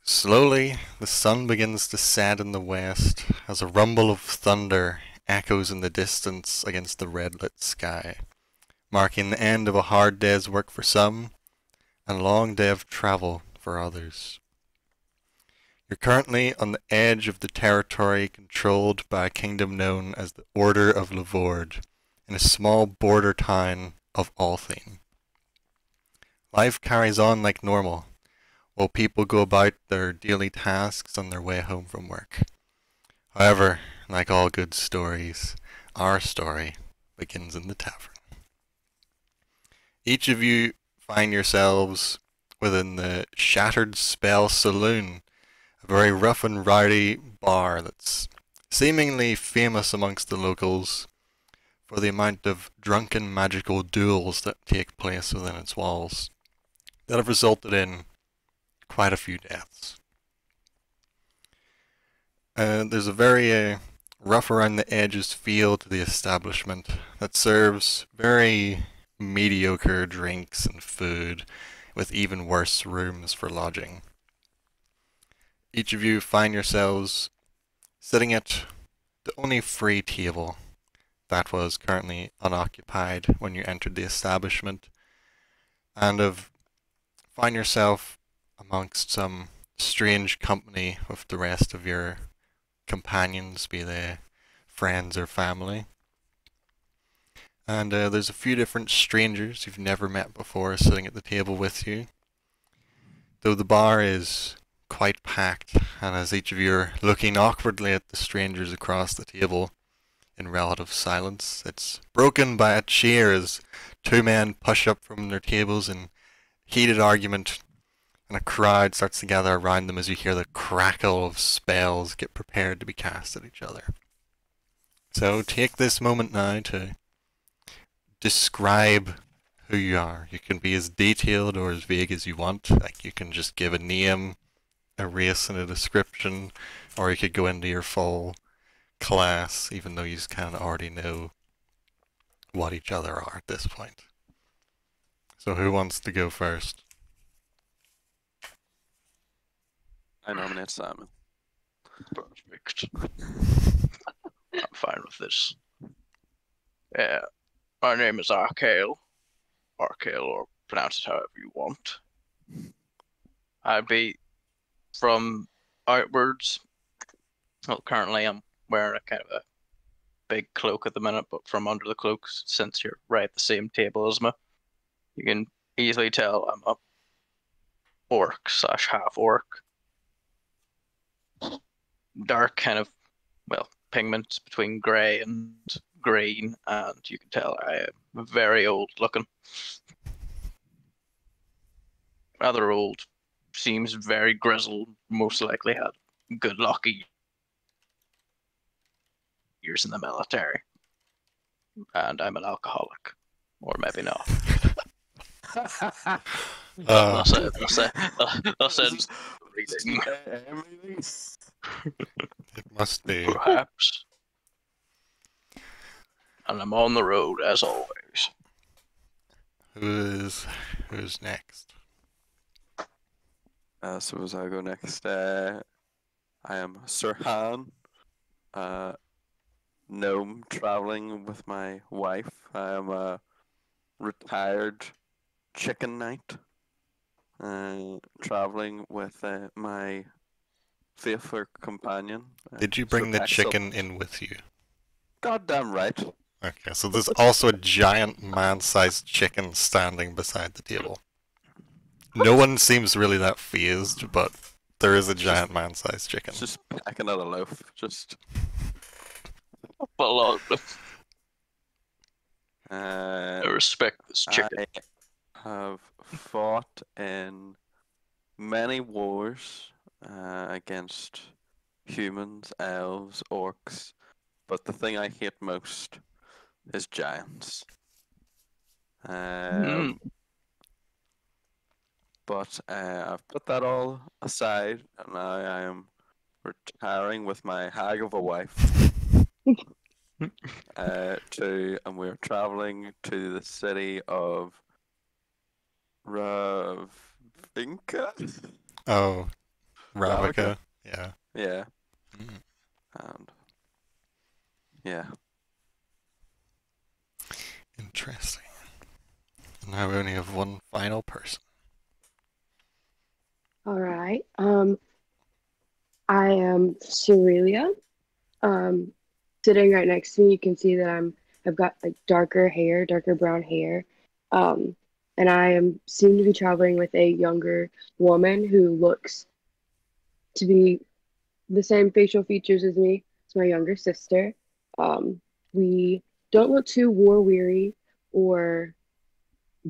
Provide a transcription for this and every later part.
Slowly, the sun begins to set in the west as a rumble of thunder echoes in the distance against the red-lit sky, marking the end of a hard day's work for some and a long day of travel for others. You're currently on the edge of the territory controlled by a kingdom known as the Order of Lavorde, in a small border town of Althine. Life carries on like normal, while people go about their daily tasks on their way home from work. However, like all good stories, our story begins in the tavern. Each of you find yourselves within the Shattered Spell Saloon, a very rough and rowdy bar that's seemingly famous amongst the locals for the amount of drunken magical duels that take place within its walls that have resulted in quite a few deaths. There's a very rough around the edges feel to the establishment that serves very mediocre drinks and food with even worse rooms for lodging. Each of you find yourselves sitting at the only free table that was currently unoccupied when you entered the establishment, and find yourself amongst some strange company with the rest of your companions, be they friends or family. And there's a few different strangers you've never met before sitting at the table with you. Though the bar is quite packed, and as each of you are looking awkwardly at the strangers across the table in relative silence, it's broken by a cheer as two men push up from their tables in heated argument, and a crowd starts to gather around them as you hear the crackle of spells get prepared to be cast at each other. So take this moment now to describe who you are. You can be as detailed or as vague as you want. Like, you can just give a name, a race, and a description, or you could go into your full class, even though you kind of already know what each other are at this point. So who wants to go first? I nominate Simon. Perfect. I'm fine with this. Yeah, my name is Arkale. Arkale, or pronounce it however you want. I'd be from outwards. Well, currently I'm wearing a kind of a big cloak at the minute, but from under the cloak, since you're right at the same table as me, you can easily tell I'm a orc slash half orc. Dark kind of, well, pigments between grey and green, and you can tell I am very old looking. Rather old, seems very grizzled, most likely had good lucky years in the military. And I'm an alcoholic. Or maybe not. That's it. That's it. Reading. It must be. Perhaps. And I'm on the road as always. Who's next? Suppose I go next. I am Sir Han, gnome traveling with my wife. I am a retired chicken knight, traveling with my faithful companion. Did you bring Sir the Axel. chicken in with you? Goddamn right. Okay, so there's also a giant man-sized chicken standing beside the table. No one seems really that phased, but there is a giant man-sized chicken. Just packing out a loaf. Just. Well, I I respect this chicken. have fought in many wars against humans, elves, orcs, but the thing I hate most is giants. But I've put that all aside, and now I am retiring with my hag of a wife. And we're traveling to the city of Ravinka. Oh, Ravika. Yeah. Yeah, Mm, and yeah. interesting. And now we only have one final person. All right. I am Cerelia. Um, Sitting right next to me, you can see that I've got like darker hair, darker brown hair. Um, and I am soon to be traveling with a younger woman who looks to be the same facial features as me. It's my younger sister. We don't look too war weary or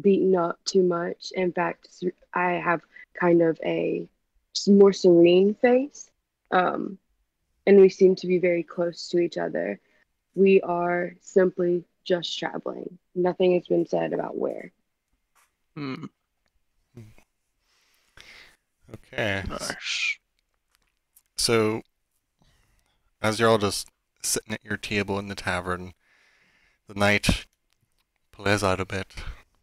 beaten up too much. In fact, I have kind of a more serene face. Um, and we seem to be very close to each other. We are simply just traveling. Nothing has been said about where. Hmm, Okay. nice. So, as you're all just sitting at your table in the tavern, the night plays out a bit.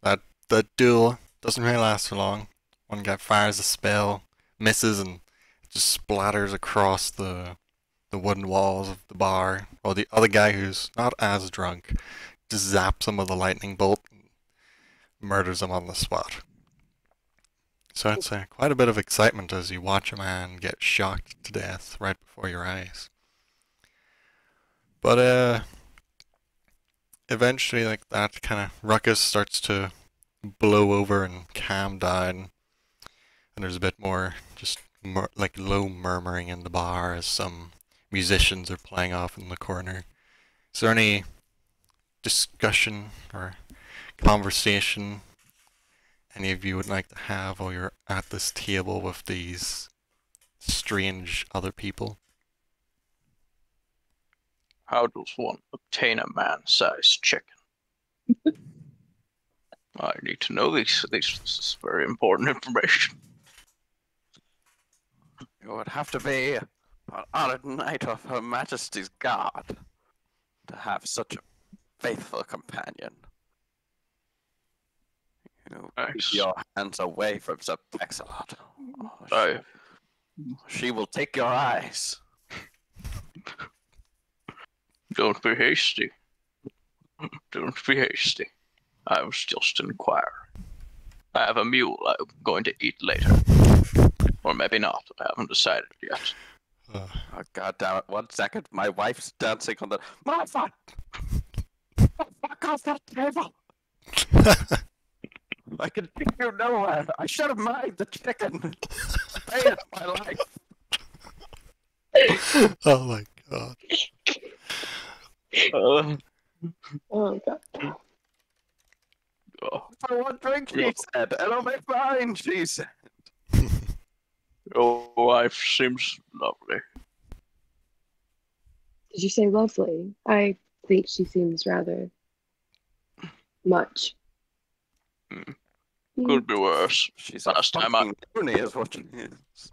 That duel doesn't really last for long. One guy fires a spell, misses, and it just splatters across the wooden walls of the bar, while the other guy, who's not as drunk, just zaps him with a lightning bolt and murders him on the spot. So it's quite a bit of excitement as you watch a man get shocked to death right before your eyes. But eventually, like, that kind of ruckus starts to blow over and calm down, and there's a bit more just like low murmuring in the bar as some musicians are playing off in the corner. Is there any discussion or conversation any of you would like to have while you're at this table with these strange other people? How does one obtain a man-sized chicken? I need to know this. This is very important information. It would have to be an honored knight of Her Majesty's Guard to have such a faithful companion. Nice. Keep your hands away from Sir Pexalot. I She will take your eyes. don't be hasty. Don't be hasty. I was just inquiring. I have a mule I'm going to eat later. Or maybe not. I haven't decided yet. Uh, Oh, God damn it. 1 second. My wife's dancing on the. Martha! Fuck off that table! I can take you nowhere. I should have made the chicken. Saved my life. oh my god. Uh, Oh God. oh, For one drink, she said. It'll be fine, she said. your wife seems lovely. Did you say lovely? I think she seems rather much. Mm. Mm. Could be worse. She's Last a time I- fucking loony is what she is.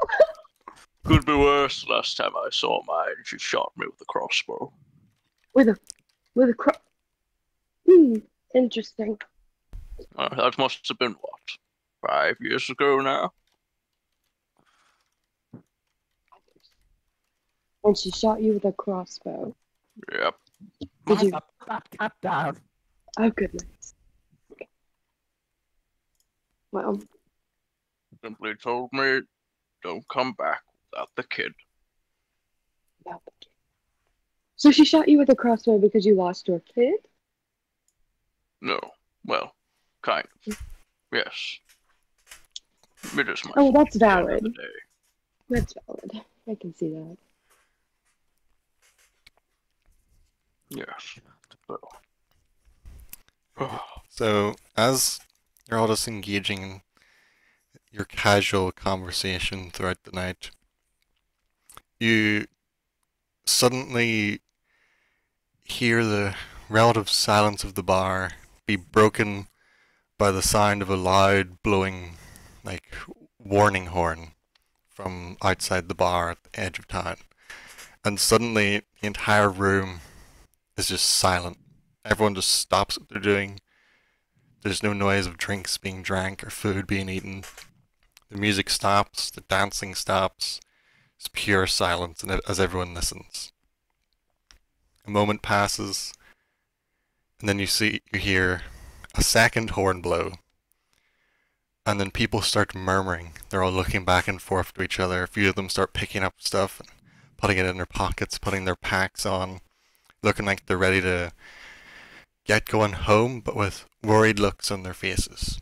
Could be worse. Last time I saw mine, she shot me with a crossbow. With a interesting. That must have been what? 5 years ago now? And she shot you with a crossbow. Yep. Did you? Martha, put that cat down. Oh goodness. Well, Simply told me, don't come back without the kid. no. So she shot you with a crossbow because you lost your kid? No. Well, kind of. Yes. It is my Oh, fault that's at the end of valid. the day. That's valid. I can see that. Yes. Well. So, as you're all just engaging in your casual conversation throughout the night, you suddenly hear the relative silence of the bar be broken by the sound of a loud blowing, like, warning horn from outside the bar at the edge of town. And suddenly, the entire room is just silent. Everyone just stops what they're doing. There's no noise of drinks being drank or food being eaten. The music stops, the dancing stops. It's pure silence as everyone listens. A moment passes, and then you hear a second horn blow, and then people start murmuring. They're all looking back and forth to each other. A few of them start picking up stuff and putting it in their pockets, putting their packs on, looking like they're ready to get going home, but with worried looks on their faces.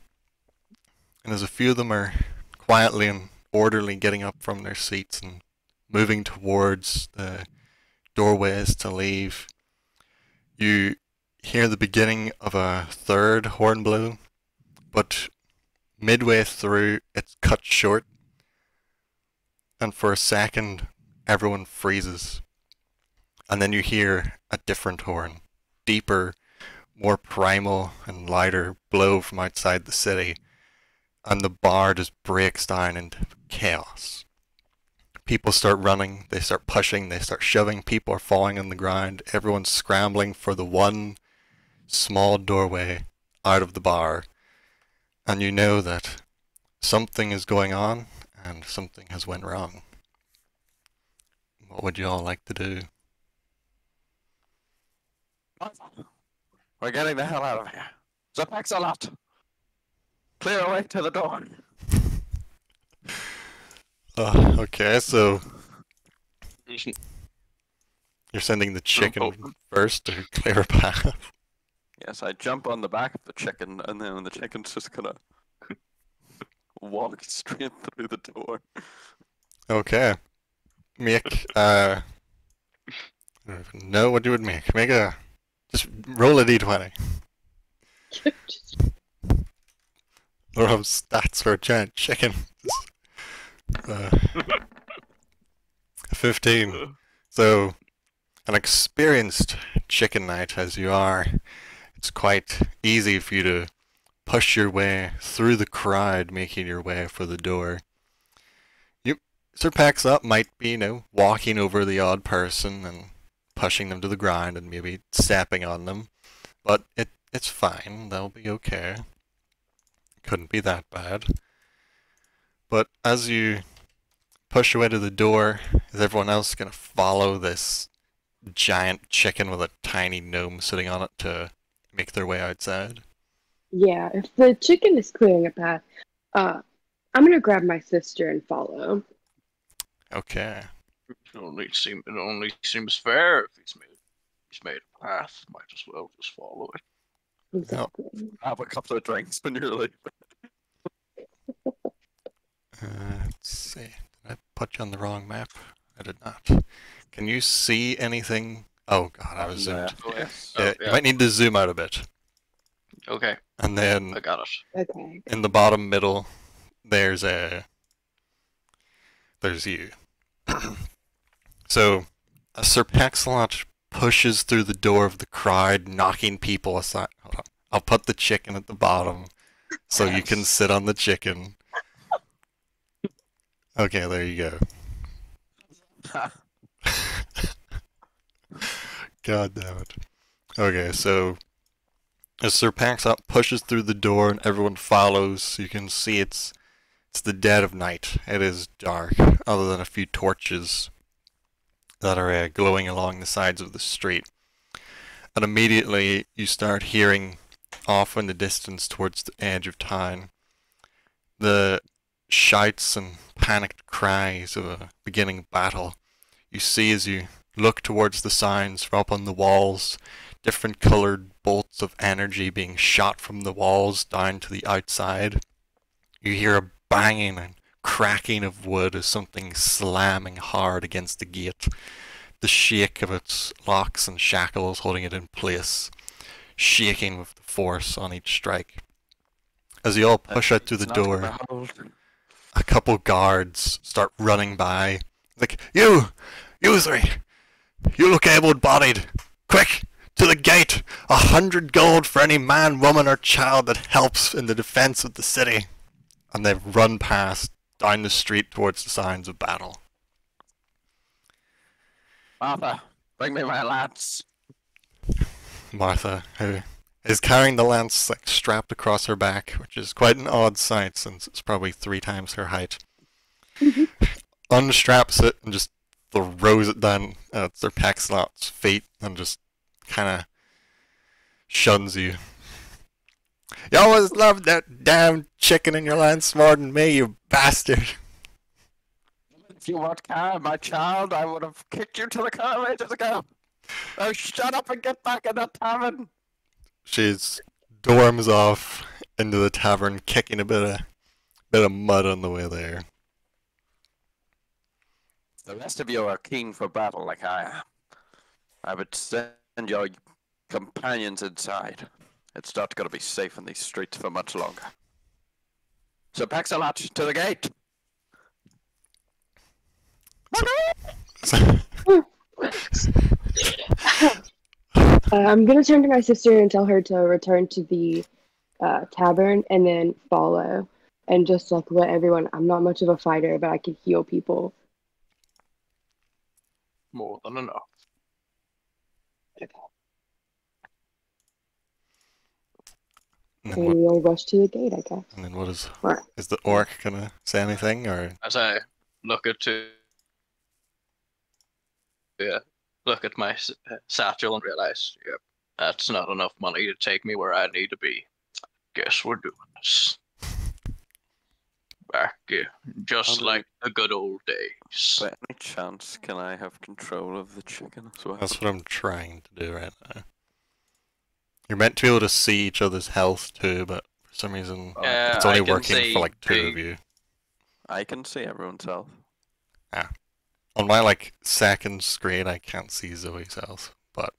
And as a few of them are quietly and orderly getting up from their seats and moving towards the doorways to leave, you hear the beginning of a third horn blow, but midway through it's cut short, and for a second everyone freezes. And then you hear a different horn, deeper, more primal and lighter blow from outside the city, and the bar just breaks down into chaos. People start running, they start pushing, they start shoving, people are falling on the ground, everyone's scrambling for the one small doorway out of the bar, and you know that something is going on and something has went wrong. What would you all like to do? We're getting the hell out of here. The packs a lot. Clear away to the door. Okay, so Isn't you're sending the chicken first to clear a path. Yes, I jump on the back of the chicken, and then the chicken's just gonna walk straight through the door. Okay. Make, I don't even know what you would make. Just roll a d20. Or have stats for a giant chicken. 15. So, an experienced chicken knight as you are, it's quite easy for you to push your way through the crowd, making your way for the door. Sir Paxop might be, walking over the odd person and pushing them to the ground and maybe stepping on them, but it's fine. They'll be okay. Couldn't be that bad. But as you push away to the door, is everyone else gonna follow this giant chicken with a tiny gnome sitting on it to make their way outside? Yeah, if the chicken is clearing a path, I'm gonna grab my sister and follow. Okay. it only seems fair if he's made a path. Might as well just follow it. Exactly. Have a couple of drinks when you're leaving. Let's see. Did I put you on the wrong map? I did not. Can you see anything? Oh god, I was zoomed. Yes. Yeah, yeah. You might need to zoom out a bit. Okay, And then I got it. Okay. in the bottom middle, there's you. So, as Sir Paxlot pushes through the door of the crowd, knocking people aside. Hold on. I'll put the chicken at the bottom so you can sit on the chicken. Okay, there you go. God damn it. Okay, so as Sir Paxop pushes through the door and everyone follows, you can see it's the dead of night. It is dark, other than a few torches that are glowing along the sides of the street. And immediately you start hearing off in the distance towards the edge of town the shouts and panicked cries of a beginning battle. You see as you look towards the signs from up on the walls, different coloured bolts of energy being shot from the walls down to the outside. You hear a banging and cracking of wood as something slamming hard against the gate. The shake of its locks and shackles holding it in place, shaking with the force on each strike. As you all push out through the door, a couple guards start running by. Like, you three, you look able-bodied. Quick, to the gate. 100 gold for any man, woman, or child that helps in the defense of the city. And they run past, down the street towards the signs of battle. Martha, bring me my lance. Martha, who is carrying the lance strapped across her back, which is quite an odd sight since it's probably 3 times her height. unstraps it and just throws it down at Sir Paxlot's feet and just kind of shuns you. You always loved that damn chicken in your lance more than me, you bastard. If you weren't my child, I would have kicked you to the curb ages ago. Oh, shut up and get back in the tavern. She storms off into the tavern, kicking a bit of mud on the way there. The rest of you are keen for battle like I am. I would send your companions inside. It's not going to be safe in these streets for much longer. So Paxalot, to the gate! I'm gonna turn to my sister and tell her to return to the tavern and then follow and just like let everyone. I'm not much of a fighter, but I can heal people. More than enough. And we'll rush to the gate, I guess. And then what is Right. is the orc gonna say anything or? As I look at my satchel and realize, yep, that's not enough money to take me where I need to be. Guess we're doing this. Back, just like the good old days. By any chance, can I have control of the chicken as well? That's what I'm trying to do right now. You're meant to be able to see each other's health too, but for some reason it's only working for like two of you. I can see everyone's health. On my like second screen, I can't see Zoe's health, but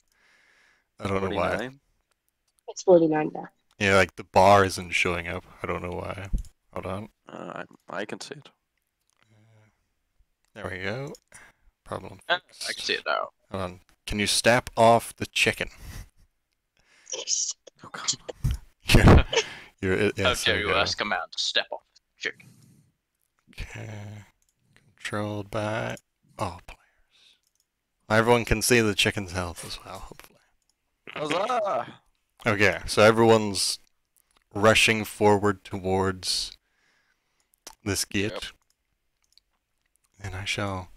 I don't know why. 49? It's 49 now. Yeah, like the bar isn't showing up. I don't know why. Hold on. I can see it. There we go. Problem I fixed. can see it now. Hold on. Can you step off the chicken? Oh, God. Yes, How dare you okay. ask a man to step off the chicken? Okay. Controlled by all players. Everyone can see the chicken's health as well, hopefully. Huzzah! Okay, so everyone's rushing forward towards this gate. Yep. And I shall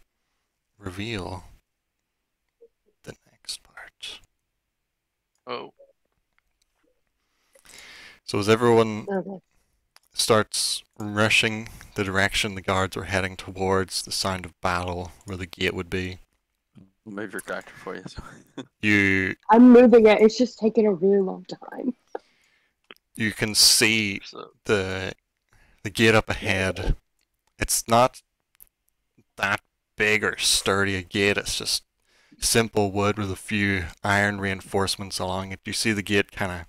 reveal the next part. Oh, So as everyone Okay. starts rushing the direction the guards were heading towards the sound of battle where the gate would be, Move your character for you. you I'm moving it. It's just taking a really long time. you can see so the gate up ahead. It's not that big or sturdy a gate, it's just simple wood with a few iron reinforcements along it. You see the gate kind of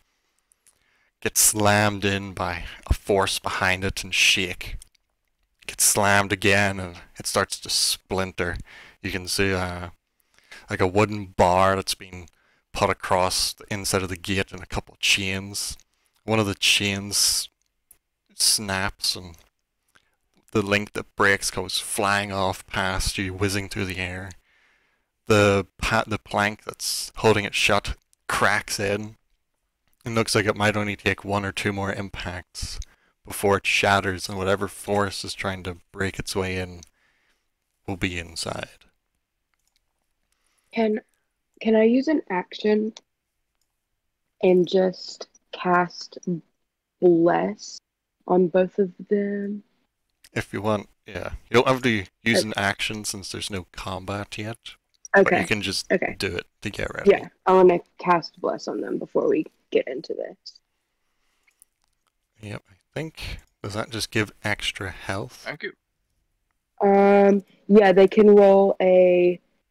get slammed in by a force behind it and shake. Gets slammed again and it starts to splinter. You can see like a wooden bar that's been put across the inside of the gate and a couple of chains. One of the chains snaps and the link that breaks goes flying off past you, whizzing through the air. The plank that's holding it shut cracks in. It looks like it might only take one or two more impacts before it shatters and whatever force is trying to break its way in will be inside. Can I use an action and just cast bless on both of them? If you want, yeah. You don't have to use an action since there's no combat yet. Okay. But you can just Okay. do it to get ready. Yeah, I want to cast bless on them before we get into this. Yep, I think. Does that just give extra health? thank you. Yeah, they can roll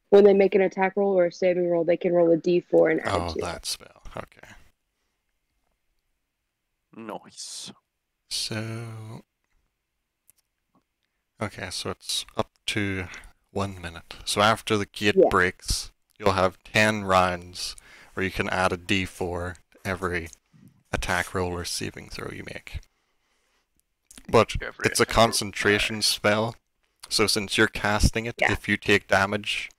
when they make an attack roll or a saving roll, they can roll a d4 and add Oh, to it. that spell. Okay. Nice. So. Okay, so it's up to 1 minute. So after the gate Yeah. breaks, you'll have 10 rounds where you can add a d4 to every attack roll or saving throw you make. But Every it's a attack roll. concentration spell, so since you're casting it, Yeah. if you take damage,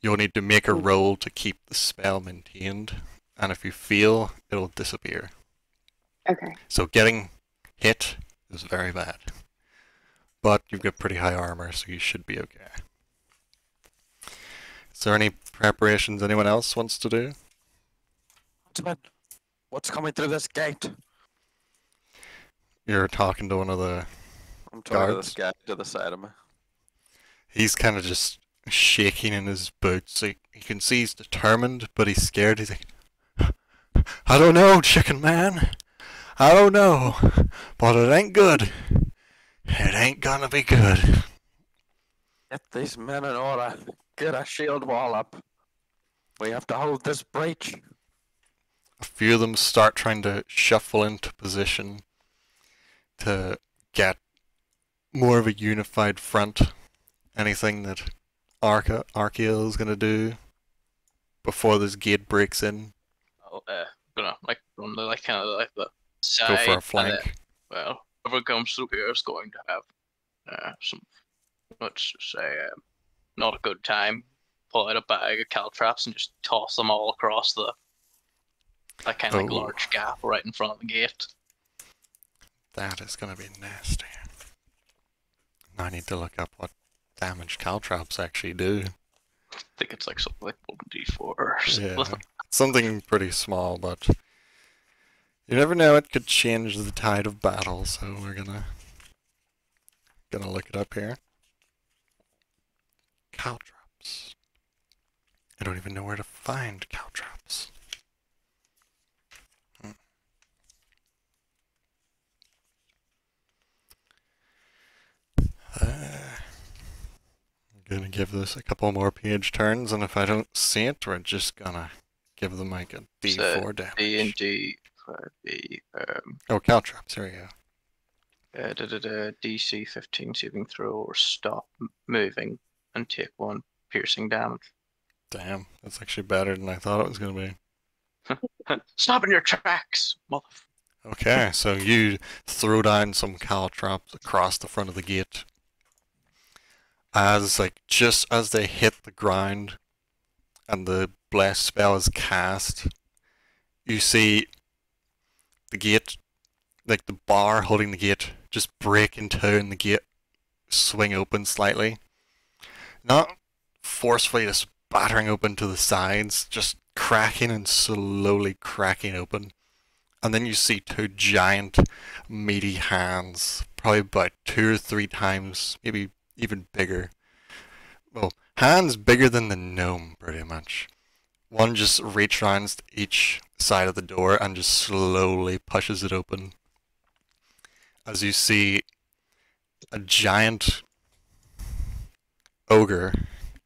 you'll need to make a roll to keep the spell maintained, and if you fail, it'll disappear. Okay. So getting hit is very bad. but you've got pretty high armor, so you should be okay. Is there any preparations anyone else wants to do? What's coming through this gate? You're talking to one of the... I'm talking to Guards? this guy to the side of me. He's kind of just shaking in his boots. You can see he's determined, but he's scared. He's like, I don't know, chicken man. I don't know, but it ain't good. It ain't gonna be good. Get these men in order. Get a shield wall up. We have to hold this breach. A few of them start trying to shuffle into position to get more of a unified front. Anything that Archael is gonna do before this gate breaks in? I'll gonna like run the like kind of like the side. Go for a and flank. then, well, whoever comes through here is going to have some, let's just say, not a good time. Pull out a bag of caltraps and just toss them all across the that kind of like Oh. large gap right in front of the gate. That is gonna be nasty. I need to look up what damage caltraps actually do. I think it's like something like 1d4 or something. Yeah, something pretty small, but you never know. It could change the tide of battle. So we're gonna look it up here. Caltraps. I don't even know where to find caltraps. I'm gonna give this a couple more page turns, and if I don't see it, we're just gonna give them like a D4 damage. D and D for the Oh, caltraps. Here we go. DC 15 saving throw or stop moving and take 1 piercing damage. Damn, that's actually better than I thought it was gonna be. Stop in your tracks, mother. Okay, so you throw down some caltraps across the front of the gate. Just as they hit the ground and the bless spell is cast, you see the gate, like the bar holding the gate, just break in two and the gate swing open slightly. Not forcefully, just battering open to the sides, just cracking and slowly cracking open. And then you see 2 giant, meaty hands, probably about 2 or 3 times, maybe even bigger. Well, hands bigger than the gnome, pretty much. One just reaches around each side of the door and just slowly pushes it open. As you see a giant ogre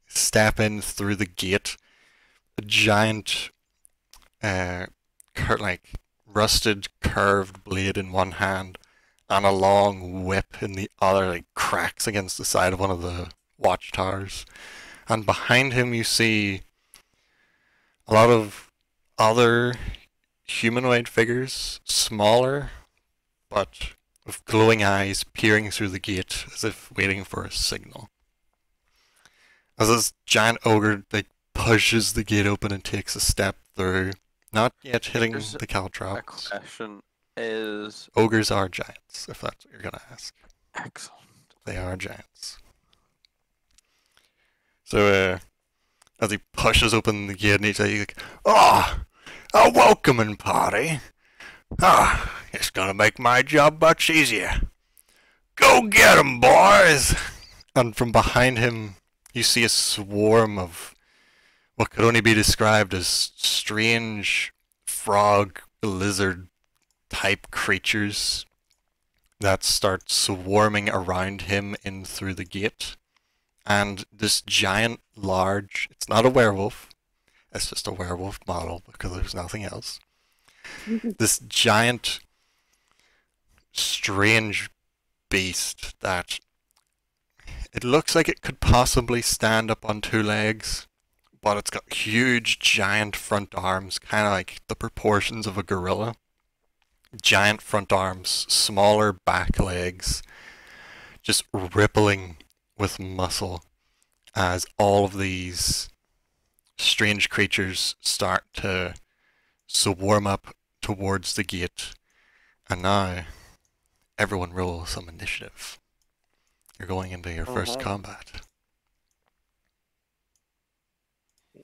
step in through the gate, a giant, rusted curved blade in one hand and a long whip in the other, like cracks against the side of one of the watchtowers. And behind him you see a lot of other humanoid figures, smaller but with glowing eyes peering through the gate as if waiting for a signal. As this giant ogre pushes the gate open and takes a step through, not yet hitting There's the a caltraps. question is Ogres are giants, if that's what you're gonna ask. excellent. They are giants. So, as he pushes open the gate and he's like, "Oh, a welcoming party. Ah, it's gonna make my job much easier. Go get 'em, boys!" And from behind him, you see a swarm of what could only be described as strange frog, lizard type creatures that start swarming around him in through the gate. And this giant, large, it's not a werewolf, it's just a werewolf model because there's nothing else. This giant, strange beast that it looks like it could possibly stand up on 2 legs, but it's got huge, giant front arms, kind of like the proportions of a gorilla. Giant front arms, smaller back legs, just rippling with muscle as all of these strange creatures start to swarm up towards the gate. And now, everyone roll some initiative. You're going into your first Mhm. combat.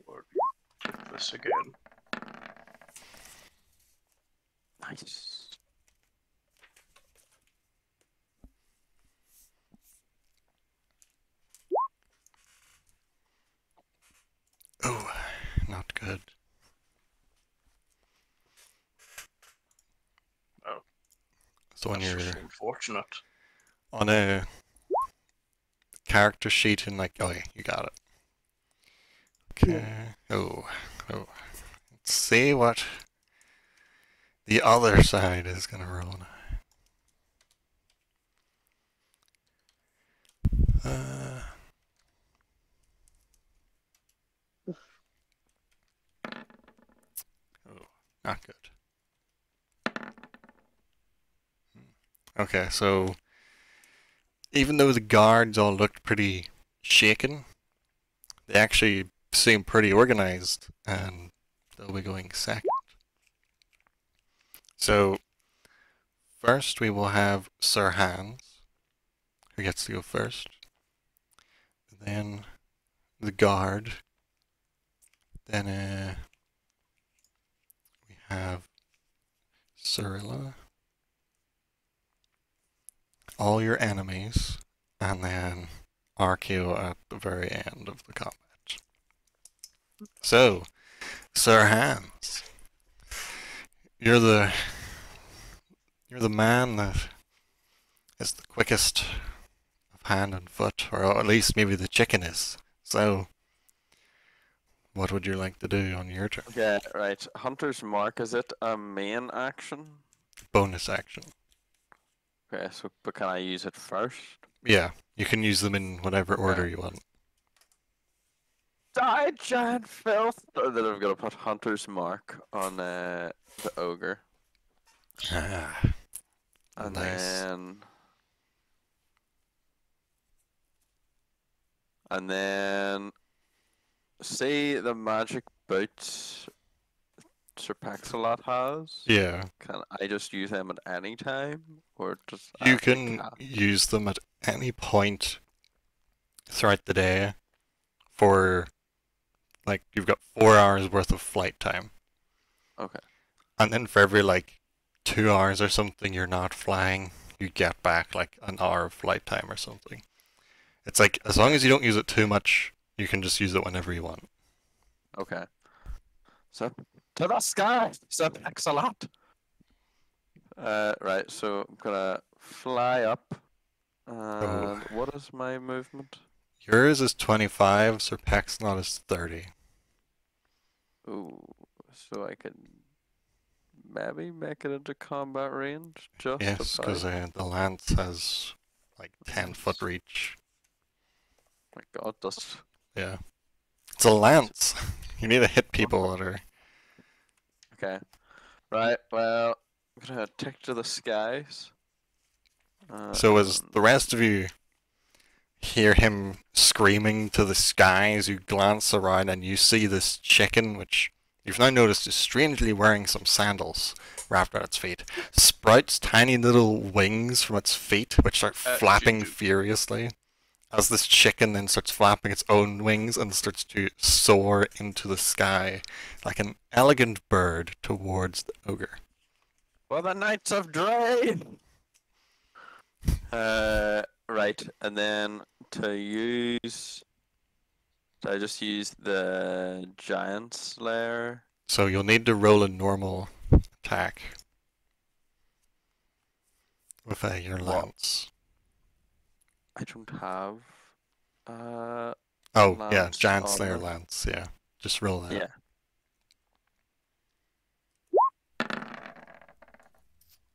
Or this again. Nice. Oh, not good. Oh, So when that's you're just unfortunate. on a character sheet and like, oh yeah, you got it. Okay. Oh. Let's see what the other side is gonna roll now. Oh, not good. Okay, so even though the guards all looked pretty shaken, they actually seem pretty organized, and they'll be going second. So first we will have Sir Hans, who gets to go first. Then the guard. Then we have Cyrilla, all your enemies, and then Archeo at the very end of the combat. So, Sir Hans, you're the man that is the quickest of hand and foot, or at least maybe the chicken is. So, what would you like to do on your turn? Okay, right. Hunter's Mark, is it a main action? Bonus action. Okay, so but can I use it first? Yeah, you can use them in whatever order Okay. you want. Die, giant filth! And then I'm gonna put Hunter's Mark on the ogre. Ah, And nice. then say the magic boots Sir Paxalot has. Yeah, Can I just use them at any time, or just you after can cast? use them at any point throughout the day for, like, you've got 4 hours worth of flight time. Okay. And then for every, like, 2 hours or something you're not flying, you get back, like, an hour of flight time or something. It's like, as long as you don't use it too much, you can just use it whenever you want. Okay. So to the sky, Sir Paxalot. Right. So I'm gonna fly up. Oh. And what is my movement? Yours is 25, Sir Paxnot is 30. Ooh, so I can maybe make it into combat range just Yes, because the lance has, like, 10-foot reach. My God, that's Yeah. It's a lance. You need to hit people that are... okay. Right. Well, I'm gonna take to the skies. So as the rest of you hear him screaming to the skies, you glance around and you see this chicken, which you've now noticed is strangely wearing some sandals wrapped around its feet, sprouts tiny little wings from its feet, which start flapping furiously. As this chicken then starts flapping its own wings and starts to soar into the sky like an elegant bird towards the ogre. For the Knights of Dre. Right, and then to use, I just use the Giant Slayer. So you'll need to roll a normal attack with your What? lance. I don't have. Oh, yeah, Lance Giant on Slayer it. lance, yeah. Just roll that. Yeah.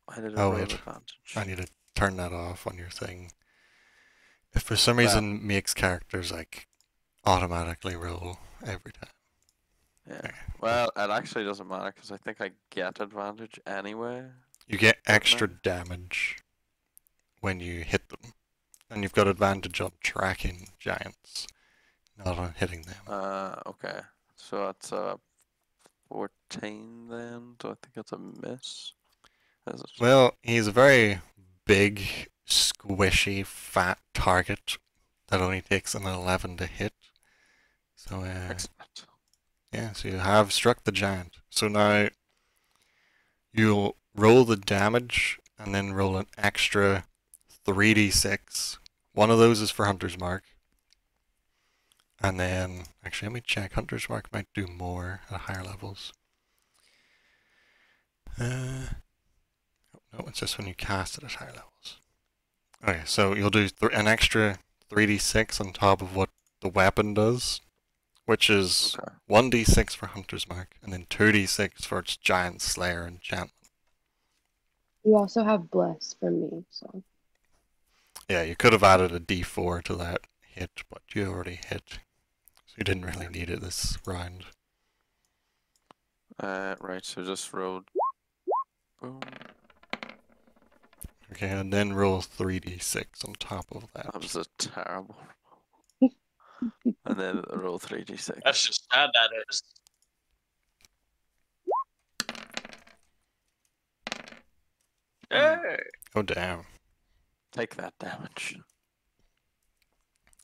I did a Oh, roll wait. advantage. I need to turn that off on your thing. If for some Well- reason makes characters like automatically roll every time. Yeah. Okay. Well, it actually doesn't matter because I think I get advantage anyway. You get Don't extra I? damage when you hit them. And you've got advantage on tracking giants, not on hitting them. Okay. So that's a 14 then. So I think that's a miss. Is it? Well, he's a very big squishy, fat target that only takes an 11 to hit. So, Excellent. yeah, so you have struck the giant. So now you'll roll the damage and then roll an extra 3d6. One of those is for Hunter's Mark. And then, actually, let me check. Hunter's Mark might do more at higher levels. No, it's just when you cast it at higher levels. Okay, so you'll do an extra 3d6 on top of what the weapon does, which is Okay. 1d6 for Hunter's Mark, and then 2d6 for its Giant Slayer enchantment. You also have bless from me, so Yeah, you could have added a d4 to that hit, but you already hit, so you didn't really need it this round. Right, so just rolled. Boom. Okay, and then roll 3d6 on top of that. That was a terrible. And then roll 3d6. That's just sad, that is. Hey! Oh, damn. Take that damage.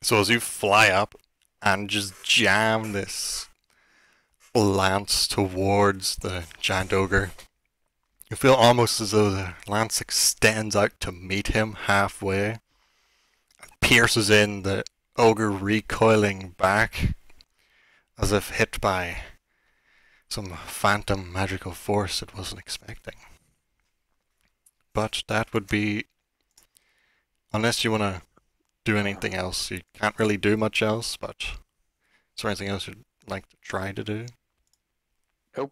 So as you fly up and just jam this lance towards the giant ogre, you feel almost as though the lance extends out to meet him halfway and pierces in, the ogre recoiling back as if hit by some phantom magical force it wasn't expecting. But that would be, unless you want to do anything else, you can't really do much else, but is there anything else you'd like to try to do? Nope.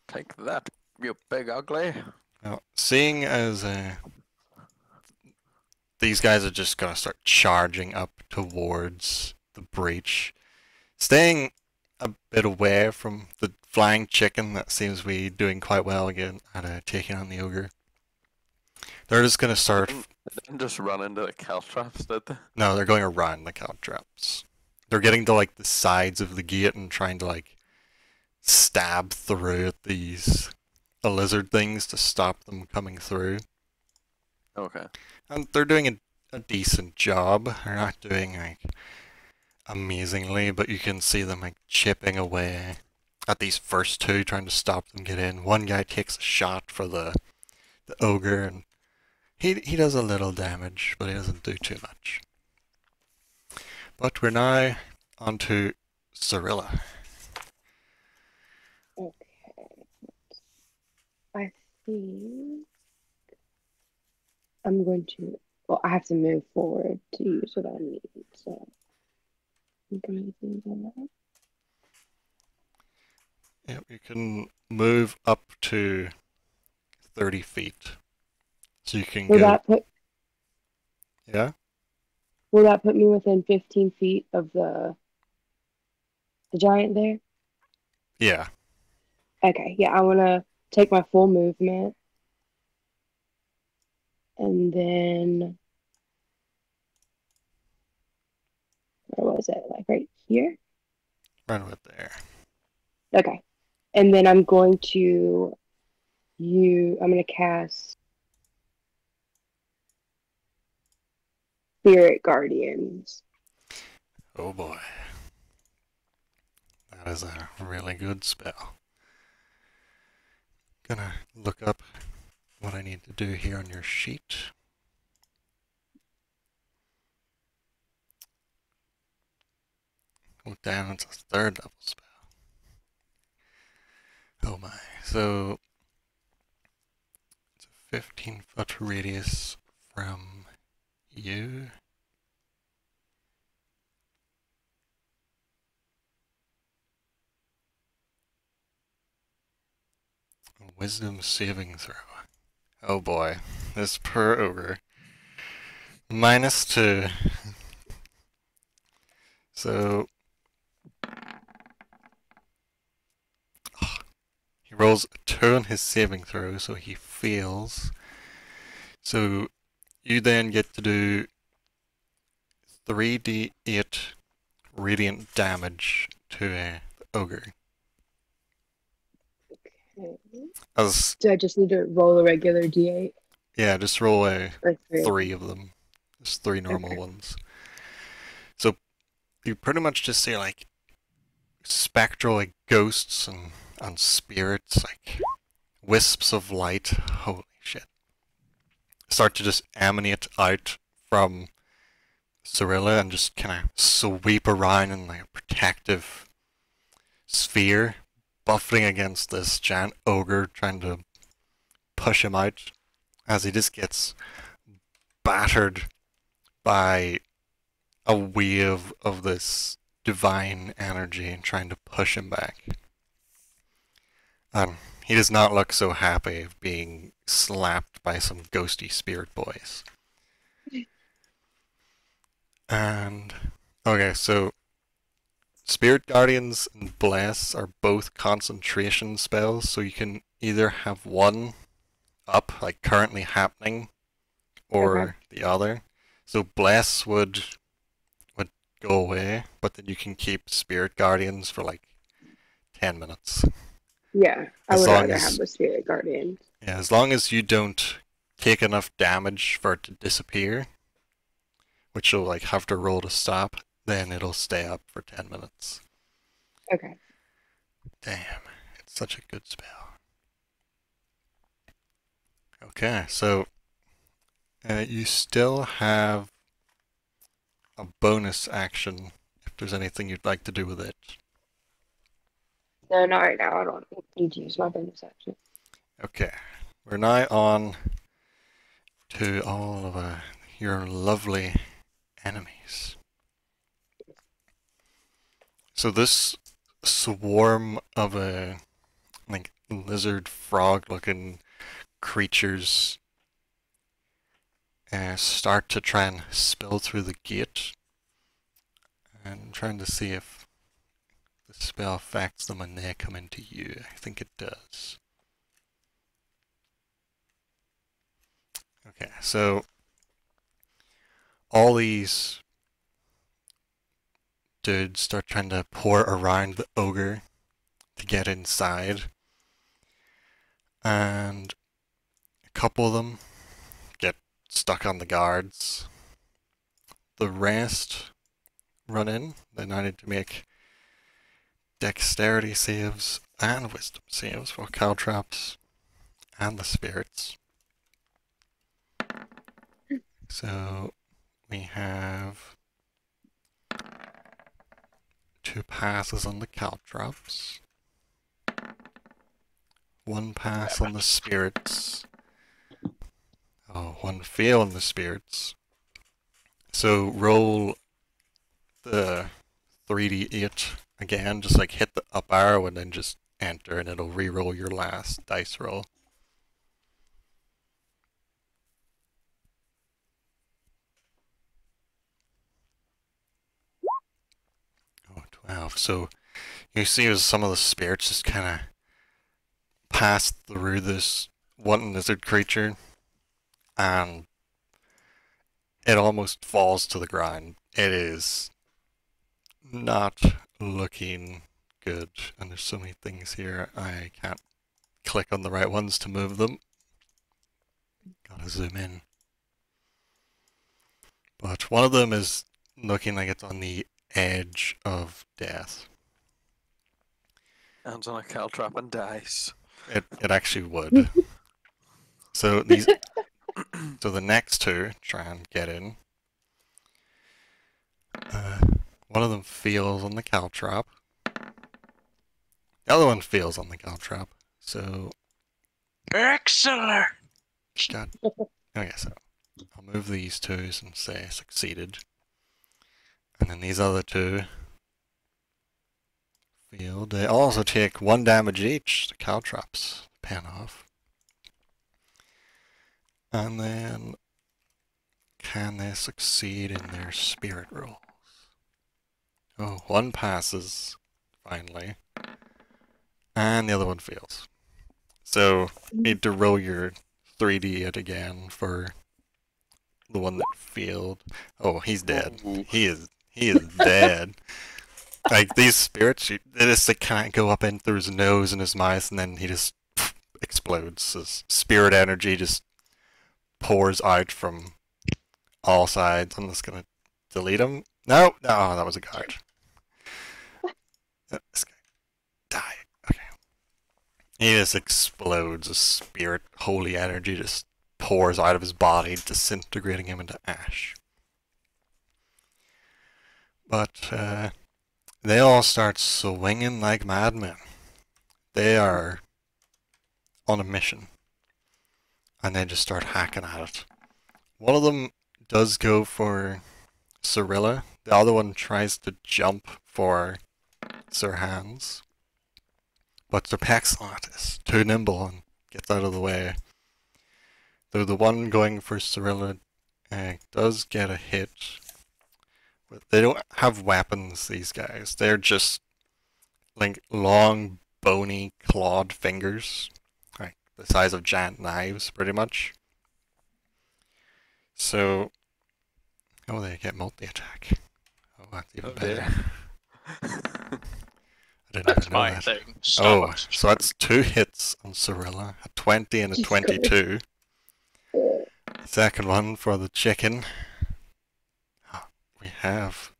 Take that, you big ugly. Now, seeing as these guys are just going to start charging up towards the breach, staying a bit away from the flying chicken that seems to be doing quite well again at taking on the ogre. They're just going to start... They didn't just run into the caltrops, did they? No, they're going around the caltrops. They're getting to like the sides of the gate and trying to like stab through at these lizard things to stop them coming through. Okay. And they're doing a decent job. They're not doing like amazingly, but you can see them like chipping away at these first two, trying to stop them get in. One guy takes a shot for the ogre, and he does a little damage, but he doesn't do too much. But we're now on to Cyrilla. okay. I think I'm going to. Well, I have to move forward to use what I need, so I'm going to do that. Yep, you can move up to 30 feet. So you can Will go... that put Yeah? Will that put me within 15 feet of the giant there? Yeah. Okay, yeah, I want to take my full movement. And then, where was it? Like right here? Right about there. Okay. And then I'm going to cast Spirit Guardians. Oh boy. That is a really good spell. Gonna look up what I need to do here on your sheet. Go down, it's a third level spell. Oh my. So it's a 15-foot radius from you. Wisdom saving throw. Oh boy, this poor ogre. -2. So he rolls a 2 on his saving throw, so he fails. So you then get to do 3d8 radiant damage to the ogre. Okay. As Do I just need to roll a regular D8? Yeah, just roll a Like three. 3 of them. Just 3 normal Okay. ones. So you pretty much just see like spectral like ghosts and spirits, like wisps of light. Holy shit. Start to just emanate out from Cyrilla and just kind of sweep around in like a protective sphere, buffeting against this giant ogre, trying to push him out as he just gets battered by a wave of this divine energy and trying to push him back. He does not look so happy of being slapped by some ghosty spirit boys. And okay, so Spirit Guardians and Bless are both concentration spells, so you can either have one up, like currently happening, or the other. So Bless would go away, but then you can keep Spirit Guardians for like 10 minutes. Yeah, I As would long rather as- have the spirit guardian. Yeah, as long as you don't take enough damage for it to disappear, which you'll like have to roll to stop, then it'll stay up for 10 minutes. Okay. Damn, it's such a good spell. Okay, so you still have a bonus action if there's anything you'd like to do with it. No, not right now. I don't need to use my bonus action. Okay, we're now on to all of your lovely enemies. So this swarm of like lizard frog looking creatures start to try and spill through the gate, and I'm trying to see if the spell affects them when they come into you. I think it does. Okay, so all these dudes start trying to pour around the ogre to get inside, and a couple of them get stuck on the guards. The rest run in. They now need to make dexterity saves and wisdom saves for caltrops and the spirits. So we have 2 passes on the caltrops, 1 pass on the spirits. Oh, 1 fail on the spirits. So roll the 3d8 again, just like hit the up arrow and then just enter, and it'll re-roll your last dice roll. Oh, 12. So you see as some of the spirits just kind of pass through this one lizard creature, and it almost falls to the ground. It is not looking good, and there's so many things here I can't click on the right ones to move them. Gotta zoom in. But one of them is looking like it's on the edge of death. Hands on a caltrop and dies. It actually would. So these so the next 2 try and get in. One of them fails on the caltrop. The other one fails on the caltrop. So Excellent. got okay, so I'll move these 2s and say succeeded. And then these other 2 failed. They also take 1 damage each, the caltrops pan off. And then can they succeed in their spirit rolls? Oh, 1 passes, finally. And the other one fails. So you need to roll your 3d8 again for the one that failed. Oh, he's dead. He is dead. Like these spirits, they just like, kind of go up in through his nose and his mouth, and then he just explodes. His spirit energy just pours out from all sides. I'm just gonna delete him. No, no, that was a guard. This guy die. Okay. He just explodes. A spirit, holy energy just pours out of his body, disintegrating him into ash. But they all start swinging like madmen. They are on a mission, and they just start hacking at it. One of them does go for Cirilla. The other one tries to jump for Sir Hans. But Sir Paxlot is too nimble and gets out of the way. Though the one going for Cirilla does get a hit. But they don't have weapons, these guys. They're just like long, bony, clawed fingers. Like the size of giant knives, pretty much. So, oh, they get multi-attack. Oh, that's even better. I didn't That's even know my that. thing. Oh, so that's 2 hits on Cirilla, a 20 and a Jesus 22. Second one for the chicken. Oh, we have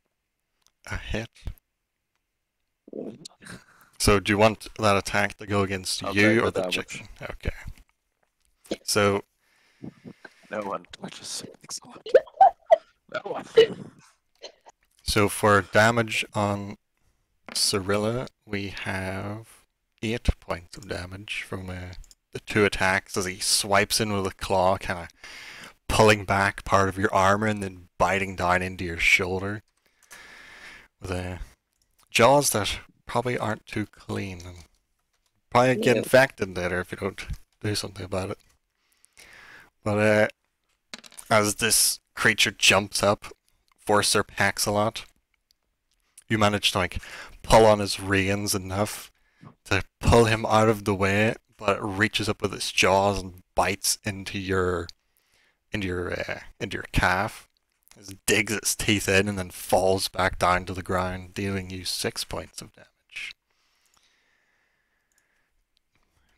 a hit. So do you want that attack to go against I'll you take or the the damage. chicken? Okay. So No one touches Paxlot. No one. So for damage on Cirilla, we have 8 points of damage from the 2 attacks as he swipes in with a claw, kind of pulling back part of your armor and then biting down into your shoulder with jaws that probably aren't too clean and probably get Yeah. infected later if you don't do something about it. But as this creature jumps up for Sir Paxalot, you manage to like pull on his reins enough to pull him out of the way, but it reaches up with its jaws and bites into your calf. It digs its teeth in and then falls back down to the ground, dealing you 6 points of damage.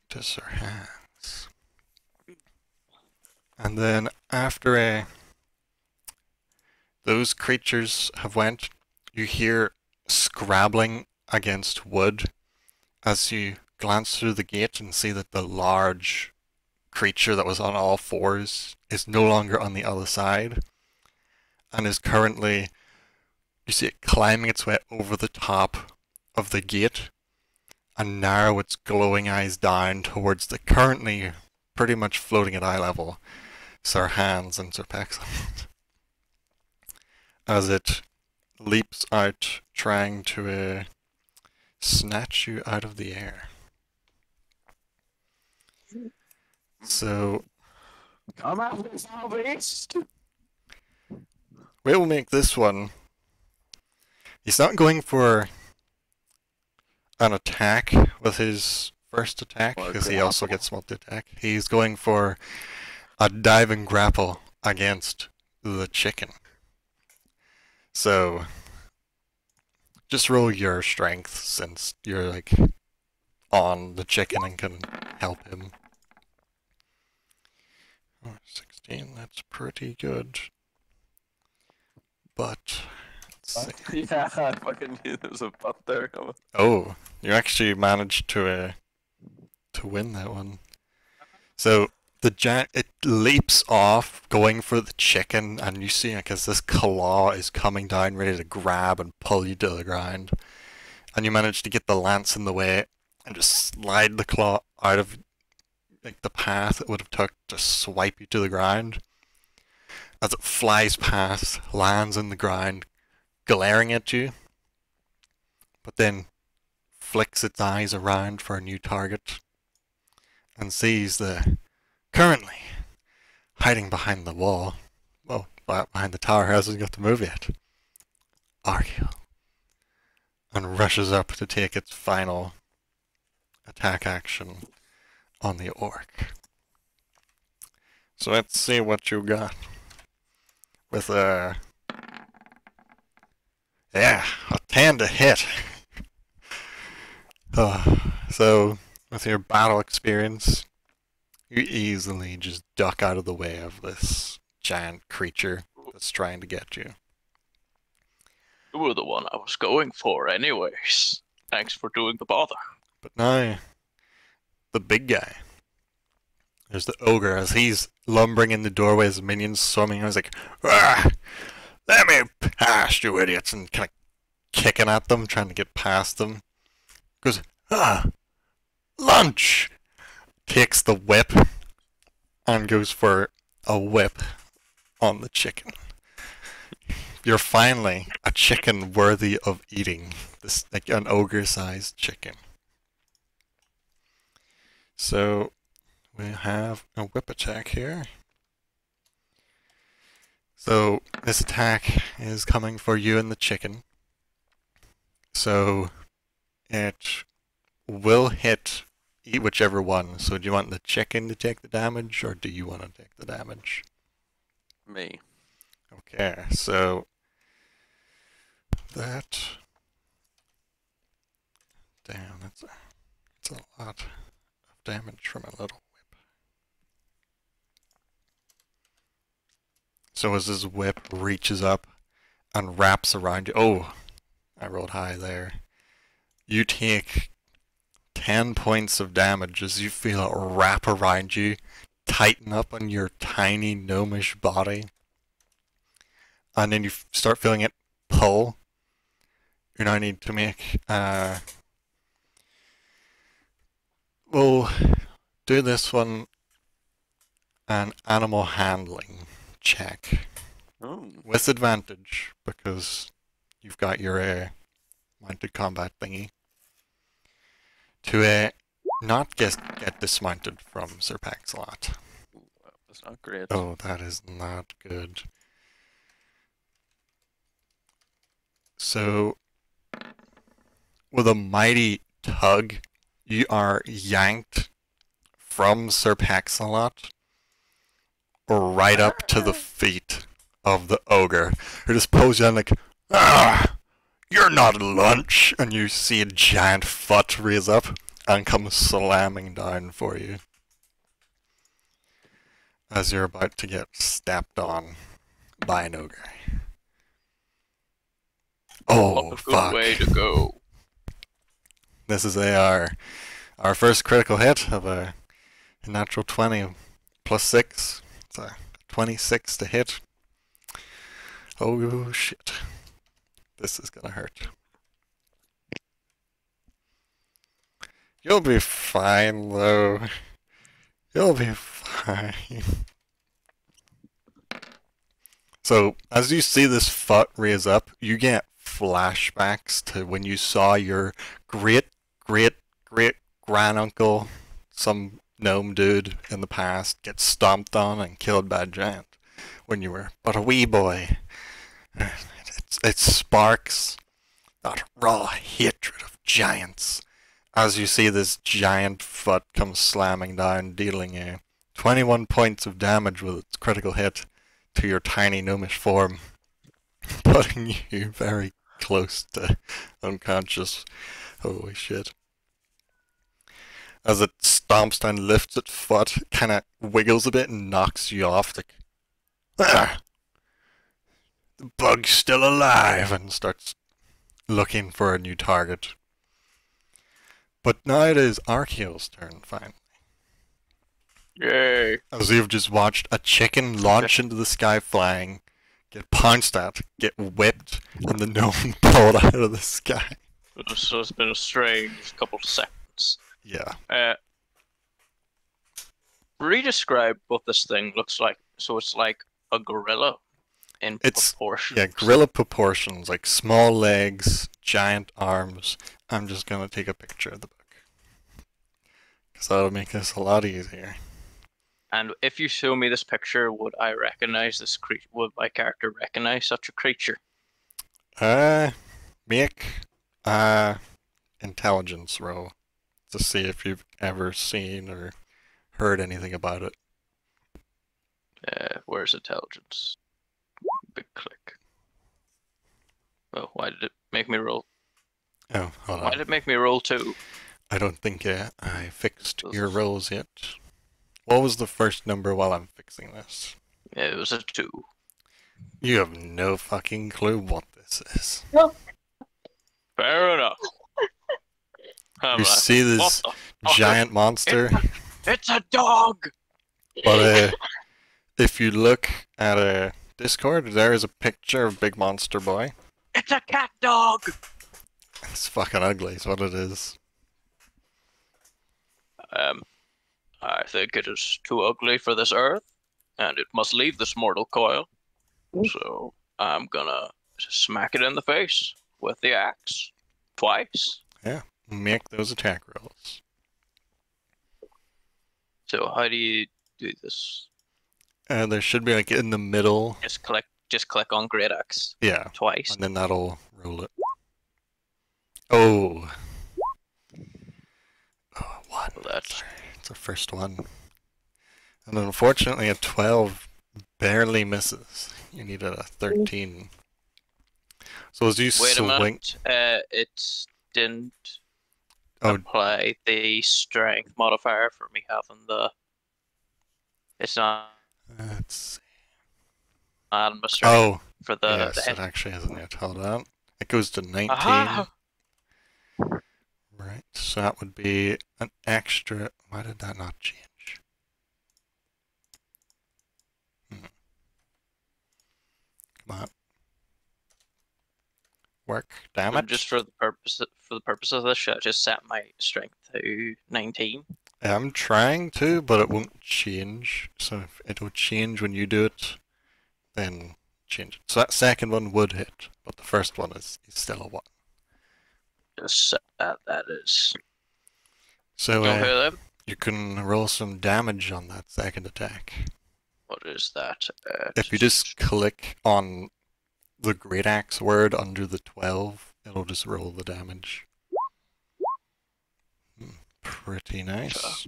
To Sir Hans. And then after those creatures have went, you hear scrabbling against wood as you glance through the gate and see that the large creature that was on all fours is no longer on the other side and is currently, you see it climbing its way over the top of the gate and narrow its glowing eyes down towards the currently pretty much floating at eye level Sir Hans and Sir Paxton as it leaps out trying to snatch you out of the air. So Come out, foul beast! we'll make this one. He's not going for an attack with his first attack Or a because he also grapple. gets multi-attack. He's going for a dive and grapple against the chicken. So just roll your strength since you're like on the chicken and can help him. Oh, 16, that's pretty good. But let's see. Yeah, I fucking knew there was a butt there. Oh, you actually managed to win that one. So the giant, it leaps off going for the chicken, and you see like as this claw is coming down ready to grab and pull you to the ground, and you manage to get the lance in the way and just slide the claw out of like the path it would have took to swipe you to the ground. As it flies past, lands in the ground, glaring at you, but then flicks its eyes around for a new target and sees the currently hiding behind the wall, well, behind the tower, hasn't got to move yet, Archaeal, and rushes up to take its final attack action on the orc. So let's see what you got with a 10 to hit. So with your battle experience, You easily just duck out of the way of this giant creature that's trying to get you. You were the one I was going for anyways. Thanks for doing the bother. But now, the big guy. There's the ogre as he's lumbering in the doorway as minions swarming. I was like, ah, let me past, you idiots, and kind of kicking at them, trying to get past them. Goes, lunch! Takes the whip and goes for a whip on the chicken. You're finally a chicken worthy of eating. This, like an ogre-sized chicken. So we have a whip attack here. So this attack is coming for you and the chicken. So it will hit whichever one. So do you want the chicken to take the damage, or do you want to take the damage? Me. Okay, so that. Damn, that's a lot of damage from a little whip. So as this whip reaches up and wraps around you, oh, I rolled high there. You take 10 points of damage as you feel it wrap around you, tighten up on your tiny gnomish body, and then you start feeling it pull. You now need to make we'll do this one an animal handling check Oh. with advantage because you've got your mounted combat thingy to not get dismounted from Sir Paxalot. That's not great. Oh, that is not good. So, with a mighty tug, you are yanked from Sir Paxalot right up to the feet of the ogre, who just pulls you on like, ah, you're not lunch, and you see a giant foot raise up and come slamming down for you as you're about to get stepped on by an ogre. Oh, What a fuck. good way to go. This is our first critical hit of a natural 20 plus 6. It's a 26 to hit. Oh shit. This is gonna hurt. You'll be fine though. You'll be fine. So, as you see this foot raise up, you get flashbacks to when you saw your great granduncle, some gnome dude in the past, get stomped on and killed by a giant when you were but a wee boy. It sparks that raw hatred of giants as you see this giant foot come slamming down, dealing 21 points of damage with its critical hit to your tiny gnomish form, putting you very close to unconscious. Holy shit. As it stomps down, lifts its foot, kind of wiggles a bit and knocks you off. Like, ah, the bug's still alive, and starts looking for a new target. But now it is Archeo's turn, finally. Yay. As you've just watched a chicken launch into the sky flying, get pounced at, get whipped, and the gnome pulled out of the sky. So it's been a strange couple of seconds. Yeah. Redescribe what this thing looks like. So it's like a gorilla in proportion. Yeah, gorilla proportions, like small legs, giant arms. I'm just gonna take a picture of the book, because that'll make this a lot easier. And if you show me this picture, would I recognize this creature? Would my character recognize such a creature? Make intelligence roll to see if you've ever seen or heard anything about it. Where's intelligence? Big click. Oh, why did it make me roll? Oh, hold on. Why did it make me roll 2? I don't think I fixed your rolls yet. What was the first number while I'm fixing this? It was a 2. You have no fucking clue what this is. Fair enough. I'm You like, see what this the fuck? giant monster, It's a dog! but if you look at Discord, there is a picture of Big Monster Boy. It's a cat dog! It's fucking ugly, is what it is. I think it is too ugly for this earth, and it must leave this mortal coil. So I'm gonna smack it in the face with the axe. Twice. Make those attack rolls. So how do you do this? There should be like in the middle. Just click on great axe Yeah, twice. and then that'll roll it. Oh. Oh, one. So that's It's our first one. And unfortunately, a 12 barely misses. You needed a 13. So as you wait a swing... minute. It didn't Oh, apply the strength modifier for me having the. It's not let's... adding my strength Oh, for the yes, hit. it actually isn't yet. Hold on. It goes to 19. Aha! Right, so that would be an extra... Why did that not change? Come on. Work, damn So it. just for the purpose of this, should I just set my strength to 19? I'm trying to, but it won't change. So if it'll change when you do it, then change it. So that second one would hit, but the first one is still a 1. Just set that is. So Okay then. you can roll some damage on that second attack. What is that? If you just click on the Great Axe word under the 12, it'll just roll the damage. Pretty nice.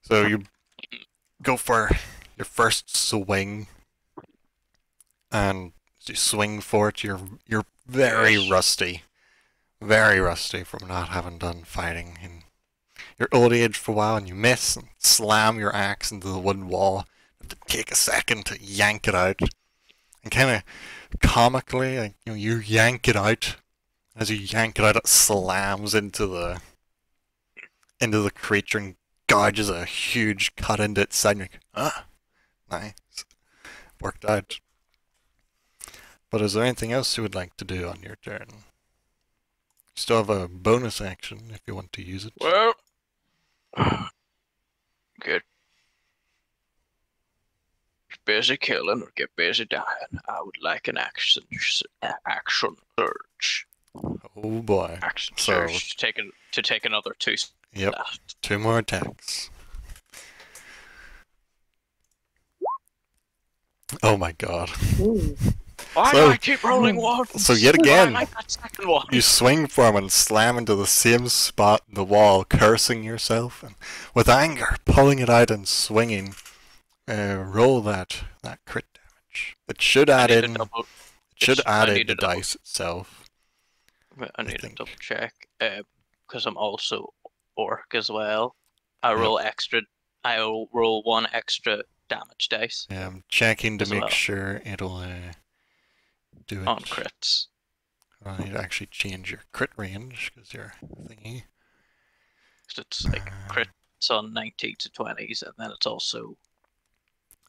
So you go for your first swing, and as you swing for it, you're very rusty from not having done fighting in your old age for a while, and you miss and slam your axe into the wooden wall. You have to take a second to yank it out, and kind of comically, like, you yank it out. As you yank it out, it slams into the creature and gouges a huge cut into its side. And you're like, ah, nice, worked out. But is there anything else you would like to do on your turn? You still have a bonus action if you want to use it. Well, get busy killing or get busy dying. I would like an action surge. Oh boy. Action So- surge to take another 2. Yep, 2 more attacks. Oh my god. Ooh. Why So- do I keep rolling one? So yet Why again, I like that second one. you swing for him and slam into the same spot in the wall, cursing yourself, and with anger, pulling it out and swinging. Roll that crit damage. It should add I need in. to double- It should I add need in to the double- dice itself. I need to think. double check because I'm also orc as well. I roll extra. I'll roll 1 extra damage dice Yeah, I'm checking to As make well. sure it'll do it. on crits. I need to actually change your crit range because you're thingy. 'Cause it's like crits on 90 to 20s, and then it's also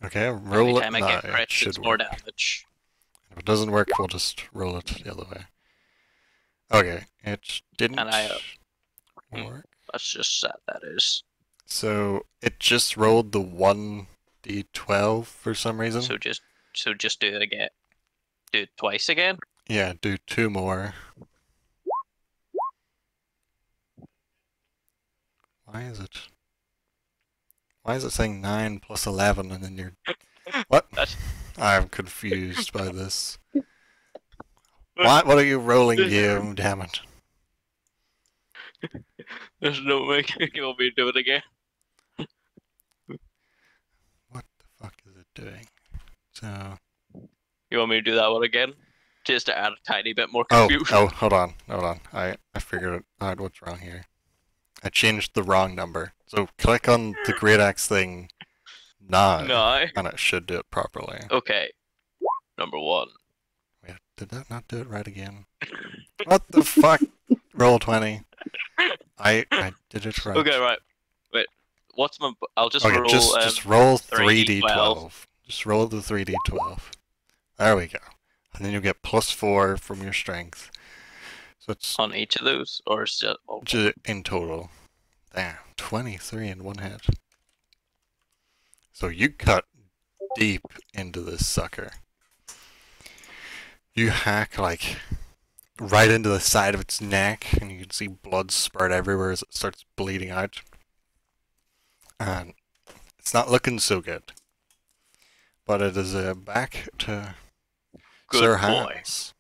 Okay, roll it anytime I now. get It crits, should it's more work. damage. If it doesn't work, we'll just roll it the other way. Okay, it didn't And I, work. Let's just set that is. So it just rolled the 1d12 for some reason. So just do it again. Do it twice again. Yeah, do 2 more. Why is it saying 9 plus 11 and then you're... What? That's- I'm confused by this. What are you rolling, you? Damn it. There's no way you want me to do it again. What the fuck is it doing? So... You want me to do that one again? Just to add a tiny bit more Oh, confusion. hold on. I figured out what's wrong here. I changed the wrong number. So click on the great axe thing now, No. and it should do it properly. Okay. Number 1. Wait, did that not do it right again? What the fuck? Roll 20. I did it right. Okay, right. Wait. What's my? I'll just Okay, roll. just roll 3d12. 3d12. Just roll the 3d12. There we go. And then you'll get +4 from your strength. So it's On each of those, or is it? Oh, in total. Damn, 23 in one hit. So you cut deep into this sucker. You hack like right into the side of its neck, and you can see blood spurt everywhere as it starts bleeding out. And it's not looking so good. But it is back to good Sir boy. Hans.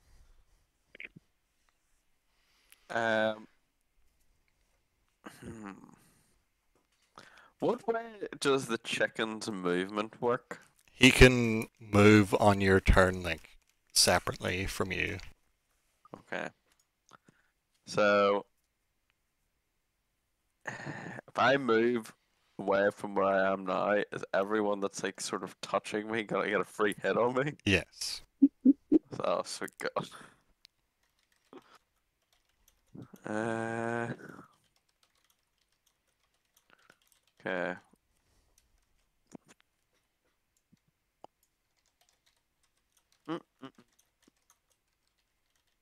What way does the chicken's movement work? He can move on your turn like separately from you. Okay. So, if I move away from where I am now, is everyone that's like sort of touching me gonna get a free hit on me? Yes. Oh, sweet God. Okay. Mm-mm.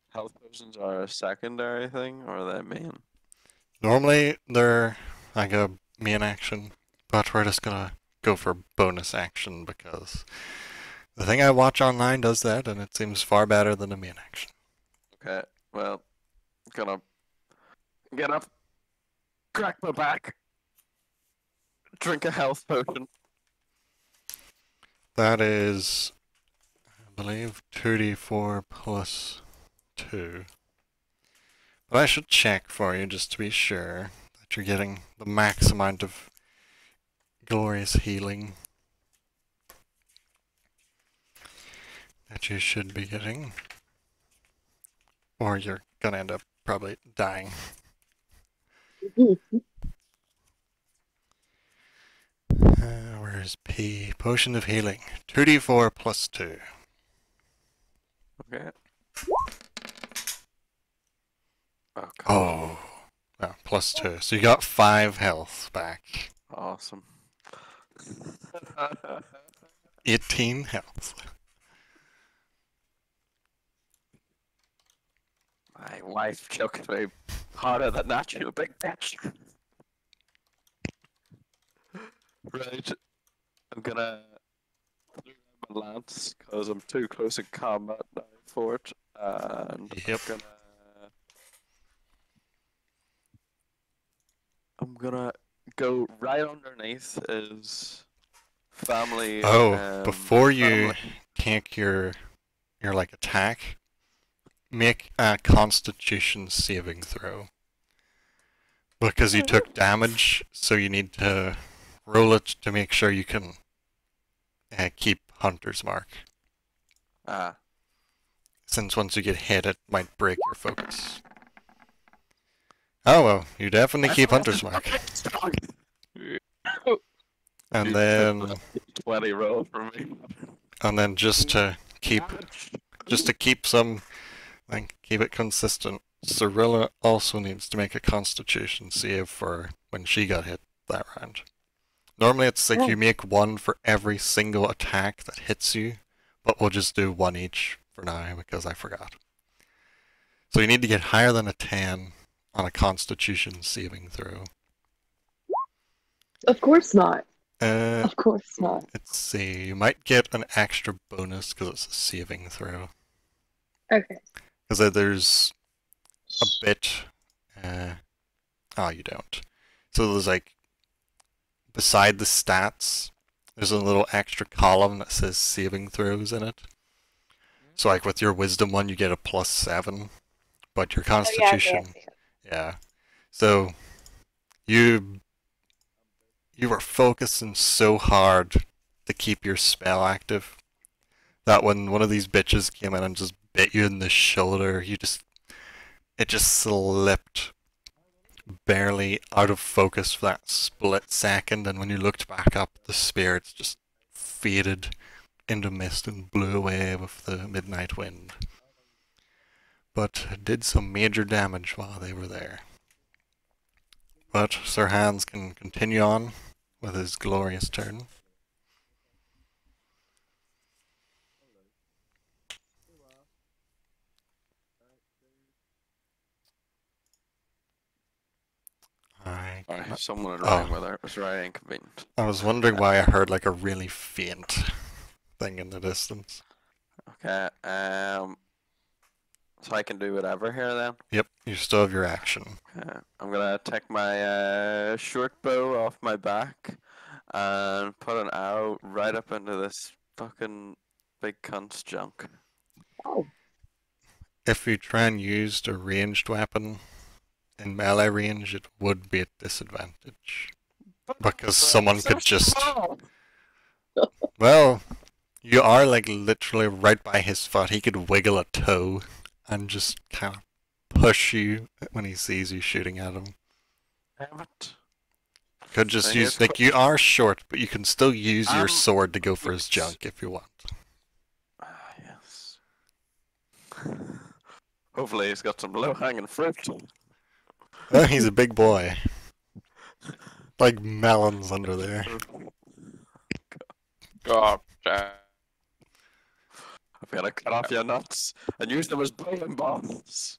Health potions are a secondary thing, or are they main? Normally they're like a main action, but we're just gonna go for bonus action because the thing I watch online does that, and it seems far better than a main action. Okay, well, gonna get up, crack my back, drink a health potion. That is, I believe, 2d4 plus 2. But I should check for you just to be sure that you're getting the max amount of glorious healing that you should be getting. Or you're gonna end up probably dying. Where's P? Potion of healing. 2d4 plus 2. Okay. Oh, come Oh. Oh, plus 2. So you got 5 health back. Awesome. 18 health. My wife choked me harder than that, you big bitch. Right. I'm gonna throw my lance because I'm too close in combat now for it, and Yep. I'm gonna go right underneath his family. Oh, before you family. take your like attack, make a Constitution saving throw. Because you took damage, so you need to roll it to make sure you can keep Hunter's Mark. Ah, Since once you get hit, it might break your focus. Oh well, you definitely keep Hunter's Mark. And then 20 roll for me. just to keep some, like, keep it consistent, Cirilla also needs to make a Constitution save for when she got hit that round. Normally it's like you make one for every single attack that hits you, but we'll just do one each for now because I forgot. So you need to get higher than a 10 on a Constitution saving throw. Of course not. Uh, Of course not. let's see, you might get an extra bonus because it's a saving throw. Okay. Because there's a bit. Oh, you don't. So there's like, beside the stats, there's a little extra column that says saving throws in it. So like with your wisdom one, you get a +7, but your constitution, yeah. So you were focusing so hard to keep your spell active that when one of these bitches came in and just bit you in the shoulder, it just slipped barely out of focus for that split second, and when you looked back up, the spirits just faded into mist and blew away with the midnight wind. But did some major damage while they were there. But Sir Hans can continue on with his glorious turn. Sorry, someone had rang whether it was very inconvenient. I was wondering why I heard like a really faint thing in the distance. Okay, so I can do whatever here then? Yep, you still have your action. Okay, I'm gonna take my short bow off my back and put an arrow right up into this fucking big cunt's junk. Oh, If you try and use a ranged weapon in melee range, it would be at disadvantage. Because someone could just... Well, you are like literally right by his foot. He could wiggle a toe and just kind of push you when he sees you shooting at him. Damn it. Could just use... Like, you are short, but you can still use your sword to go for his yes. junk if you want. Yes. Hopefully he's got some low-hanging fruit. Oh, he's a big boy. Like melons under there. God damn. I'm gonna cut off your nuts and use them as bowling balls.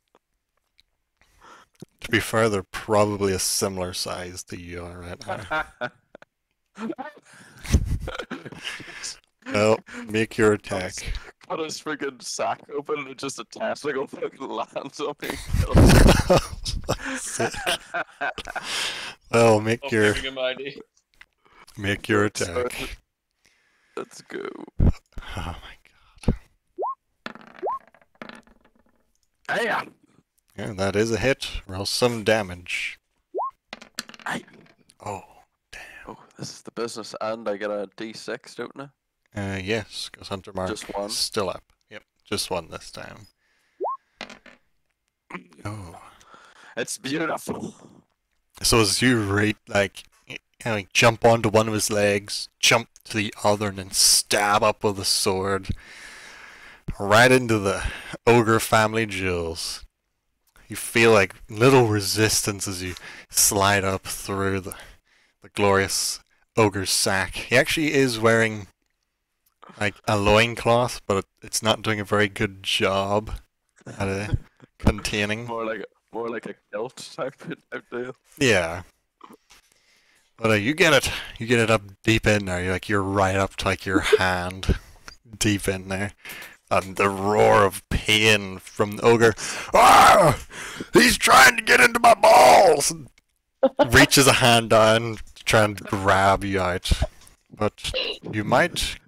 To be fair, they're probably a similar size to you are right now. Well, make your attack. Cut his friggin' sack open and just a testicle fucking lands on me. Sick. Well, make your attack. Let's go. Oh my god. Hey! Yeah, that is a hit. Roll some damage. Hey! Oh, damn. Oh, this is the business, and I get a D6, don't I? Yes, because Hunter Mark Just one? is still up. Yep, just one this time. Oh. It's beautiful. So as you jump onto one of his legs, jump to the other, and then stab up with the sword right into the ogre family jewels. You feel like little resistance as you slide up through the glorious ogre's sack. He actually is wearing like a loincloth, but it's not doing a very good job at containing. More like a kilt type deal. Yeah. But you get it up deep in there. You're right up to like your hand, deep in there, and the roar of pain from the ogre. Ah! He's trying to get into my balls! Reaches a hand down, trying to grab you out, but you might.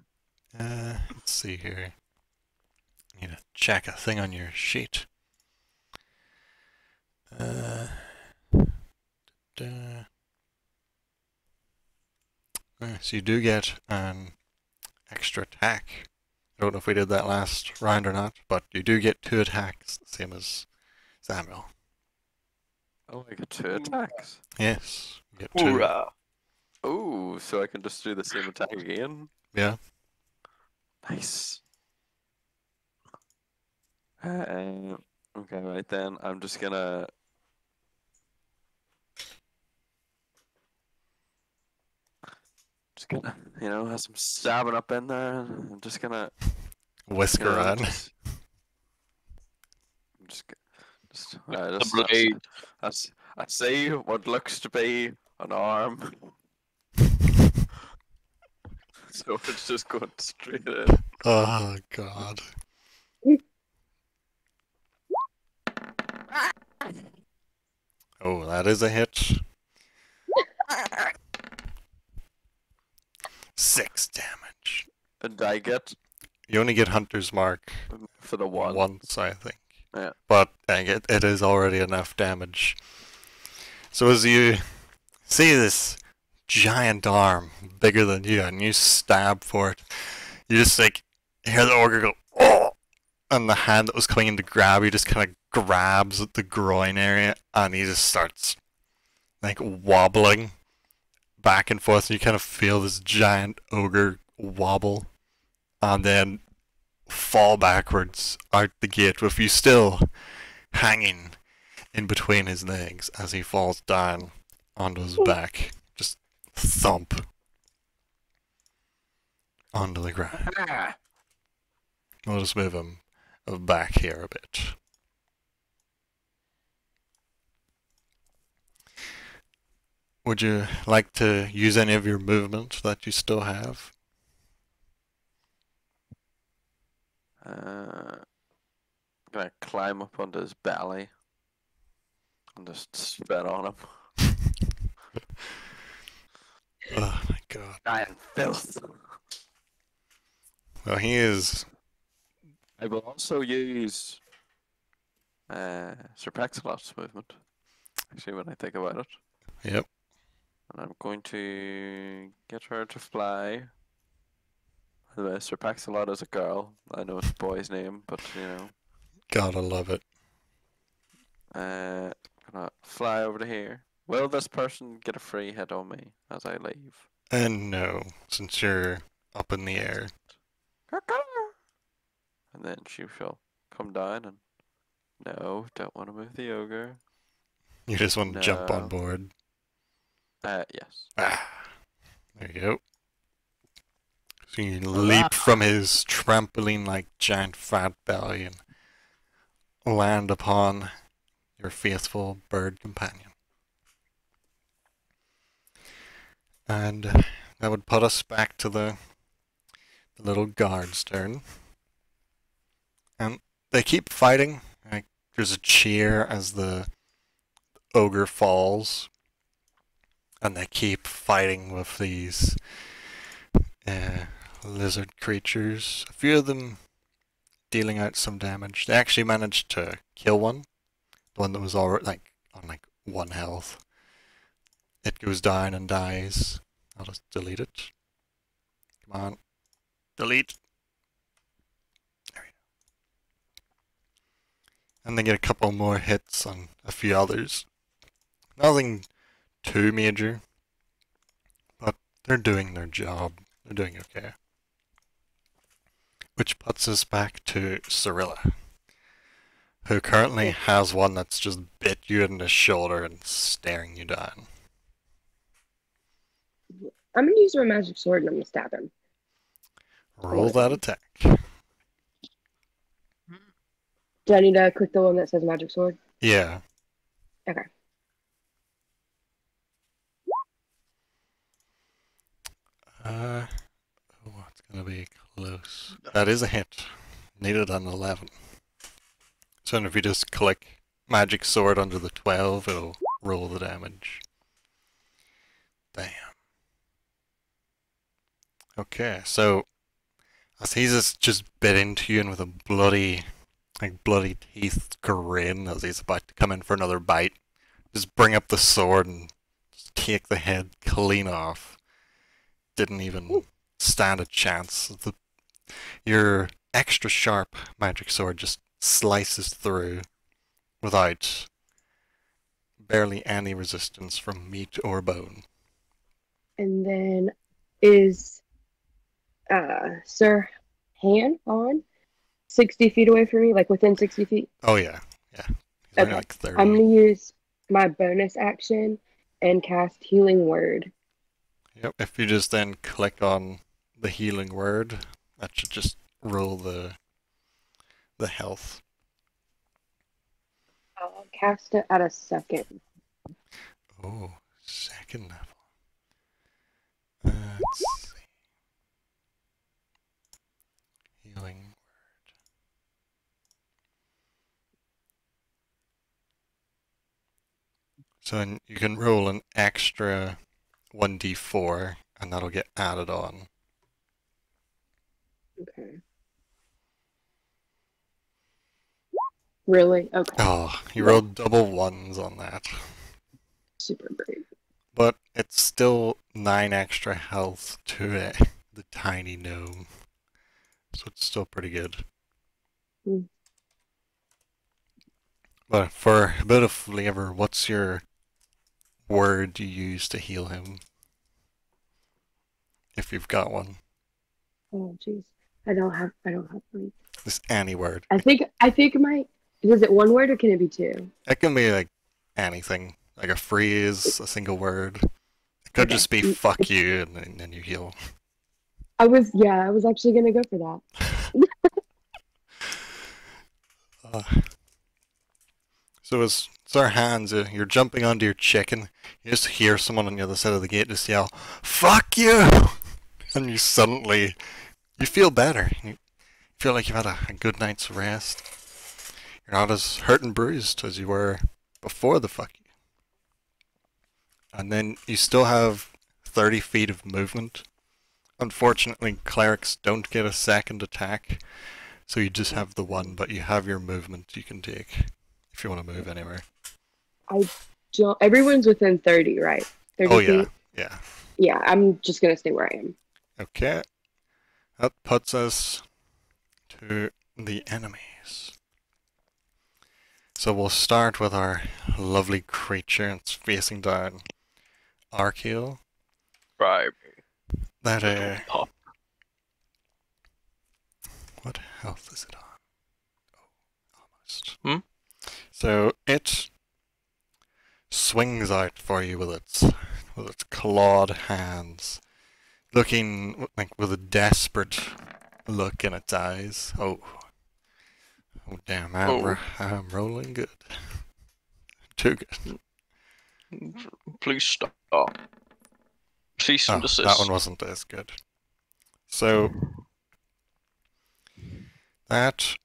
Let's see here. Need to check a thing on your sheet. So you do get an extra attack. I don't know if we did that last round or not, but you do get 2 attacks, same as Samuel. Oh, I get 2 attacks. Yes, you get 2. Hoorah. Oh, so I can just do the same attack again? Yeah. Nice. Okay, right then. I'm just gonna. Have some stabbing up in there. I'm just gonna. Whisk around. I see what looks to be an arm. So it's just going straight in. Oh god. Oh, that is a hit. 6 damage. And I get You only get Hunter's Mark for the one. once, I think. Yeah. But dang it is already enough damage. So as you see this giant arm, bigger than you, and you stab for it, you just hear the ogre go, oh! And the hand that was coming in to grab you just kind of grabs at the groin area, and he just starts like wobbling back and forth. And you kind of feel this giant ogre wobble, and then fall backwards out the gate with you still hanging in between his legs as he falls down onto his back. Just thump onto the ground. Ah, We'll just move him back here a bit. Would you like to use any of your movement that you still have? I'm gonna climb up onto his belly and just spit on him. Oh my god. Giant filth. Well, he is. I will also use Sir Paxilot's movement. Actually, when I think about it. Yep. And I'm going to get her to fly. Sir Paxilot is a girl. I know it's a boy's name, but you know. Gotta love it. Gonna fly over to here. Will this person get a free hit on me as I leave? And no, since you're up in the air. And then she shall come down and no, don't want to move the ogre. You just want to jump on No. board. Yes. Ah, there you go. So you leap from his trampoline-like giant fat belly and land upon your faithful bird companion. And that would put us back to the little guard's turn. And they keep fighting. Like, there's a cheer as the ogre falls. And they keep fighting with these lizard creatures. A few of them dealing out some damage. They actually managed to kill one. The one that was already on 1 health. It goes down and dies. I'll just delete it. Come on. Delete. There we go. And they get a couple more hits on a few others. Nothing too major. But they're doing their job. They're doing okay. Which puts us back to Cyrilla, who currently has one that's just bit you in the shoulder and staring you down. I'm gonna use my magic sword and I'm gonna stab him. Roll that attack. Do I need to click the one that says magic sword? Yeah. Okay. Oh, it's gonna be close. That is a hit. Needed an 11. So if you just click magic sword under the 12, it'll roll the damage. Damn. Okay, so as he's just bit into you and with a bloody teeth grin as he's about to come in for another bite, just bring up the sword and just take the head clean off. Didn't even stand a chance. Your extra sharp magic sword just slices through without barely any resistance from meat or bone. And then is Sir Han on 60 feet away from me, like within 60 feet? Oh yeah, yeah. He's only Okay. like 30. I'm gonna use my bonus action and cast Healing Word. Yep. If you just then click on the healing word, that should just roll the health. I'll cast it at a second. Oh, second level. Let's see. Healing word. So then you can roll an extra 1d4, and that'll get added on. Okay. Really? Okay. Oh, you rolled double ones on that. Super great. But it's still 9 extra health to the tiny gnome. So it's still pretty good. Mm. But for a bit of flavor, what's your word you use to heal him. If you've got one. Oh, jeez. I don't have one. Just any word. I think is it one word or can it be two? It can be like anything. Like a phrase, a single word. It could Okay. just be fuck you and then you heal. I was actually gonna go for that. So as our hands, you're jumping onto your chicken, you just hear someone on the other side of the gate just yell, "Fuck you!" And you suddenly, you feel better. You feel like you've had a good night's rest. You're not as hurt and bruised as you were before the fuck you. And then you still have 30 feet of movement. Unfortunately, clerics don't get a second attack, so you just have the one, but you have your movement you can take if you want to move anywhere. Everyone's within 30, right? 30 Oh yeah, feet? yeah. Yeah, I'm just gonna stay where I am. Okay. That puts us to the enemies. So we'll start with our lovely creature. It's facing down Archaeal. Right. That, Pop. what health is it on? Oh, almost. So it swings out for you with its clawed hands, looking like with a desperate look in its eyes. Oh damn! I'm rolling good. Too good. Please stop. Cease and desist. That one wasn't as good. So that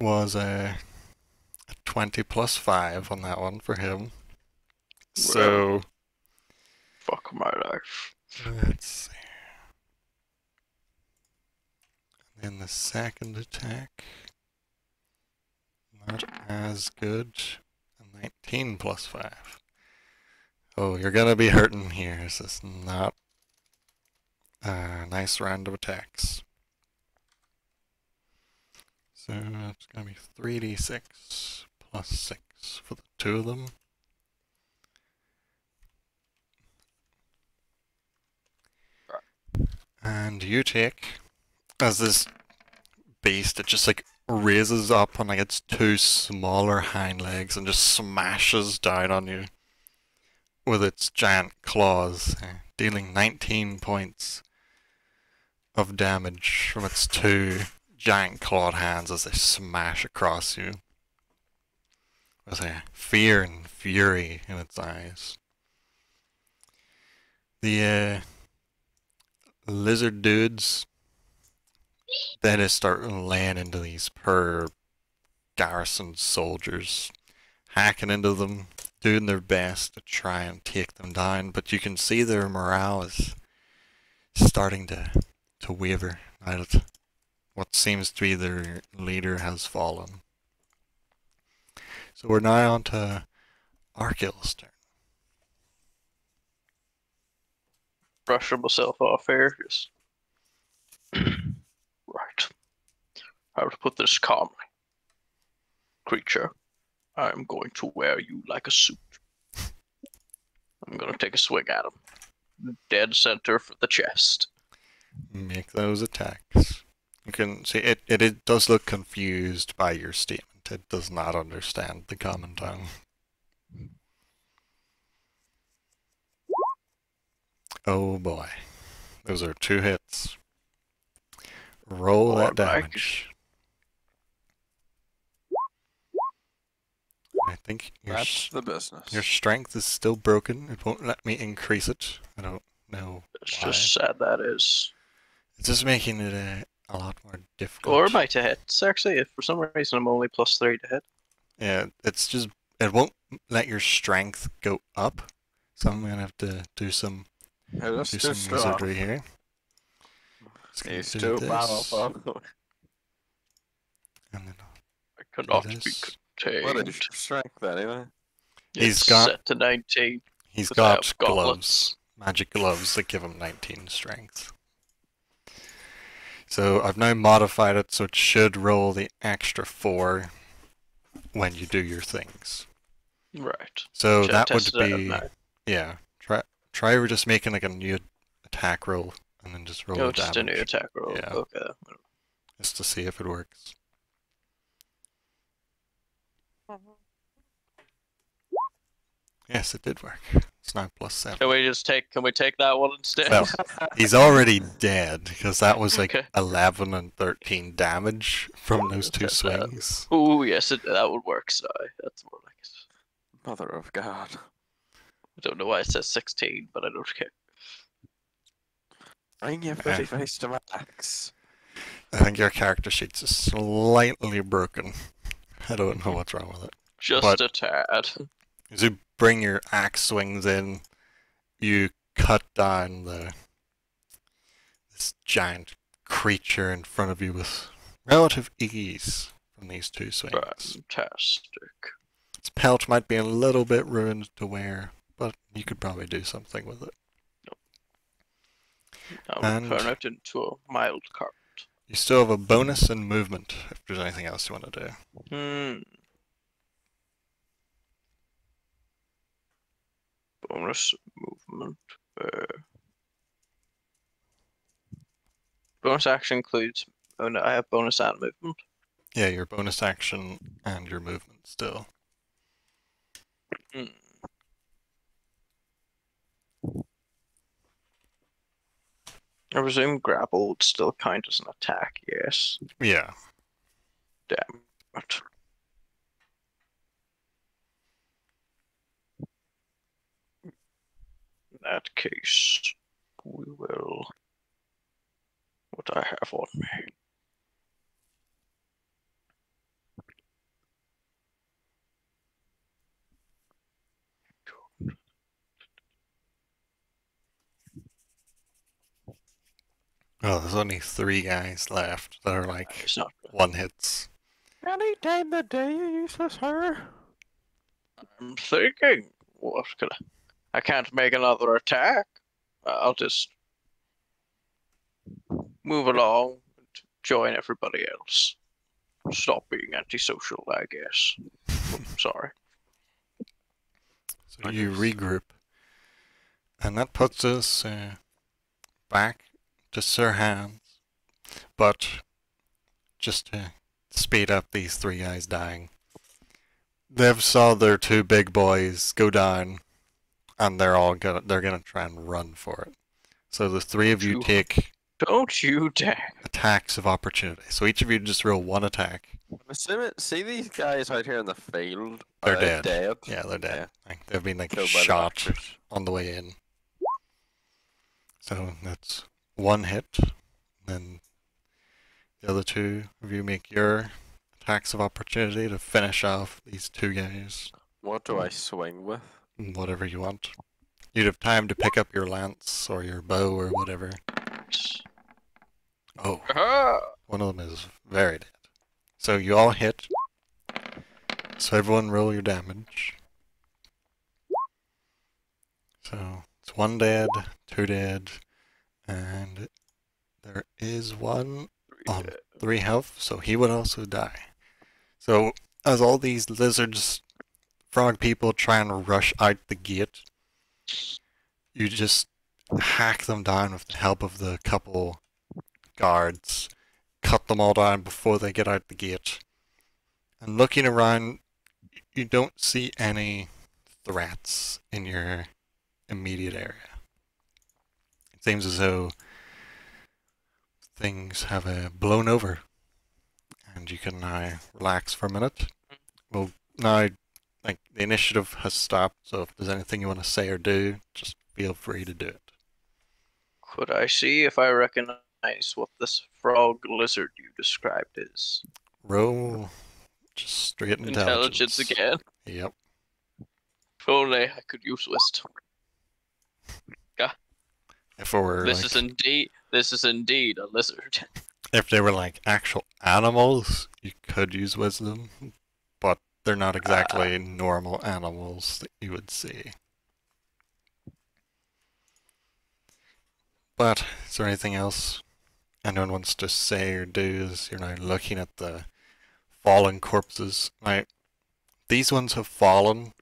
was a 20 plus 5 on that one for him. So Fuck my life. let's see. And then the second attack, not as good. A 19 plus 5. Oh, you're gonna be hurting here. This is not a nice round of attacks. So it's gonna be 3d6 plus 6 for the two of them. And you take, as this beast, it just like raises up on like its two smaller hind legs and just smashes down on you with its giant claws, dealing 19 points of damage from its two giant clawed hands as they smash across you with a fear and fury in its eyes. The lizard dudes, they just start laying into these poor garrison soldiers, hacking into them, doing their best to try and take them down, but you can see their morale is starting to waver now that what seems to be their leader has fallen. So we're now on to Archaeal's turn. Brushing myself off here. Just right. I have to put this calmly. Creature, I am going to wear you like a suit. I'm going to take a swing at him. Dead center for the chest. Make those attacks. You can see it does look confused by your statement. It does not understand the common tongue. Oh boy. Those are 2 hits. Roll that damage. I think That's the business. your strength is still broken. It won't let me increase it. I don't know It's why. just sad that is. It's just making it a lot more difficult. Or my to hits, actually. If for some reason I'm only +3 to hit. Yeah, it's just, it won't let your strength go up. So I'm gonna have to do some Hey, let's do do some wizardry here. Just gonna He's do too this, powerful. and then I cannot do be this. contained. What is your strength anyway? He's It's got- set to 19. He's But I got have gloves, gauntlets. magic gloves that give him 19 strength. So I've now modified it so it should roll the extra 4 when you do your things. Right. So Should I that would test it out be, now? yeah. Try just making like a new attack roll and then just roll Oh, the just a new damage. attack roll. Yeah. Okay. Just to see if it works. Yes, it did work. It's now +7. Can we take that one instead? Well, he's already dead because that was like Okay. 11 and 13 damage from those two swings. Oh yes, that would work. So that's more like it. Mother of God. I don't know why it says 16, but I don't care. Bring your pretty face to my axe. I think your character sheet's slightly broken. I don't know what's wrong with it. Just But- a tad. As you bring your axe swings in, you cut down this giant creature in front of you with relative ease from these two swings. Fantastic. Its pelt might be a little bit ruined to wear, but you could probably do something with it. I'll And- turn it into a mild cart. You still have a bonus in movement if there's anything else you want to do. Bonus movement. Bonus action includes. Oh no, I have bonus and movement. Yeah, your bonus action and your movement still. Hmm. I presume grapple would still count as an attack, yes. Yeah. Damn it. In that case, we will. What I have on me. Oh, there's only 3 guys left that are like It's not. one hits. Any time the day, you useless her. I'm thinking. What could I can't make another attack. I'll just move along and join everybody else. Stop being antisocial, I guess. Sorry. So you regroup. And that puts us back to Sir Hans. But just to speed up these 3 guys dying, they've saw their 2 big boys go down, and they're gonna try and run for it. So the 3 of you take Don't you dare. attacks of opportunity. So each of you just roll 1 attack. I'm assuming, see these guys out here in the field? They're Are dead. dead. Yeah, they're dead. Like, they've been like Killed by the shot archers. on the way in. So that's 1 hit. Then the other 2 of you make your attacks of opportunity to finish off these 2 guys. What do I swing with? Whatever you want. You'd have time to pick up your lance or your bow or whatever. Oh, Ah! one of them is very dead. So you all hit. So everyone roll your damage. So it's 1 dead, 2 dead, and there is 1 on 3 health, so he would also die. So as all these lizards, frog people try and rush out the gate, you just hack them down with the help of the couple guards, cut them all down before they get out the gate. And looking around, you don't see any threats in your immediate area. It seems as though things have blown over, and you can now relax for a minute. Well, now, like, the initiative has stopped, so if there's anything you want to say or do, just feel free to do it. Could I see if I recognize what this frog lizard you described is? Roll just straight intelligence. Intelligence again. Yep. If only I could use wisdom. If it were This like, is indeed a lizard. if they were like actual animals, you could use wisdom, but they're not exactly normal animals that you would see. But is there anything else anyone wants to say or do as you're now looking at the fallen corpses? Now, these ones have fallen,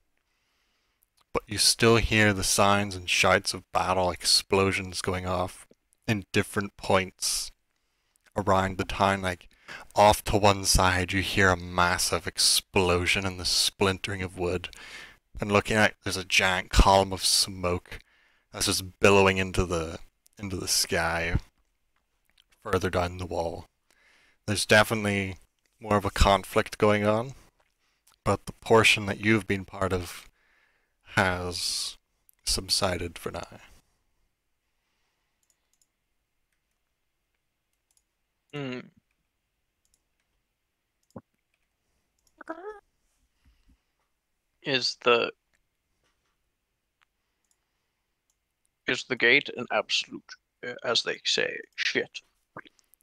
but you still hear the signs and shouts of battle explosions going off in different points around the town. Like, off to one side, you hear a massive explosion and the splintering of wood. And looking out, there's a giant column of smoke that's just billowing into the sky further down the wall. There's definitely more of a conflict going on, but the portion that you've been part of has subsided for now. Hmm. Is the gate an absolute, as they say, shit,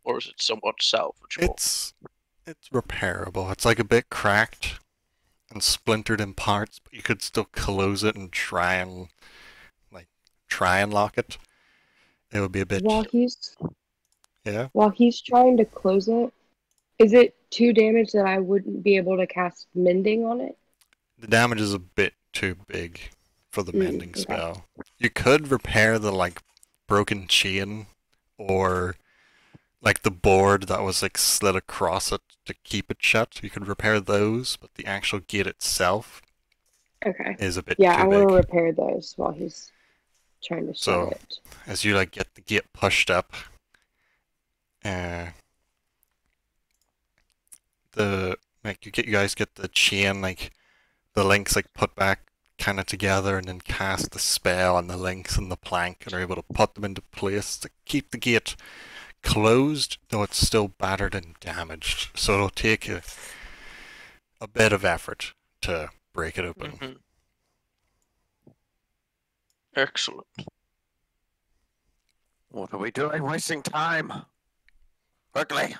or is it somewhat salvageable? It's repairable. It's like a bit cracked and splintered in parts, but you could still close it and try and lock it. It would be a bit. While he's Yeah. while he's trying to close it, is it 2 damage that I wouldn't be able to cast mending on it? The damage is a bit too big for the mending okay. spell. You could repair the broken chain or the board that was slid across it to keep it shut. You could repair those, but the actual gate itself Okay. is a bit Yeah, too I big. want to repair those while he's trying to So, shut it. As you get the gate pushed up, you guys get the chain the links put back kind of together, and then cast the spell on the links and the plank, and are able to put them into place to keep the gate closed, though it's still battered and damaged. So it'll take a bit of effort to break it open. Mm-hmm. Excellent. What are we doing? Wasting time. Quickly.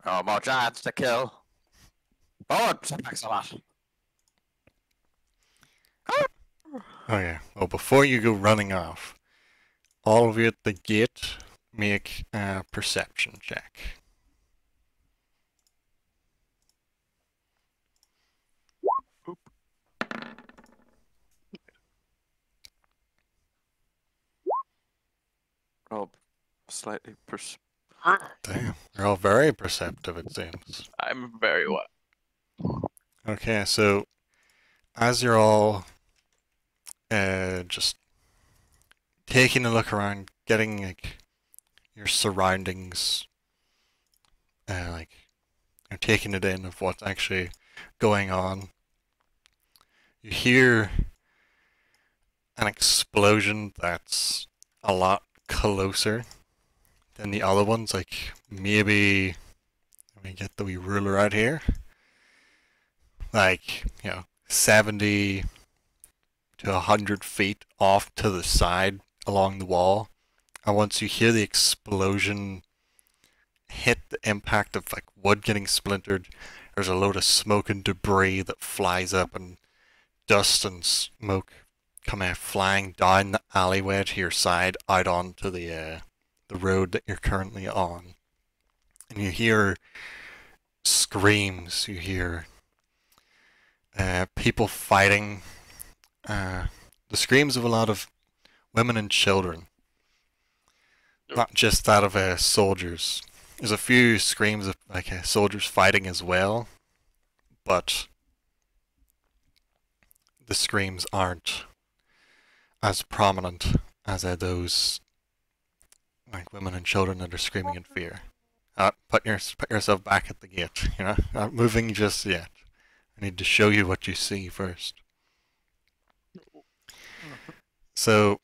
Oh, more giants to kill. Forward, setbacks a lot. Okay, well, before you go running off, all of you at the gate make a perception check. Oh, slightly Damn, you're all very perceptive, it seems. I'm very well. Okay, so as you're all just taking a look around, getting your surroundings, you're taking it in of what's actually going on, you hear an explosion that's a lot closer than the other ones. Maybe, let me get the wee ruler out here. 70 to 100 feet off to the side along the wall. And once you hear the explosion hit the impact of wood getting splintered, there's a load of smoke and debris that flies up, and dust and smoke come flying down the alleyway to your side, out onto the road that you're currently on. And you hear screams, you hear people fighting, the screams of a lot of women and children, not just that of soldiers. There's a few screams of soldiers fighting as well, but the screams aren't as prominent as those women and children that are screaming in fear. Put yourself back at the gate. Not moving just yet. I need to show you what you see first. So,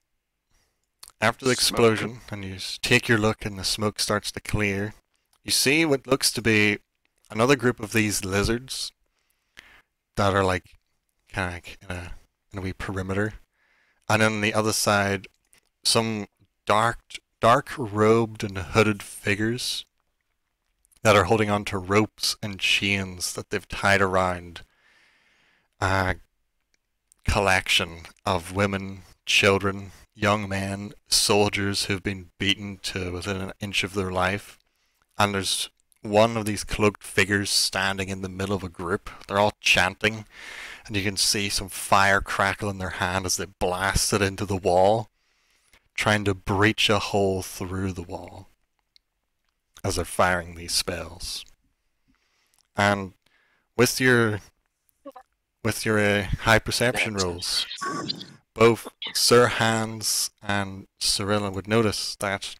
after the explosion, and you take your look and the smoke starts to clear, you see what looks to be another group of these lizards that are kind of in a wee perimeter. And then on the other side, some dark robed and hooded figures that are holding onto ropes and chains that they've tied around a collection of women, children, young men, soldiers who've been beaten to within an inch of their life. And there's one of these cloaked figures standing in the middle of a group. They're all chanting, and you can see some fire crackle in their hand as they blast it into the wall, trying to breach a hole through the wall as they're firing these spells. And with your high perception rolls, both Sir Hans and Cyrilla would notice that.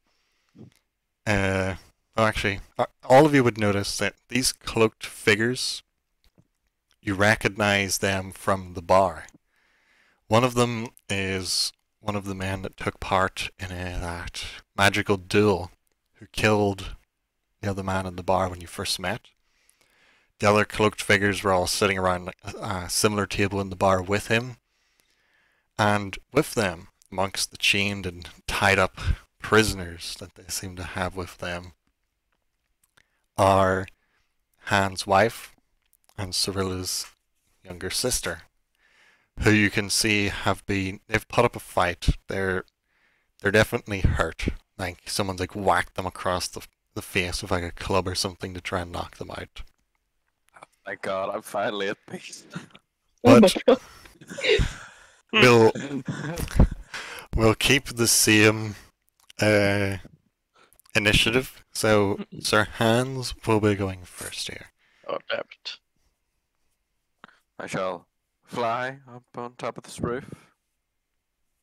All of you would notice that these cloaked figures, you recognize them from the bar. One of them is one of the men that took part in that magical duel who killed the other man in the bar when you first met. The other cloaked figures were all sitting around a similar table in the bar with him. And with them, amongst the chained and tied up prisoners that they seem to have with them, are Hans' wife and Cyrilla's younger sister, who you can see they've put up a fight. They're definitely hurt. Like someone's like whacked them across the face with like a club or something to try and knock them out. My God, I'm finally at peace. Oh my But god. we'll keep the same initiative. So Sir Hans will be going first here. Oh, damn it. I shall fly up on top of this roof.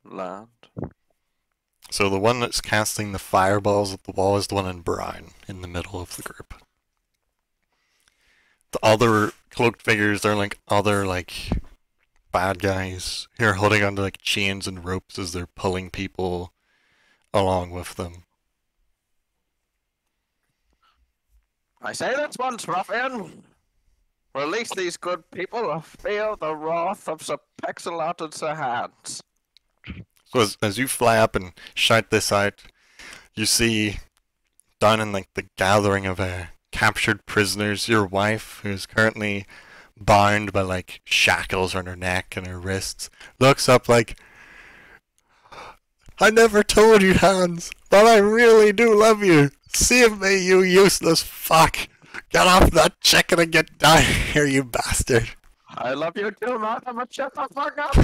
Land. So the one that's casting the fireballs at the wall is the one in brown in the middle of the group. The other cloaked figures, they're like other bad guys who are holding onto like chains and ropes as they're pulling people along with them. I say this once, ruffian. Release these good people or feel the wrath of Sir Pexelot and Sir Hans. So as you fly up and shout this out, you see down in like the gathering of captured prisoners, your wife, who is currently bound by like shackles around her neck and her wrists, looks up like, I never told you, Hans, but I really do love you. Save me, you useless fuck. Get off that chicken and get down here, you bastard. I love you too, Martha, but shut the fuck up!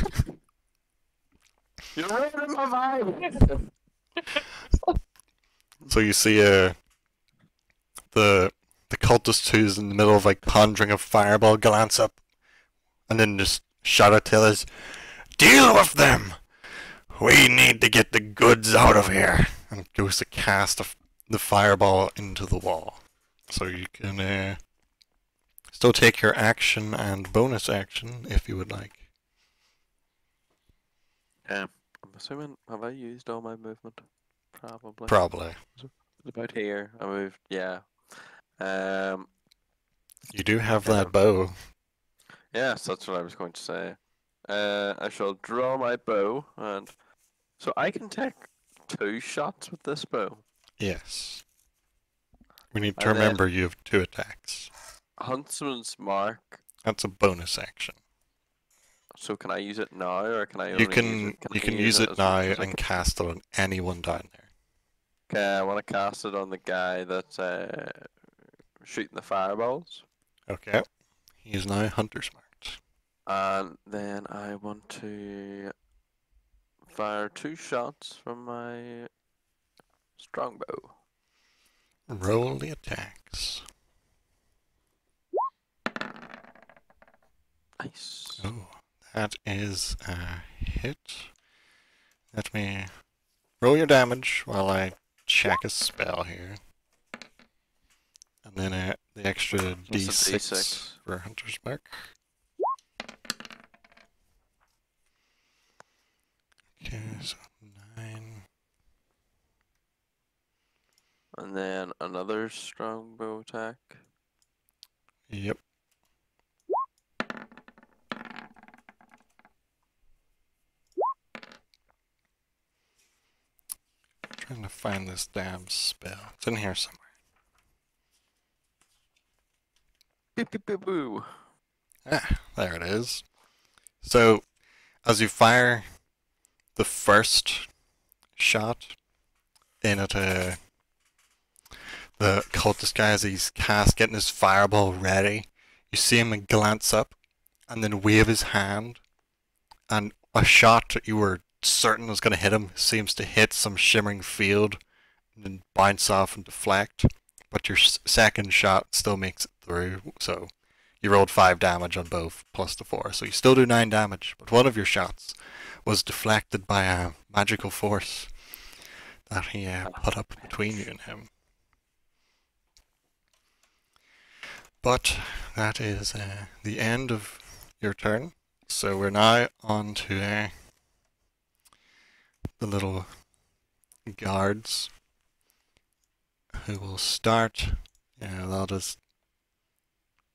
You're ruining my vibe! So you see the cultist who's in the middle of like conjuring a fireball glance up and then just shout at the others, deal with them! We need to get the goods out of here! And goes to cast the fireball into the wall. So you can still take your action and bonus action if you would like. I'm assuming, have I used all my movement? Probably. Probably. About here, I moved, yeah. You do have that bow. Yes, that's what I was going to say. I shall draw my bow, and so I can take 2 shots with this bow. Yes. We need to And then- remember you have 2 attacks. Huntsman's mark. That's a bonus action. So can I use it now, or can I only You can use it as now much as I and cast it on anyone down there. Okay, I want to cast it on the guy that's shooting the fireballs. Okay. He is now hunter's marked. And then I want to fire 2 shots from my strongbow. Roll the attacks. Nice. Oh, that is a hit. Let me roll your damage while I check a spell here. And then the extra It's a D6 D6. for hunter's mark. Okay, so 9. And then another strongbow attack. Yep. Trying to find this damn spell. It's in here somewhere. Pew pew pew boo. Ah, there it is. So, as you fire the first shot in at the cultist guy, as he's getting his fireball ready, you see him glance up and then wave his hand, and a shot that you were certain was going to hit him seems to hit some shimmering field and then bounce off and deflect, but your second shot still makes it through, so you rolled 5 damage on both, plus the 4, so you still do 9 damage, but one of your shots was deflected by a magical force that he put up between you and him. But that is the end of your turn. So we're now on to the little guards who will start. They'll just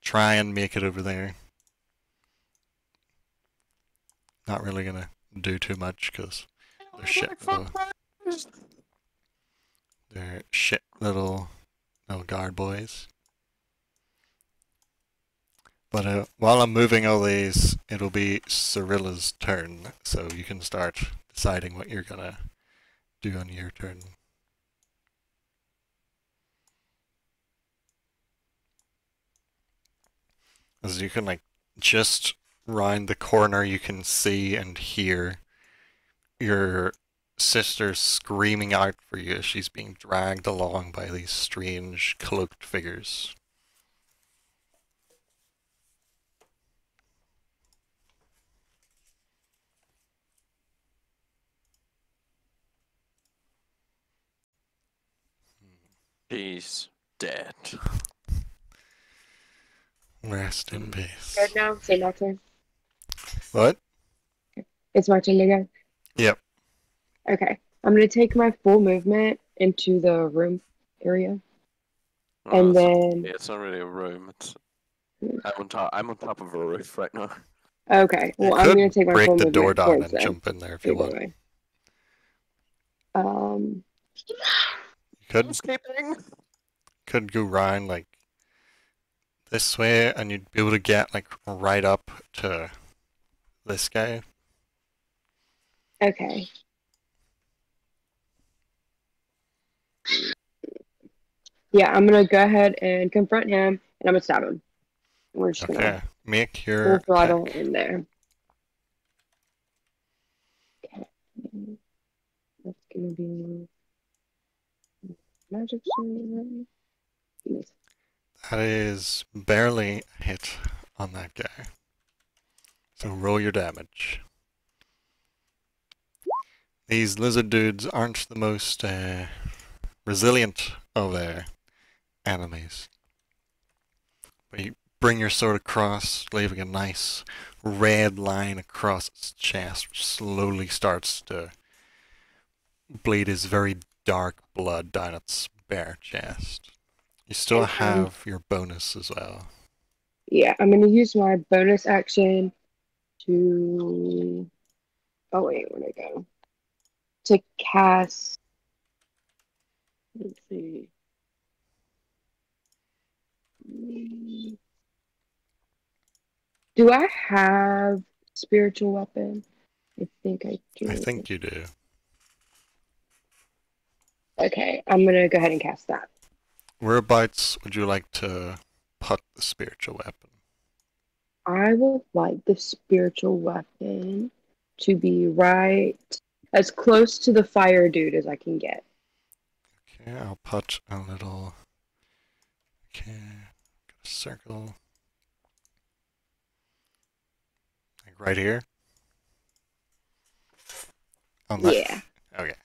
try and make it over there. Not really gonna do too much because they're shit little guard boys. But while I'm moving all these, it'll be Cyrilla's turn, so you can start deciding what you're gonna do on your turn. As you can just round the corner, you can see and hear your sister screaming out for you as she's being dragged along by these strange cloaked figures. She's dead. Rest in peace. Good now? So my turn? What? It's my turn to go? Yep. Okay. I'm going to take my full movement into the room area. Oh, And then... it's not really a room. It's I'm on top of a roof right now. Okay. Well, You I'm could going to take my break full the door movement down towards and them. jump in there if you Either want. way. You could Escaping. go round this way, and you'd be able to get right up to this guy. Okay. Yeah, I'm going to go ahead and confront him, and I'm going to stab him. We're just going Okay, to make full your throttle attack. in there. Okay. That's going to be magic sword. Yes. That is barely a hit on that guy. So roll your damage. These lizard dudes aren't the most resilient of their enemies. But you bring your sword across, leaving a nice red line across its chest, which slowly starts to bleed his very dark blood down its bare chest. You still have your bonus as well. Yeah, I'm going to use my bonus action to... Oh, wait, where'd I go? To cast... Let's see. Do I have spiritual weapon? I think I do. I think you do. Okay, I'm going to go ahead and cast that. Whereabouts would you like to put the spiritual weapon? I would like the spiritual weapon to be right as close to the fire dude as I can get. Okay, I'll put a little... Okay, got a circle. Right here? On that? Yeah. Okay.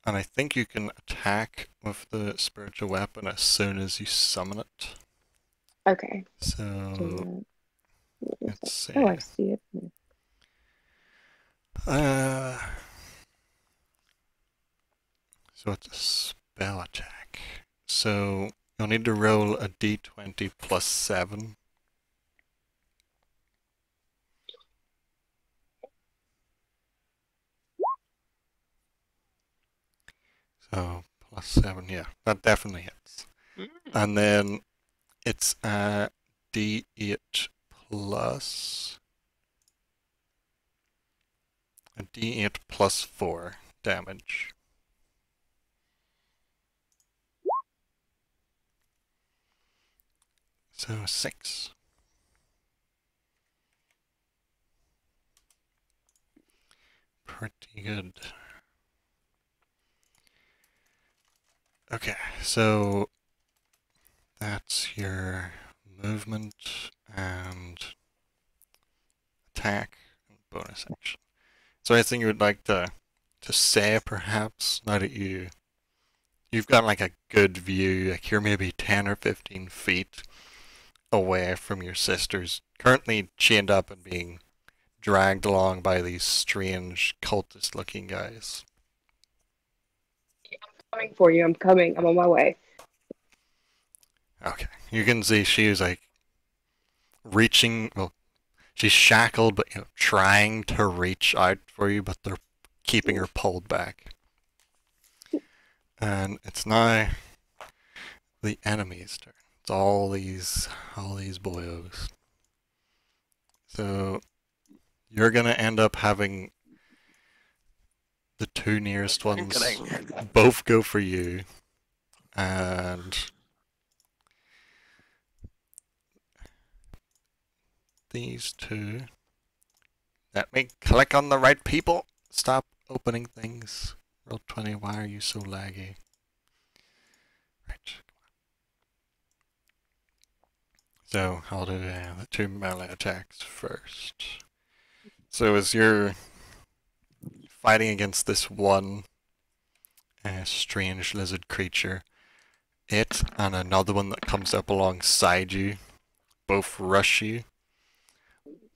And I think you can attack with the spiritual weapon as soon as you summon it. Okay. So, let's see. Oh, I see it. So it's a spell attack. So you'll need to roll a d20 plus 7. So plus 7, yeah, that definitely hits. And then it's a d8 plus... a d8 plus 4 damage. So 6. Pretty good. Okay, so that's your movement and attack and bonus action. So anything you would like to say, perhaps, now that you've got like a good view, like you're maybe 10 or 15 feet away from your sisters, currently chained up and being dragged along by these strange cultist looking guys. Coming for you. I'm coming. I'm on my way. Okay, you can see she's like reaching, well, she's shackled, but trying to reach out for you, but they're keeping her pulled back. And it's now the enemy's turn. It's all these boyos. So you're gonna end up having the 2 nearest ones both go for you, and these 2. Let me click on the right people. Stop opening things. Roll20, why are you so laggy? Right. So I'll do the 2 melee attacks first. So as you're fighting against this one strange lizard creature, it and another one that comes up alongside you both rush you,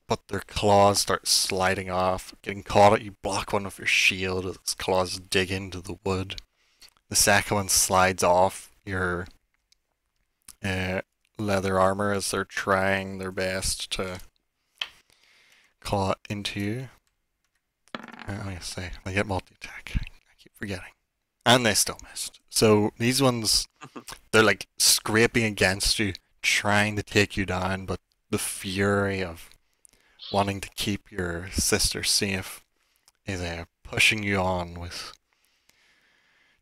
but their claws start sliding off, getting caught at you. Block one with your shield as its claws dig into the wood. The second one slides off your leather armor as they're trying their best to claw into you. I say they get multi-attack. I keep forgetting. And they still missed. So these ones, they're like scraping against you, trying to take you down, but the fury of wanting to keep your sister safe is pushing you on with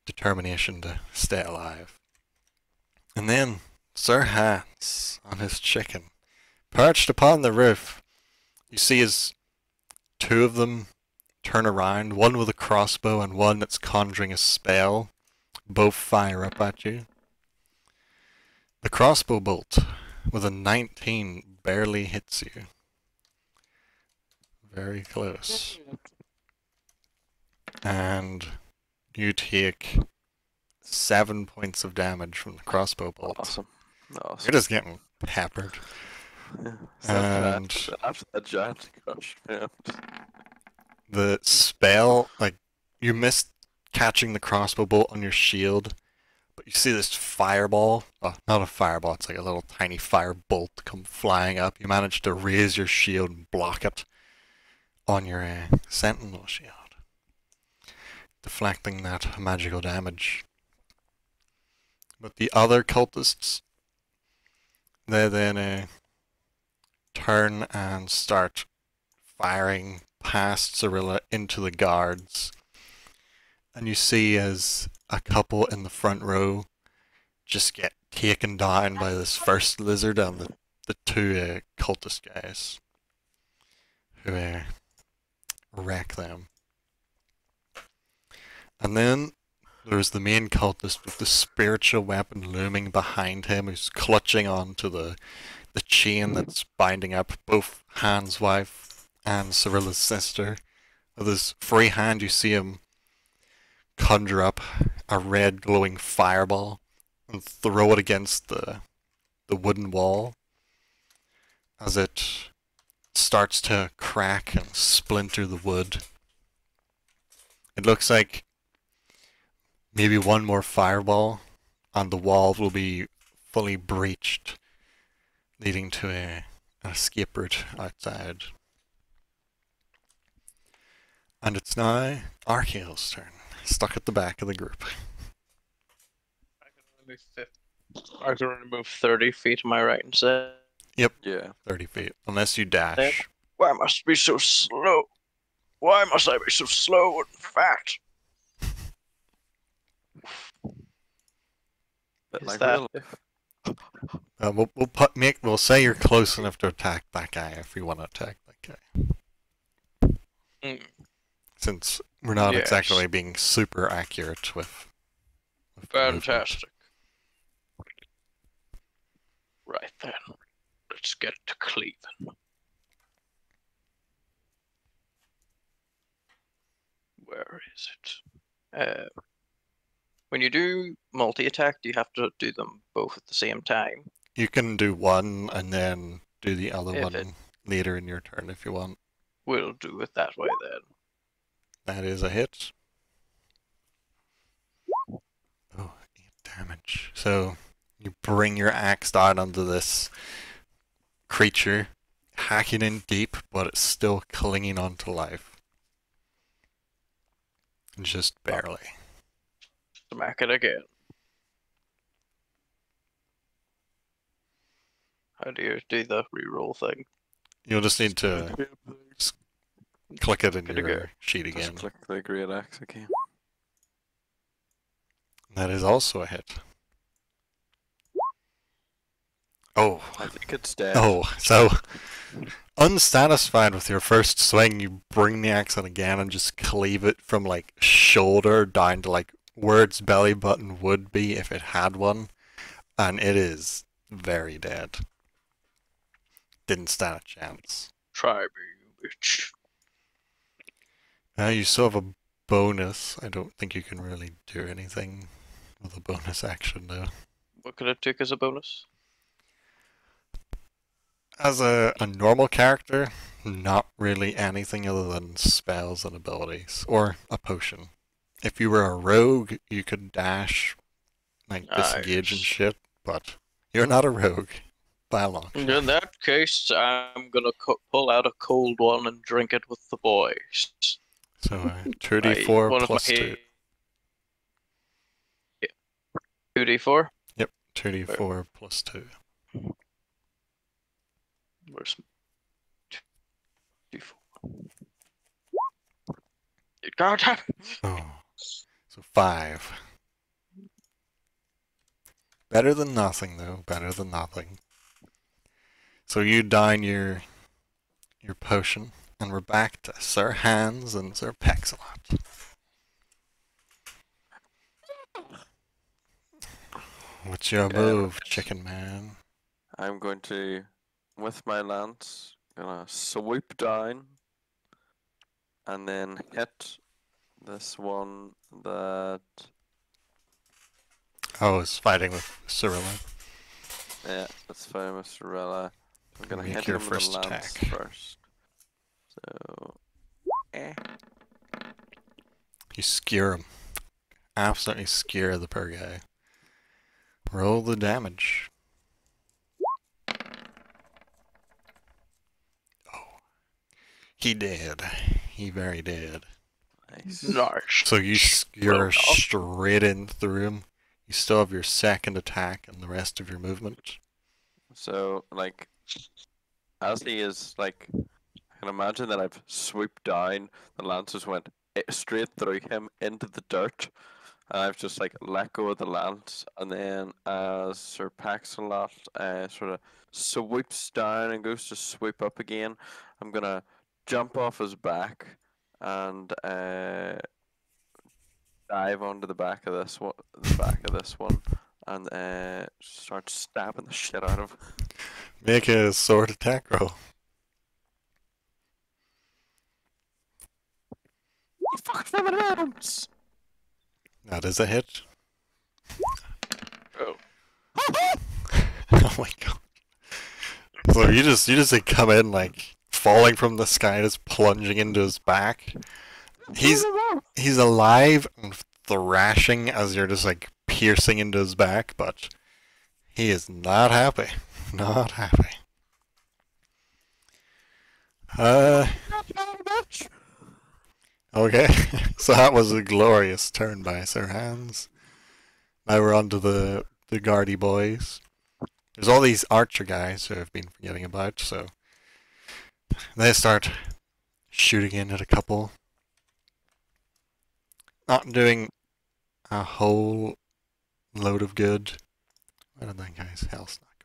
determination to stay alive. And then Sir Hans, on his chicken, perched upon the roof. You see as 2 of them turn around, one with a crossbow and one that's conjuring a spell. Both fire up at you. The crossbow bolt with a 19 barely hits you. Very close. And you take 7 points of damage from the crossbow bolt. Awesome. You're just getting peppered. Yeah. And After that giant crush, yeah. the spell, like, you missed catching the crossbow bolt on your shield, but you see this fireball. Oh, not a fireball, it's like a little tiny fire bolt come flying up. You manage to raise your shield and block it on your sentinel shield, deflecting that magical damage. But the other cultists, they then turn and start firing past Cyrilla into the guards. And you see as a couple in the front row just get taken down by this first lizard and the 2 cultist guys who wreck them. And then there's the main cultist with the spiritual weapon looming behind him, who's clutching onto the chain that's binding up both Hans' wife and Cyrilla's sister. With his free hand, you see him conjure up a red glowing fireball and throw it against the wooden wall as it starts to crack and splinter the wood. It looks like maybe one more fireball and the wall will be fully breached, leading to an escape route outside. And it's now Archael's turn, stuck at the back of the group. I can only move 30 feet, am I right in saying? Yep, Yeah. 30 feet, unless you dash. Why must I be so slow? Why must I be so slow and fat? But Is like that- real life. We'll say you're close enough to attack that guy if you want to attack that guy. Mm, Since we're not Yes. exactly being super accurate with the movement. Fantastic. Right then. Let's get to Cleveland. Where is it? When you do multi-attack, do you have to do them both at the same time? You can do one and then do the other If one it- later in your turn if you want. We'll do it that way then. That is a hit. Oh, 8 damage. So you bring your axe down onto this creature, hacking in deep, but it's still clinging onto life. Just barely. Smack it again. How do you do the reroll thing? You'll just need to click it in Good to your go. sheet Just again. click the great axe again. That is also a hit. Oh, I think it's dead. oh, so unsatisfied with your first swing, you bring the axe in again and just cleave it from like shoulder down to like where its belly button would be if it had one, and it is very dead. Didn't stand a chance. Try me, bitch. You still have a bonus. I don't think you can really do anything with a bonus action though. What could it take as a bonus? As a normal character, not really anything other than spells and abilities, or a potion. If you were a rogue, you could dash, like disengage and Nice. shit, but you're not a rogue, by a long shot. In that case, I'm gonna pull out a cold one and drink it with the boys. So 2d4 One of plus my 2. 2d4? Yep, 2d4 plus 2. Where's 2d4? You got it. Oh, so 5. Better than nothing, though. Better than nothing. So you down your potion, and we're back to Sir Hans and Sir Pexalot. What's your move, chicken man? I'm going to, with my lance, gonna swoop down and then hit this one that, Oh, it's fighting with Cyrilla. yeah, that's fine with Sorella. I'm gonna Make hit your him with first the lance attack. first. So, You skewer him. Absolutely skewer the poor guy. Roll the damage. Oh. He did. He very did. nice. Nice. So you Well skewer done. straight in through him. You still have your second attack and the rest of your movement. So, like, as he is, like, I can imagine that I've swooped down, the lance just went straight through him into the dirt, and I've just, like, let go of the lance, and then as Sir Paxalot sort of swoops down and goes to swoop up again, I'm gonna jump off his back and dive onto the back of this one, and start stabbing the shit out of him. Make a sword attack roll. You fucking feminine arms! That is a hit. Oh. Oh my god. So you just like, come in like falling from the sky, just plunging into his back. He's alive and thrashing as you're just like piercing into his back, but he is not happy. Not happy. Okay. So that was a glorious turn by Sir Hans. Now we're on to the Guardy boys. There's all these archer guys who I've been forgetting about, so they start shooting in at a couple. Not doing a whole load of good. Why did that guy's health not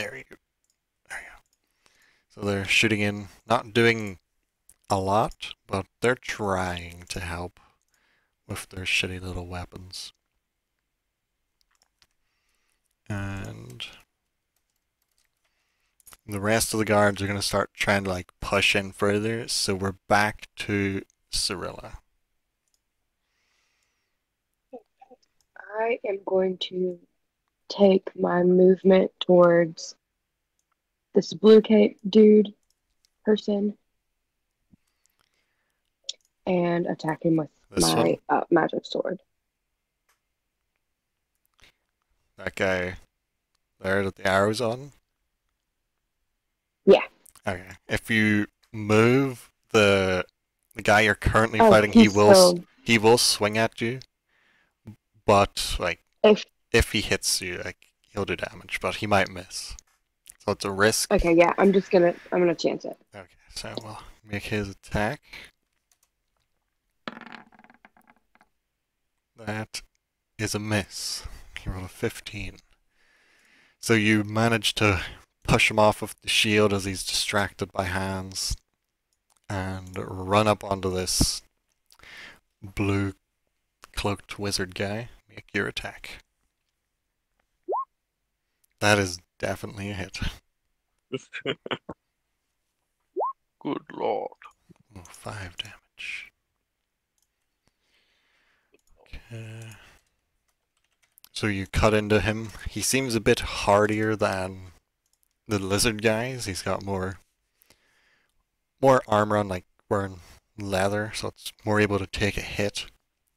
There you go. There you go. So they're shooting in, not doing a lot, but they're trying to help with their shitty little weapons. And the rest of the guards are going to start trying to like push in further, so we're back to Cyrilla. I am going to take my movement towards this blue cape dude person and attack him with This my magic sword. That guy there that the arrow's on? Yeah. Okay. If you move the guy you're currently Oh, fighting, he's still, he will swing at you, but like if if he hits you, like he'll do damage, but he might miss. So it's a risk. okay, yeah, I'm gonna chance it. Okay, so we'll make his attack. That is a miss. He rolled a 15. So you manage to push him off of the shield as he's distracted by hands and run up onto this blue cloaked wizard guy. Make your attack. That is definitely a hit. Good lord. Oh, 5 damage. Okay. So you cut into him. He seems a bit hardier than the lizard guys. He's got more armor on, like wearing leather, so it's more able to take a hit.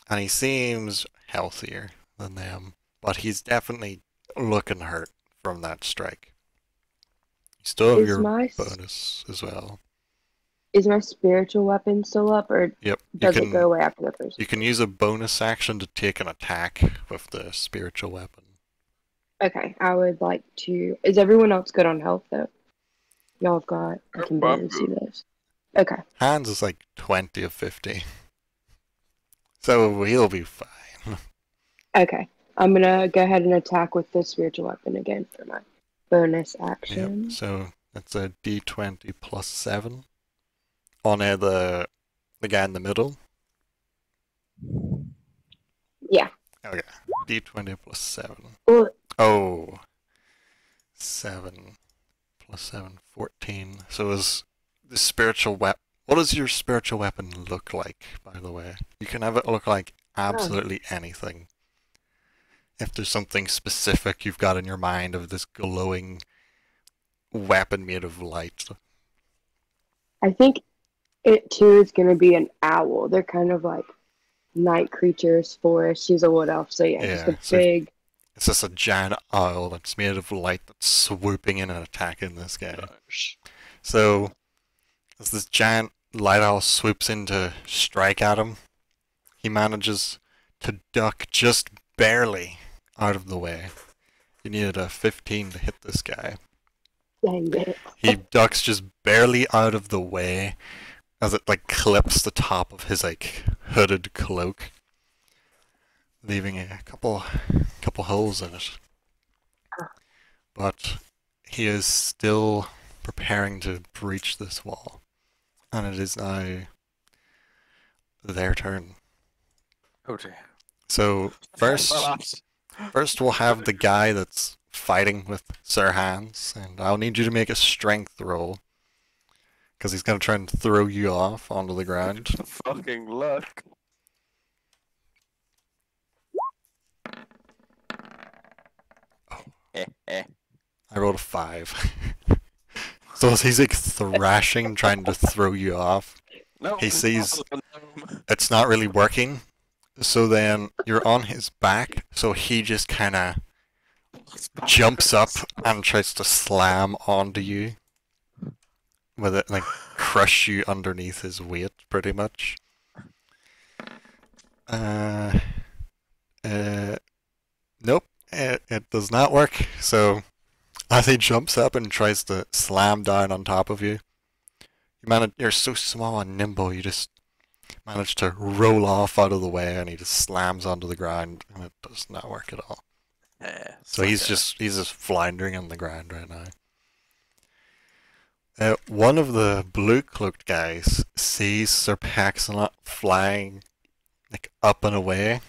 And he seems healthier than them, but he's definitely looking hurt from that strike. You still have Is your my bonus as well. is my spiritual weapon still up, or Yep, does it go away after the first? you can use a bonus action to take an attack with the spiritual weapon. Okay, I would like to. Is everyone else good on health though? Y'all have got. I Yep, can I'm barely see good. those. Okay. Hans is like 20 of 50. So he'll be fine. Okay. I'm gonna go ahead and attack with the spiritual weapon again for my bonus action. Yep, so that's a d20 plus 7. On the guy in the middle. Yeah. Okay, d20 plus 7. Well, Oh, 7 plus 7, 14. So is the spiritual weapon... What does your spiritual weapon look like, by the way? You can have it look like absolutely anything. If there's something specific you've got in your mind of this glowing weapon made of light. I think it too is gonna be an owl. They're kind of like night creatures, forest. She's a wood elf, so yeah, just Yeah, a so big. it's just a giant owl that's made of light that's swooping in and attacking this guy. Nice. So, as this giant light owl swoops in to strike at him, he manages to duck just barely out of the way. You needed a 15 to hit this guy. Dang it. He ducks just barely out of the way as it like clips the top of his like hooded cloak, leaving a couple holes in it. But he is still preparing to breach this wall, and it is now their turn. Oh dear. So first we'll have the guy that's fighting with Sir Hans, and I'll need you to make a strength roll, because he's going to try and throw you off onto the ground. Fucking luck. I rolled a 5. So as he's like thrashing, trying to throw you off, No. he sees it's not really working. So then you're on his back, so he just kind of jumps up and tries to slam onto you. With it, like, crush you underneath his weight, pretty much. Nope, it does not work. So, as he jumps up and tries to slam down on top of you, you're so small and nimble, you just manage to roll off out of the way, and he just slams onto the ground, and it does not work at all. Yeah. So he's just floundering on the ground right now. One of the blue-cloaked guys sees Sir Paxilot flying like up and away,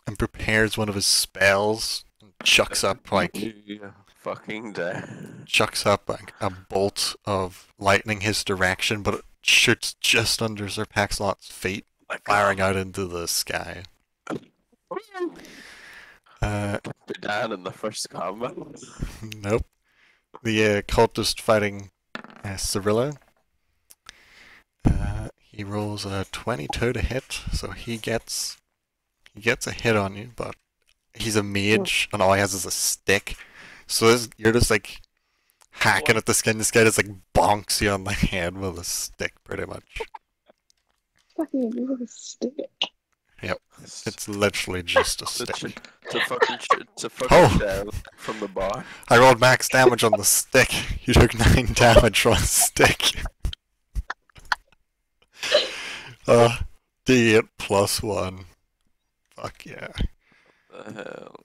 and prepares one of his spells and chucks up fucking dead. chucks up a bolt of lightning his direction, but it shoots just under Sir Paxilot's feet, firing out into the sky. Be down in the first combat. Nope. The cultist fighting Cyrilla. He rolls a 22 to hit, so he gets a hit on you, but he's a mage, and all he has is a stick. So you're just like hacking at the skin. This guy just like bonks you on the head with a stick, pretty much. Fucking with a stick. Yep, it's literally just a stick. To fucking Oh. down from the bar. I rolled max damage on the stick. You took 9 damage from a stick. D8 plus 1. Fuck yeah. The hell.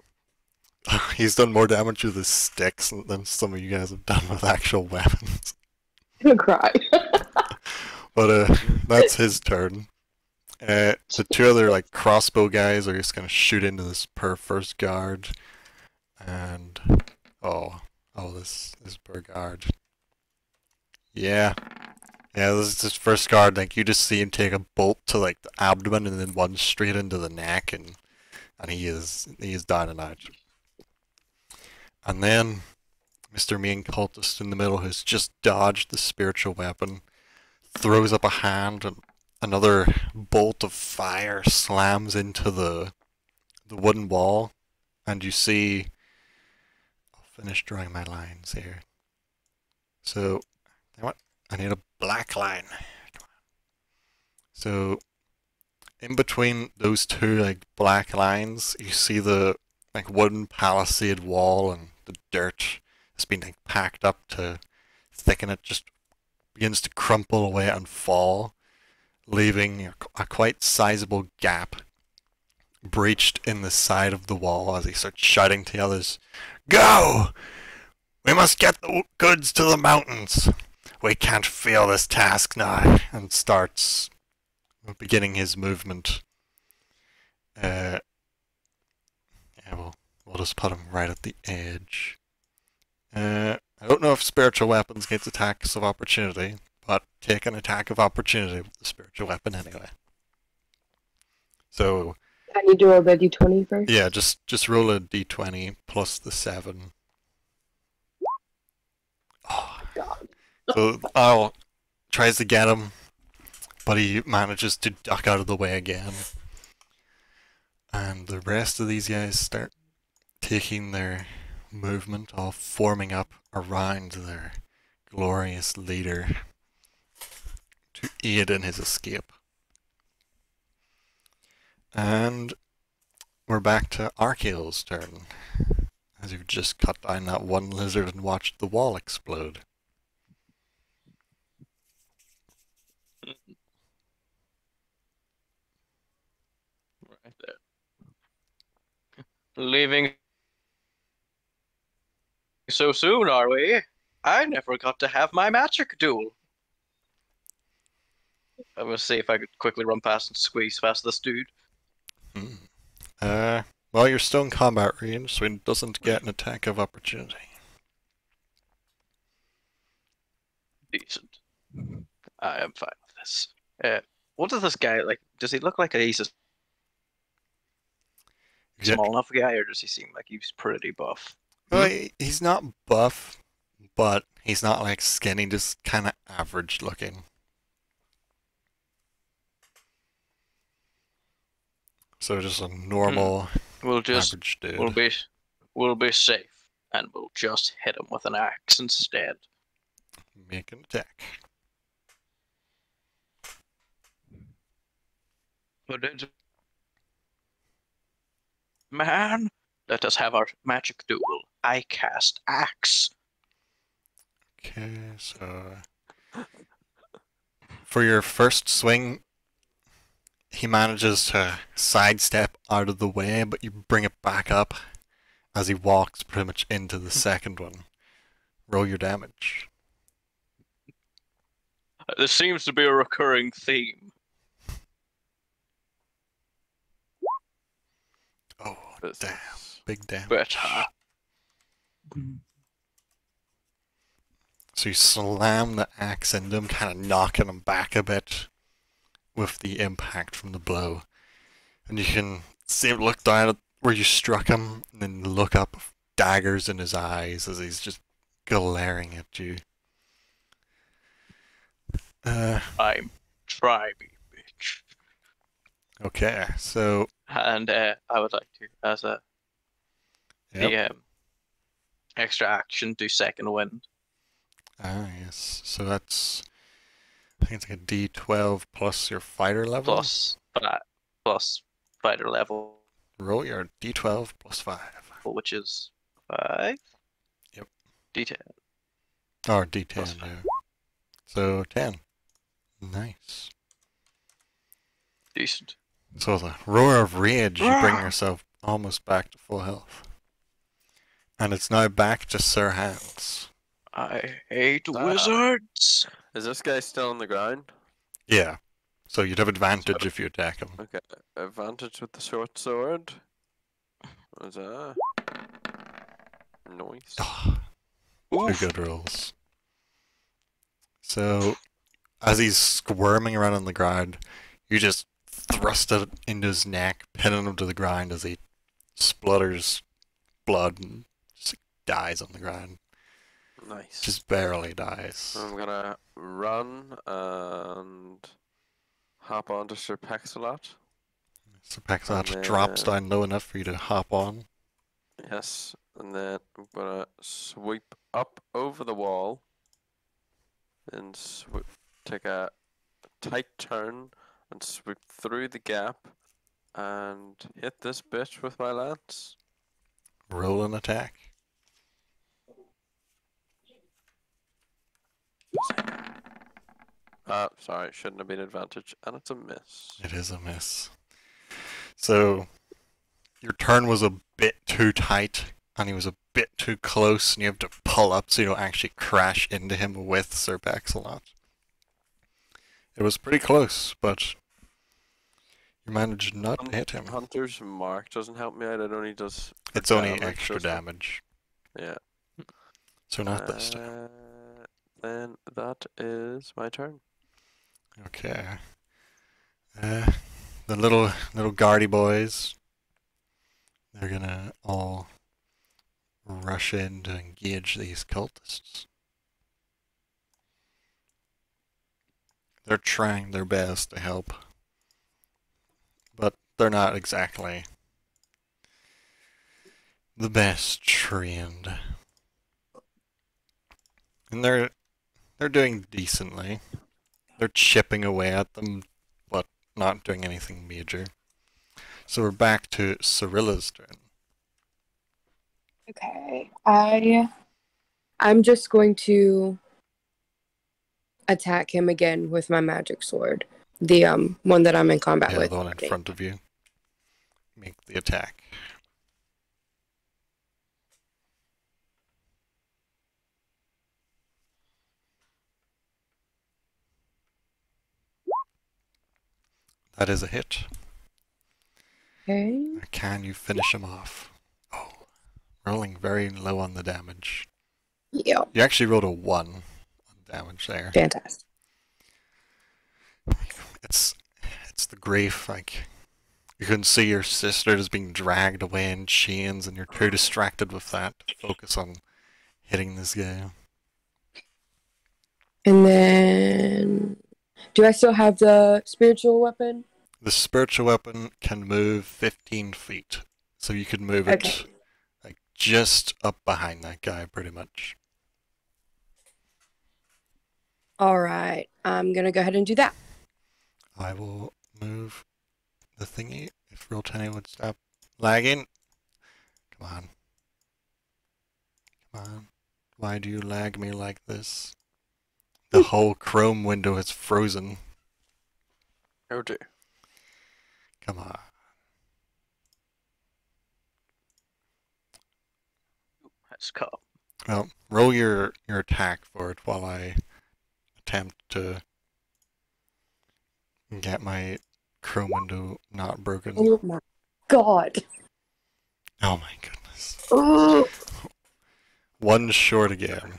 He's done more damage with his sticks than some of you guys have done with actual weapons. I'm gonna cry. But that's his turn. The two other like crossbow guys are just gonna shoot into this first guard, and this per guard. Yeah, this is his first guard. Like you just see him take a bolt to like the abdomen and then one straight into the neck, and he is down and out. And then Mr. Main Cultist in the middle, who's just dodged the spiritual weapon, throws up a hand, and another bolt of fire slams into the wooden wall, and you see... I'll finish drawing my lines here. So, you know what? I need a black line. So, in between those two like black lines, you see the like wooden palisade wall, and the dirt has been like packed up to thicken it, just begins to crumple away and fall, leaving a quite sizable gap breached in the side of the wall as he starts shouting to the others, "Go! We must get the goods to the mountains. We can't fail this task now," and starts beginning his movement. We'll just put him right at the edge. I don't know if spiritual weapons gets attacks of opportunity, but take an attack of opportunity with the spiritual weapon anyway. So Can you do a d20 first? yeah, just roll a d20 plus the 7. Oh. God. So Al tries to get him, but he manages to duck out of the way again. And the rest of these guys start taking their movement, all forming up around their glorious leader to aid in his escape. And we're back to Archael's turn, as you've just cut down that one lizard and watched the wall explode. Right there. Leaving so soon, are we? I never got to have my magic duel. I'm gonna see if I could quickly run past and squeeze past this dude. Well, you're still in combat range, so he doesn't get an attack of opportunity. Decent. I am fine with this. What does this guy like? Does he look like he's a small enough guy, or does he seem like he's pretty buff? Well, he's not buff, but he's not like skinny, just kind of average looking. So just a normal average dude. We'll be safe, and we'll just hit him with an axe instead. Make an attack. Man, let us have our magic duel. I cast axe. Okay, so for your first swing, he manages to sidestep out of the way, but you bring it back up, as he walks pretty much into the second one. Roll your damage. There seems to be a recurring theme. Oh, damn. Big damage. Better. So you slam the axe into him, kind of knocking him back a bit with the impact from the blow. And you can see him look down at where you struck him, and then look up, daggers in his eyes as he's just glaring at you. I'm try me, bitch. Okay, so And I would like to, as a the extra action, do second wind. Ah, yes. So that's, I think it's like a D12 plus your fighter level? Plus fighter level, Roll your D12 plus 5. which is 5. Yep. D10. Or D10, Plus yeah. So 10. Nice. Decent. So with a roar of rage, you bring yourself almost back to full health. And it's now back to Sir Hans. I hate wizards. Is this guy still on the ground? Yeah. So you'd have advantage if you attack him. Okay, advantage with the short sword. What is that? Nice. Oh, two good rolls. So, as he's squirming around on the ground, you just thrust it into his neck, pinning him to the ground as he splutters blood and just dies on the ground. Nice. Just barely dies. I'm gonna run and hop onto Sir Paxalot. So Paxat And drops then- down low enough for you to hop on. Yes, and then I'm gonna sweep up over the wall and take a tight turn and sweep through the gap and hit this bitch with my lance. Roll an attack. Sorry, shouldn't have been advantage, and it's a miss. It is a miss. So, your turn was a bit too tight, and he was a bit too close, and you have to pull up so you don't actually crash into him with Sir Paxalot. It was pretty close, but you managed not to hit him. Hunter's Mark doesn't help me out, it only does... It's only damage, extra doesn't it? damage, Yeah. so not this time. Then that is my turn. Okay. The little guardy boys, they're gonna all rush in to engage these cultists. They're trying their best to help, but they're not exactly the best trained. And they're doing decently. They're chipping away at them, but not doing anything major. So we're back to Cyrilla's turn. Okay. I'm just going to attack him again with my magic sword. The one that I'm in combat Yeah, with. the one in front of you. Make the attack. That is a hit. Okay. Can you finish him off? Oh, rolling very low on the damage. Yeah. You actually rolled a 1 on damage there. Fantastic. It's the grief, like, you can see your sister is being dragged away in chains and you're too distracted with that to focus on hitting this guy. And then, do I still have the spiritual weapon? The spiritual weapon can move 15 feet, so you could move it Okay. like just up behind that guy pretty much. All right. I'm going to go ahead and do that. I will move the thingy if Roll20 would stop lagging. Come on. Come on. Why do you lag me like this? The whole Chrome window is frozen. Oh dear. Come on. Let's come. Well, roll your attack for it while I attempt to get my chrome window not broken. Oh my god. Oh my goodness. Oh. One short again.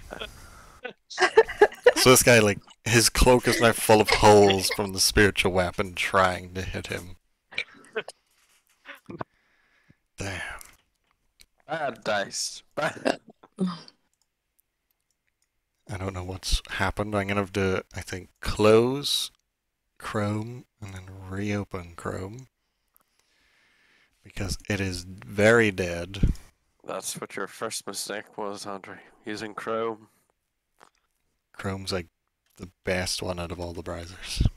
So this guy, like, his cloak is now full of holes from the spiritual weapon trying to hit him. Damn. Bad dice. Bad. I don't know what's happened. I'm gonna have to, I think, close Chrome and then reopen Chrome. Because it is very dead. That's what your first mistake was, Andre. Using Chrome. Chrome's like the best one out of all the browsers.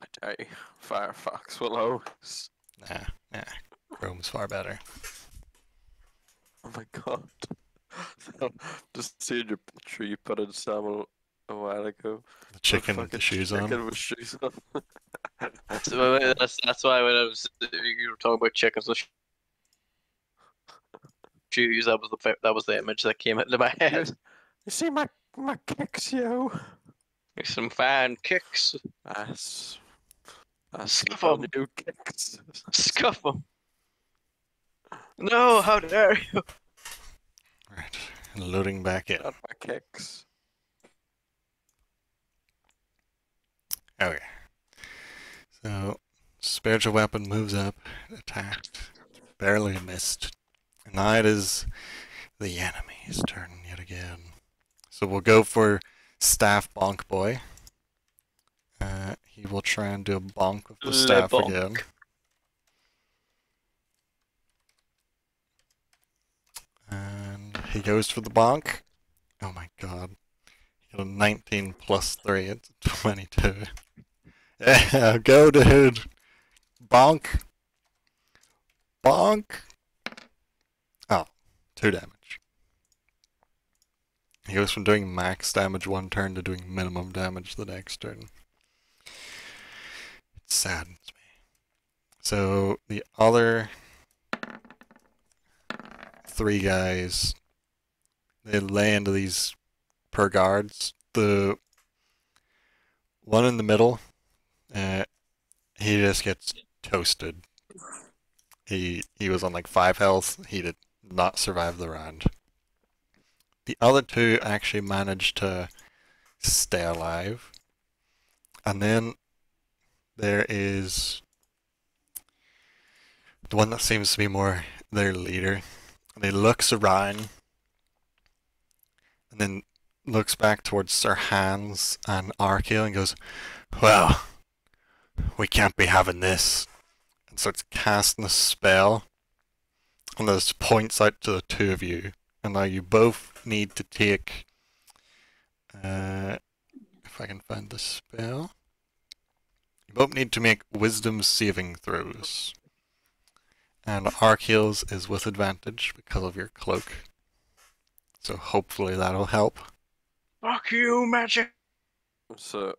I tell you, Firefox will always. Nah. Chrome's far better. Oh my god. Just seeing your picture you put in Samuel a while ago. The chicken with the shoes on. Chicken with shoes on. That's why when you were talking about chickens with shoes, that was the image that came into my head. You see my kicks, yo. Some fine kicks. That's Scuff some 'em. new kicks. Scuff them. No, how dare you? Right. Loading back in. Not my kicks. Okay. So, spiritual weapon moves up, attacked, barely missed. And now it is the enemy's turn yet again. So we'll go for Staff Bonk Boy. He will try and do a bonk with the staff bonk. again. And he goes for the bonk. Oh my god. He got a 19 plus 3, it's a 22. Yeah, go dude! Bonk! Bonk! Oh, 2 damage. He goes from doing max damage one turn to doing minimum damage the next turn. It saddens me. So, the other 3 guys, they lay into these per guards. The one in the middle, he just gets toasted. He was on like 5 health. He did not survive the round. The other 2 actually managed to stay alive. And then there is the one that seems to be more their leader. And he looks around and then looks back towards Sir Hans and Arkale and goes, well, we can't be having this. And starts casting a spell. And this points out to the 2 of you. And now you both need to take, if I can find the spell. You both need to make wisdom saving throws. And Arkale's is with advantage because of your cloak. So hopefully that'll help. Fuck you, magic So,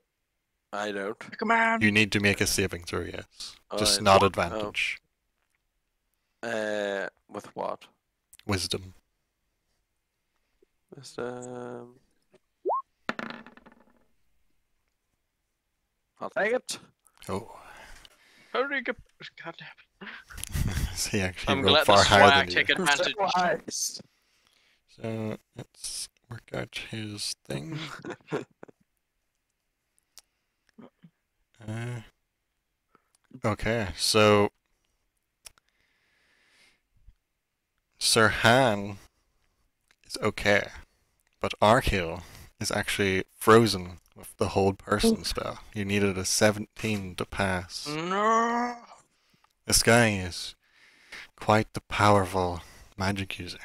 I don't. command. You need to make a saving throw, yes. Just I not don't. advantage. With what? Wisdom. Wisdom. I'll take it. Oh. How do you get? God damn it! He actually I'm rolled glad far the higher swag than take you. advantage. Wise. So let's work out his thing. Okay, so Sir Han is okay, but Arkale is actually frozen with the hold person spell. You needed a 17 to pass. No. This guy is quite the powerful magic user.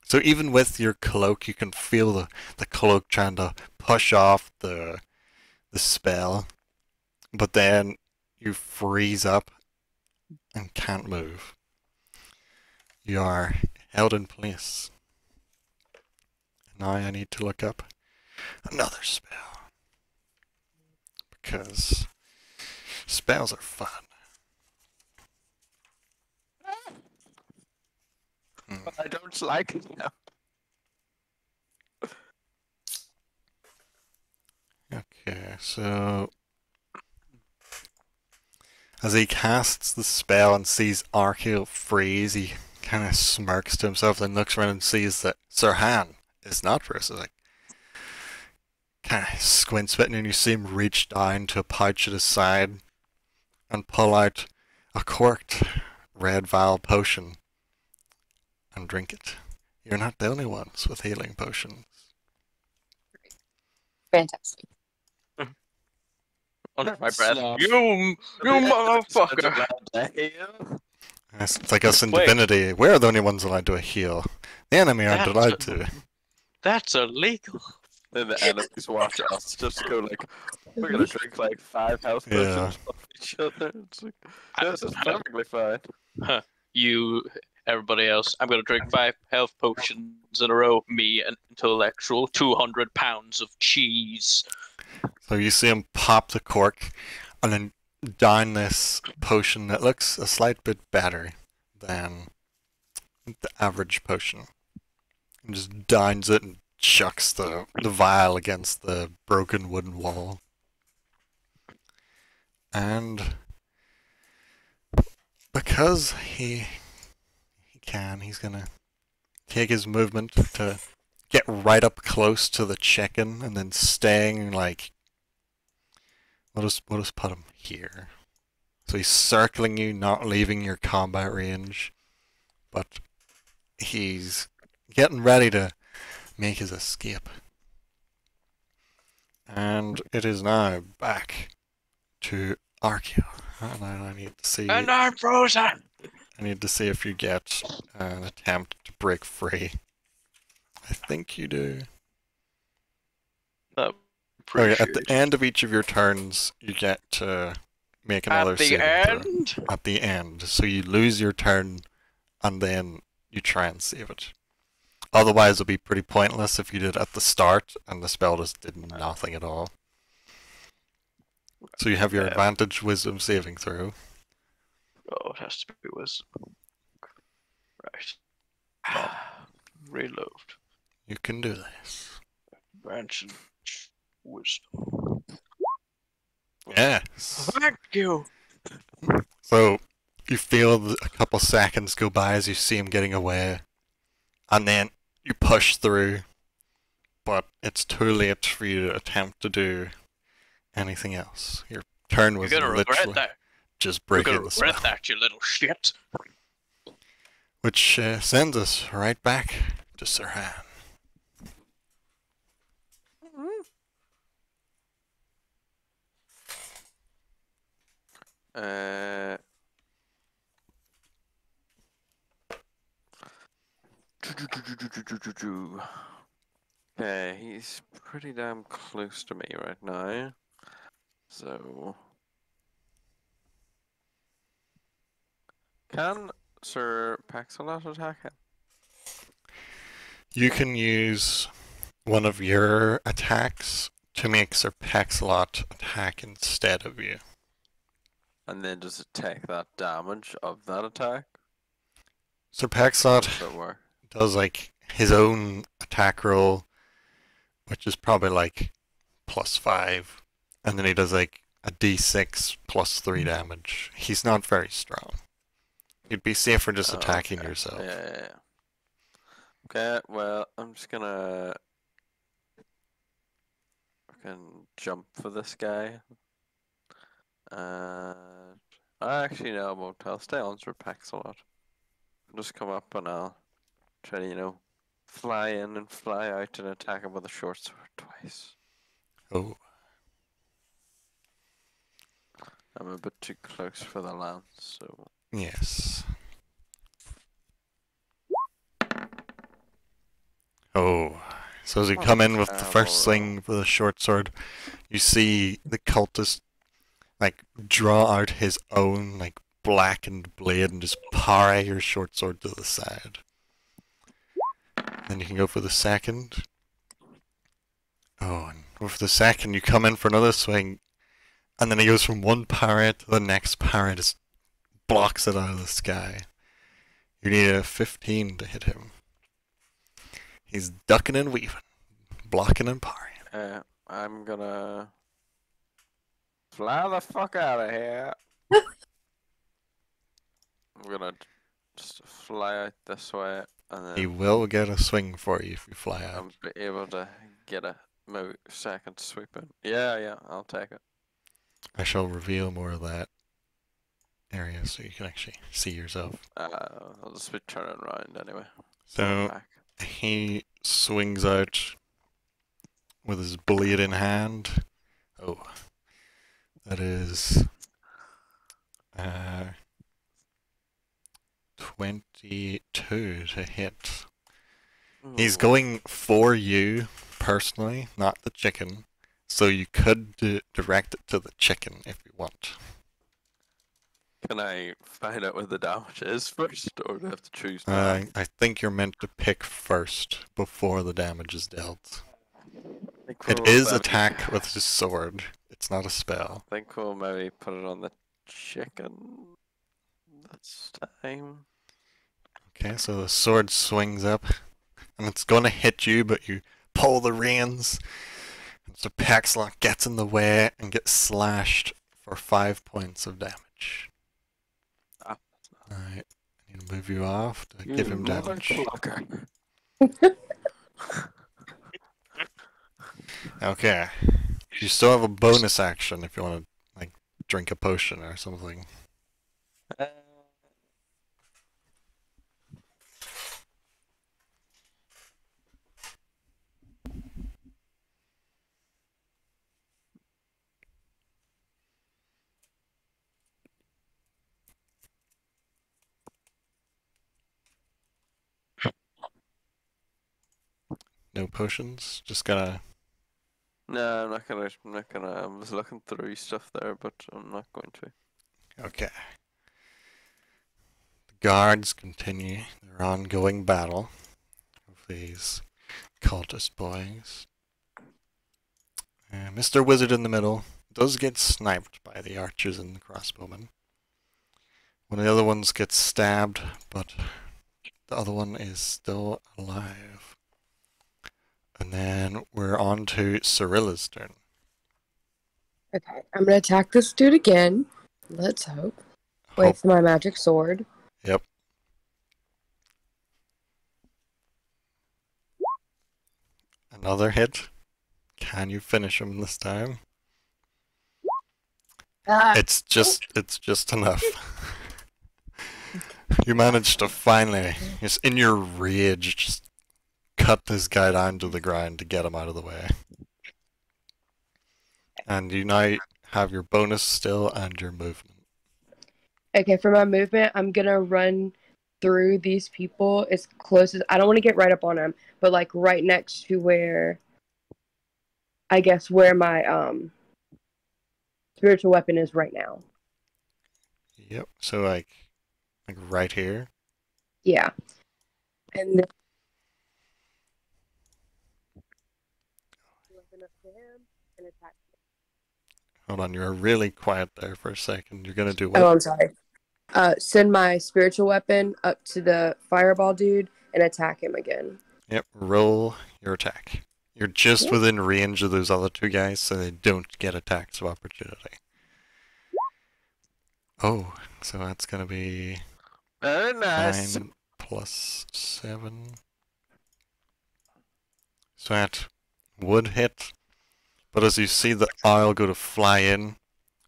So even with your cloak, you can feel the cloak trying to push off the spell, but then you freeze up and can't move. You are held in place. Now I need to look up another spell, because spells are fun. But I don't like it now. Okay, so as he casts the spell and sees Archael freeze, he kind of smirks to himself, then looks around and sees that Sirhan is not frozen. Like, kind of squints a bit, and you see him reach down to a pouch at his side and pull out a corked red vial potion and drink it. You're not the only ones with healing potions. Fantastic. Under my breath. Slop. You motherfucker! It's like us in Wait. Divinity. We're the only ones allowed to heal. The enemy aren't That's allowed to. That's illegal. Then the enemies watch us just go like, we're gonna drink like 5 health potions Yeah. off each other. It's like, this is perfectly fine. You, everybody else, I'm gonna drink 5 health potions in a row. Me, an intellectual, 200 pounds of cheese. So you see him pop the cork and then down this potion that looks a slight bit better than the average potion. And just downs it and chucks the vial against the broken wooden wall. And because he can, he's gonna take his movement to get right up close to the chicken and then staying like, we'll just put him here. So he's circling you, not leaving your combat range, but he's getting ready to make his escape. And it is now back to Archaeo. And I need to see. And I'm frozen! I need to see if you get an attempt to break free. I think you do. Okay, at the end of each of your turns, you get to make another At the saving end? throw. At the end. So you lose your turn, and then you try and save it. Otherwise, it'll be pretty pointless if you did it at the start, and the spell just did nothing at all. So you have your Yeah. advantage wisdom saving throw. Oh, it has to be wisdom. Right. Reload. You can do this. Advantage wisdom. Yes. Thank you! So you feel a couple seconds go by as you see him getting away, and then you push through, but it's too late for you to attempt to do anything else. Your turn You're was gonna regret literally that. just You're breaking gonna the spell. regret that, you little shit. Which sends us right back to Sirhan. Uh, Okay, he's pretty damn close to me right now. So, can Sir Paxalot attack him? You can use one of your attacks to make Sir Paxalot attack instead of you. And then does it take that damage of that attack? Sir How Paxalot does it work? does like his own attack roll, which is probably like +5, and then he does like a d6 +3 damage. He's not very strong. You'd be safer just Oh, attacking okay. yourself. Yeah. Okay, well, I'm just gonna fucking jump for this guy. Actually, no, I won't. I'll stay on Sir Paxalot. I'll just come up and I'll try to, fly in and fly out and attack him with a short sword twice. Oh, I'm a bit too close for the lance, so. yes. Oh, so as you come in with the first swing with a short sword, you see the cultist like draw out his own like blackened blade and just parry your short sword to the side. Then you can go for the second. Oh, and with the second you come in for another swing, and then he goes from one parry to the next parry, just blocks it out of the sky. You need a 15 to hit him. He's ducking and weaving, blocking and parrying. I'm gonna fly the fuck out of here. I'm gonna just fly out this way, and then He will get a swing for you if you fly out. I'll be able to get a second sweep in. Yeah, I'll take it. I shall reveal more of that area so you can actually see yourself. I'll just be turning around anyway. So Back. he swings out with his blade in hand. Oh, that is 22 to hit. He's Ooh. going for you personally, not the chicken. So you could direct it to the chicken if you want. Can I find out what the damage is first, or do I have to choose now? I think you're meant to pick first before the damage is dealt. It is attack with his sword. It's not a spell. I think we'll maybe put it on the chicken this time. Okay, so the sword swings up, and it's gonna hit you, but you pull the reins. So Paxlock gets in the way and gets slashed for 5 points of damage. Ah. Alright, I need to move you off to give him damage. Motherfucker. Okay. You still have a bonus action if you want to, like, drink a potion or something. No potions? Just gotta... No, I'm not gonna. I was looking through stuff there, but I'm not going to. Okay. The guards continue their ongoing battle of these cultist boys. Mr. Wizard in the middle does get sniped by the archers and the crossbowmen. One of the other ones gets stabbed, but the other one is still alive. And then we're on to Cyrilla's turn. Okay, I'm gonna attack this dude again. Let's hope. With my magic sword. Yep. Another hit. Can you finish him this time? It's just enough. You managed to finally, just in your rage, just cut this guy down to the ground to get him out of the way. And you now have your bonus still and your movement. Okay, for my movement, I'm gonna run through these people as close as I don't want to get right up on them, but like right next to where I guess where my spiritual weapon is right now. Yep. So like right here. Yeah. And then weapon up to him and attack. Hold on, you're really quiet there for a second. You're gonna do what? Oh, I'm sorry. Send my spiritual weapon up to the fireball dude and attack him again. Yep, roll your attack. You're just within range of those other two guys, so they don't get attacks of opportunity. Oh, so that's gonna be Very nice. 9 plus 7. So that would hit, but as you see the owl go to fly in,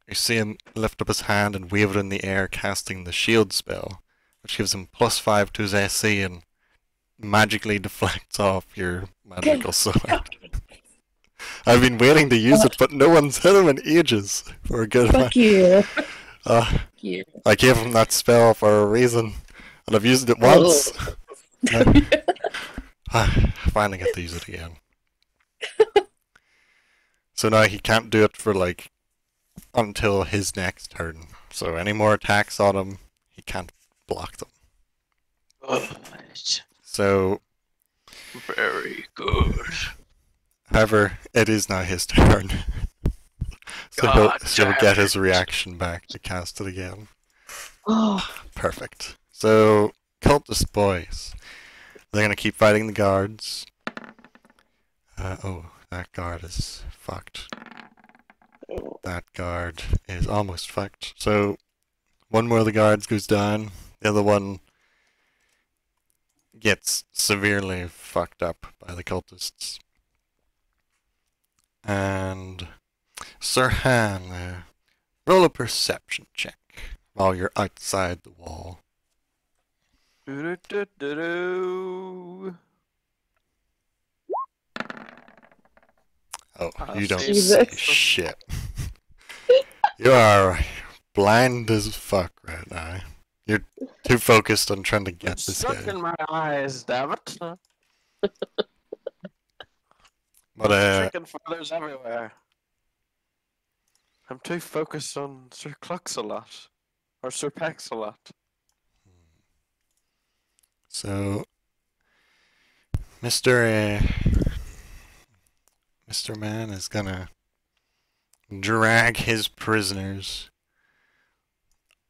you see him lift up his hand and wave it in the air, casting the shield spell, which gives him +5 to his AC and magically deflects off your magical sword. I've been waiting to use it, but no one's hit him in ages for a good Fuck you. Fuck you. I gave him that spell for a reason, and I've used it once. I finally get to use it again. So now he can't do it for like until his next turn. So any more attacks on him, he can't block them. So Very good. however, it is now his turn. So he'll get his reaction back to cast it again. Oh, Perfect. So cultist boys. They're gonna keep fighting the guards. Oh, that guard is fucked. That guard is almost fucked. So, one more of the guards goes down. The other one gets severely fucked up by the cultists. And Sir Han, roll a perception check while you're outside the wall. Do-do-do-do-do. Oh, Ah, you don't Jesus. see shit. You are blind as fuck right now. You're too focused on trying to get It's this stuck guy. in my eyes, damn it. But Chicken feathers everywhere. I'm too focused on Sir Clux-a-lot. Or Sir Pex-a-lot. so Mr. Mr. Man is gonna drag his prisoners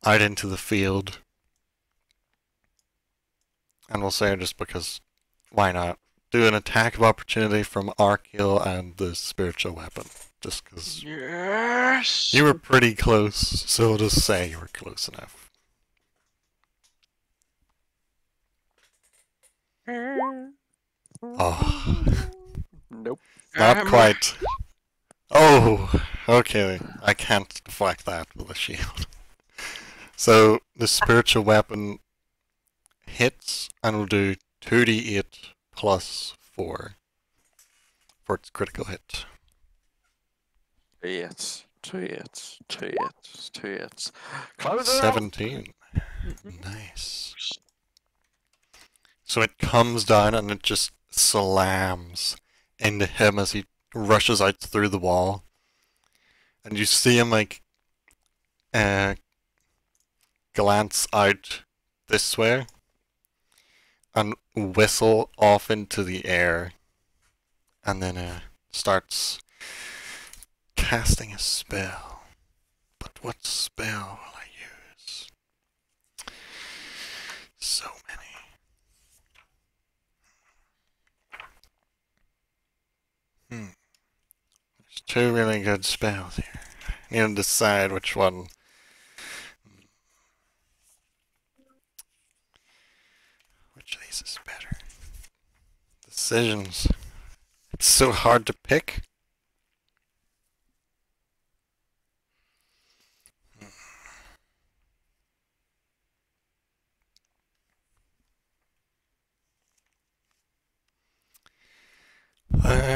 out into the field. And we'll say just because, why not? Do an attack of opportunity from Arkiel and the spiritual weapon. Just because Yes. you were pretty close, so we'll just say you were close enough. Oh, Nope. not quite. Oh, okay. I can't deflect that with a shield. So the spiritual weapon hits and will do 2d8 plus 4 for its critical hit. 2 hits. 2 hits. 2 hits. 2 hits. Close it up. 17. Nice. So it comes down and it just slams into him as he rushes out through the wall. And you see him like glance out this way and whistle off into the air, and then starts casting a spell. But what spell will I use? So many. There's two really good spells here. I need to decide which one. Which of these is better? Decisions. It's so hard to pick.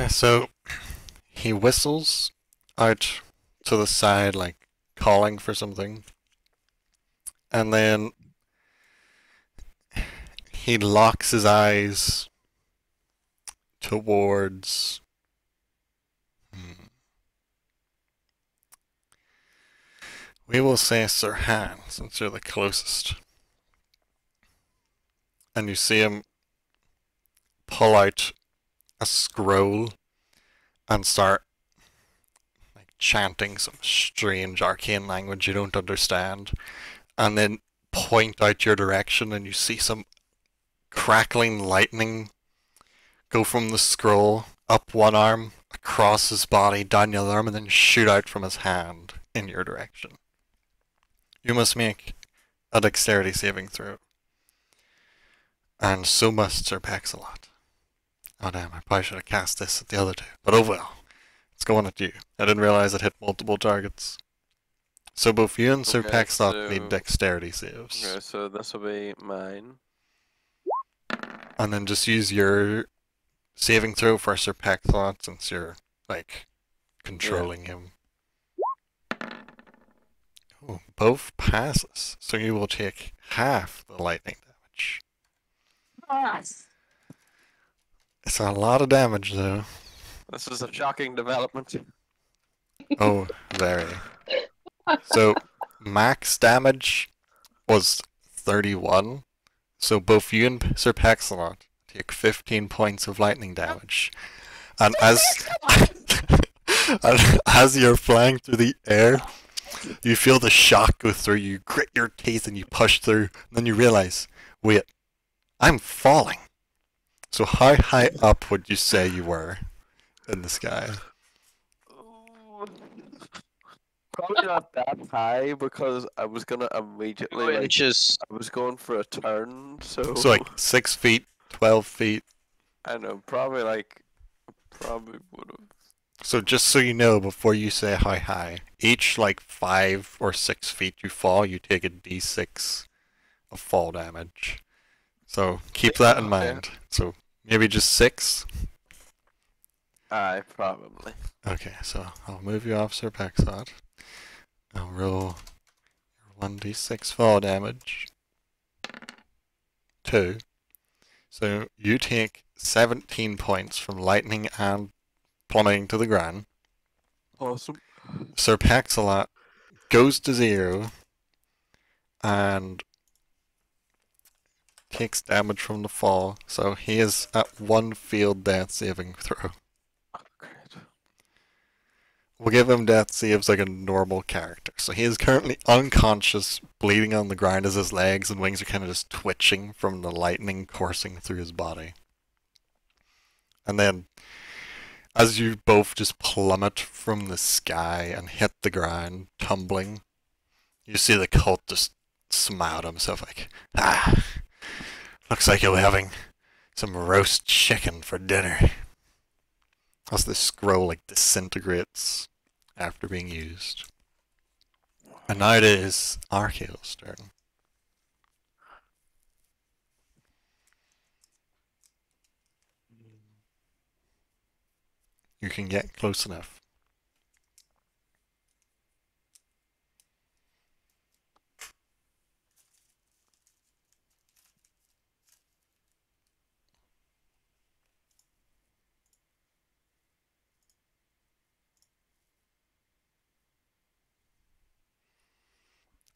So he whistles out to the side, like calling for something, and then he locks his eyes towards we will say Sir Han, since you're the closest. And you see him pull out a scroll and start like chanting some strange arcane language you don't understand, and then point out your direction, and you see some crackling lightning go from the scroll up one arm, across his body, down the other arm, and then shoot out from his hand in your direction. You must make a dexterity saving throw. And so must Sir Pex-a-lot. Oh damn, I probably should have cast this at the other two. But oh well. It's going at you. I didn't realize it hit multiple targets. So both you and Sir Okay, Pex-a-lot so- need dexterity saves. Okay, so this will be mine. And then just use your saving throw for Sir Pex-a-lot since you're, like, controlling him. Oh, both passes. So you will take half the lightning damage. It's a lot of damage though. This is a shocking development. Oh, very. So, max damage was 31. So both you and Sir Pex-a-lot take 15 points of lightning damage. And as and as you're flying through the air, you feel the shock go through you, grit your teeth and you push through, and then you realize, wait, I'm falling. So how high up would you say you were in the sky? Probably not that high because I was gonna 2 immediately inches. I was going for a turn, so So like 6 feet, 12 feet. I don't know, probably would have. So just so you know, before you say how high, each like 5 or 6 feet you fall, you take a d6 of fall damage. So keep that in mind. So maybe just 6. Aye, probably. Okay, so I'll move you off Sir Paxot. I'll roll your 1d6 fall damage. 2. So you take 17 points from lightning and plummeting to the ground. Awesome. Sir Paxalot goes to 0 and takes damage from the fall, so he is at 1 field death saving throw. Oh, great. We'll give him death saves like a normal character. So he is currently unconscious, bleeding on the ground as his legs and wings are kind of just twitching from the lightning coursing through his body. And then, as you both just plummet from the sky and hit the ground, tumbling, you see the cult just smile to himself like, looks like you'll be having some roast chicken for dinner. As the scroll like disintegrates after being used. And now it is Archaeo's turn. You can get close enough.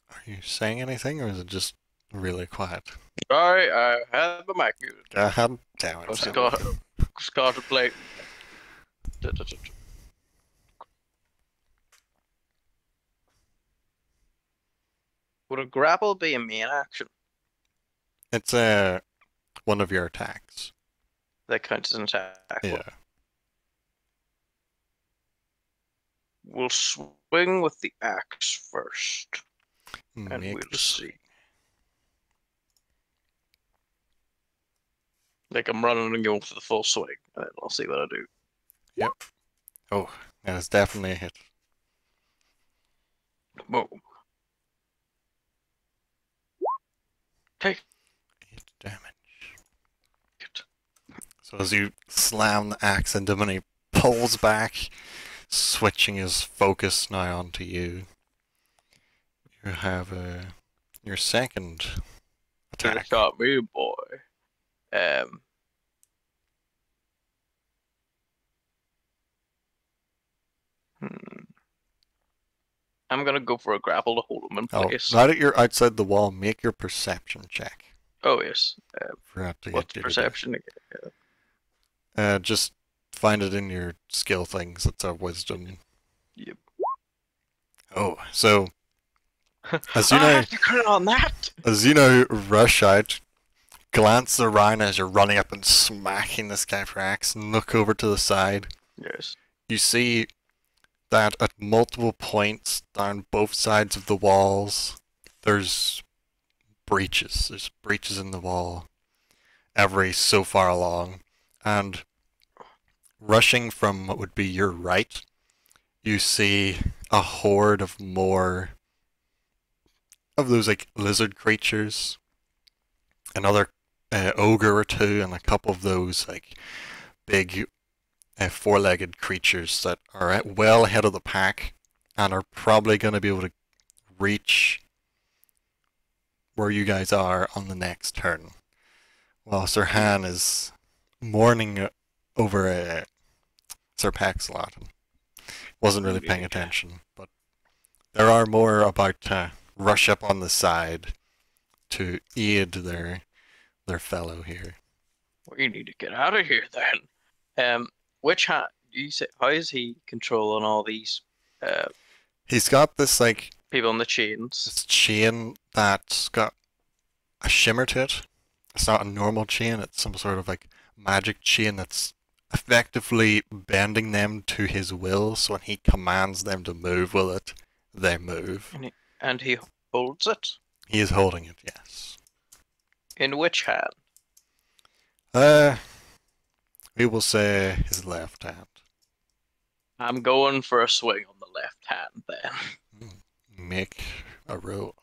Are you saying anything, or is it just really quiet? Sorry, I had the mic muted. God damn I it, was Sam. contemplating. Would a grapple be a main action? It's one of your attacks. That counts as an attack. Yeah. We'll swing with the axe first, and Make we'll the see. Like I'm running and going for the full swing, and then I'll see what I do. Yep. Oh, that is definitely a hit. Boom. Take 8 damage. it. So as you slam the axe into him and he pulls back, switching his focus now onto you. You have your second You attack. got me, boy. I'm gonna go for a grapple to hold him in Oh, place. now that you're outside the wall, make your perception check. Oh yes. Forgot to What's get you to do. perception again? Just find it in your skill things. It's a wisdom. Yep. Oh, so as you I know, have to crit on that. as you know, rush out, glance around as you're running up and smacking this guy for axe, and look over to the side. Yes. You see that at multiple points down both sides of the walls, there's breaches. There's breaches in the wall every so far along. And rushing from what would be your right, you see a horde of more of those like lizard creatures. Another ogre or two, and a couple of those like big four-legged creatures that are well ahead of the pack and are probably going to be able to reach where you guys are on the next turn. While Sir Han is mourning over Sir Paxalot. Wasn't really paying attention, but there are more about to rush up on the side to aid their fellow here. We need to get out of here then. Which hand you say? How is he controlling all these He's got this like people on the chains? this chain that's got a shimmer to it, It's not a normal chain, it's some sort of like magic chain that's effectively bending them to his will, so when he commands them to move with it, they move. And he holds it? He is holding it, yes. In which hand? We will say his left hand. I'm going for a swing on the left hand then. Make a roll.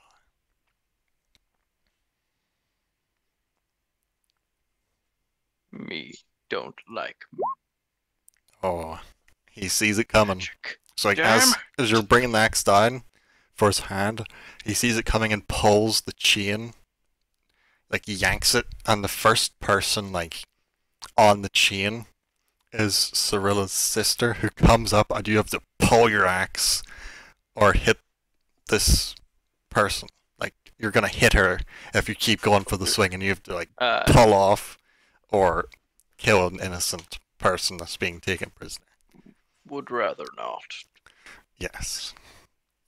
Me don't like Oh, he sees it coming. magic. So like Damn as you're bringing the axe down for his hand, he sees it coming and pulls the chain, like yanks it, and the first person like on the chain is Cyrilla's sister, who comes up, and you have to pull your axe or hit this person. Like you're gonna hit her if you keep going for the swing, and you have to like pull off or kill an innocent person that's being taken prisoner. Would rather not. Yes.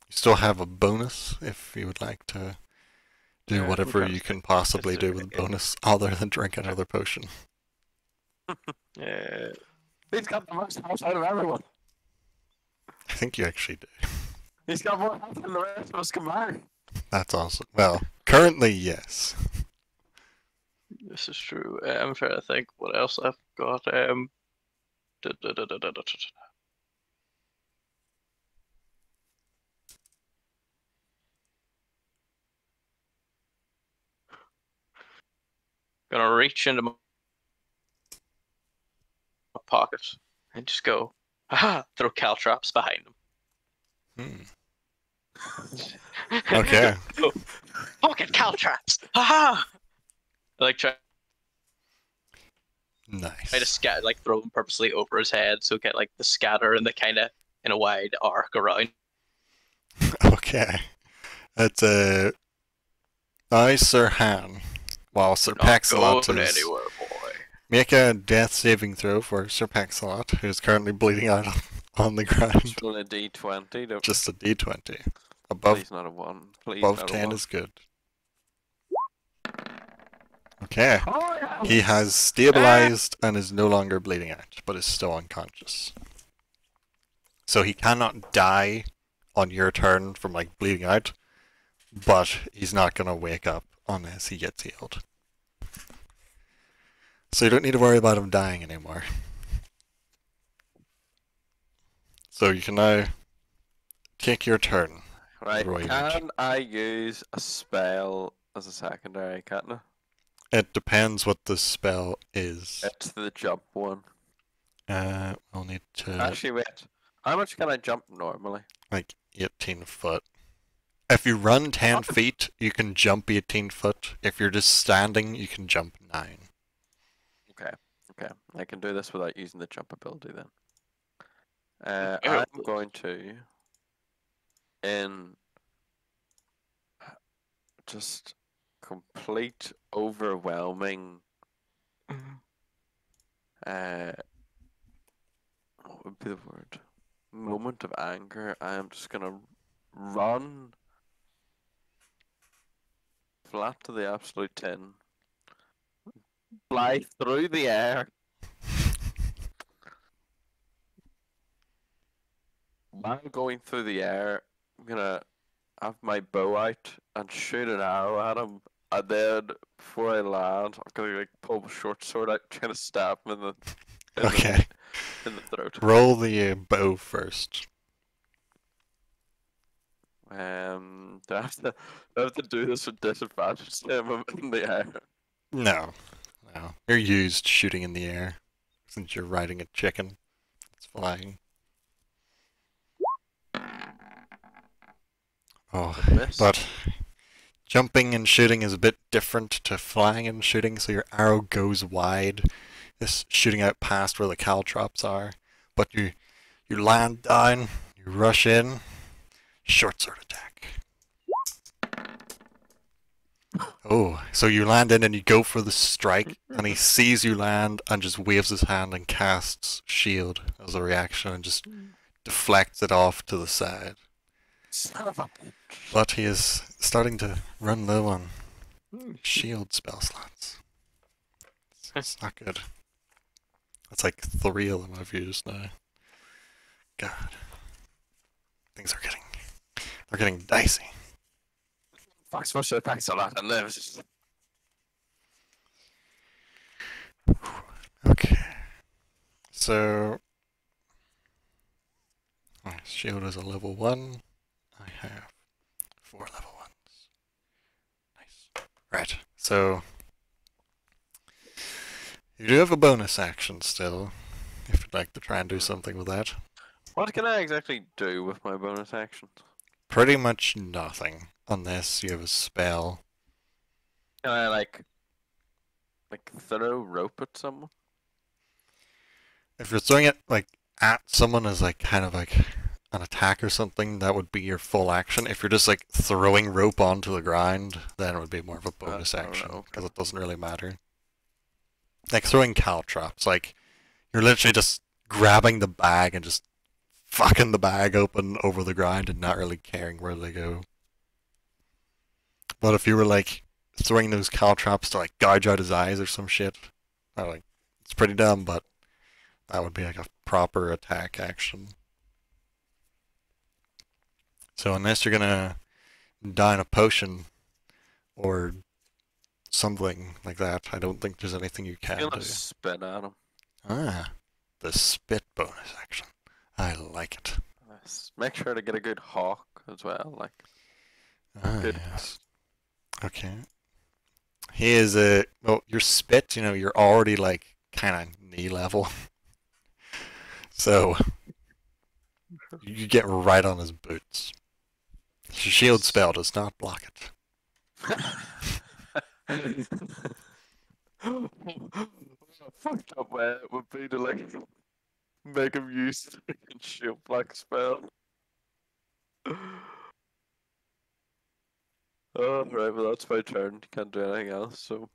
You still have a bonus if you would like to do Yeah, whatever I'm you can possibly do with a considering it. bonus other than drink another potion. Yeah. He's got the most health out of everyone. I think you actually do. He's got more health than the rest of us combined. That's awesome. Well, currently, yes. This is true. I'm trying to think what else I've got. Da, da, da, da, da, da, da. Gonna reach into my pocket and just go, haha, throw caltrops behind him. Okay. Go, pocket caltrops! Haha! Like try to Nice. scatter, like throw them purposely over his head so get like the scatter and the kind of in a wide arc around. Okay. It's a nice Sir Han. While Sir Not Paxalot going is... anywhere, boy. Make a death saving throw for Sir Paxalot, who's currently bleeding out on the ground. Roll a d20. Don't Just a d20. Above please not a 1. Please above not 10 a 1. is good. Okay. Oh, yeah. He has stabilized and is no longer bleeding out, but is still unconscious. So he cannot die on your turn from like bleeding out, but he's not gonna wake up unless he gets healed. So you don't need to worry about him dying anymore. So you can now take your turn. Right, Roy, can I use a spell as a secondary, can't I? It depends what the spell is. It's the jump one. We'll need to Actually, wait. How much can I jump normally? like 18 foot. If you run 10 feet, you can jump 18 foot. If you're just standing, you can jump 9. Okay, I can do this without using the jump ability then. Oh. I'm going to, in just complete overwhelming, what would be the word? Moment of anger. I am just gonna run flat to the absolute 10. Fly through the air. While going through the air, I'm gonna have my bow out and shoot an arrow at him. And then, before I land, I'm gonna like pull my short sword out, trying to stab him in the, Okay. in the throat. Roll the bow first. Do I have to do this with disadvantage to him in the air? No. No. You're used shooting in the air. Since you're riding a chicken. It's flying. Oh, Miss. but jumping and shooting is a bit different to flying and shooting, so your arrow goes wide. It's shooting out past where the caltrops are. But you land down, you rush in, short sword attack. Oh, so you land in and you go for the strike, and he sees you land and just waves his hand and casts shield as a reaction and just deflects it off to the side. Son of a bitch. But he is starting to run low on shield spell slots. It's not good. That's like 3 of them I've used now. God. Things are getting... They're getting dicey. Fox Russia attacks a lot and lives. Okay. So... My shield is a level 1. I have 4 level 1s. Nice. Right, so... You do have a bonus action still, if you'd like to try and do something with that. What can I exactly do with my bonus action? Pretty much nothing, unless you have a spell. Can I like throw rope at someone? If you're throwing it like at someone as like kind of like an attack or something, that would be your full action. If you're just like throwing rope onto the ground, then it would be more of a bonus action, okay. because it doesn't really matter. Like throwing caltrops, like you're literally just grabbing the bag and just fucking the bag open over the ground and not really caring where they go. But if you were like throwing those caltrops to like gouge out his eyes or some shit, like it's pretty dumb, but that would be like a proper attack action. So unless you're gonna die in a potion or something like that, I don't think there's anything you can I'm do. gonna spit at him. Ah, the spit bonus action. I like it. Make sure to get a good hawk as well. Like Ah, good. yes. Okay. He is a well. Your spit, you're already like kind of knee level, so you get right on his boots. Shield spell does not block it. A fucked up way it would be to like make him use the freaking shield black spell. Oh, right, well that's my turn. Can't do anything else, so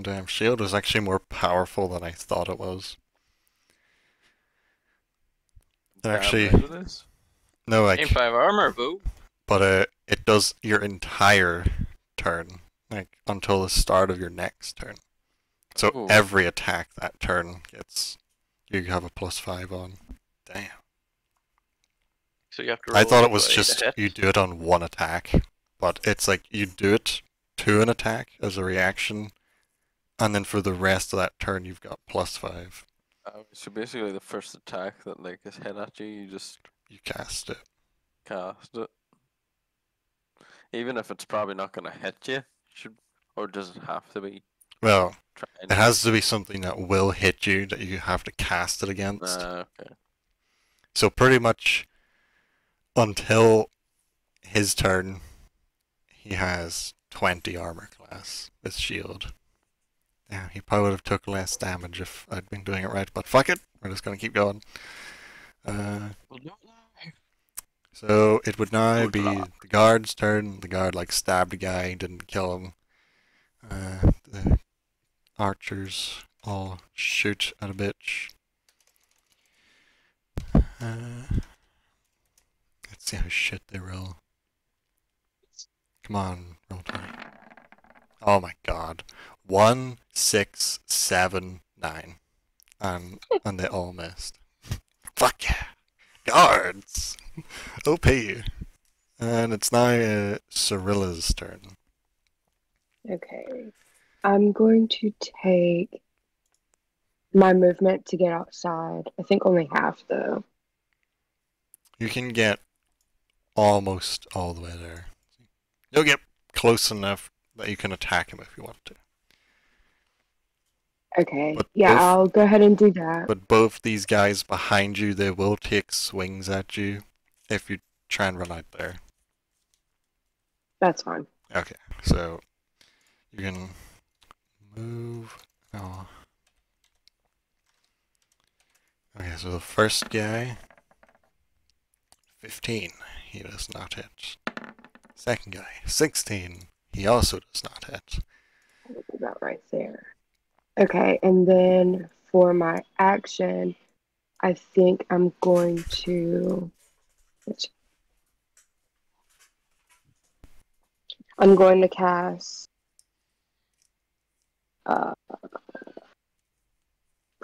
Damn, shield is actually more powerful than I thought it was. It actually, damn right it is. no, like, Aim 5 armor, boo. but it does your entire turn, like until the start of your next turn. So Ooh. every attack that turn you have a +5 on. Damn. So you have to I roll thought it was a just hit. you do it on one attack, but it's like you do it to an attack as a reaction, and then for the rest of that turn you've got +5. So basically the first attack that like is hit at you, you just You cast it. cast it. Even if it's probably not gonna hit you, or does it have to be Well, trying? it has to be something that will hit you that you have to cast it against. Okay. So pretty much until his turn, he has 20 armor class with shield. Yeah, he probably would have took less damage if I'd been doing it right, but fuck it, we're just gonna keep going. So it would now Good be luck. the guard's turn. The guard like stabbed a guy, didn't kill him. The archers all shoot at a bitch. Let's see how shit they roll. Come on, roll 20. Oh my god. 1, 6, 7, 9. And they all missed. Fuck yeah! Guards! OP! And it's now Cyrilla's turn. Okay. I'm going to take my movement to get outside. I think only half, though. You can get almost all the way there. You'll get close enough that you can attack him if you want to. Okay. But Yeah, both- I'll go ahead and do that. But both these guys behind you, they will take swings at you if you try and run out there. That's fine. Okay, so you can move. Oh. Okay, so the first guy, 15, he does not hit. Second guy, 16, he also does not hit. That's about right there. Okay, and then for my action, I think I'm going to. I'm going to cast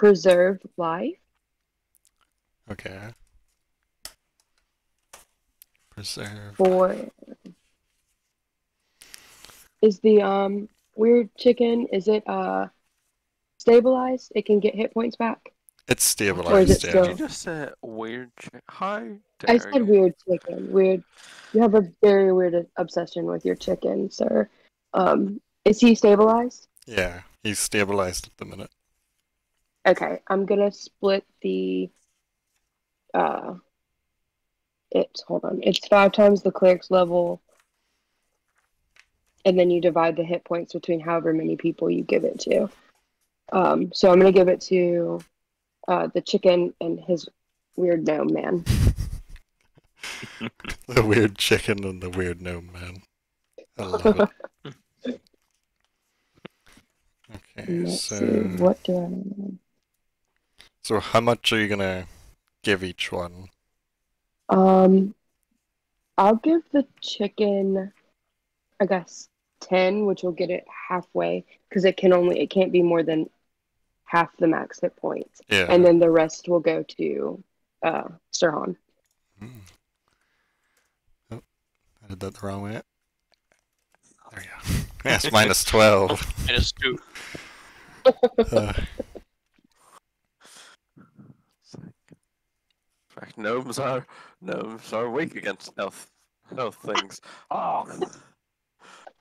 preserve life. Okay. Preserve. For is the weird chicken? Is it stabilized? It can get hit points back. It's Or is it stabilized, Did yeah. you just say weird? How I dare said you? weird chicken. Weird. You have a very weird obsession with your chicken, sir. Is he stabilized? Yeah, he's stabilized at the minute. Okay, I'm gonna split the hold on. It's 5 times the cleric's level, and then you divide the hit points between however many people you give it to. So I'm gonna give it to the chicken and his weird gnome man. The weird chicken and the weird gnome man. I love it. Okay, Let's see, what do I know? so how much are you gonna give each one? I'll give the chicken, I guess, 10, which will get it halfway, because it can't be more than half the max hit points. Yeah. And then the rest will go to Sirhan. Hmm. Oh, I did that the wrong way. There you go. Yes, minus 12. -2. In fact, gnomes are weak against health things. Oh,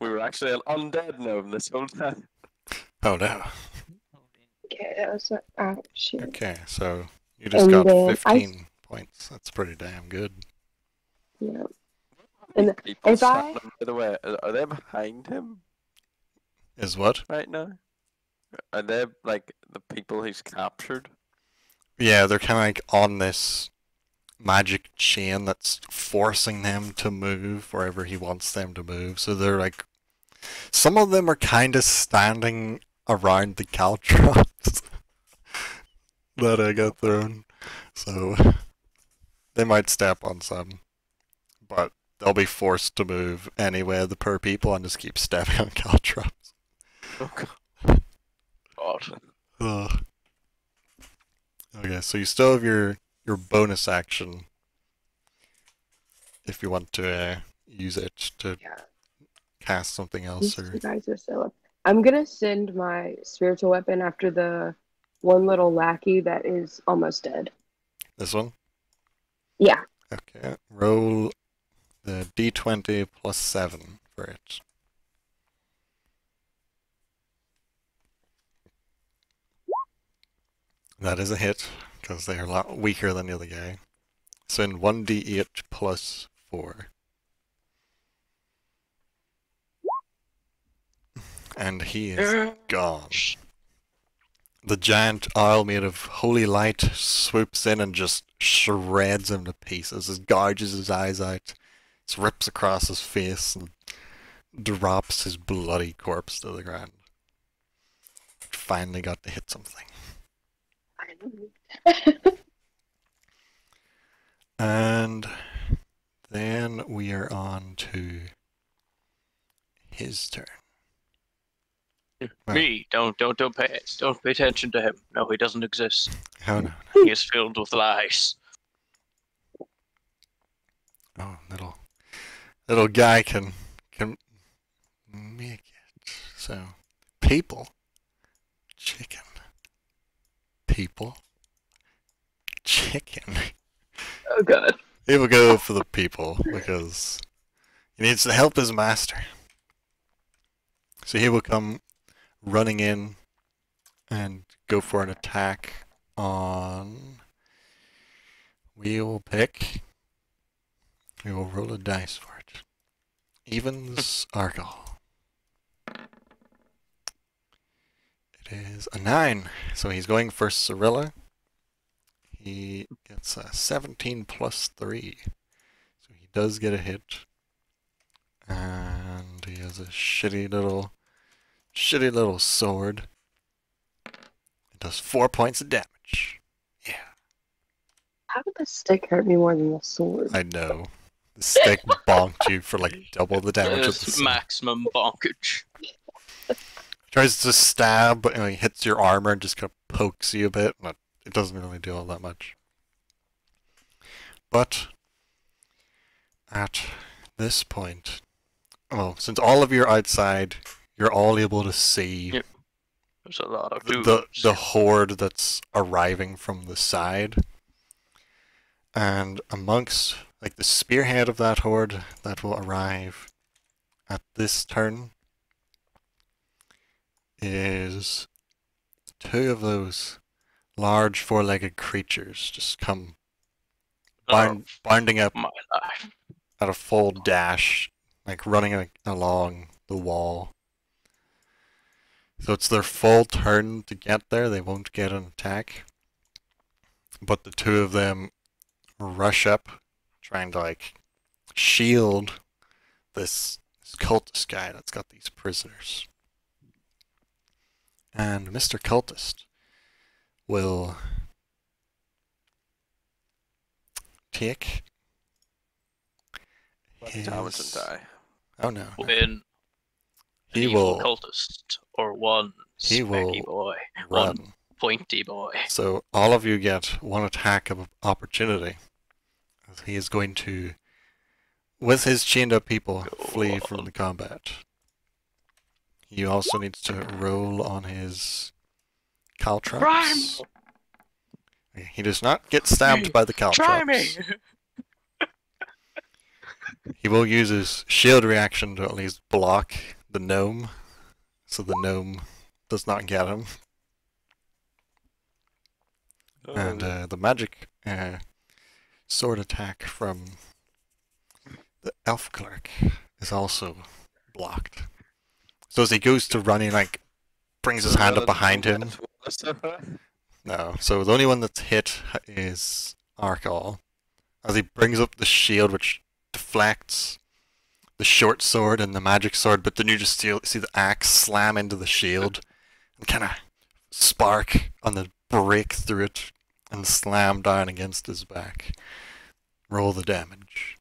we were actually an undead gnome this whole time. Oh no. Okay, that was shit. Okay, so you just And got then 15 points. That's pretty damn good. Yeah. And People if I standing by the way, are they behind him Is what? right now? Are they like the people he's captured? Yeah, they're kind of like on this magic chain that's forcing them to move wherever he wants them to move. So they're like, some of them are kind of standing around the caltrops that I got thrown. So they might step on some, but they'll be forced to move anyway, the poor people, and just keep stepping on caltrops. Oh God. Ugh. Okay, so you still have your bonus action if you want to use it to cast something else. these Or two guys are still up. I'm gonna send my spiritual weapon after the one little lackey that is almost dead. this one? Yeah. Okay, roll the d20 plus 7 for it. That is a hit, because they are a lot weaker than the other guy. Send 1d8 plus 4. And he is gone. The giant owl made of holy light swoops in and just shreds him to pieces. It gouges his eyes out, it rips across his face, and drops his bloody corpse to the ground. Finally got to hit something. And then we are on to his turn. Well, Me, don't pay attention to him. No, he doesn't exist. oh no. He is filled with lies. Oh, little guy can make it. So, people, chicken, people, chicken. Oh god. He will go for the people because he needs to help his master. So he will come running in and go for an attack on. We will roll a dice for it. Evens alcohol. It is a 9. So he's going for Cirilla. He gets a 17 plus 3. So he does get a hit. And he has a shitty little sword. It does 4 points of damage. Yeah. How did the stick hurt me more than the sword? I know. The stick bonked you for like double the damage of the It's sword. maximum bonkage. tries to stab, but he hits your armor and just kind of pokes you a bit. And it doesn't really do all that much. But at this point, well, since all of you are outside, you're all able to see Yep. There's a lot of the horde that's arriving from the side. And amongst, like, the spearhead of that horde that will arrive at this turn is two of those large four-legged creatures just come bounding up my life. at a full dash, like running along the wall. So it's their full turn to get there. They won't get an attack. But the two of them rush up, trying to, like, shield this cultist guy that's got these prisoners. And Mr. Cultist will take Thomas and his... die. Oh no. When He evil will cultist or one He specky will boy, run. one pointy boy. So all of you get one attack of opportunity. He is going to, with his chained up people, flee from the combat. He also needs to roll on his caltrops. He does not get stabbed by the caltrops. Try me! He will use his shield reaction to at least block the gnome, so the gnome does not get him. And the magic sword attack from the elf clerk is also blocked. So as he goes to run, he, like, brings his hand up behind him. No, so the only one that's hit is Arkall. As he brings up the shield, which deflects the short sword and the magic sword, but then you just see the axe slam into the shield and kind of spark on the break through it and slam down against his back. Roll the damage.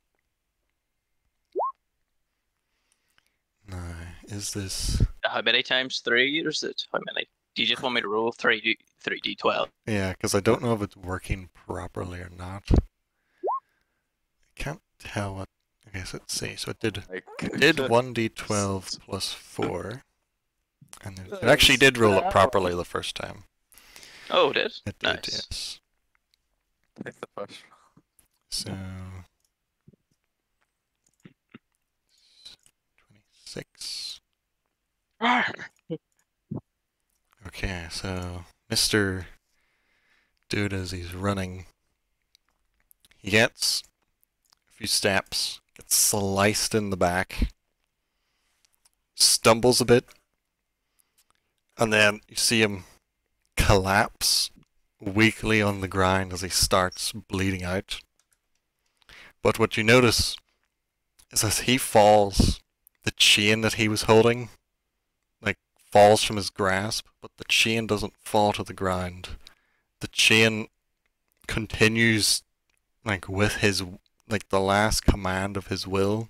Now, is this... How many times 3, or is it? How many? Do you just want me to roll 3d12? Yeah, because I don't know if it's working properly or not. I can't tell what... Okay, so let's see. So it did 1d12 plus 4. And it actually did roll it properly the first time. Oh, it did? It did, Nice. yes. Take the push. So... 26. Okay, so Mr. Dude, as he's running, he gets a few steps, gets sliced in the back, stumbles a bit, and then you see him collapse weakly on the ground as he starts bleeding out. But what you notice is as he falls, the chain that he was holding, like, falls from his grasp, but the chain doesn't fall to the ground. The chain continues, like, with his, like, the last command of his will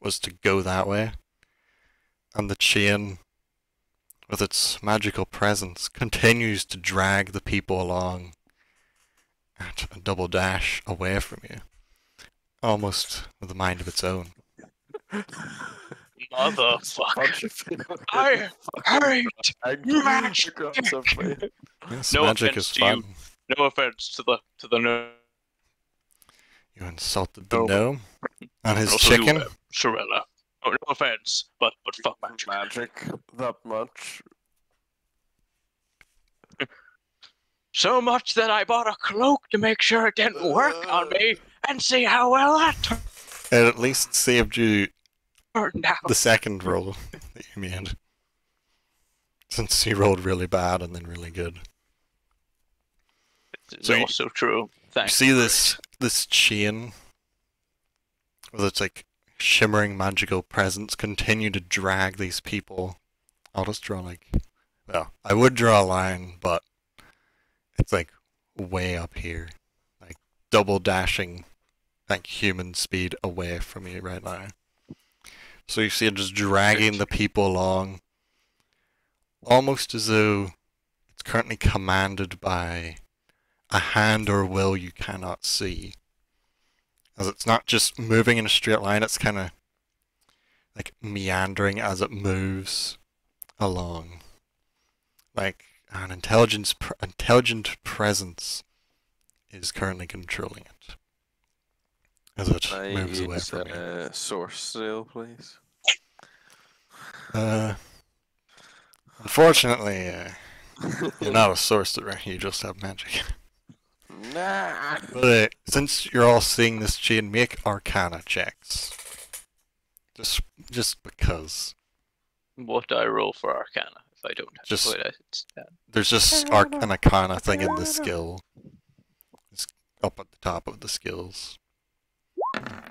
was to go that way. And the chain, with its magical presence, continues to drag the people along at a double dash away from you. Almost with a mind of its own. Motherfucker. I hate magic. Yes, No magic offense is to fun. you. No offense to the gnome. You insulted the No. gnome and his Also chicken. to, Shirella. Oh, no offense, but fuck magic. Magic that much. So much that I bought a cloak to make sure it didn't work on me, and see how well that It at least saved you turned out. the second roll that you made. Since you rolled really bad and then really good. It's So you- also true. You Thanks. see this chain with its, like, shimmering magical presence continue to drag these people. I'll just draw, like, well, I would draw a line, but it's, like, way up here. Like, double dashing, like, human speed away from you right now. So you see it just dragging the people along almost as though it's currently commanded by a hand or will you cannot see. As it's not just moving in a straight line, it's kind of like meandering as it moves along. Like an intelligent presence is currently controlling it as it I moves away use from you. source seal, please. Unfortunately, you're not a sorcerer, you just have magic. Nah. But since you're all seeing this chain, make Arcana checks. Just because. What do I roll for Arcana if I don't have Just- wait, There's just an Arcana thing in the skill. It's up at the top of the skills.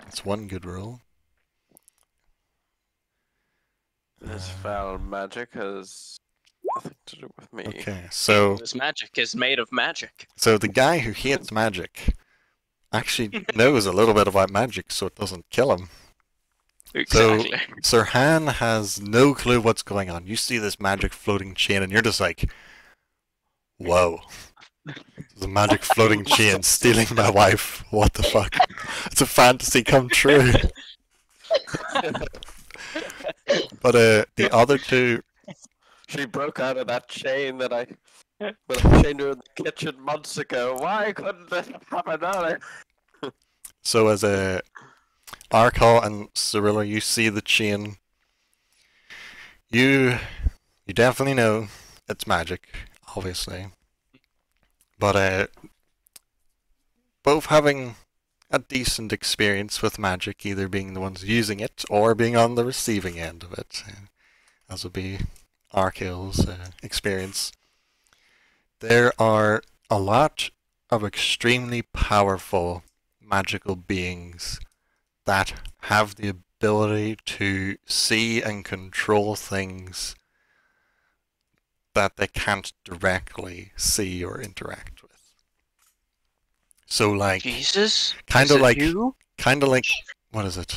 It's one good roll. This foul magic has nothing to do with me. Okay, so This magic is made of magic. the guy who hates magic actually knows a little bit about magic, so it doesn't kill him. Exactly. Sir Han has no clue what's going on. You see this magic floating chain, and you're just like, whoa. There's a magic floating chain stealing my wife. What the fuck? It's a fantasy come true. But the other two, She broke out of that chain that I chained her in the kitchen months ago. Why couldn't this have happened earlier? so as Arkal and Cyrilla, you see the chain. You definitely know it's magic, obviously. But both having a decent experience with magic, either being the ones using it or being on the receiving end of it, as would be Arkal's experience. There are a lot of extremely powerful magical beings that have the ability to see and control things that they can't directly see or interact with. So like Jesus? kind Is of it like you? what is it?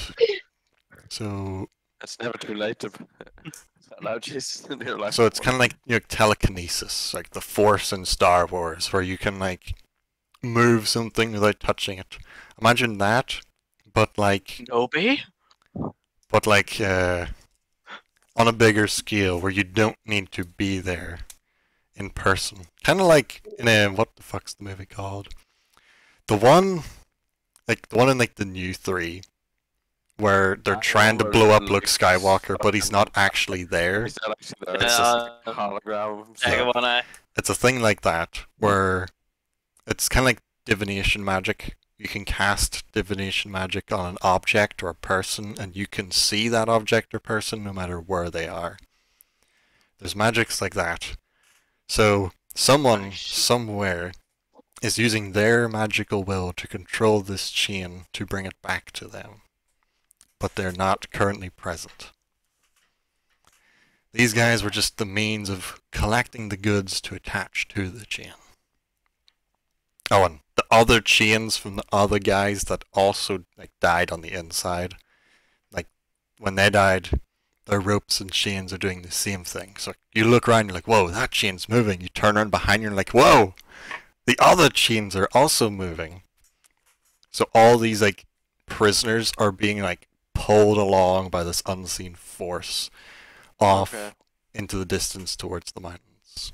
So It's never too late to allow Jesus into your life. so it's kind of like telekinesis, like the Force in Star Wars, where you can like move something without touching it. Imagine that, but like Nobi? on a bigger scale, where you don't need to be there in person. Kind of like in a what the fuck's the movie called? The one in like the new 3, where they're trying to blow up Luke Skywalker, but he's not actually there. He's not actually there. It's It's just just a hologram. Second one, I. It's a thing like that, where it's kind of like divination magic. You can cast divination magic on an object or a person, and you can see that object or person no matter where they are. There's magics like that. So someone somewhere is using their magical will to control this chain to bring it back to them, but they're not currently present. These guys were just the means of collecting the goods to attach to the chain. Oh, and the other chains from the other guys that also like died on the inside, like when they died, their ropes and chains are doing the same thing. So you look around, you're like, whoa, that chain's moving. You turn around behind you and you're like, whoa, the other chains are also moving. So all these like prisoners are being like pulled along by this unseen force off into the distance towards the mountains.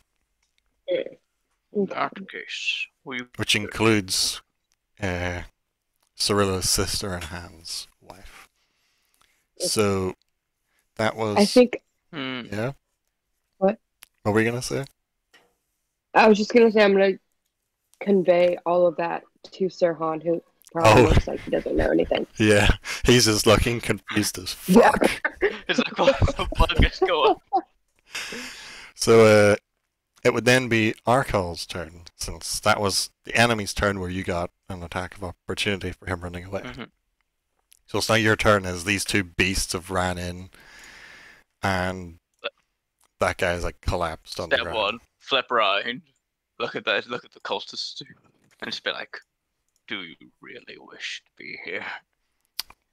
In that case, Which includes Cyrilla's sister and Han's wife. So that was... I think... Yeah? What? What were you going to say? I was just going to say I'm going to convey all of that to Sir Han, who probably looks like he doesn't know anything. Yeah, he's just looking confused as fuck. It's like, what the fuck is going on? So, it would then be Arkal's turn, since that was the enemy's turn where you got an attack of opportunity for him running away. Mm-hmm. So it's now your turn as these two beasts have ran in, and that guy's like collapsed on the Step ground. one, flip around, look at the cultists, and just be like, do you really wish to be here?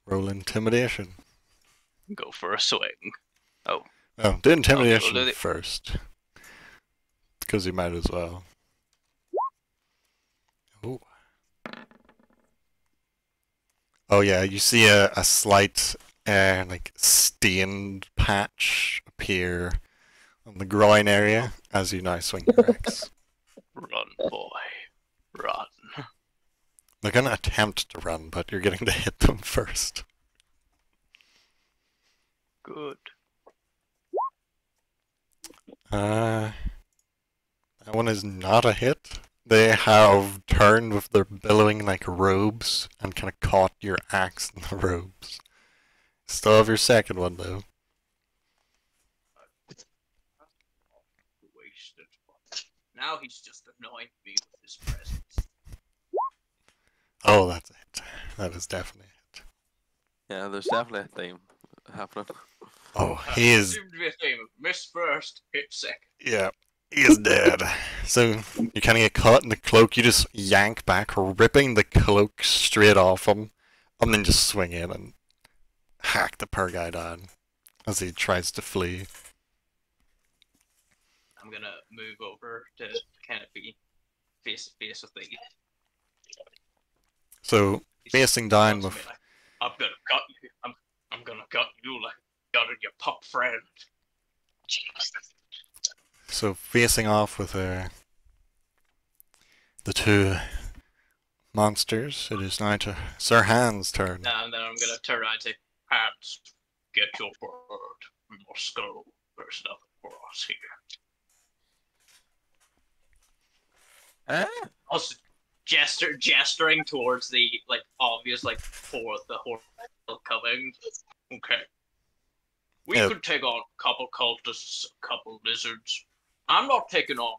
Roll intimidation. Go for a swing. Oh. No, do intimidation do the- first. because you might as well. Ooh. Oh yeah, you see a slight like stained patch appear on the groin area as you now swing your axe. Run, boy. Run. They're gonna attempt to run, but you're getting to hit them first. Good. That one is not a hit. They have turned with their billowing like robes and kind of caught your axe in the robes. Still have your second one though. Wasted. Now he's just annoying me with his presence. Oh, that's it. That is definitely it. Yeah, there's definitely a theme happening. Oh, he is. Seemed to be a theme. Miss first, hit second. Yeah, he is dead. So you kind of get caught in the cloak. You just yank back, ripping the cloak straight off him, and then just swing in and hack the poor guy down as he tries to flee. I'm gonna move over to kind of be face to face with the. So facing down with. Like, I'm gonna cut you. I'm gonna cut you like gutted your pup friend. So facing off with the two monsters, it is now to Sir Han's turn. And then I'm gonna turn around and say, Hands, get your bird. Your skull. There's nothing for us here. Also, gesturing towards the like obvious like for the horde coming. Okay. We Yeah. could take on a couple cultists, a couple lizards. I'm not taking on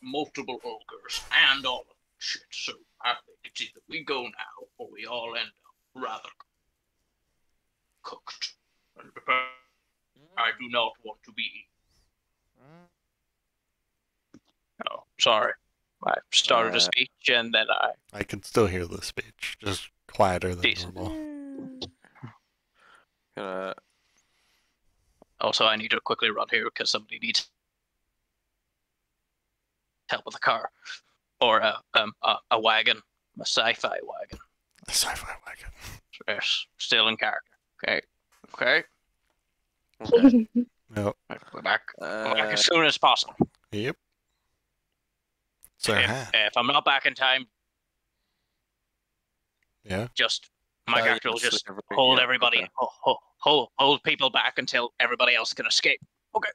multiple ogres and all of that shit. So I think it's either we go now or we all end up rather cooked. And I do not want to be. Oh, sorry. I started a speech and then I can still hear the speech, just quieter than Decent. normal. Also, I need to quickly run here because somebody needs help with a car or a wagon, a sci-fi wagon. A sci-fi wagon. Yes, still in character. Okay. Okay. Yep. We're back. We're back as soon as possible. Yep. Sir Han. If I'm not back in time, Yeah. just my character will just everything, hold yeah, everybody, okay. hold people back until everybody else can escape. Okay,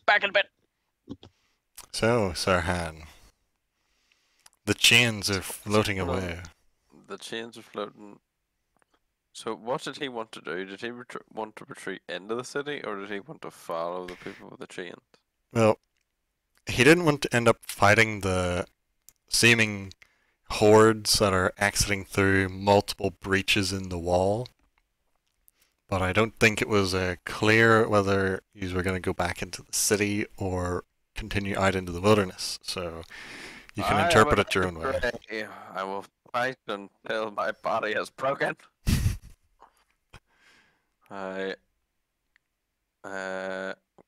back in a bit. So, Sir Han. The chains are floating Hold on. away. The chains are floating. So what did he want to do? Did he want to retreat into the city, or did he want to follow the people with the chains? Well, he didn't want to end up fighting the seeming hordes that are exiting through multiple breaches in the wall. But I don't think it was clear whether you were going to go back into the city or continue out into the wilderness. So you can interpret it your own way. I will fight until my body is broken. I'm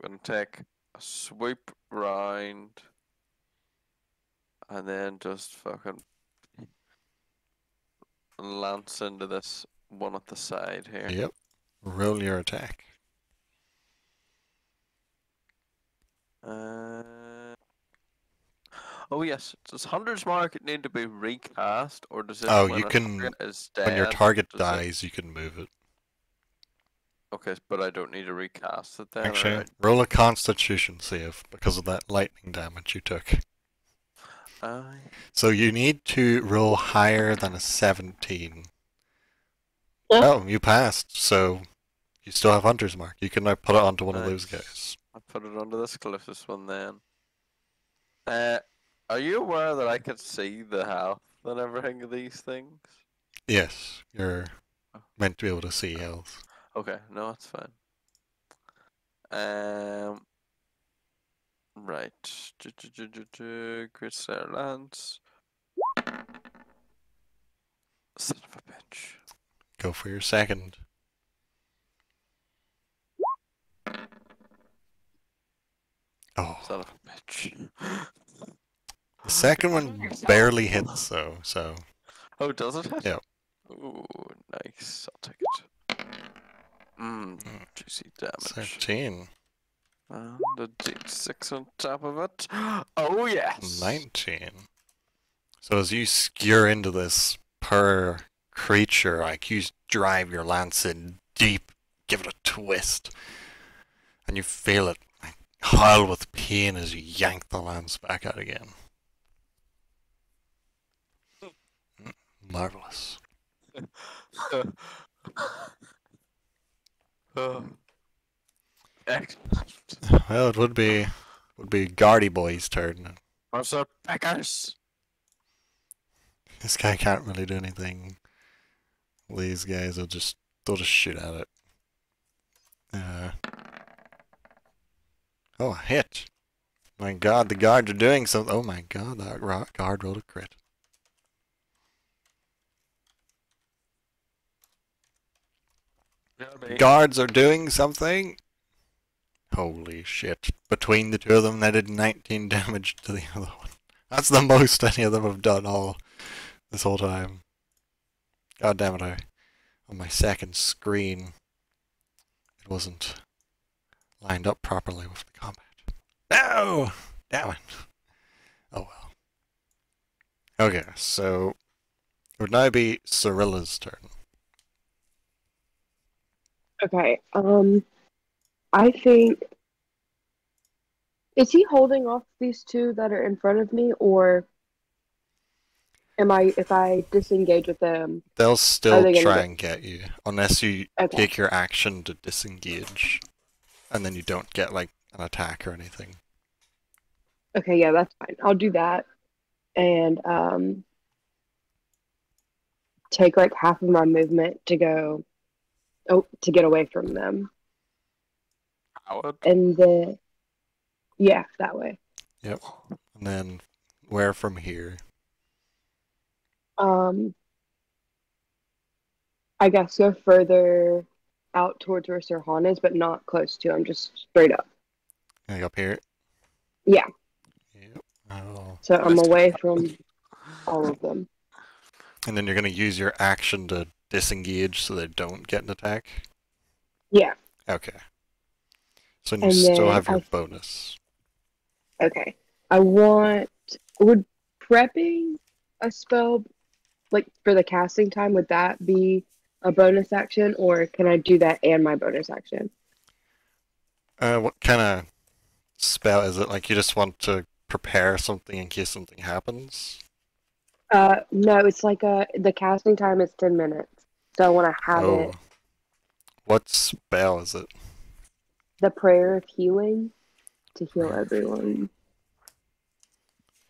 gonna take a swoop round and then just fucking lance into this one at the side here. Yep. Roll your attack. Oh yes, does Hunter's Mark need to be recast, or does it? Oh, when you a can. target is When your dead, target does it- dies, you can move it. Okay, but I don't need to recast it then. Actually, alright. roll a Constitution save because of that lightning damage you took. So you need to roll higher than a 17. Yeah. Oh, you passed, so you still have Hunter's Mark. You can now put it onto one of those Nice. guys. I'll put it onto this closest one then. Are you aware that I can see the health and everything of these things? Yes, you're meant to be able to see health. Okay, no, that's fine. Right. Great Slayer Lance. Son of a bitch. Go for your second. second one barely hits though, so Oh, does it hit? Yep. Ooh, nice. I'll take it. Juicy damage. 13. And a d6 on top of it. Oh, yes! 19. So as you skewer into this per creature, like you drive your lance in deep, give it a twist, and you feel it like howl with pain as you yank the lance back out again. Marvelous. Excellent. Well, it would be Guardy Boy's turn. What's up, Packers? This guy can't really do anything. These guys will just shoot at it. Oh, a hit. My god, the guards are doing something. Oh my god, that guard rolled a crit. Guards are doing something. Holy shit. Between the two of them, they did 19 damage to the other one. That's the most any of them have done all this whole time. God damn it, on my second screen, it wasn't lined up properly with the combat. No! Damn it. Oh well. Okay, so it would now be Cyrilla's turn. Okay. I think, is he holding off these two that are in front of me, or if I disengage with them, They'll still they gonna try get- and get you, unless you Okay. take your action to disengage, and then you don't get like an attack or anything. Okay, yeah, that's fine. I'll do that, and take like half of my movement to get away from them, Howard. and then yeah, that way. Yep. And then where from here? I guess go further out towards where Sir Han is, but not close to him, just straight up. Like up here? Yeah. Yep. Oh. So I'm away from all of them. And then you're gonna use your action to disengage so they don't get an attack? Yeah. Okay. So you And still then have your bonus. Okay. Would prepping a spell, like for the casting time, would that be a bonus action, or can I do that and my bonus action? What kind of spell is it? Like you just want to prepare something in case something happens? No, it's like the casting time is 10 minutes. So I want to have it, What spell is it? the prayer of healing to heal everyone.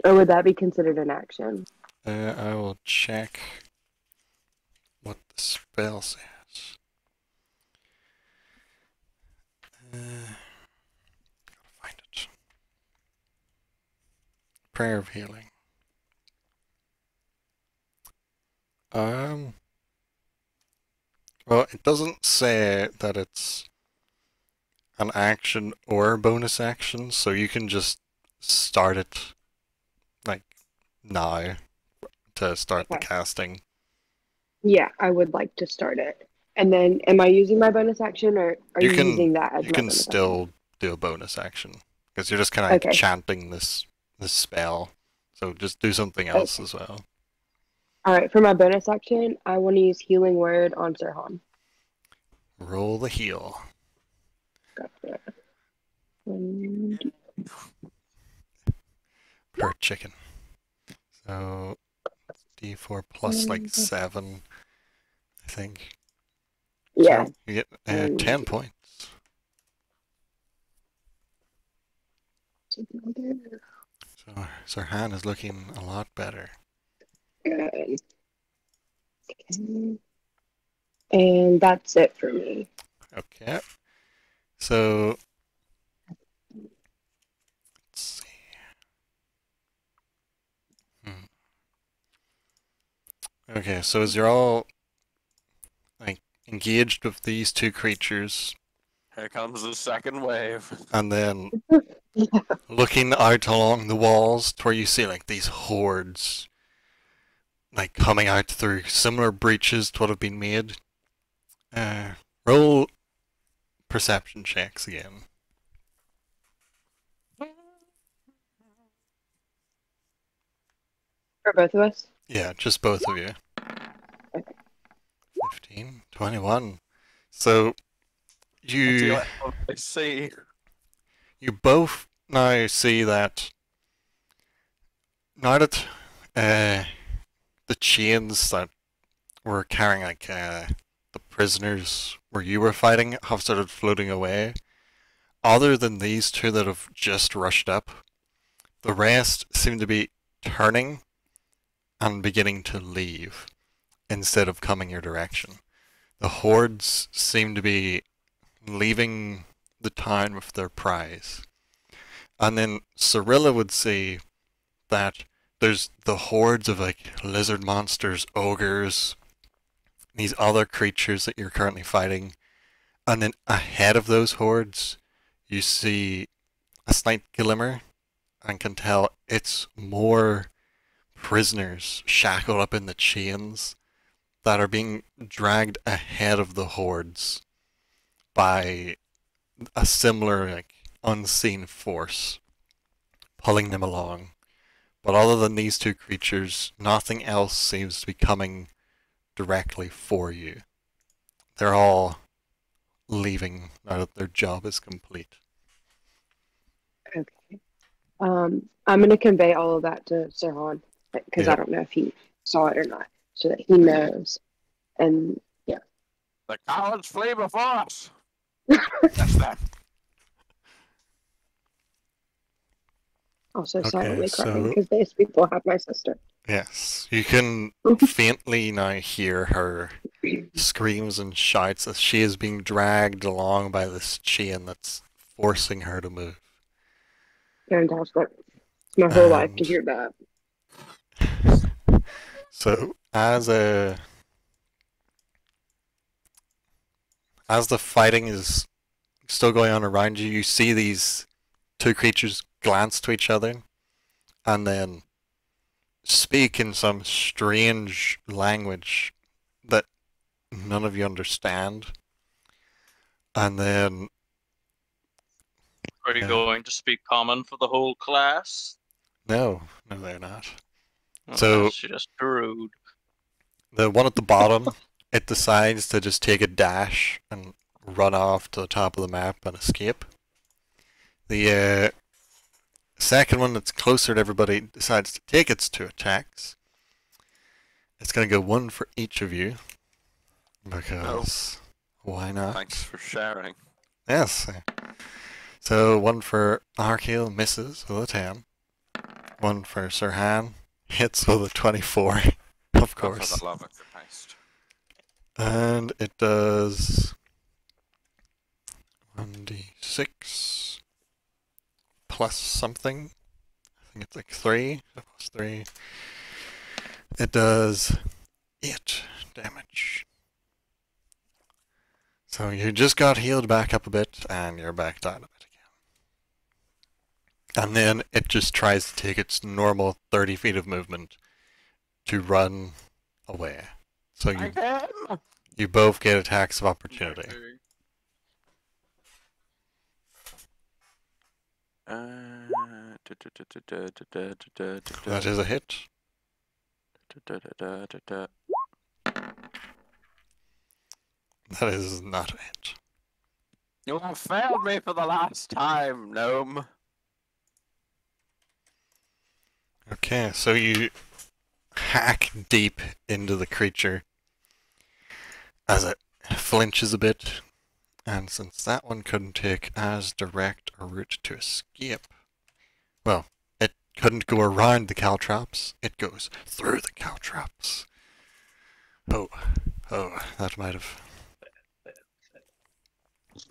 Or would that be considered an action? I will check what the spell says. Gotta find it. Prayer of healing. Well, it doesn't say that it's an action or a bonus action, so you can just start it like now to start the Okay. casting. Yeah, I would like to start it. And then, am I using my bonus action, or are you using that as You my can bonus still do a bonus action because you're just kind of like Okay. chanting this spell. So just do something else as well. All right, for my bonus action, I want to use Healing Word on Sir Han. Roll the heal. Gotcha. Per chicken. So D4 plus like 7, I think. Yeah. So you get 10 points. So Sir Han is looking a lot better. Good. Okay. And that's it for me. Okay. So let's see. Okay, so as you're all like engaged with these two creatures, Here comes the second wave. and then looking out along the walls to where you see like these hordes like coming out through similar breaches to what have been made. Roll perception checks again. For both of us? Yeah, just both of you. Okay. 15, 21. So you I see. you both now see that now that the chains that were carrying like the prisoners where you were fighting have started floating away. Other than these two that have just rushed up, the rest seem to be turning and beginning to leave instead of coming your direction. The hordes seem to be leaving the town with their prize. And then Cyrilla would see that there's the hordes of like lizard monsters, ogres, these other creatures that you're currently fighting. And then ahead of those hordes, you see a slight glimmer and can tell it's more prisoners shackled up in the chains that are being dragged ahead of the hordes by a similar like unseen force pulling them along. But other than these two creatures, nothing else seems to be coming directly for you. They're all leaving now that their job is complete. Okay. I'm going to convey all of that to Sirhan because I Yep. don't know if he saw it or not, so that he knows. And yeah. The cowards flee before us. That's that. Also Okay, silently crying so- because these people have my sister. Yes, you can faintly now hear her screams and shouts as she is being dragged along by this chain that's forcing her to move. Fantastic. It's my whole life to And- hear that. So as the fighting is still going on around you, you see these two creatures glance to each other and then speak in some strange language that none of you understand. And then Are you Yeah. going to speak common for the whole class? no, they're not. Well, So- that's just rude. The one at the bottom, it decides to just take a dash and run off to the top of the map and escape. The second one that's closer to everybody decides to take its two attacks. It's going to go one for each of you. Because why not? Thanks for sharing. Yes. So one for Archael misses with a 10. One for Sirhan hits with a 24, of Oh, for course. the love of Christ. And it does 1d6 plus something. I think it's like 3. Plus 3. It does 8 damage. So you just got healed back up a bit, and you're back down a bit again. And then it just tries to take its normal 30 feet of movement to run away. So you both get attacks of opportunity. That is a hit. That is not a hit. You have failed me for the last time, gnome. Okay, so you hack deep into the creature as it flinches a bit, and since that one couldn't take as direct a route to escape, well, it couldn't go around the caltrops, it goes through the caltrops. Oh, that might have...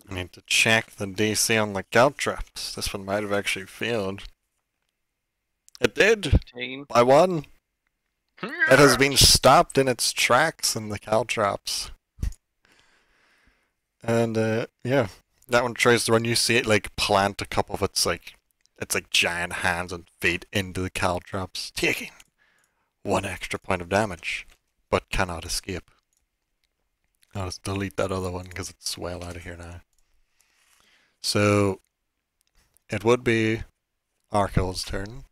I need to check the DC on the caltrops. This one might have actually failed. It did! 15. By one! It has been stopped in its tracks in the caltrops. And, yeah. That one tries to run. You see it, like, plant a couple of its, like, its like giant hands and feet into the caltrops, taking 1 extra point of damage, but cannot escape. I'll just delete that other one because it's well out of here now. So it would be Arkell's turn.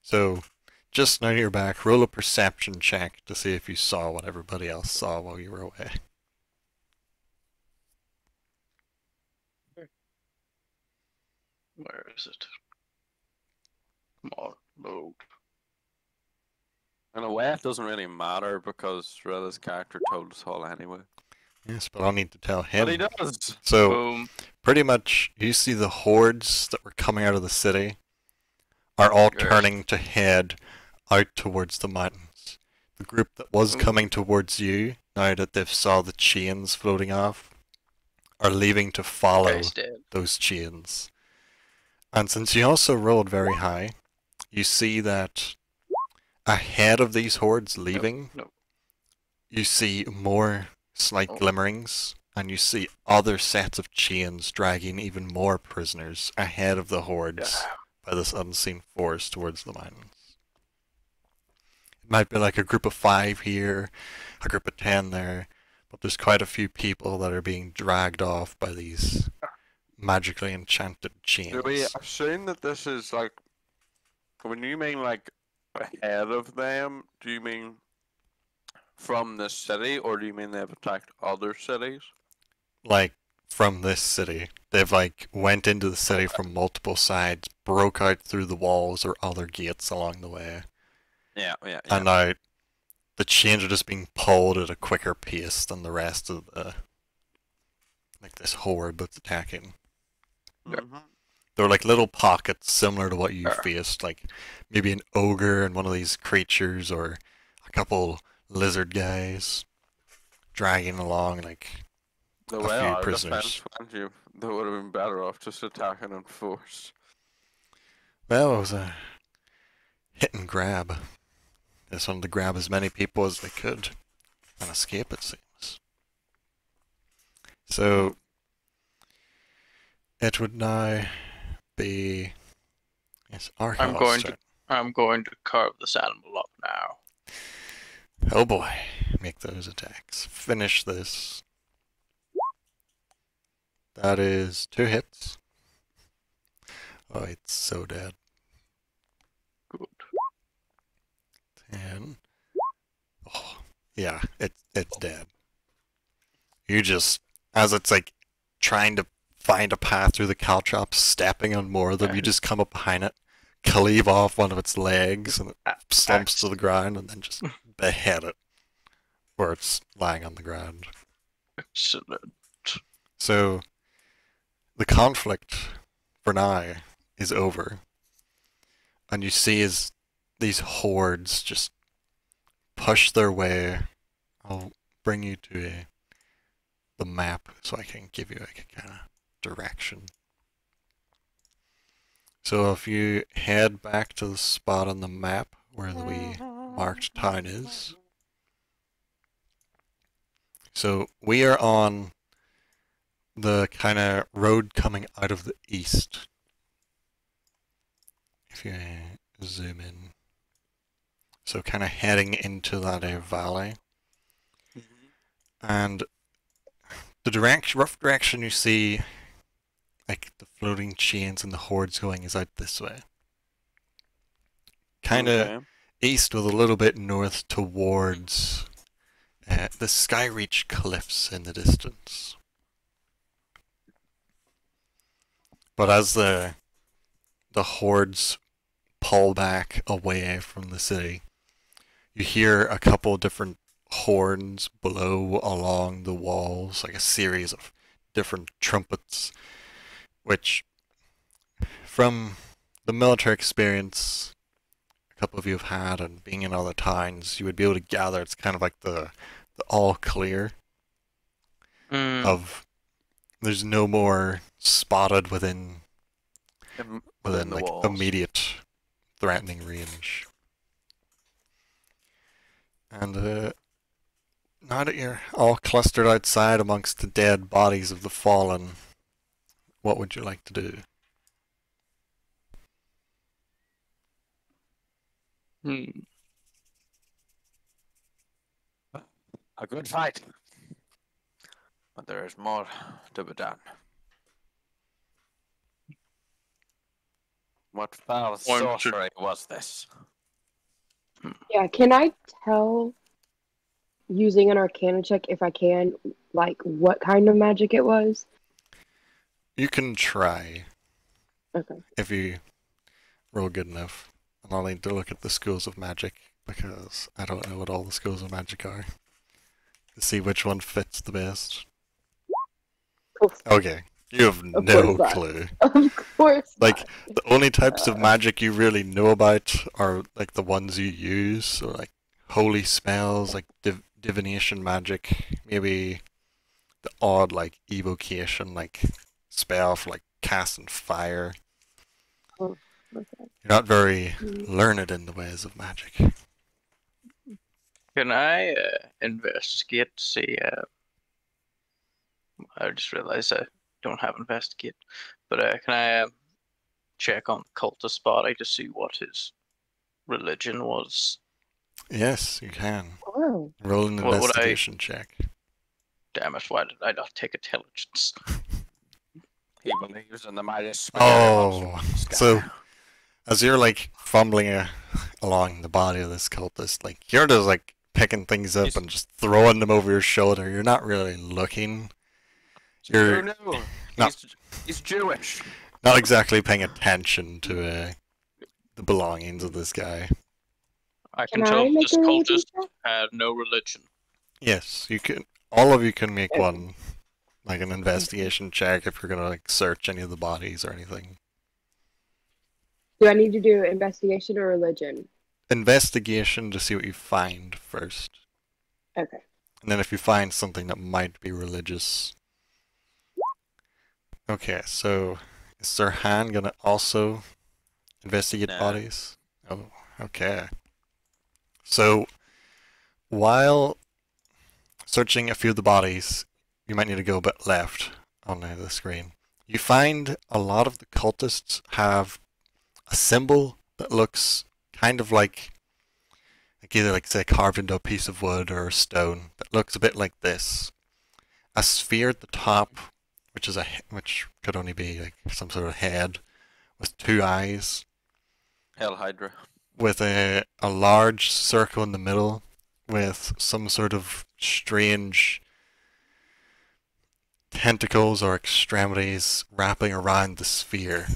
So just now you're back, roll a perception check to see if you saw what everybody else saw while you were away. Where is it? Come on, load. In a way, it doesn't really matter because Rilla's character told us all anyway. Yes, but I'll need to tell him. But he does! So Boom. pretty much you see the hordes that were coming out of the city are all Yes. turning to head out towards the mountains. The group that was coming towards you, now that they've saw the chains floating off, are leaving to follow Guy's dead. those chains. And since you also rolled very high, you see that ahead of these hordes leaving, No. you see more slight glimmerings, and you see other sets of chains dragging even more prisoners ahead of the hordes by this unseen force towards the mountains. It might be like a group of 5 here, a group of 10 there, but there's quite a few people that are being dragged off by these magically enchanted chains. Do we assume that this is like, when you mean like ahead of them, do you mean from the city, or do you mean they've attacked other cities? Like from this city. They've like went into the city from multiple sides, broke out through the walls or other gates along the way. Yeah. And now the chains are just being pulled at a quicker pace than the rest of the this horde that's attacking. Mhm. They're like little pockets similar to what you faced, like maybe an ogre and one of these creatures, or a couple lizard guys dragging along like The a way few our prisoners. defense went, they would have been better off just attacking in force. Well, it was a hit and grab. They just wanted to grab as many people as they could and escape, it seems. So it would now be I'm going to carve this animal up now. Oh boy, make those attacks. Finish this. That is 2 hits. Oh, it's so dead. Good. 10. Oh, yeah, it's dead. You just, as it's like trying to find a path through the caltrops, stepping on more of them, you just come up behind it, cleave off one of its legs, and it slumps to the ground, and then just behead it where it's lying on the ground. Excellent. So, the conflict for now is over. And you see as these hordes just push their way. I'll bring you to the map so I can give you like a kind of direction. So if you head back to the spot on the map where the marked town is. So we are on the kind of road coming out of the east. If you zoom in. So kind of heading into that valley. And the rough direction you see, like the floating chains and the hordes going, is out this way. Kind of east with a little bit north towards the Skyreach cliffs in the distance. But as the hordes pull back away from the city, you hear a couple different horns blow along the walls, like a series of different trumpets, which, from the military experience a couple of you have had and being in other towns, you would be able to gather it's kind of like the all clear of there's no more spotted within the like walls. immediate threatening range. And now that you're all clustered outside amongst the dead bodies of the fallen, what would you like to do? Hmm. A good fight. But there is more to be done. What foul One should- sorcery was this? Yeah, can I tell using an Arcana check if I can, like what kind of magic it was? You can try Okay. if you roll good enough. And I'll need to look at the schools of magic because I don't know what all the schools of magic are to see which one fits the best. Oof, Okay, you have Of no course not. clue. of course. Like, not. the only types of magic you really know about are like the ones you use, so like holy spells, like divination magic, maybe the odd like evocation like spell for like casting fire. Oh, okay. You're not very Mm. learned in the ways of magic. Can I investigate? See, I just realized I don't have investigate, but can I check on the cultist body to see what his religion was? Yes, you can. Oh, Roll an What would I- investigation check. Damn it! Why did I not take intelligence? He believes in the mighty spaghetti monster Oh, from the sky. so as you're like fumbling along the body of this cultist, like you're just like picking things up He's- and just throwing them over your shoulder. You're not really looking. Who You're knew? No. He's Jewish. not exactly paying attention to the belongings of this guy. I can can tell I make this a religion cultist check? had no religion. Yes, you can. All of you can make Okay. one, like an investigation check if you're gonna like search any of the bodies or anything. Do I need to do investigation or religion? Investigation to see what you find first, Okay. and then if you find something that might be religious. Okay, so is Sir Han gonna also investigate Nah. bodies? Oh, okay. So while searching a few of the bodies, you might need to go a bit left on the screen. You find a lot of the cultists have a symbol that looks kind of like either like say carved into a piece of wood or a stone that looks a bit like this. A sphere at the top, which could only be like some sort of head with two eyes, Hell Hydra. with a large circle in the middle with some sort of strange tentacles or extremities wrapping around the sphere.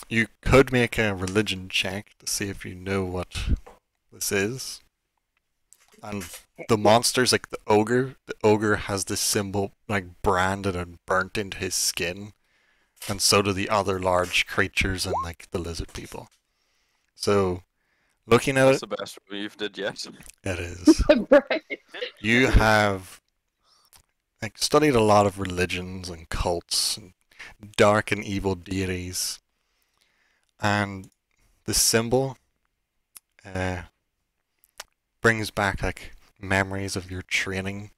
You could make a religion check to see if you know what this is. And the monsters, like the ogre has this symbol like branded and burnt into his skin. And so do the other large creatures and like the lizard people. So, looking at That's it, the best we've did yet. it is. Right. You have like studied a lot of religions and cults and dark and evil deities, and the symbol brings back like memories of your training,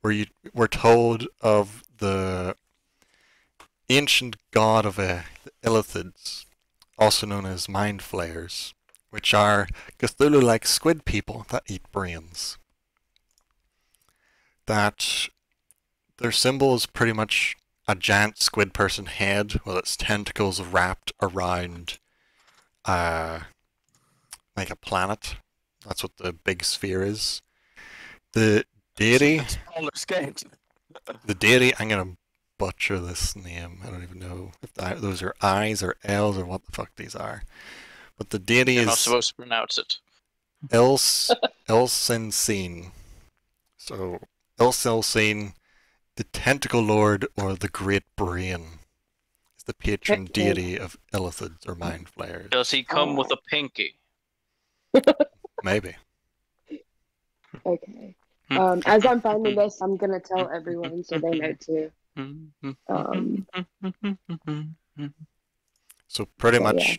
where you were told of the ancient god of the Illithids, also known as mind flayers, which are Cthulhu-like squid people that eat brains. That their symbol is pretty much a giant squid person head with its tentacles wrapped around like a planet. That's what the big sphere is. The deity, It's all escaped. I'm gonna butcher this name. I don't even know if those are I's or L's or what the fuck these are. But the deity You're not is supposed to pronounce it. Elsinsin. So Elsinsin, the Tentacle Lord or the Great Brain, is the patron Okay. deity of Illithids or Mind Flayers. Does he come with a pinky? Maybe. Okay. As I'm finding this, I'm gonna tell everyone so they know too. So pretty So, much, yeah.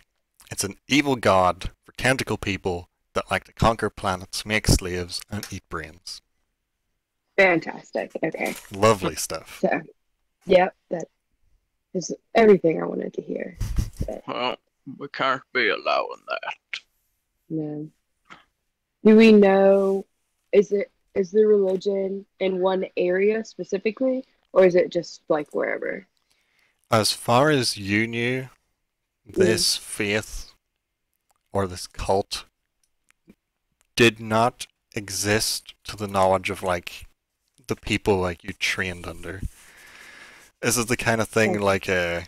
it's an evil god for tentacle people that like to conquer planets, make slaves, and eat brains. Fantastic. Okay. Lovely stuff. So, yep, that is everything I wanted to hear. Well, we can't be allowing that. No. Do we know, is the religion in one area specifically, or is it just like wherever? As far as you knew, this faith or this cult did not exist to the knowledge of like the people like you trained under. This is the kind of thing like in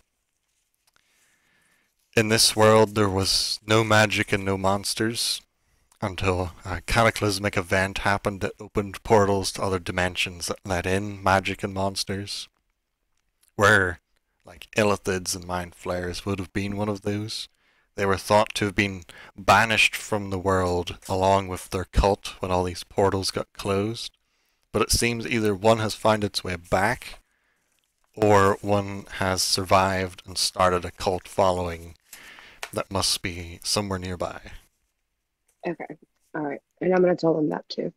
this world there was no magic and no monsters until a cataclysmic event happened that opened portals to other dimensions that let in magic and monsters. Where like illithids and mind flayers would have been one of those. They were thought to have been banished from the world along with their cult when all these portals got closed. But it seems either one has found its way back, or one has survived and started a cult following that must be somewhere nearby. Okay. All right. And I'm going to tell them that too.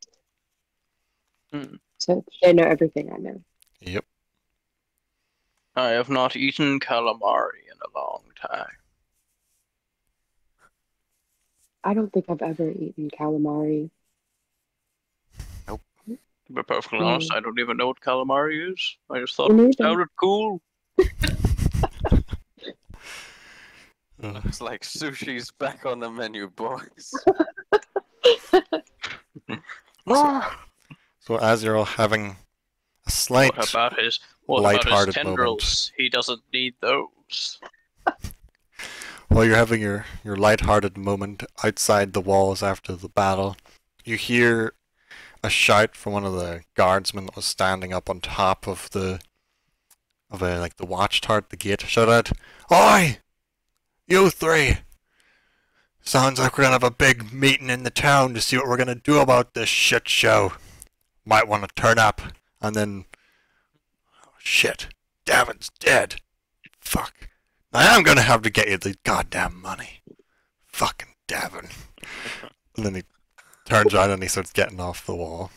Hmm. So they know everything I know. Yep. I have not eaten calamari in a long time. I don't think I've ever eaten calamari. To be perfectly Mm. honest, I don't even know what calamari is. I just thought Me it neither. sounded cool. Looks like sushi's back on the menu, boys. So as you're all having a slight What about his light-hearted tendrils? He doesn't need those. while you're having your light-hearted moment outside the walls after the battle, you hear a shout from one of the guardsmen that was standing up on top of the watchtower at the gate. Shout out, "Oi! You three! Sounds like we're gonna have a big meeting in the town to see what we're gonna do about this shit show. Might want to turn up." And then, oh shit, Davin's dead. Fuck. I am gonna have to get you the goddamn money. Fucking Davin. And then he turns around and he starts getting off the wall.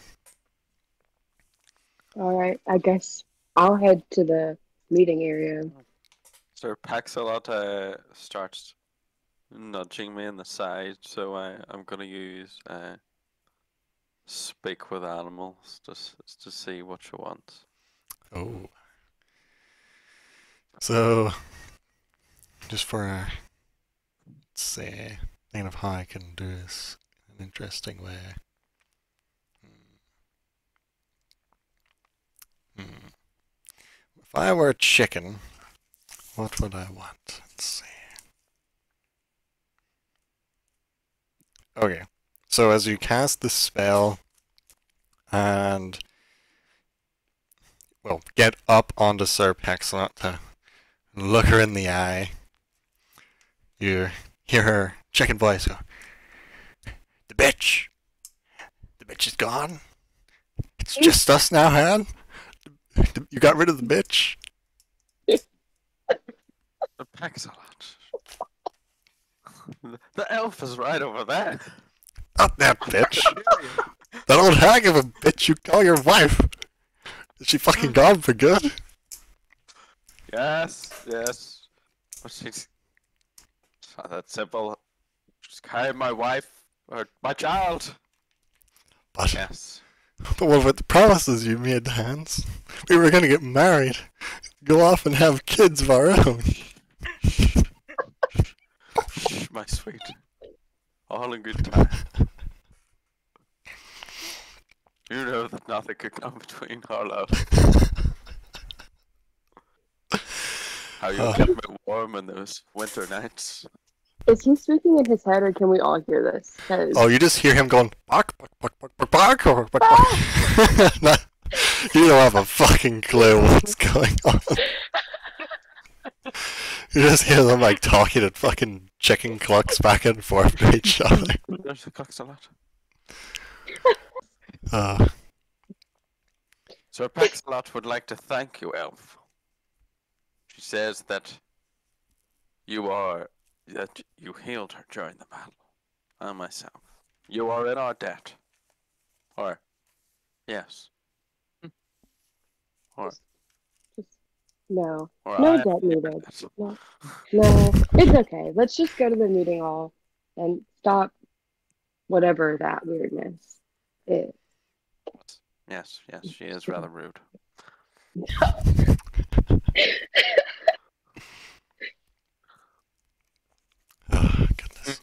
All right. I guess I'll head to the meeting area. Sir Paxalot starts nudging me in the side, so I'm gonna use speak with animals just to see what she wants. Oh. So, just for a, let's say, thinking of how I can do this in an interesting way. If I were a chicken, what would I want? Let's see. Okay, so as you cast the spell and, well, get up onto Sir Paxalot to look her in the eye, you hear her chicken voice go, The bitch is gone. It's just us now, Han. You got rid of the bitch. Sir Paxalot. The elf is right over there. Not that bitch. That old hag of a bitch you call your wife. Is she fucking gone for good? Yes. But she's it's not that simple. Just carry my wife or my child. But Yes. what about the promises you made, Hans? We were gonna get married, go off and have kids of our own. Shh, my sweet. All in good time. You know that nothing could come between our love. How you kept me warm in those winter nights. Is he speaking in his head, or can we all hear this? 'Cause- Oh, you just hear him going bark, bark, bark, bark, bark, bark, bark, bark, bark. Nah, you don't have a fucking clue what's going on. You just hear them like talking at fucking chicken clucks back and forth to each other. There's the clocks a lot. Sir Paxalot would like to thank you, Elf. She says that you healed her during the battle, and myself. You are in our debt. Or, yes. Or, No. or No I debt am in your needed. debt. No, it's okay. Let's just go to the meeting hall and stop whatever that weirdness is. Yes, she is rather rude. Oh, goodness.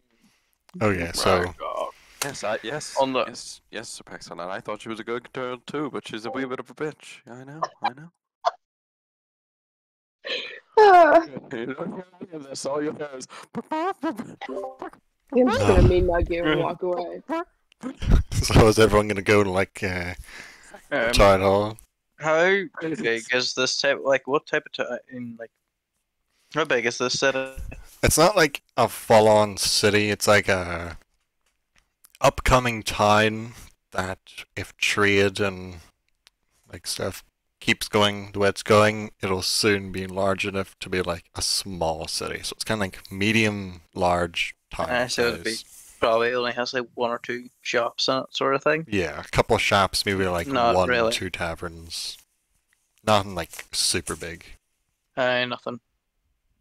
Okay, so My God. Yes, On the- yes, Sir Paxton, and I thought she was a good girl too, but she's a wee bit of a bitch. I know. Ah, That's all you hear is. I'm just gonna mean mug you and walk away. so is everyone gonna go to like town hall? How big is this type? Like, what type of town? Like, how big is this city? It's not like a full-on city. It's like a upcoming town that, if trade and like stuff keeps going the way it's going, it'll soon be large enough to be like a small city. So it's kind of like medium, large town So it'd be size. probably only has like 1 or 2 shops in it, sort of thing. Yeah, a couple of shops, maybe like Not one, really. 2 taverns. Nothing like super big. Nothing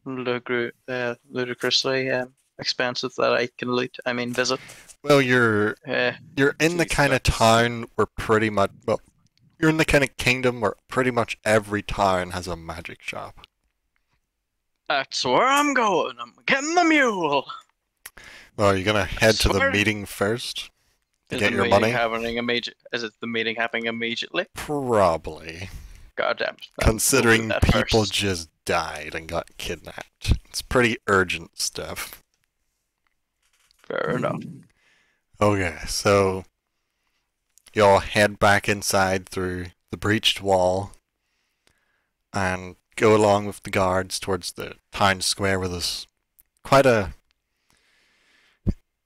ludicrously expensive that I can visit. Well, you're Uh, in the Jeez, kind of that's- town where pretty much, well, you're in the kind of kingdom where pretty much every town has a magic shop. that's where I'm going. I'm getting the mule. Well, you're gonna head to the Swear. meeting first to Is get the your meeting money? happening Is it the meeting happening immediately? Probably. God damn it. Considering We'll do that people first. just died and got kidnapped. It's pretty urgent stuff. Fair enough. Okay, so y'all head back inside through the breached wall and go along with the guards towards the town square where there's quite a...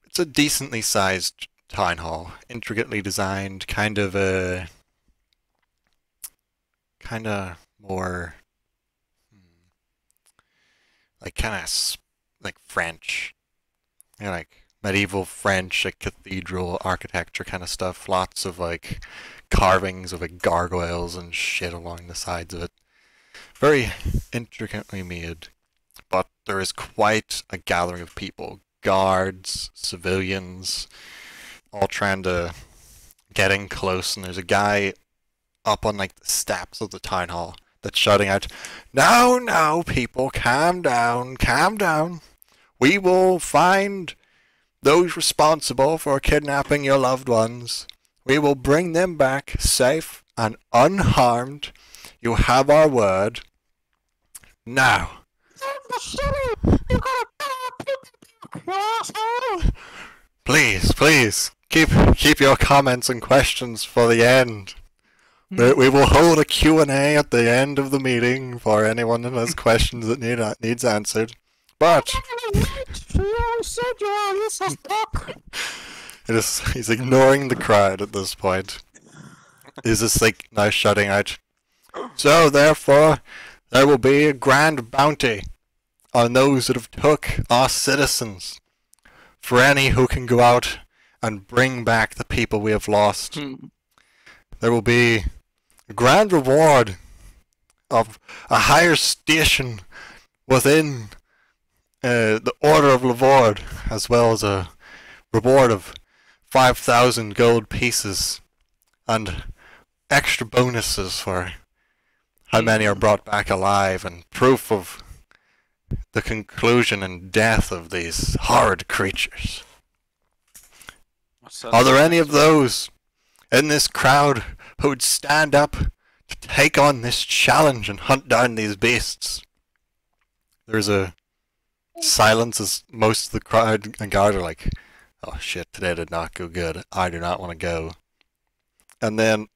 It's a decently sized town hall, intricately designed, kind of more like like French, you know, like medieval French, like cathedral architecture kind of stuff. Lots of like carvings of like gargoyles and shit along the sides of it. Very intricately made, but there is quite a gathering of people, guards, civilians, all trying to get in close. And there's a guy up on like the steps of the town hall that's shouting out, "No, no, people, calm down, calm down. We will find those responsible for kidnapping your loved ones. We will bring them back safe and unharmed. You have our word. Now." Please, please, keep your comments and questions for the end. We will hold a Q&A at the end of the meeting for anyone that has questions that needs answered. But he's ignoring the crowd at this point. He's just like now shouting out, "So therefore, there will be a grand bounty on those that have took our citizens. For any who can go out and bring back the people we have lost, there will be a grand reward of a higher station within the Order of Lavord, as well as a reward of 5,000 gold pieces and extra bonuses for how many are brought back alive, and proof of the conclusion and death of these horrid creatures. Are there any of those in this crowd who would stand up to take on this challenge and hunt down these beasts?" There's a silence as most of the crowd and guard are like, "Oh shit, today did not go good. I do not want to go." And then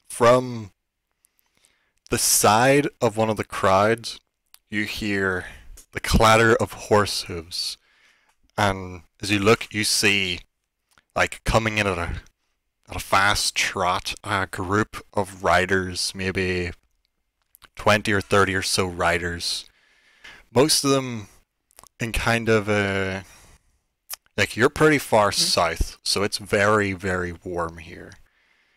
from the side of one of the crowds, you hear the clatter of horse hooves. And as you look, you see, like, coming in at a fast trot, a group of riders, maybe 20 or 30 or so riders. Most of them in kind of a... Like, you're pretty far south, so it's very, very warm here.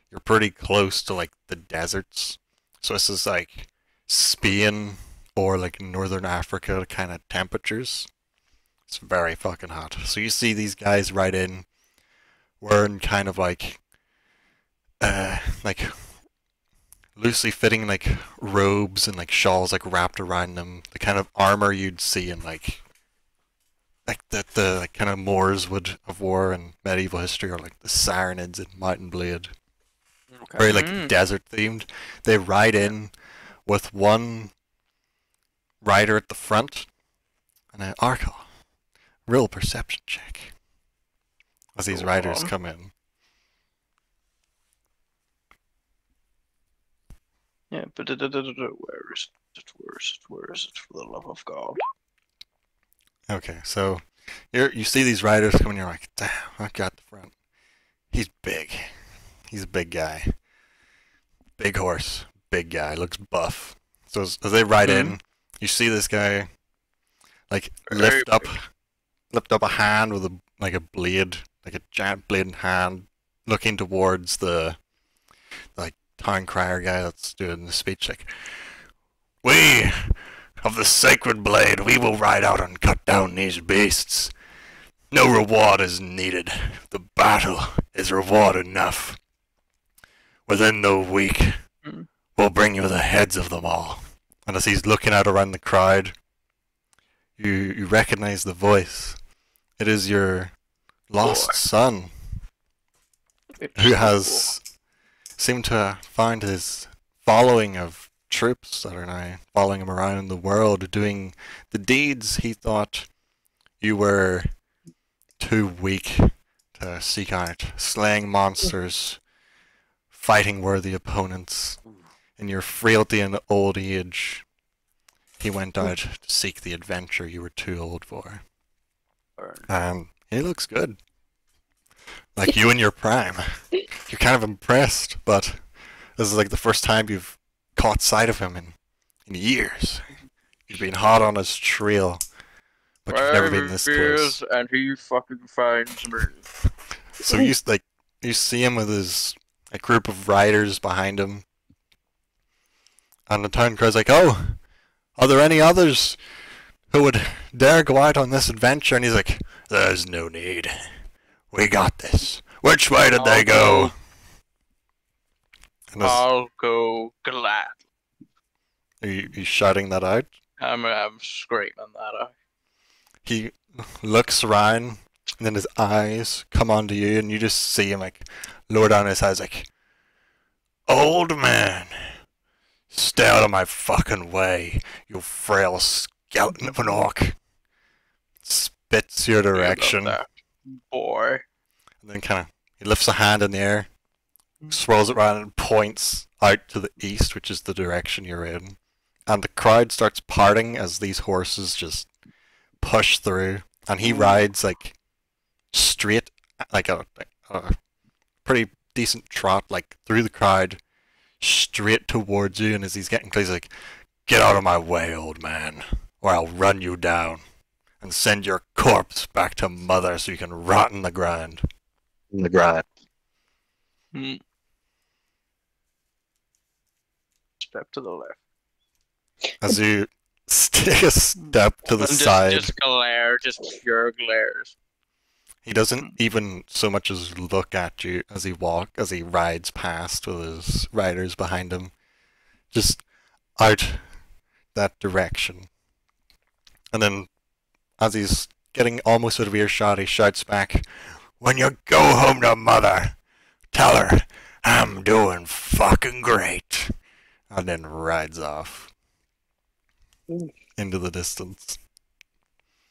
You're pretty close to, like, the deserts. So this is, like, Spain or, like, Northern Africa kind of temperatures. It's very fucking hot. So you see these guys ride in, wearing kind of like loosely fitting like robes and like shawls like wrapped around them, the kind of armor you'd see in like that the like, kind of Moors would have wore in medieval history, or like the Sarnids in Mountain Blade. Okay. Very like desert themed. They ride in with one rider at the front, and an Arco. Real perception check as these Go riders on. come in. Yeah, but where is it? Where is it? Where is it? For the love of God! Okay, so you see these riders coming, you're like, damn, I got the front. He's big. He's a big guy. Big horse. Big guy. Looks buff. So as they ride in, you see this guy like Very lift up a hand with a blade, like a giant blade hand, looking towards the like town crier guy that's doing the speech, like, "We of the sacred blade, we will ride out and cut down these beasts. No reward is needed. The battle is reward enough. Within the week, we'll bring you the heads of them all." And as he's looking out around the crowd, you recognize the voice. It is your lost son, who has seemed to find his following of troops that are now following him around the world, doing the deeds he thought you were too weak to seek out, slaying monsters, fighting worthy opponents. In your frailty and old age, he went out to seek the adventure you were too old for. He looks good. Like you in your prime. You're kind of impressed, but this is like the first time you've caught sight of him in years. You've been hot on his trail, but you've never been this close. And he fucking finds me. So you see him with his a group of riders behind him, and the town crowd's like, "Oh, are there any others who would dare go out on this adventure?" And he's like, "There's no need. We got this. Which way did they go?" And I'll go glad. are you shouting that out? I'm screaming that out. He looks around, and then his eyes come onto you, and you just see him like lower down his eyes, like, "Old man, stay out of my fucking way, you frail skeleton of an orc." Spits your direction, That boy. and then kind of he lifts a hand in the air, swirls it around, and points out to the east, which is the direction you're in. And the crowd starts parting as these horses just push through, and he rides like straight, like a pretty decent trot, like through the crowd, straight towards you. And as he's getting close, he's like, "Get out of my way, old man, or I'll run you down and send your corpse back to mother so you can rot in the ground." In the ground. Step to the left. As you take a step to the side, Just glare, just pure glares. he doesn't even so much as look at you as he rides past with his riders behind him, just out that direction. And then, as he's getting almost out of earshot, he shouts back, "When you go home to mother, tell her I'm doing fucking great," and then rides off into the distance.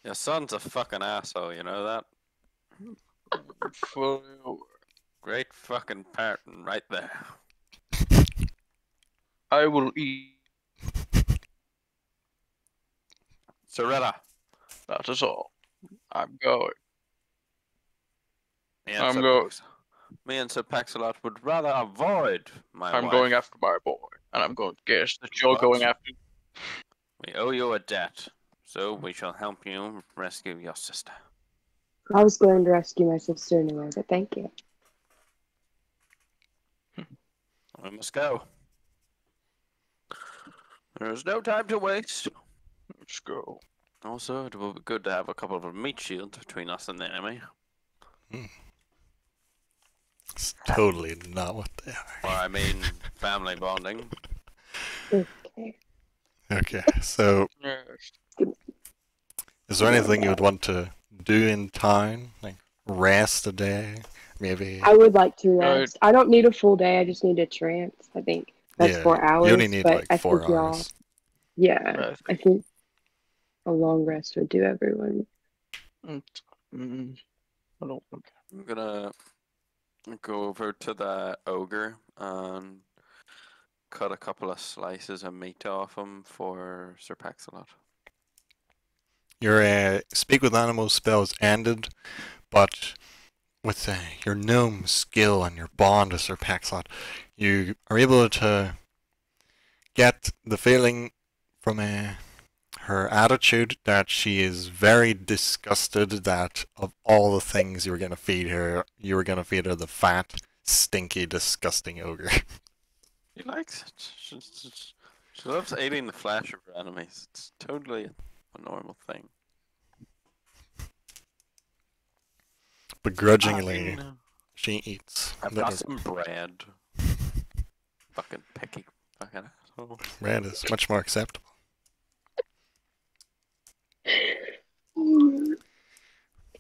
Your son's a fucking asshole, you know that? Fully aware. Great fucking pattern right there. I will eat. Soretta. That is all. I'm going. Me and I'm Sir go- Pax- Me and Sir Paxalot would rather avoid my I'm wife. going after my boy, and I'm going to guess that you're going after. We owe you a debt, so we shall help you rescue your sister. I was going to rescue my sister anyway, but thank you. We must go. There is no time to waste. Let's go. Also, it will be good to have a couple of meat shields between us and the enemy. totally not what they Or are. I mean, family bonding. Okay. Okay, so Yes. is there anything you would want to do in town? Like rest a day? Maybe. I would like to Right. rest. I don't need a full day. I just need a trance. I think that's Yeah, 4 hours. you only need but like I 4 think y'all, hours. yeah, I think a long rest would do everyone. I don't think. I'm gonna go over to the ogre and cut a couple of slices of meat off him for Sir Paxalot. Your speak with animals spell is ended, but with your gnome skill and your bond with Sir Paxlot, you are able to get the feeling from her attitude that she is very disgusted that of all the things you were going to feed her, you were going to feed her the fat, stinky, disgusting ogre. She likes it. She loves eating the flesh of her enemies. It's totally a normal thing. Begrudgingly, I mean, she eats. I've got some bread. Fucking picky fucking asshole. Bread is much more acceptable.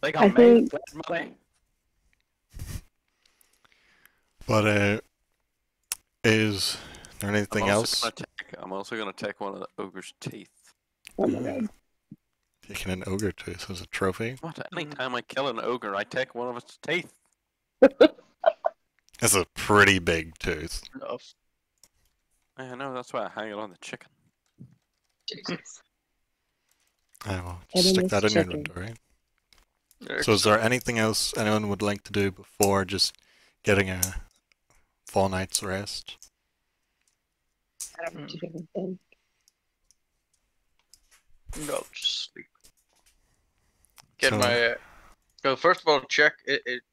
They I got made think- bread money. But is there anything else? I'm also gonna take one of the ogre's teeth. Oh my god. Taking an ogre tooth as a trophy. What? Anytime I kill an ogre, I take one of its teeth. That's a pretty big tooth. Enough. I know, that's why I hang it on the chicken. Jesus. I will Head in stick this that in your chicken. inventory. There's So is there anything else anyone would like to do before just getting a full night's rest? I don't know what to do with them. No, just sleep. Get So- my. So first of all, check.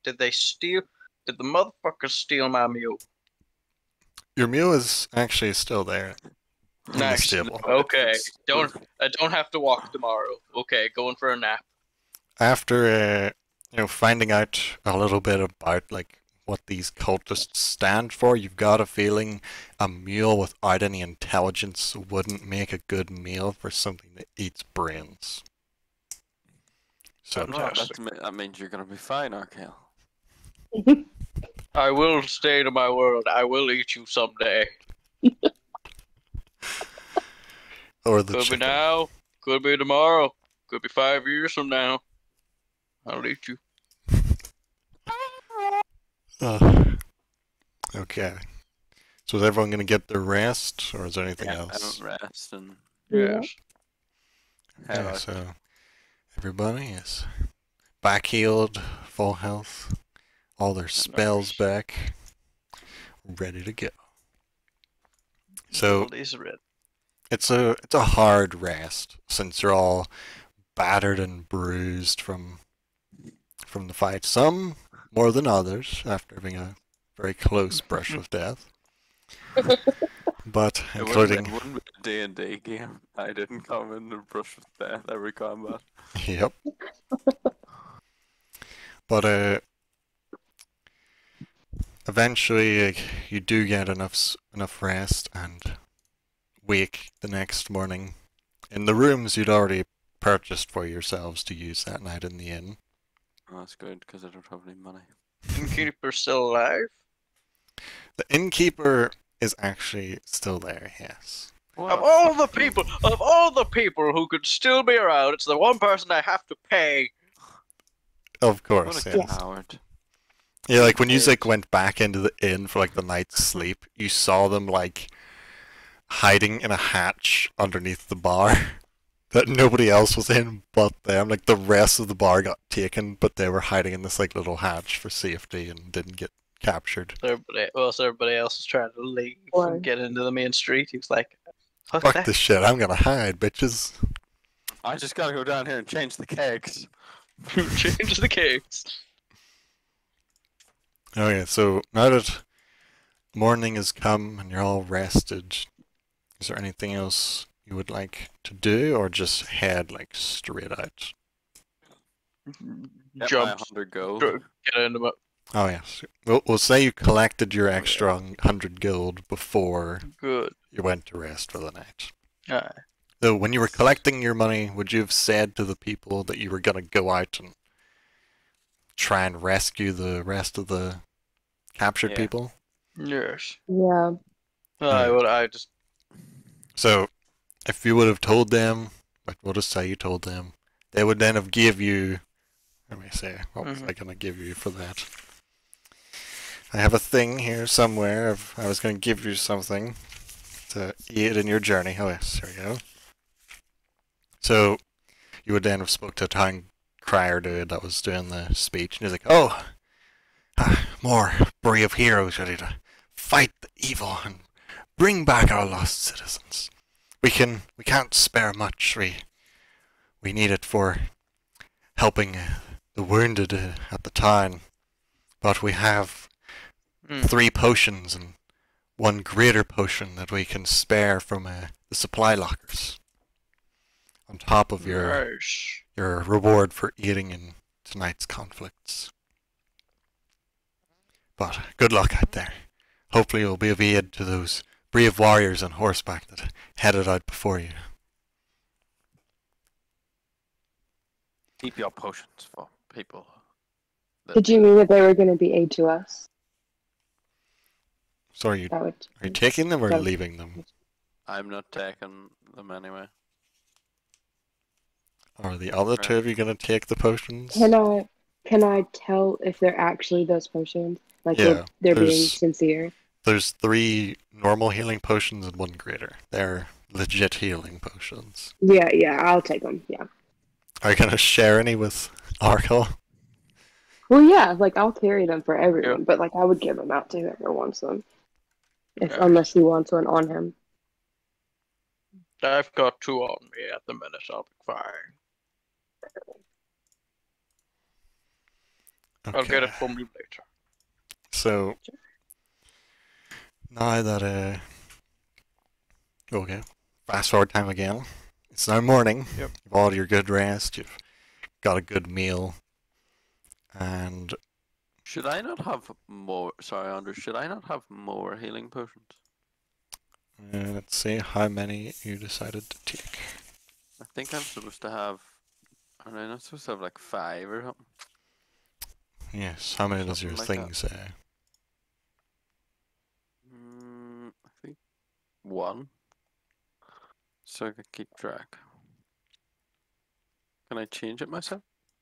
Did they steal? Did the motherfuckers steal my mule? Your mule is actually still there in the Nice. stable. Okay. I don't have to walk tomorrow. Okay, going for a nap. After finding out a little bit about like what these cultists stand for, you've got a feeling a mule without any intelligence wouldn't make a good meal for something that eats brains. So That means you're gonna be fine, Arkale. I will stay to my word. I will eat you someday. or the Could chicken. be now. Could be tomorrow. Could be 5 years from now. I'll eat you. Okay. So is everyone gonna get their rest, or is there anything Yeah, else? rest and Yeah. Yes. head Okay, out. so everybody is back healed, full health, all their spells back, ready to go. So Abilities red. it's a hard rest since you're all battered and bruised from the fight. Some more than others after having a very close brush with death. But It including wouldn't be a D&D game. I didn't come in and brush with death every combat. yep. But eventually you do get enough rest and wake the next morning in the rooms you'd already purchased for yourselves to use that night in the inn. Oh, that's good, because I don't have any money. Innkeeper still alive? The innkeeper is actually still there, yes. Of all the people who could still be around, it's the one person I have to pay. Of What course, a yes. coward. Yeah, like when you like went back into the inn for like the night's sleep, you saw them like hiding in a hatch underneath the bar that nobody else was in but them. Like the rest of the bar got taken, but they were hiding in this like little hatch for safety and didn't get captured. So everybody else was trying to leave Or- and get into the main street. He was like, fuck Fuck that. this shit, I'm gonna hide, bitches. I just gotta go down here and change the kegs. Change the cakes. Okay, so now that morning has come and you're all rested, is there anything else you would like to do, or just head like straight out? Get my Jump. 100 gold. Get into my. Oh yes. We'll say you collected your extra 100 gold before Good. you went to rest for the night. Aye. So when you were collecting your money, would you have said to the people that you were gonna go out and try and rescue the rest of the captured Yeah. people? Yes. Yeah. Aye, well, I just. So if you would have told them, like we'll just say you told them, they would then have give you. Let me see. What was I gonna give you for that? I have a thing here somewhere. I was gonna give you something to eat in your journey. Oh yes, there we go. So you would then have spoke to a town crier dude that was doing the speech, and he's like, "Oh, more brave heroes ready to fight the evil and bring back our lost citizens. We can't spare much. We need it for helping the wounded at the town, but we have 3 potions and 1 greater potion that we can spare from the supply lockers. On top of your reward for aiding in tonight's conflicts. But good luck out there. Hopefully you'll be of aid to those brave warriors on horseback that headed out before you." Keep your potions for people. Did you mean that they were going to be aid to us? So are you taking them or leaving them? I'm not taking them anyway. Are the other 2 of you going to take the potions? Can I tell if they're actually those potions? Like Yeah, they're being sincere? There's 3 normal healing potions and 1 greater. They're legit healing potions. Yeah, I'll take them, yeah. Are you going to share any with Arkle? Well, yeah, like I'll carry them for everyone, but like I would give them out to whoever wants them. Unless he wants one on him. I've got 2 on me at the minute. I'll be fine. Okay. I'll get it from you later. So now that okay, fast forward time again. It's now morning. Yep. You've all had your good rest. You've got a good meal, and Should I not have more? Sorry, Andrew. Should I not have more healing potions? let's see how many you decided to take. I think I'm supposed to have. Am I not supposed to have like 5 or something? Yes. How many does your Something like thing say? I think 1. So I can keep track. Can I change it myself?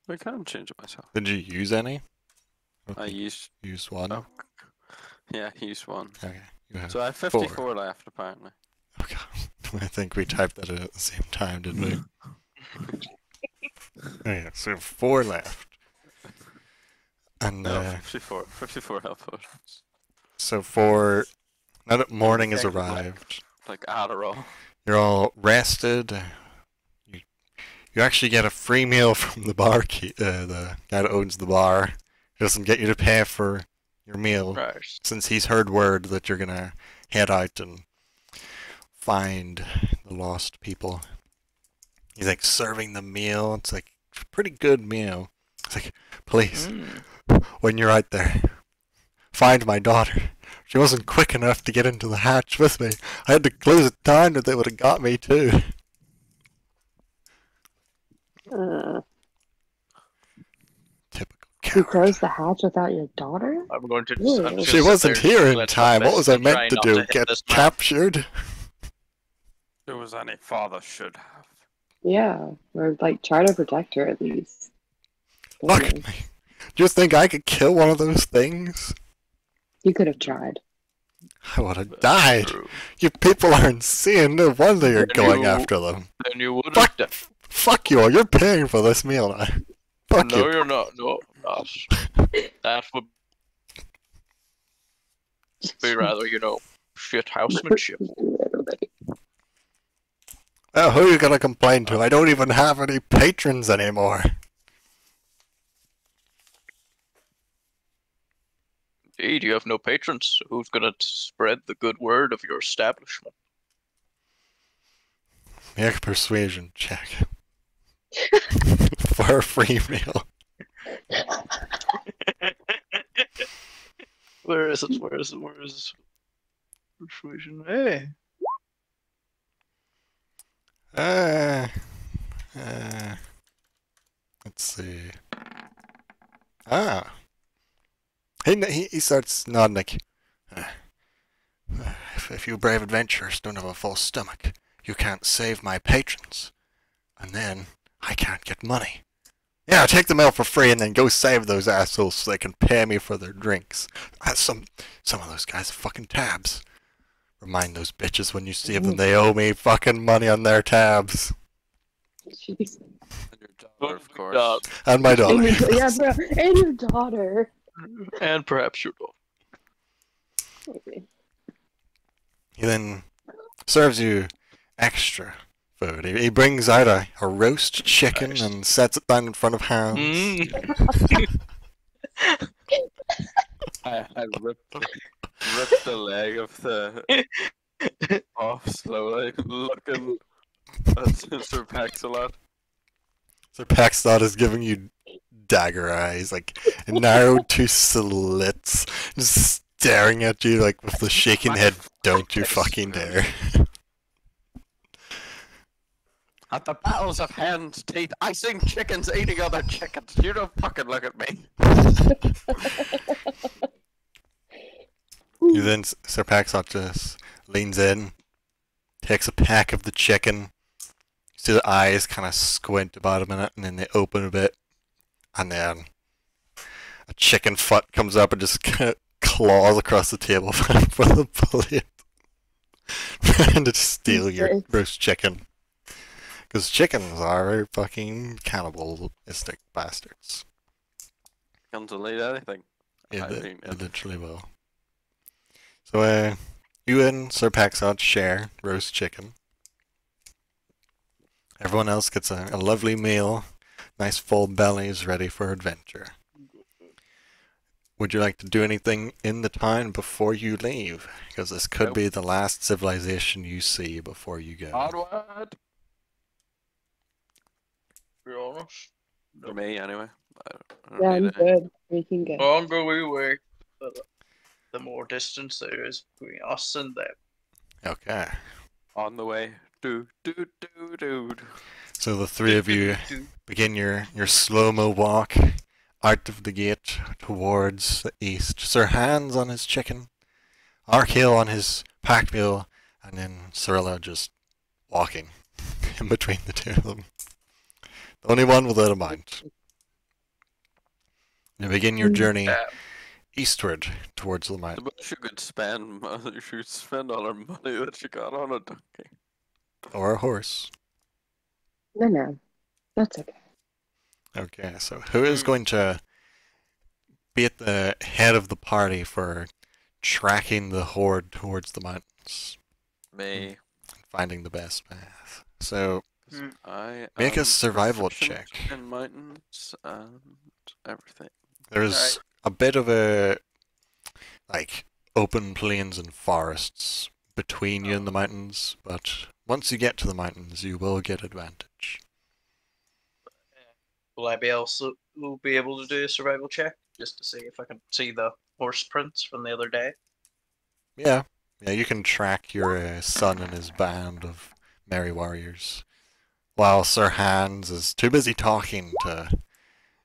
I can change it myself. Did you use any? I used. Used 1. Oh, yeah, I used 1. Okay. You have So I have 4. 54 left apparently. Okay. I think we typed that in at the same time, didn't we? Okay, so 4 left. And No, 54 health potions. so for now that morning has Exactly. arrived, Like Adderall. you're all rested. You actually get a free meal from the the guy that owns the bar. He doesn't get you to pay for your meal, Right. since he's heard word that you're gonna head out and find the lost people. He's like serving the meal. It's like a pretty good meal. It's like, please, when you're out there, find my daughter. She wasn't quick enough to get into the hatch with me. I had to close it down or they would have got me too. Typical You coward. closed the hatch without your daughter? I'm going to. Ooh. I'm just She sit wasn't there here in let time. my What was best I and try meant to not do? hit Get this man. captured? If there was any father should have. Yeah, or like try to protect her at least. Look at me. Do you think I could kill one of those things? You could have tried. I would have died. True. You people are insane. No wonder you're Then going you- after them. Then you would Fuck, have. fuck you all. You're paying for this meal now. Fuck No, you. you're not. No, not. That would be rather, shit housemanship. Literally. Oh, who are you gonna complain to? I don't even have any patrons anymore. Indeed, you have no patrons. So who's gonna spread the good word of your establishment? Make a persuasion check. For a free meal. Where is it? Where is it? Where is persuasion? Hey. Uh, uh, let's see. Ah. He starts nodding like, "Uh, if you brave adventurers don't have a full stomach, you can't save my patrons. And then I can't get money. Yeah, take them out for free and then go save those assholes so they can pay me for their drinks. Some of those guys are fucking tabs. Remind those bitches when you see them they owe me fucking money on their tabs. Jeez. And your daughter, of course. God. And my daughter. Yeah, bro. And your daughter. And perhaps your dog. Okay. He then serves you extra food. He brings out a roast chicken Nice. and sets it down in front of Hans. I ripped the leg of the off slowly, looking at Sir Paxalot. So Paxton is giving you dagger eyes, like narrowed two slits, just staring at you like with the shaking head. Don't you fucking dare! At the battles of hen's teeth, I sing chickens eating other chickens. You don't fucking look at me. Then Sir Paxton just leans in, takes a peck of the chicken. You see the eyes kind of squint about a minute, and then they open a bit, and then a chicken foot comes up and just kind of claws across the table for the plate, trying to steal your roast chicken. Because chickens are fucking cannibalistic bastards. Chickens will eat anything. Yeah, I they mean, yeah. literally will. So, you and Sir Paxod share roast chicken. Everyone else gets a lovely meal, nice full bellies ready for adventure. Would you like to do anything in the town before you leave? Because this could Nope. be the last civilization you see before you go. Onward! To be honest. For me, anyway. I don't Yeah, I'm need any. good. We can go. Longer we wait, the more distance there is between us and them. Okay. On the way. Do, do, do, do. So the three of you begin your slow-mo walk out of the gate towards the east. Sir Hans on his chicken, Arkale on his pack mule, and then Cyrilla just walking in between the two of them. The only one without a mount. You begin your journey eastward towards the The mountain. most you could spend, you should spend all our money that you got on a donkey. Or a horse. No. That's okay. Okay, so who is going to be at the head of the party for tracking the horde towards the mountains? Me. Finding the best path. So, I make a am survival proficient check. in mountains and everything. There's a bit of a, like, open plains and forests between you and the mountains, but once you get to the mountains, you will get advantage. Will I be able to do a survival check just to see if I can see the horse prints from the other day? Yeah, you can track your son and his band of merry warriors, while Sir Hans is too busy talking to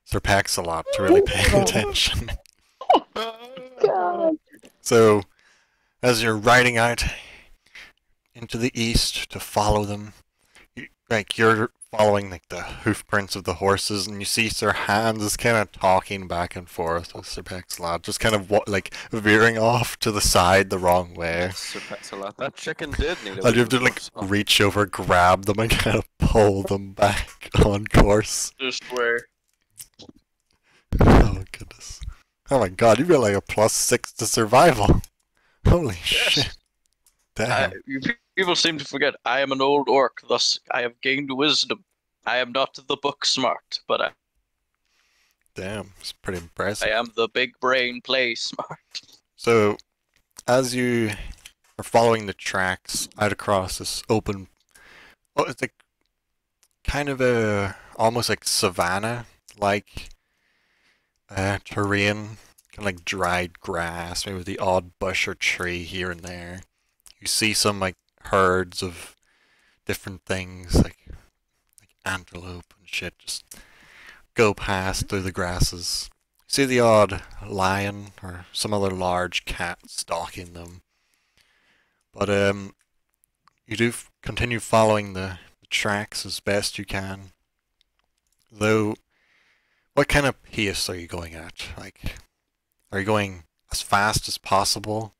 Sir Paxalot to really pay attention. God. So, as you're riding out into the east to follow them, you're following like the hoof prints of the horses, and you see Sir Hans is kind of talking back and forth with Sir Paxalot, just kind of like veering off to the side the wrong way. Sir Paxalot, that chicken did need a And you have bit to of like a- reach over, grab them, and kind of pull them back on course. Just where Oh goodness! Oh my god, you've got like a +6 to survival. Holy shit! Damn. people seem to forget I am an old orc, thus I have gained wisdom. I am not the book smart, but Damn, it's pretty impressive. I am the big brain play smart. So, as you are following the tracks out across this open, it's like kind of a almost like savanna-like terrain, kind of like dried grass, maybe with the odd bush or tree here and there. You see some like herds of different things like antelope and shit just go past through the grasses. You see the odd lion or some other large cat stalking them. But you do continue following the tracks as best you can. Though, what kind of pace are you going at? Like, are you going as fast as possible,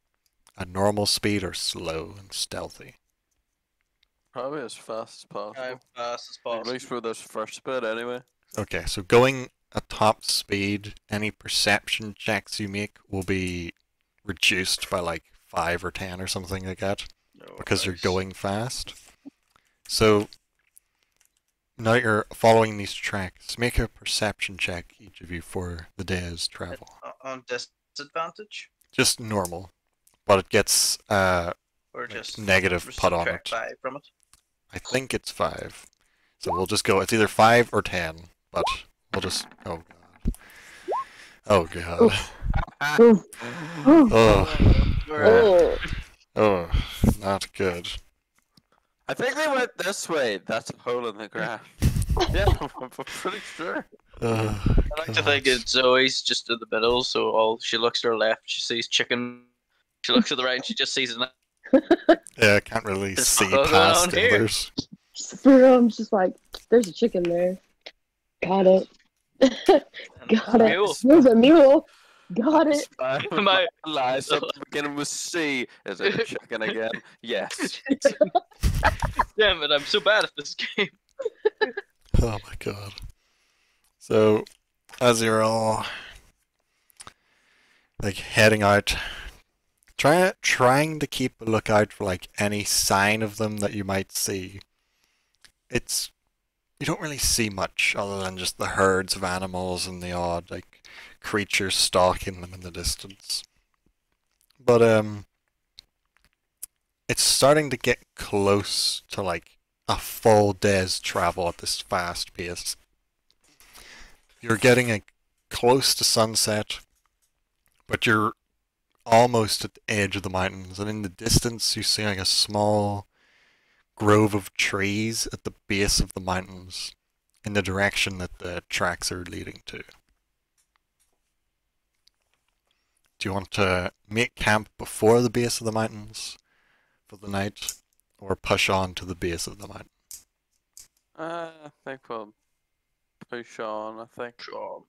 at normal speed, or slow and stealthy? Probably as fast as possible. As fast as At possible. least for this first bit, anyway. Okay, so going at top speed, any perception checks you make will be reduced by like 5 or 10 or something like that, because you're going fast. So, now you're following these tracks. Make a perception check, each of you, for the day's travel. On disadvantage? Just normal, but it gets Or like just negative put on subtract it. 5 from it? I think it's 5. So we'll just go, it's either 5 or 10, but we'll just, oh god. Oh god. Oof. Oof. Oof. Oh, Oh. oh, not good. I think they went this way. That's a hole in the ground. Yeah, I'm pretty sure. I like to think it's Zoe's just in the middle, so all she looks to her left, she sees chicken. She looks to the right, and she just sees an. Yeah, I can't really What's see going past on the here? others. For real, I'm just like, there's a chicken there. Got it. Got it. Mule. There's a mule. Got it. My- Lies at the beginning with C. Is it a chicken again? Yes. Damn it! I'm so bad at this game. Oh my god. So, as you're all like heading out, trying to keep a lookout for like any sign of them that you might see. You don't really see much other than just the herds of animals and the odd like creatures stalking them in the distance. But it's starting to get close to like a full day's travel at this fast pace. You're getting close to sunset, but you're almost at the edge of the mountains, and in the distance you see like a small grove of trees at the base of the mountains in the direction that the tracks are leading to. Do you want to make camp before the base of the mountains for the night, or push on to the base of the mountain? I think we'll push on, I think. Sure.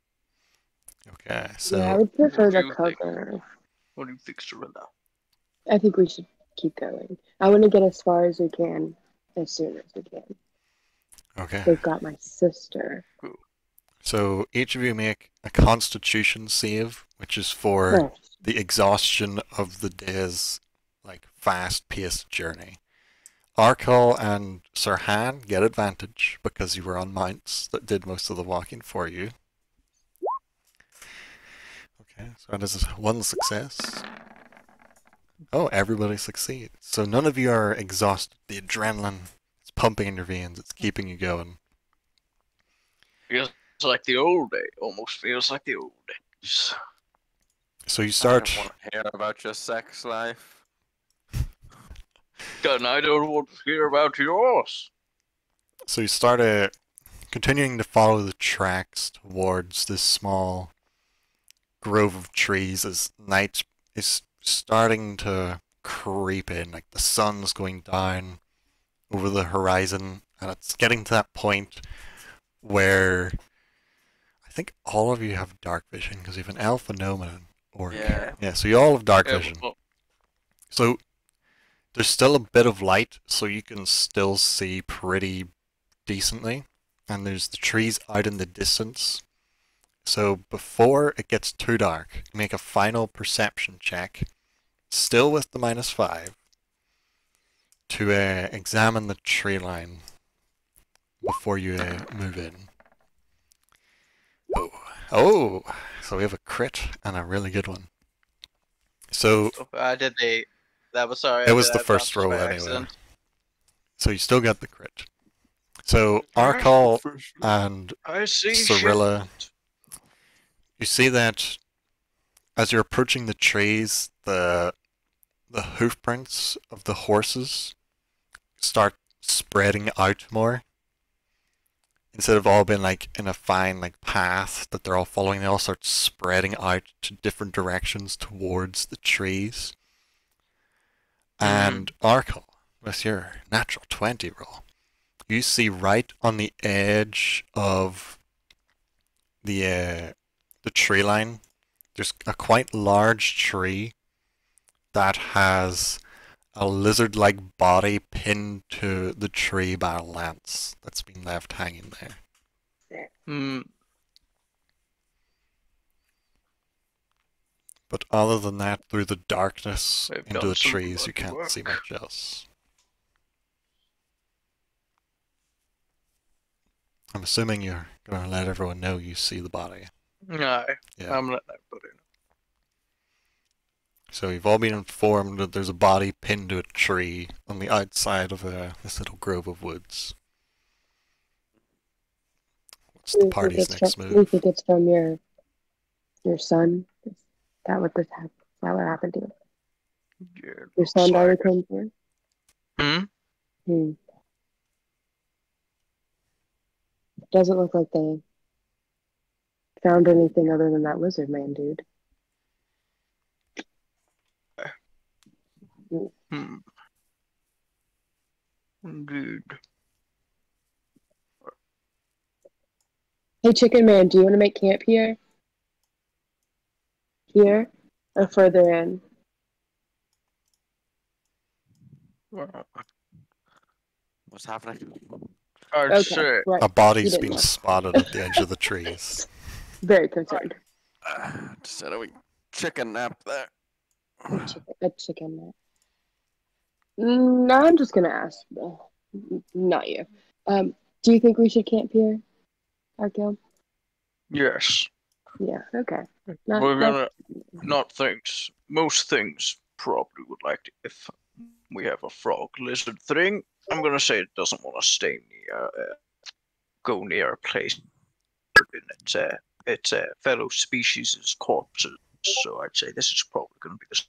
Okay, so Yeah, I would prefer What do the you think? cover. What do you think, Serena? I think we should keep going. I want to get as far as we can, as soon as we can. okay. They've got my sister. So each of you make a Constitution save, which is for First. the exhaustion of the day's like fast-paced journey. Arkal and Sirhan get advantage because you were on mounts that did most of the walking for you. Okay, so that is one success. Oh, everybody succeeds. So none of you are exhausted. The adrenaline is pumping in your veins. It's keeping you going. Feels like the old day. Almost feels like the old days. So you I start. don't want to hear about your sex life. God, I don't want to hear about yours. So you start continuing to follow the tracks towards this small grove of trees as night is starting to creep in. Like the sun's going down over the horizon, and it's getting to that point where I think all of you have dark vision because you have an elf, a gnome, and an orc. Yeah. So you all have dark Yeah, vision. well, So there's still a bit of light, so you can still see pretty decently. And there's the trees out in the distance. So before it gets too dark, make a final perception check, still with the -5, to examine the tree line before you move in. Oh, so we have a crit and a really good one. So I did the. That was sorry. it I was did the that first by roll anyway. accident. So you still got the crit. So Arkal and I see. Cirilla, you see that as you're approaching the trees, the hoof prints of the horses start spreading out more. Instead of all being like in a fine like path that they're all following, they all start spreading out to different directions towards the trees. And Arkle, with your natural 20 roll, you see right on the edge of the tree line, there's a quite large tree that has a lizard-like body pinned to the tree by a lance that's been left hanging there. Hmm. But other than that, through the darkness They've into done the some trees, you bloody can't see work. much else. I'm assuming you're gonna let everyone know you see the body. Aye. Yeah. I'm letting everybody know. So you've all been informed that there's a body pinned to a tree on the outside of this little grove of woods. What's the party's next Do you move? think it's from your son? Is that what Is that what happened to you? Yeah, Your son looks died like of cancer? it. Hmm. Doesn't look like they found anything other than that lizard man, dude. Hmm. Indeed. Hey, Chicken Man, do you want to make camp here? Here? Or further in? What's happening? I'd Okay, say right. A You body's didn't been know. spotted at the edge of the trees. Very concerned. Just had a wee chicken nap there. A chicken man. No, I'm just gonna ask. Not you. Do you think we should camp here, Arkell? yes. Yeah, okay. We're gonna not things. Most things probably would like to. If we have a frog lizard thing, I'm gonna say it doesn't want to stay near, go near a place in its fellow species' corpses. So I'd say this is probably gonna be the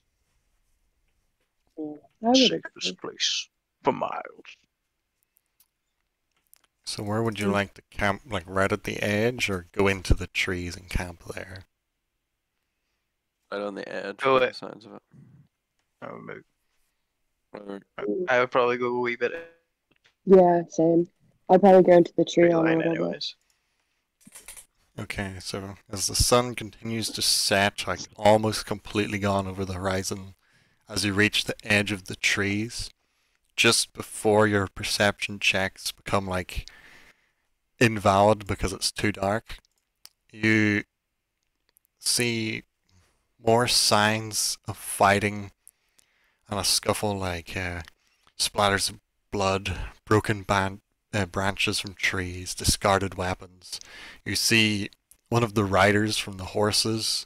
I would agree. safest place for miles. So where would you like to camp? Like right at the edge, or go into the trees and camp there? Right on the edge. Go by it. the sounds of it. I would probably go a wee bit Yeah, same. I'd probably go into the tree tree line a line, little bit. anyways. Okay, so as the sun continues to set, like almost completely gone over the horizon, as you reach the edge of the trees, just before your perception checks become like invalid because it's too dark, you see more signs of fighting and a scuffle, like splatters of blood, broken branches from trees, discarded weapons. You see one of the riders from the horses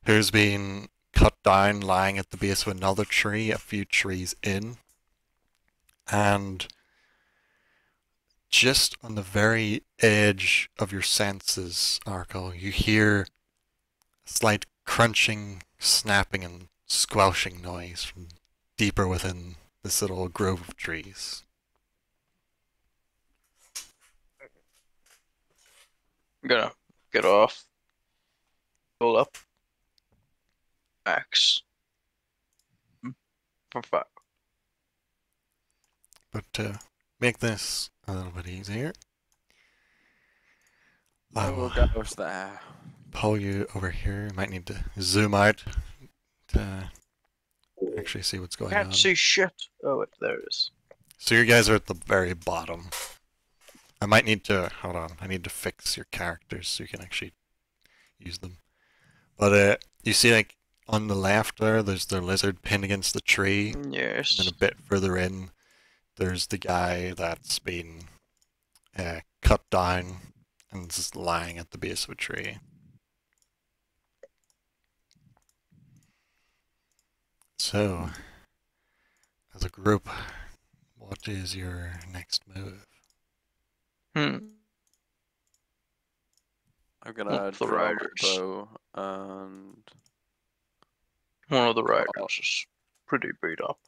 who's been cut down lying at the base of another tree a few trees in. And just on the very edge of your senses, Arkle, you hear a slight crunching, snapping, and squelching noise from deeper within this little grove of trees. I'm gonna get off, pull up, axe, for fire. But to make this a little bit easier, I will goes there. pull you over here. You might need to zoom out to actually see what's going Can't on. see shit. Oh, there it is. So you guys are at the very bottom. I might need to, hold on, I need to fix your characters so you can actually use them. But you see like on the left there's the lizard pinned against the tree. Yes. And then a bit further in, there's the guy that's been cut down and just lying at the base of a tree. So, as a group, what is your next move? I'm gonna Not the draw my riders. bow and One of the riders is pretty beat up.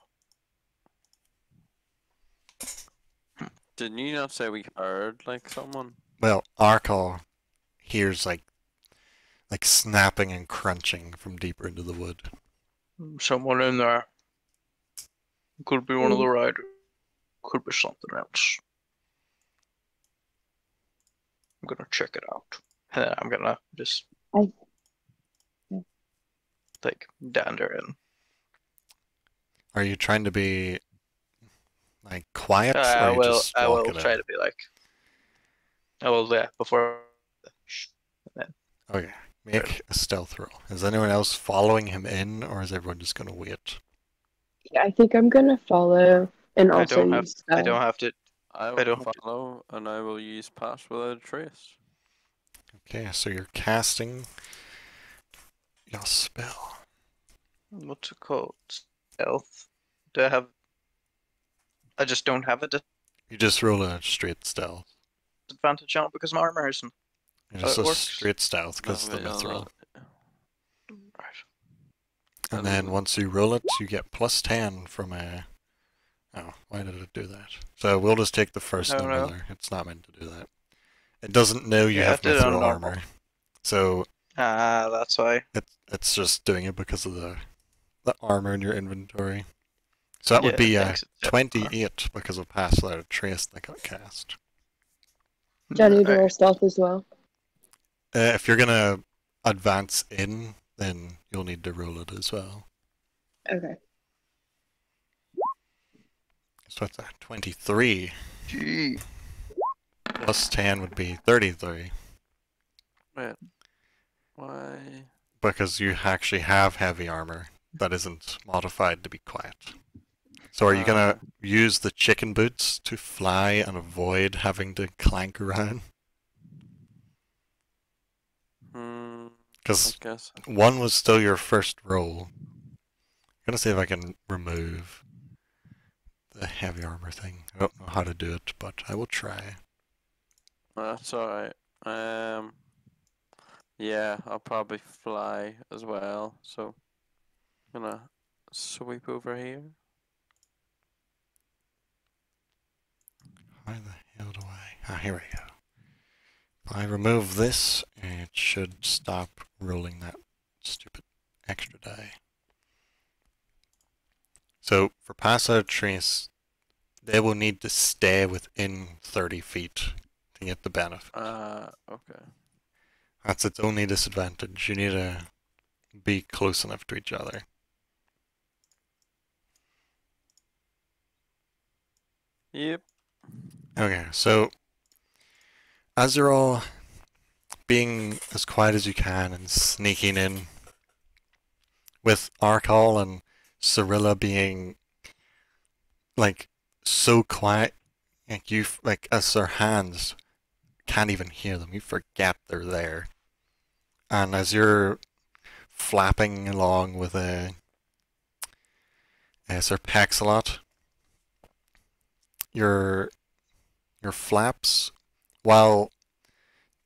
Didn't you not say we heard like someone? Well, Arkal hears like snapping and crunching from deeper into the wood. Someone in there. Could be one of the riders. Could be something else. I'm gonna check it out. And then I'm gonna just like dander in. Are you trying to be like quiet, or I you will. just I will walking try in? to be like. I will. Yeah. Before. Okay, make a stealth roll. Is anyone else following him in, or is everyone just gonna wait? Yeah, I think I'm gonna follow and I also don't have. use I don't have to. I don't will have to- follow, and I will use pass without a trace. Okay, so you're casting your spell. What's it called? Stealth. Do I have? I just don't have a You just roll a straight stealth. disadvantage on it because my armor isn't. It's just it a works. straight stealth because the Lovely, mithril. Right. And then once you roll it, you get plus 10 from a... Oh, why did it do that? So we'll just take the first No, number no. there. It's not meant to do that. It doesn't know you Yeah, have it did it on mithril normal. armor. So That's why. it's just doing it because of the armor in your inventory. So that would be it a makes it 28 because of Pass Without a Trace that got cast. Do I need to Right. roll stealth as well? If you're gonna advance in, then you'll need to roll it as well. Okay. So that's a 23. Gee. Plus 10 would be 33. Wait. Why? Because you actually have heavy armor that isn't modified to be quiet. So are you gonna use the chicken boots to fly and avoid having to clank around? I Because guess. one was still your first roll. I'm gonna see if I can remove the heavy armor thing. I don't know how to do it, but I will try. That's alright. Yeah, I'll probably fly as well. So, I'm gonna sweep over here. How the hell do I... Ah, here we go. If I remove this, it should stop rolling that stupid extra die. So, for Pass Out Trace, they will need to stay within 30 feet to get the benefit. Okay. That's its only disadvantage. You need to be close enough to each other. Yep. Okay, so as you're all being as quiet as you can and sneaking in, with Arkal and Cyrilla being like so quiet, like as their hands can't even hear them, you forget they're there. And as you're flapping along with Sir Paxalot, your flaps, while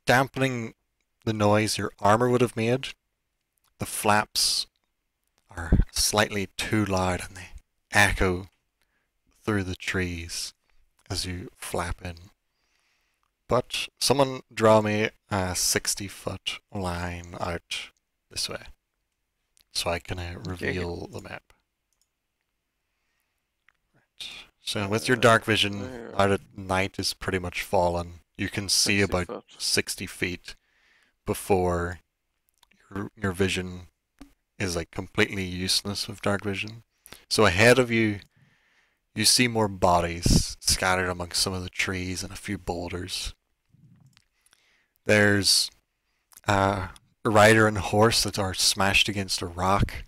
dampening the noise your armor would have made, the flaps are slightly too loud and they echo through the trees as you flap in. But someone draw me a 60-foot line out this way, so I can reveal the map. Right. So with your dark vision, now that night is pretty much fallen, you can see 60 about foot. 60 feet before your vision is like completely useless with dark vision. So ahead of you, you see more bodies scattered amongst some of the trees and a few boulders. There's a rider and horse that are smashed against a rock,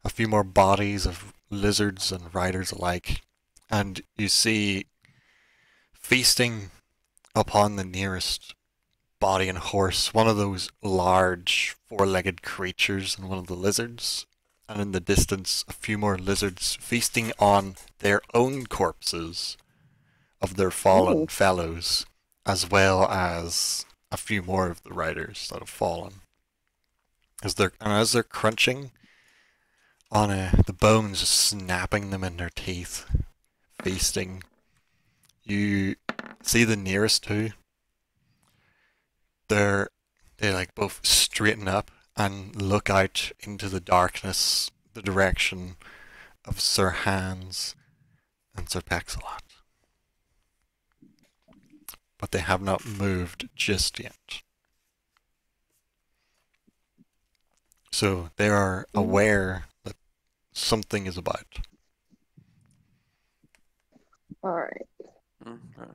a few more bodies of lizards and riders alike, and you see feasting upon the nearest body and horse, one of those large four-legged creatures and one of the lizards, and in the distance a few more lizards feasting on their own corpses of their fallen fellows, as well as a few more of the riders that have fallen. As they're crunching, on the bones, just snapping them in their teeth, feasting. You see the nearest two. They like both straighten up and look out into the darkness, the direction of Sir Hans and Sir Pexelot. But they have not moved just yet. So they are aware that something is about. All right. Okay.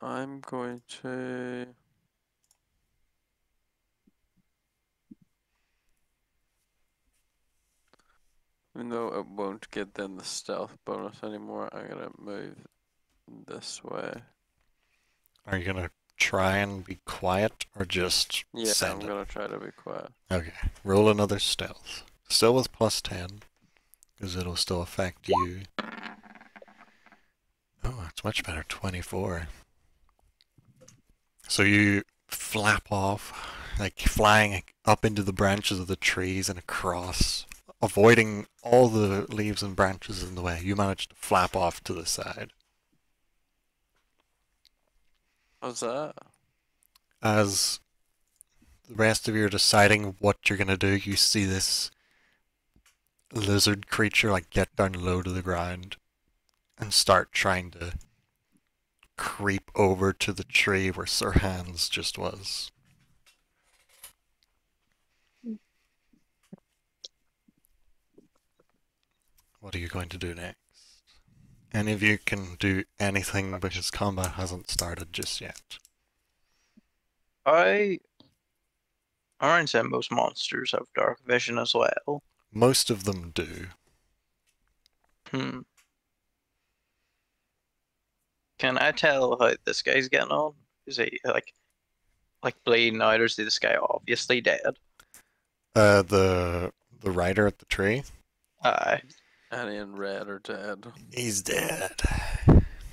I'm going to. Even though it won't get them the stealth bonus anymore, I'm gonna move this way. Are you gonna try and be quiet or just Yeah, send I'm it? gonna try to be quiet. Okay, roll another stealth. Still with plus 10, because it'll still affect you. Oh, that's much better, 24. So you flap off, like flying up into the branches of the trees and across, avoiding all the leaves and branches in the way. You manage to flap off to the side. How's that? As the rest of you are deciding what you're gonna do, you see this lizard creature like get down low to the ground and start trying to creep over to the tree where Sir Hans just was. What are you going to do next? Any of you can do anything because combat hasn't started just yet. I say most monsters have dark vision as well. Most of them do. Hmm. Can I tell how this guy's getting on? Is he like bleeding out, or is this guy obviously dead? The rider at the tree? Aye. Annie and Red are dead. He's dead.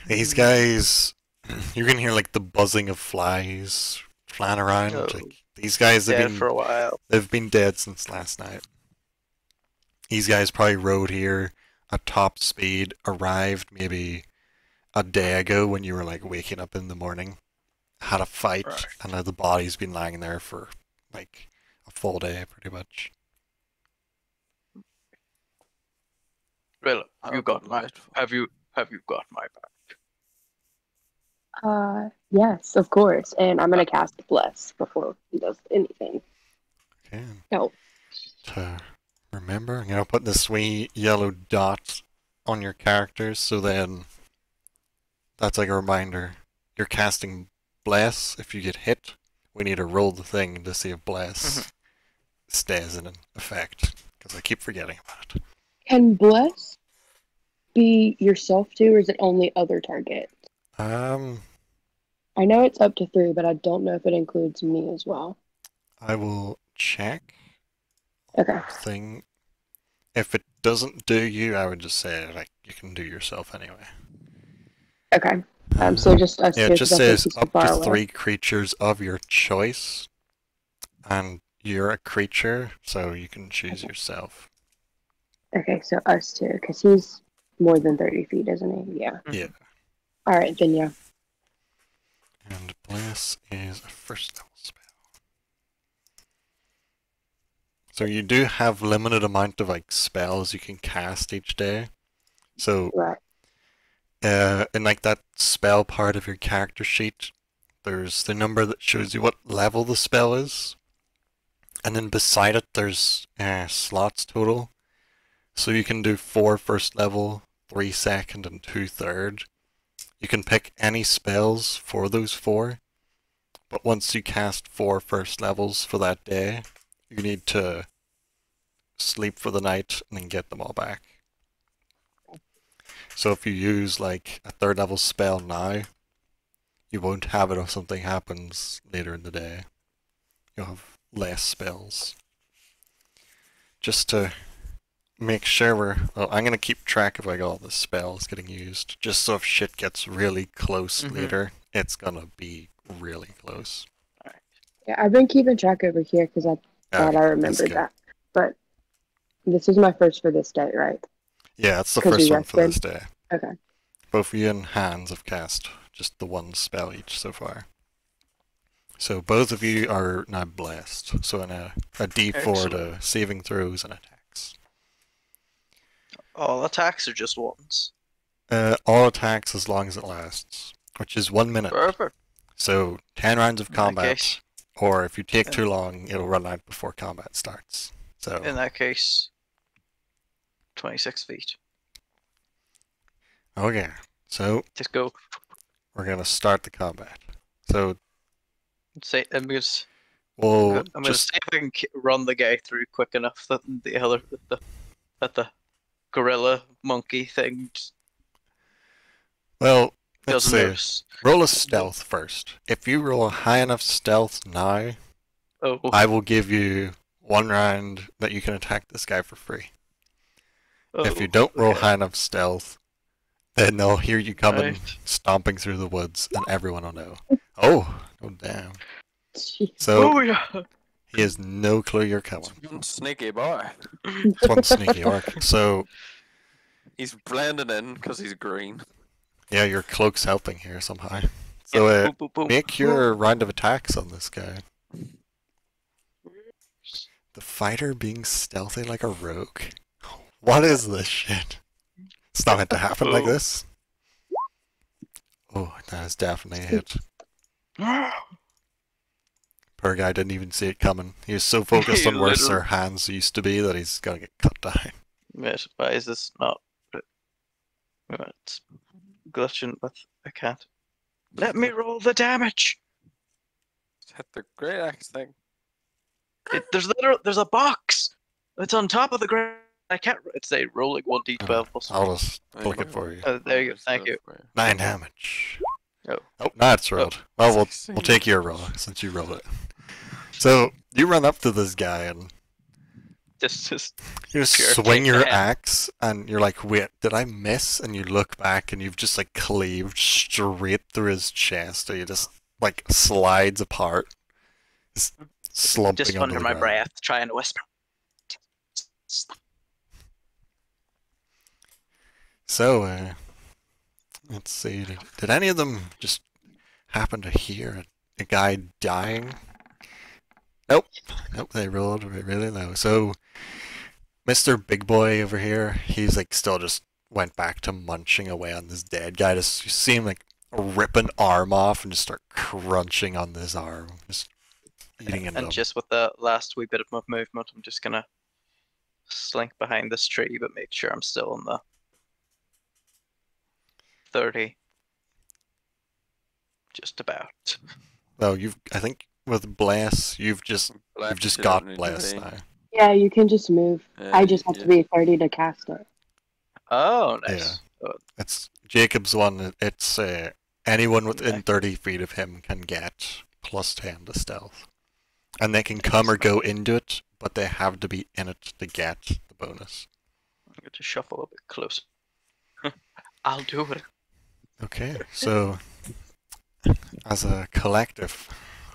These guys, you can hear like the buzzing of flies flying around. Oh. Like, these guys Dead for a while. they've been dead since last night. These guys probably rode here at top speed, arrived maybe a day ago when you were like waking up in the morning, had a fight, Right. and now the body's been lying there for like a full day pretty much. Well, How you got about my Nightfall? have you got my back? Yes, of course. And I'm gonna cast Bless before he does anything. Okay. No. To remember, I'm gonna put this wee yellow dot on your characters, so then that's like a reminder. You're casting Bless. If you get hit, we need to roll the thing to see if Bless stays in effect, because I keep forgetting about it. Can Bless be yourself too, or is it only other target? I know it's up to 3, but I don't know if it includes me as well. I will check. Okay. Thing. If it doesn't do you, I would just say like you can do yourself anyway. Okay. So just us Yeah, two, it just 'cause I think says he's too up far to away. 3 creatures of your choice, and you're a creature, so you can choose yourself. Okay, so us two, because he's more than 30 feet, isn't he? Yeah. Yeah. All right, then yeah. And Bless is a first level spell. So you do have limited amount of like spells you can cast each day. So Right. in like that spell part of your character sheet, there's the number that shows you what level the spell is, and then beside it there's slots total. So you can do 4 first level, 3 second, and 2 third. You can pick any spells for those 4, but once you cast 4 first levels for that day, you need to sleep for the night and then get them all back. So if you use like a 3rd level spell now, you won't have it if something happens later in the day. You'll have less spells. Just to make sure well, I'm gonna keep track of like all the spells getting used, just so if shit gets really close later, it's gonna be really close. Yeah, I've been keeping track over here because I thought Okay, I that's remembered good. that. But this is my first for this day, right? Yeah, it's the Because we first one for this rested. day. Okay. Both of you and Hans have cast just the one spell each so far. So both of you are now blessed. So in a D4 Excellent. to saving throws and attacks. All attacks are just ones. All attacks as long as it lasts, which is 1 minute. Perfect. So 10 rounds of In that combat, case- or if you take in- too long, it'll run out before combat starts. So In that case, 26 feet. okay, so Just go. we're gonna start the combat. So Say I'm gonna, we'll I'm gonna just see if I can run the guy through quick enough that the gorilla monkey thing well let's doesn't see. notice. Roll a stealth first. If you roll a high enough stealth now, Oh, I will give you 1 round that you can attack this guy for free. If you don't roll okay. high enough stealth, then they'll hear you coming, Right. stomping through the woods, and everyone will know. Oh damn. Jeez. So Oh yeah. he has no clue you're coming. One sneaky boy. It's one sneaky orc. So He's blending in because he's green. yeah, your cloak's helping here somehow. So Yeah, boom, boom, boom. make your round of attacks on this guy. The fighter being stealthy like a rogue. What is this shit? It's not meant to happen like this. Oh, that is definitely a hit. Poor guy didn't even see it coming. He was so focused He on where Sir literally- Hans used to be that he's gonna get cut down. Wait, why is this not? It's glitching with. I can't. Let me roll the damage. Hit the great axe thing. There's a box. It's on top of the ground. I can't. It's a rolling 1d12 plus. I'll just click it for you. There you go. Thank you. 9 damage. Oh. Oh, now it's rolled. Well, we'll take your roll since you rolled it. So you run up to this guy and Just you just Pure swing kick your ahead. axe, and you're like, "Wait, did I miss?" And you look back, and you've just like cleaved straight through his chest. Or you just like slides apart, just slumping just onto under the my ground. breath, trying to whisper. So, let's see. Did any of them just happen to hear a guy dying? Nope. Nope, they rolled really low. So, Mr. Big Boy over here, he's like still just went back to munching away on this dead guy. Just you see him like rip an arm off and just start crunching on this arm. Just eating into him. And just with the last wee bit of my movement, I'm just gonna slink behind this tree, but make sure I'm still in the 30. Just about. Well, I think with Bless, you've just got Bless now. Yeah, you can just move. I just have to be 30 to cast it. Oh, nice. Oh, It's Jacob's one. It's anyone within Okay. 30 feet of him can get plus 10 to stealth. And they can come or go into it, but they have to be in it to get the bonus. I'm going to shuffle a bit closer. I'll do it. Okay, so as a collective,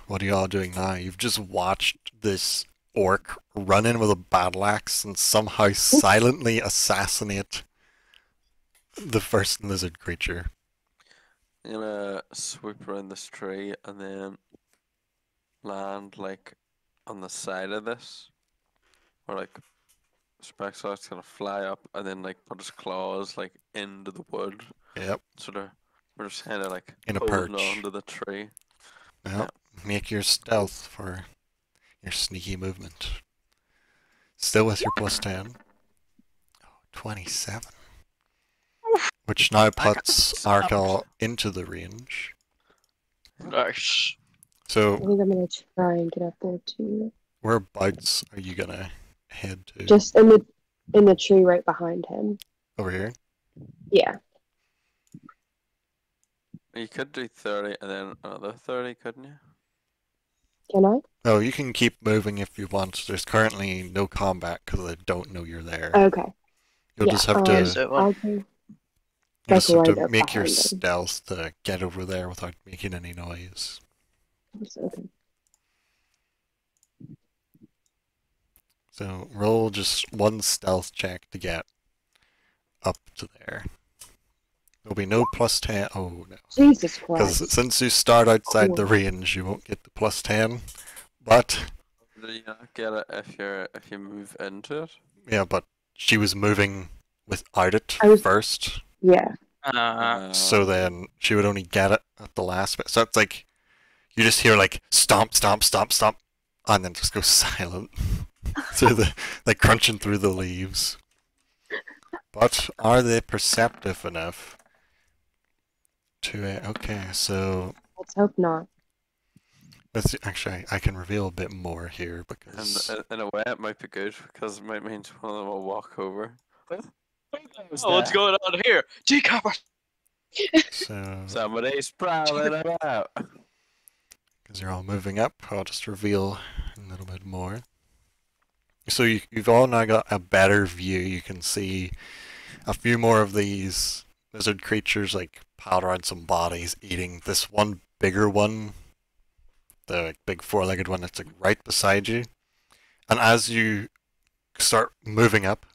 what are you all doing now? You've just watched this orc run in with a battle axe and somehow silently assassinate the first lizard creature. I'm gonna swoop around this tree and then land like on the side of this, or like Spexar's gonna fly up and then like put his claws like into the wood. Yep, Sort of, we're just kind of like in a holding perch. on to the tree. Well, make your stealth for your sneaky movement. Still with your plus 10. Oh, 27. Which now puts Arkell into the range. Nice. I So, think I'm gonna try and get up there too. whereabouts are you gonna head to? Just in the tree right behind him. Over here? Yeah. You could do 30 and then another 30, couldn't you? Can I? Oh, you can keep moving if you want. There's currently no combat because I don't know you're there. Okay. You'll yeah, just have Is to, it one? I'll do. you just like have right to up make your behind him. stealth to get over there without making any noise. Okay. So roll just one stealth check to get up to there. There'll be no plus 10. Oh no. Jesus Because Christ. since you start outside the Cool. range, you won't get the plus 10. But, Do you not get it if you move into it? yeah, but she was moving without it I was- first. Yeah. So then she would only get it at the last bit. So it's like, you just hear like stomp, stomp, stomp, stomp, and then just go silent. Through the, like crunching through the leaves. But are they perceptive enough to, okay, so Let's hope not. actually, I can reveal a bit more here because And in a way, it might be good because it might mean one of them will walk over. Oh, what's going on here? G-Copper! so Somebody's prowling about. because you're all moving up, I'll just reveal a little bit more. So you've all now got a better view. You can see a few more of these lizard creatures like piled around some bodies, eating this one bigger one, the big four-legged one that's like right beside you. And as you start moving up,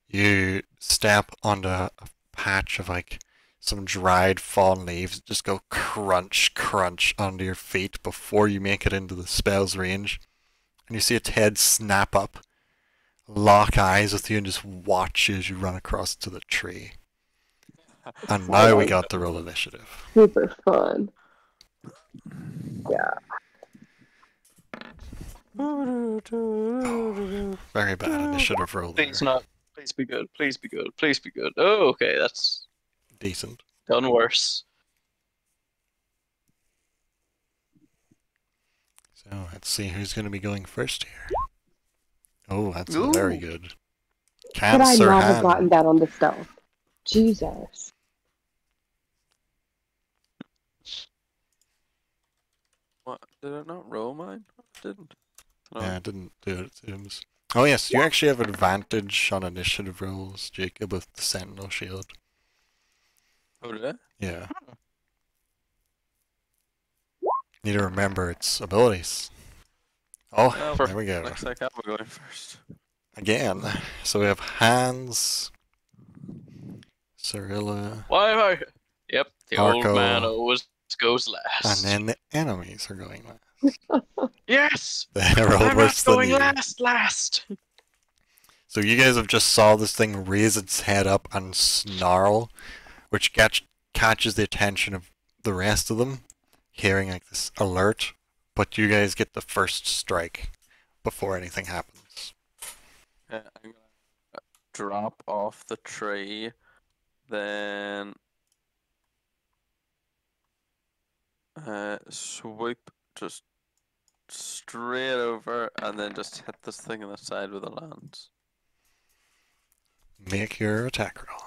you step onto a patch of like some dried fallen leaves. Just go crunch, crunch under your feet before you make it into the spell's range. And you see its head snap up, lock eyes with you, and just watch you as you run across to the tree. And now we got the roll initiative. Super fun. Yeah. Very bad initiative roll there. Please not. Please be good. Please be good. Please be good. Oh, okay, that's Decent. done worse. So let's see who's going to be going first here. Oh, that's very good. Could I Cancer not have hand. gotten that on the stealth? Jesus. What? Did it not roll mine? It didn't. No. Yeah, I didn't do it, it seems. Oh yes, you actually have advantage on initiative rolls, Jacob, with the Sentinel Shield. Oh, did it? Yeah. Need to remember its abilities. Oh, Oh, there we go. Looks like I'm going first. Again. So we have Hans, Cyrilla, Why am I? Yep, the Marco. old man always goes last. and then the enemies are going last. Yes! They rolled I'm worse not than going you. last! So you guys have just saw this thing raise its head up and snarl, which catches the attention of the rest of them, hearing like this alert, but you guys get the first strike before anything happens. I'm gonna drop off the tree, then swoop just straight over, and then just hit this thing in the side with a lance. Make your attack roll.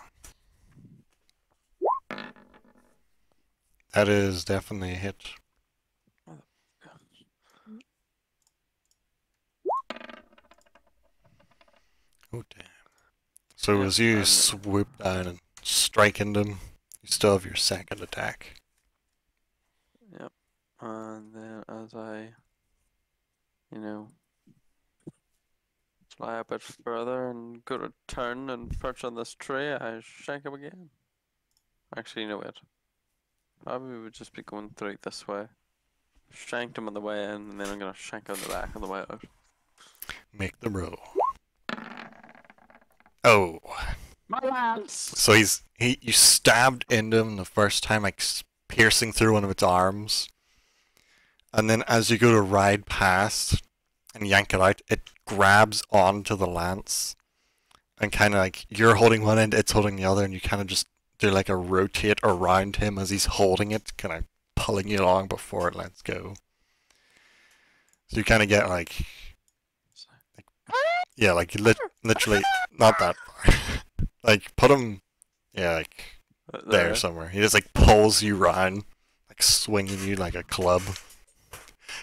That is definitely a hit. Oh damn. So Yeah, as you and- swoop down and strike into them, you still have your second attack. Yep. And then as I, fly a bit further and go to turn and perch on this tree, I shank him again. Actually, wait. Probably would just be going through this way. Shanked him on the way in, and then I'm gonna shank him on the back on the way out. Make the roll. Oh. My lance! So you stabbed into him the first time, like piercing through one of its arms. And then as you go to ride past and yank it out, it grabs onto the lance. And kind of like, you're holding one end, it's holding the other, and you kind of just do like a rotate around him as he's holding it, kind of pulling you along before it lets go. So you kind of get like yeah, like literally, not that far. Like, put him, yeah, like there somewhere. He just like pulls you round, like swinging you like a club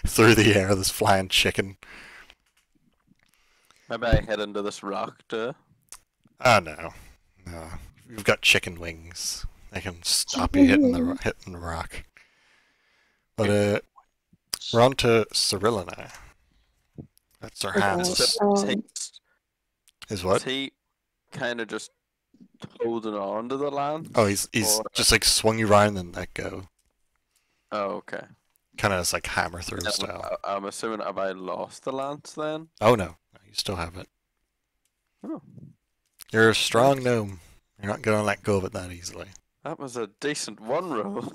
through the air, this flying chicken. Maybe I head into this rock too. Ah, no. No. You've got chicken wings. They can stop you hitting the rock. But, We're on to Cyrilla now. That's our Okay. hands. Takes Is what? Is he kind of just holding on to the lance? Oh, he's Or- just like swung you around and let go. Oh, okay. Kind of just like hammer through Then style. I'm assuming, have I lost the lance then? Oh no, you still have it. Oh, You're a strong gnome. You're not gonna let go of it that easily. that was a decent one roll.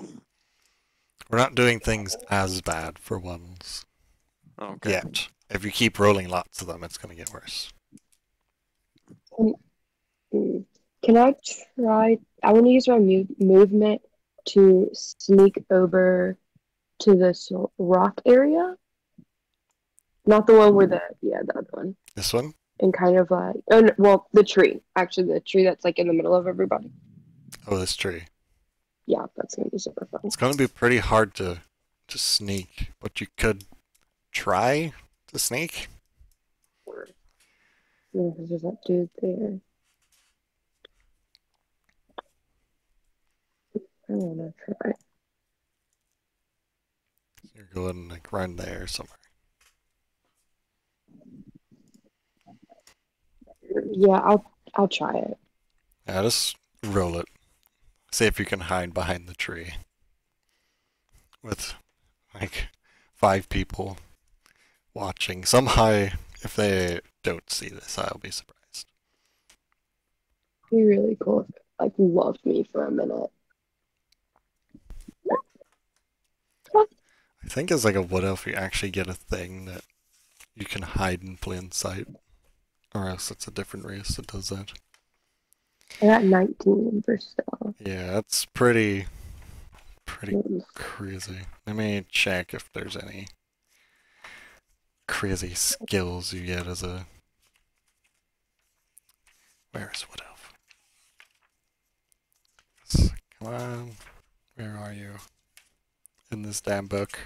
We're not doing things as bad for ones Okay. yet. If you keep rolling lots of them, it's gonna get worse. Can I try? I want to use my movement to sneak over to this rock area. Not the one where the other one. This one? And kind of like, oh no, well, the tree. Actually, the tree that's like in the middle of everybody. Oh, this tree. Yeah, that's gonna be super fun. It's gonna be pretty hard to sneak, but you could try to sneak. Yeah, because there's that dude there. I wanna try. You're going like around there somewhere. Yeah, I'll try it. Yeah, just roll it. See if you can hide behind the tree. With like 5 people watching. Somehow, if they don't see this, I'll be surprised. It'd be really cool if it, like, loved me for a minute. I think as like a what if you actually get a thing that you can hide in plain sight. Or else it's a different race that does that. I got 19 for stealth. Yeah, that's pretty crazy. Let me check if there's any crazy skills you get as a... Where's what elf? Come on. Where are you? In this damn book.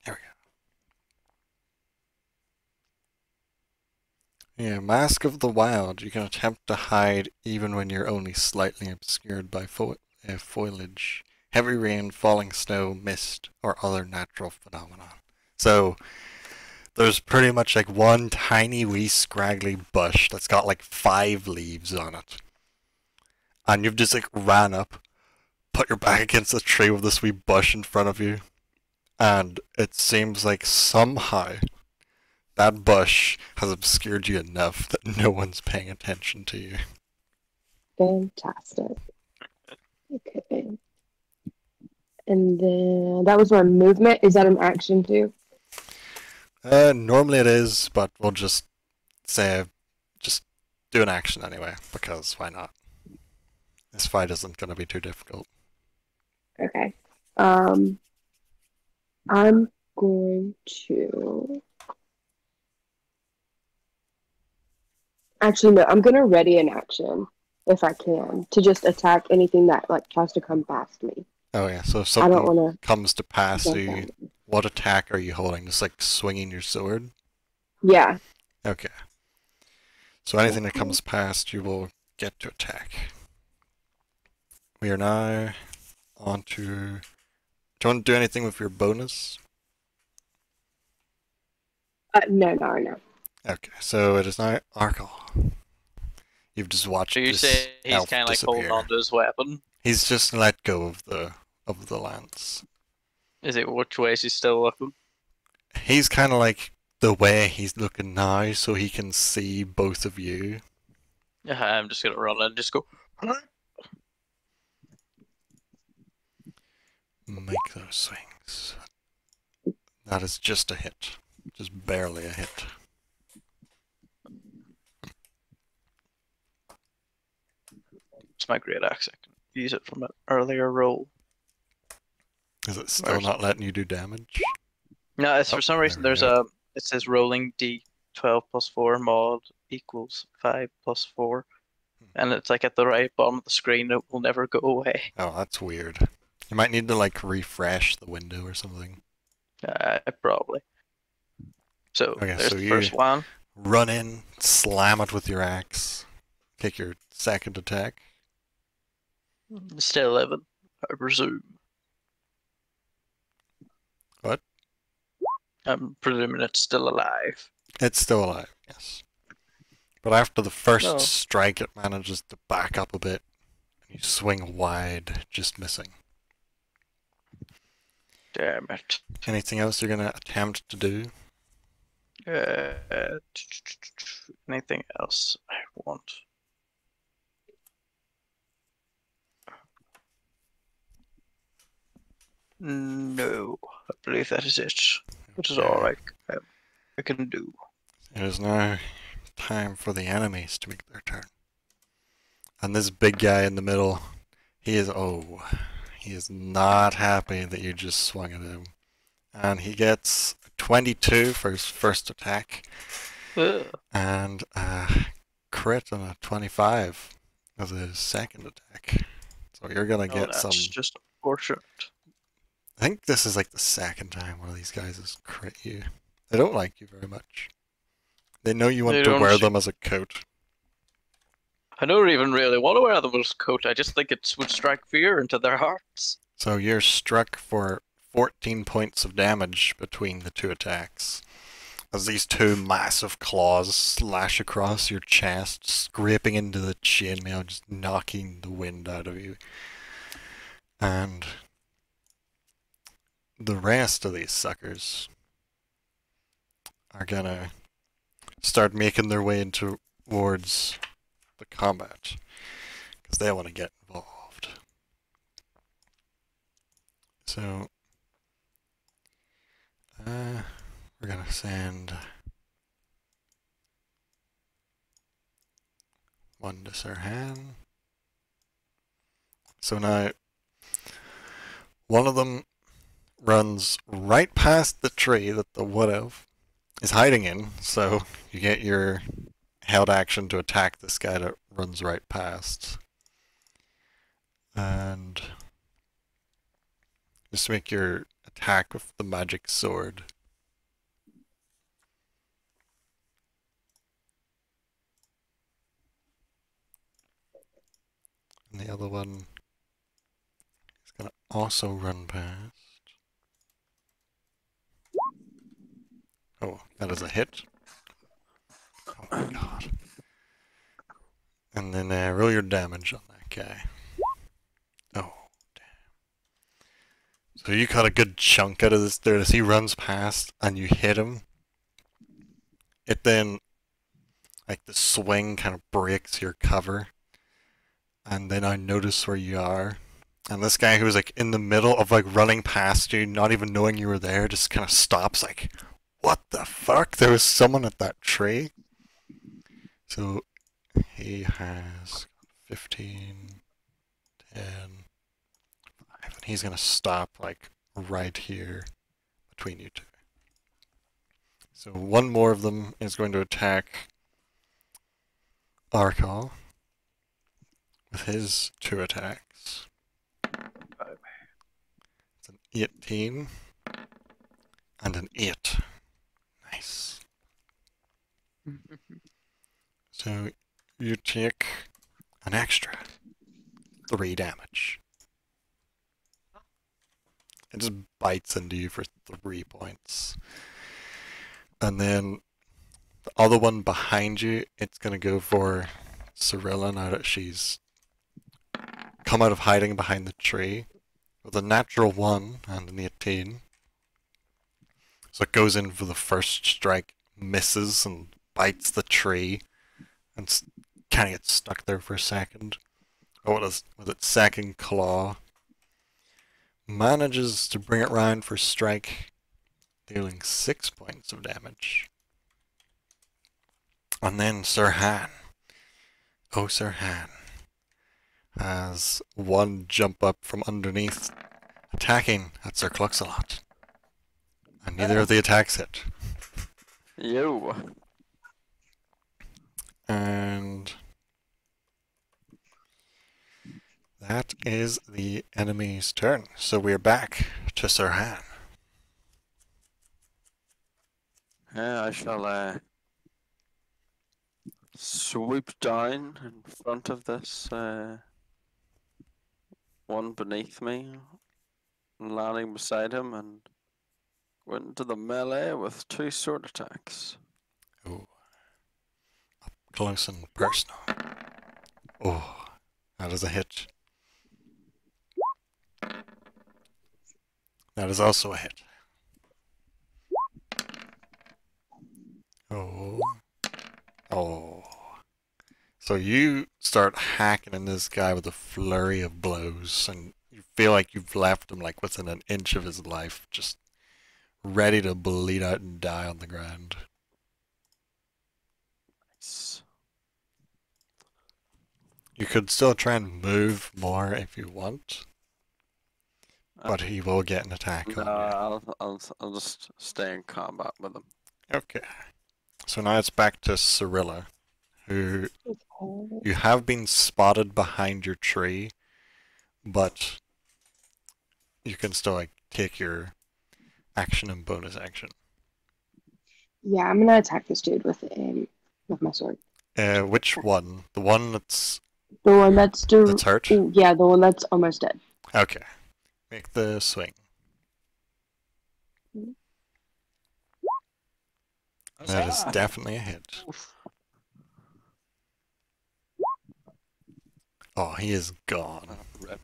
There we go. Yeah, Mask of the Wild. You can attempt to hide even when you're only slightly obscured by foliage, heavy rain, falling snow, mist, or other natural phenomenon. So, there's pretty much like one tiny wee scraggly bush that's got like 5 leaves on it. And you've just like ran up, put your back against the tree with this wee bush in front of you, and it seems like somehow that bush has obscured you enough that no one's paying attention to you. Fantastic. Okay. And then that was my movement. Is that an action too? Normally it is, but we'll just say, just do an action anyway, because why not? This fight isn't going to be too difficult. Okay. I'm going to... Actually, no, I'm going to ready an action, if I can, to just attack anything that, like, tries to come past me. Oh yeah, so if I don't something want comes to pass to... you, what attack are you holding? Just like swinging your sword? Yeah. Okay. So anything that comes past you will get to attack. We are now on to... Do you want to do anything with your bonus? No. Okay, so it is now Arkle. You've just watched So you this say he's elf kind of like disappear. holding on to his weapon? He's just let go of the lance. Is it which way is he still looking? He's kind of like the way he's looking now, so he can see both of you. Yeah, I'm just gonna run and just go. Make those swings. That is just a hit. Just barely a hit. It's my great axe. I can use it from an earlier roll. Is it still not letting you do damage? No, it's Oh, for some reason there we there's go. it says rolling d12 plus 4 mod equals 5 plus 4. And it's like at the right bottom of the screen, it will never go away. Oh, that's weird. You might need to like refresh the window or something. Probably. So Okay, there's so the you first one. run in, slam it with your axe, kick your second attack. Still 11, I presume. I'm presuming it's still alive. It's still alive, yes. But after the first Oh. strike, it manages to back up a bit. And you swing wide, just missing. Damn it. Anything else you're gonna attempt to do? Anything else I want? No, I believe that is it. That is all I can do. It is now time for the enemies to make their turn. And this big guy in the middle, he is not happy that you just swung at him. And he gets 22 for his first attack. Ugh. And a crit on a 25 as his second attack. So you're gonna get that's some. just unfortunate. I think this is like the second time one of these guys has crit you. They don't like you very much. They know you want They to don't wear seem- them as a coat. I don't even really want to wear them as a coat. I just think it would strike fear into their hearts. So you're struck for 14 points of damage between the two attacks. As these two massive claws slash across your chest, scraping into the chainmail, just knocking the wind out of you. And the rest of these suckers are gonna start making their way towards the combat. Because they want to get involved. So, we're gonna send one to Sirhan. So now, one of them runs right past the tree that the wood elf is hiding in, so you get your held action to attack this guy that runs right past. And just make your attack with the magic sword. And the other one is going to also run past. Oh, that is a hit. Oh my god. And then roll your damage on that guy. Oh, damn. So you cut a good chunk out of this dirt as he runs past and you hit him. It then, like the swing kind of breaks your cover. And then I notice where you are. And this guy who was like in the middle of like running past you, not even knowing you were there, just kind of stops like, what the fuck? There was someone at that tree. So he has 15, 10, 5, and he's gonna stop like right here between you two. So one more of them is going to attack Arkal with his 2 attacks. It's an 18 and an 8. Nice. So you take an extra 3 damage. It just bites into you for 3 points. And then the other one behind you, it's going to go for Cyrilla now that she's come out of hiding behind the tree with a natural 1 and an 18. So it goes in for the first strike, misses and bites the tree and kind of gets stuck there for a second. But with its second claw, manages to bring it round for strike, dealing 6 points of damage. And then Sirhan. Oh, Sirhan has one jump up from underneath, attacking at Sir Cluxalot. And neither of the attacks hit. Yo. And that is the enemy's turn. So we're back to Sirhan. Yeah, I shall swoop down in front of this one beneath me, landing beside him, and Went into the melee with 2 sword attacks. Ooh. Up close and personal. Oh, that is a hit. That is also a hit. Oh. Oh. So you start hacking in this guy with a flurry of blows, and you feel like you've left him like within an inch of his life, just ready to bleed out and die on the ground. Nice. You could still try and move more if you want, but he will get an attack No, on I'll just stay in combat with him. you. Okay. So now it's back to Cyrilla, who Okay. you have been spotted behind your tree, but you can still like take your action and bonus action. Yeah, I'm gonna attack this dude with my sword. Which one? The one that's The one that's hurt? Ooh, yeah, the one that's almost dead. Okay. Make the swing. That is definitely a hit. Oh, he is gone. Rip.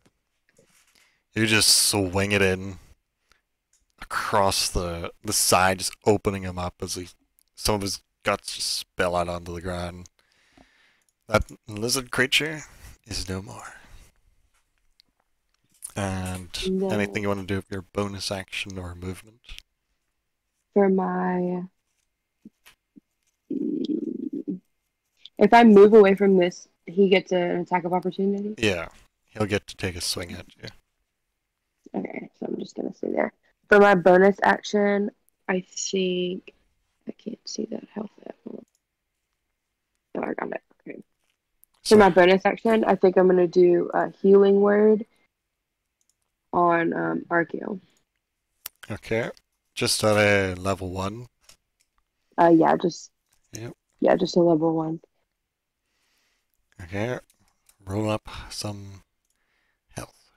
You just swing it in across the side, just opening him up as some of his guts just spill out onto the ground. That lizard creature is no more. And No. anything you want to do with your bonus action or movement? For if I move away from this, he gets an attack of opportunity. Yeah, he'll get to take a swing at you. Okay, so I'm just gonna stay there. For my bonus action, I think I can't see that health at all. Oh, I got it. Okay. For So, my bonus action, I think I'm gonna do a healing word on Archeo. okay, just at a level 1. Yeah, just Yep. yeah, just a level 1. Okay, roll up some health.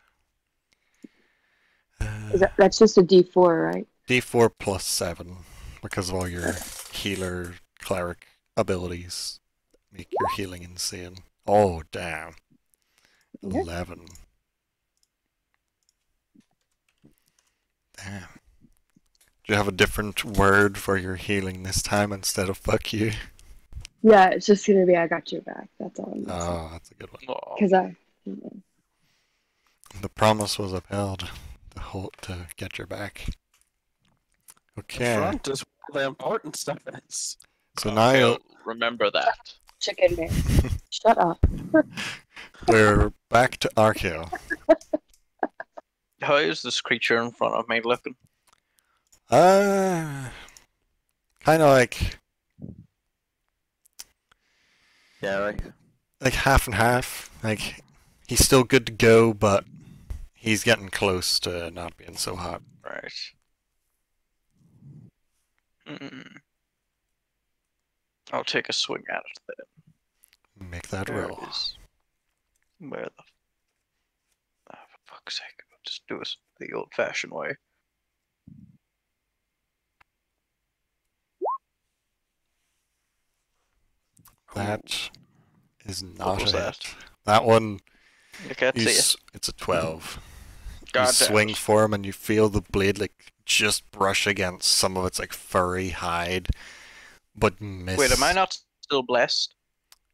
That's just a D4, right? D4 plus 7, because of all your healer, cleric abilities. Make your healing insane. Oh, damn. Okay. 11. Damn. Do you have a different word for your healing this time instead of fuck you? Yeah, it's just gonna be I got your back. That's all I'm missing. Oh, that's a good one. Oh, Because The promise was upheld to get your back. The Okay, front is where the important stuff is. so now I'll remember that. chicken man, shut up. we're back to Archeo. How is this creature in front of me looking? Kind of Gary. like half and half. Like he's still good to go, but he's getting close to not being so hot. Right. Mm. I'll take a swing at it then. Make that There roll. it is. Where the... Oh, for fuck's sake. I'll just do it the old-fashioned way. That is What not was a that? hit. That one, I can't see it. it's a 12. God You damn swing it. for him and you feel the blade like just brush against some of its like furry hide, but miss. Wait, am I not still blessed?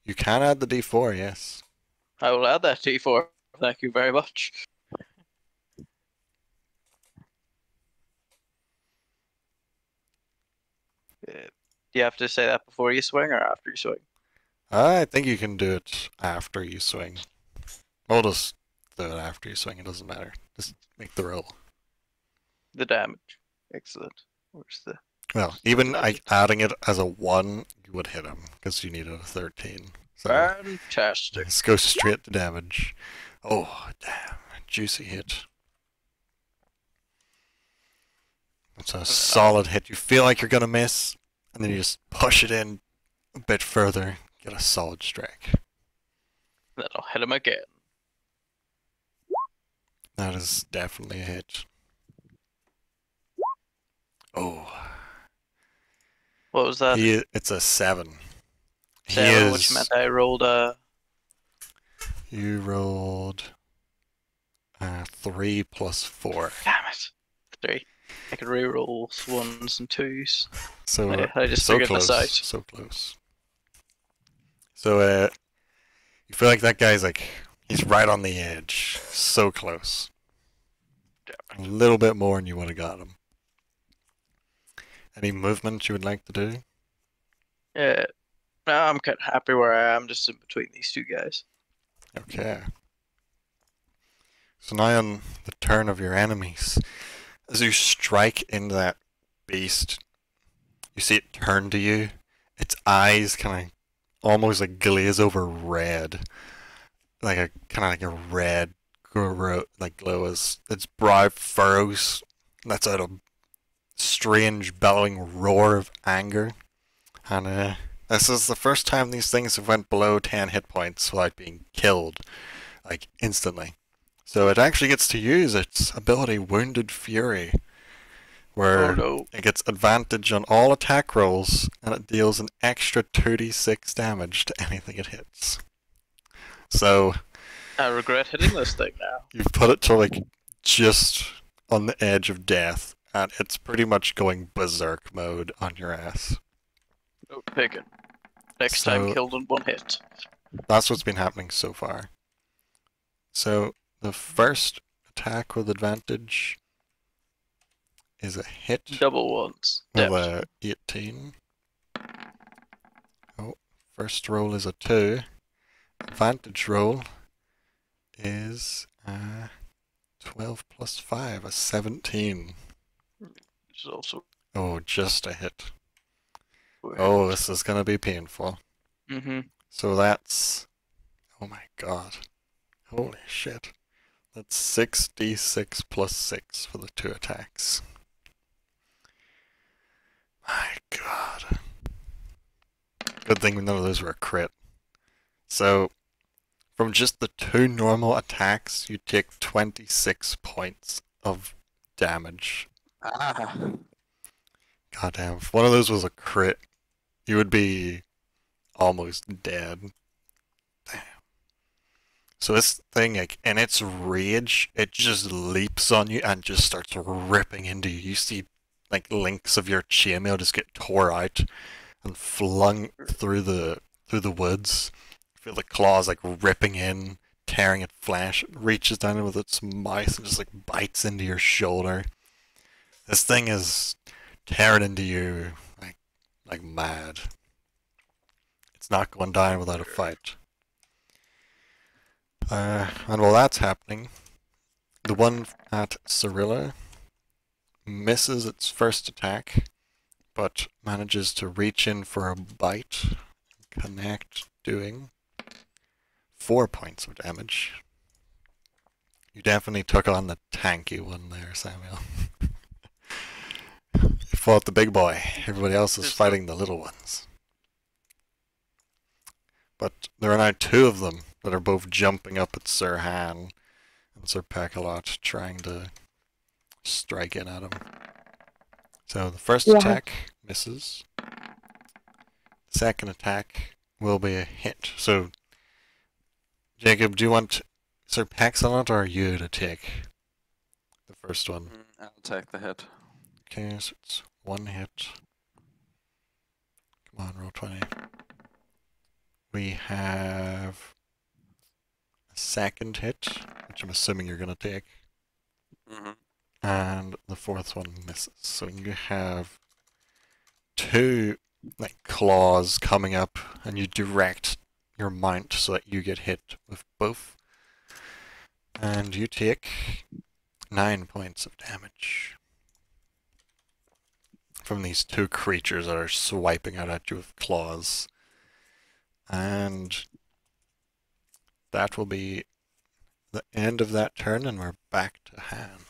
You can add the D4, yes. I will add that D4. Thank you very much. Do you have to say that before you swing or after you swing? I think you can do it after you swing. We'll just do it after you swing, it doesn't matter. Just make the roll. The damage. Excellent. Where's the... Well, even adding it as a 1, you would hit him, because you needed a 13. So Fantastic. let's go straight to damage. Oh, damn. Juicy hit. It's a solid hit. You feel like you're going to miss, and then you just push it in a bit further, get a solid strike. Then I'll hit him again. That is definitely a hit. Oh, What was that? it's a 7. 7, which meant I rolled a. You rolled 3 plus 4. Damn it. 3. I could reroll 1s and 2s. So I just so figured close, this out. so close. So you feel like that guy's like he's right on the edge, so close. A little bit more and you would have got him. Any movement you would like to do? Yeah. No, I'm kind of happy where I am, just in between these two guys. Okay. So now on the turn of your enemies, as you strike into that beast, you see it turn to you. Its eyes kind of almost like glaze over red, like a kind of like a red glow as its brow furrows. Lets out a strange bellowing roar of anger, and this is the first time these things have went below 10 hit points without being killed, like instantly. So it actually gets to use its ability Wounded Fury, where Oh no. it gets advantage on all attack rolls, and it deals an extra 2d6 damage to anything it hits. So I regret hitting this thing now. you've put it to like just on the edge of death, and it's pretty much going berserk mode on your ass. No taken. Next time So- killed in 1 hit. That's what's been happening so far. So the first attack with advantage is a hit Double ones. with Deft. a 18. Oh, first roll is a 2. Advantage roll is 12 plus 5, a 17. Which is also. Oh, just a hit. Oh, this is gonna be painful. Mm-hmm. So that's... Oh my god. Holy shit. That's 6d6 plus 6 for the 2 attacks. My god. Good thing none of those were a crit. So, from just the 2 normal attacks, you take 26 points of damage. Ah. Goddamn, if one of those was a crit, you would be almost dead. Damn. So this thing, like, in its rage, it just leaps on you and just starts ripping into you. You see, like, links of your chainmail just get tore out and flung through the woods. You feel the claws, like, ripping in, tearing at flesh. It reaches down in with its mouth and just, like, bites into your shoulder. This thing is tearing into you like mad. It's not going down without a fight. And while that's happening, the one at Cyrilla misses its first attack, but manages to reach in for a bite, connect, doing 4 points of damage. You definitely took on the tanky one there, Samuel. You fought the big boy. Everybody else is fighting the little ones. But there are now 2 of them that are both jumping up at Sir Han and Sir Pakalot, trying to strike in at him. So the first Yeah. attack misses. The second attack will be a hit. So, Jacob, do you want Sir Pakalot or you to take the first one? I'll take the hit. Okay, so it's 1 hit. Come on, roll 20. We have a second hit, which I'm assuming you're going to take, Mm-hmm. and the fourth one misses. So you have 2 like claws coming up, and you direct your mount so that you get hit with both. And you take 9 points of damage from these 2 creatures that are swiping out at you with claws. And that will be the end of that turn, and we're back to Han.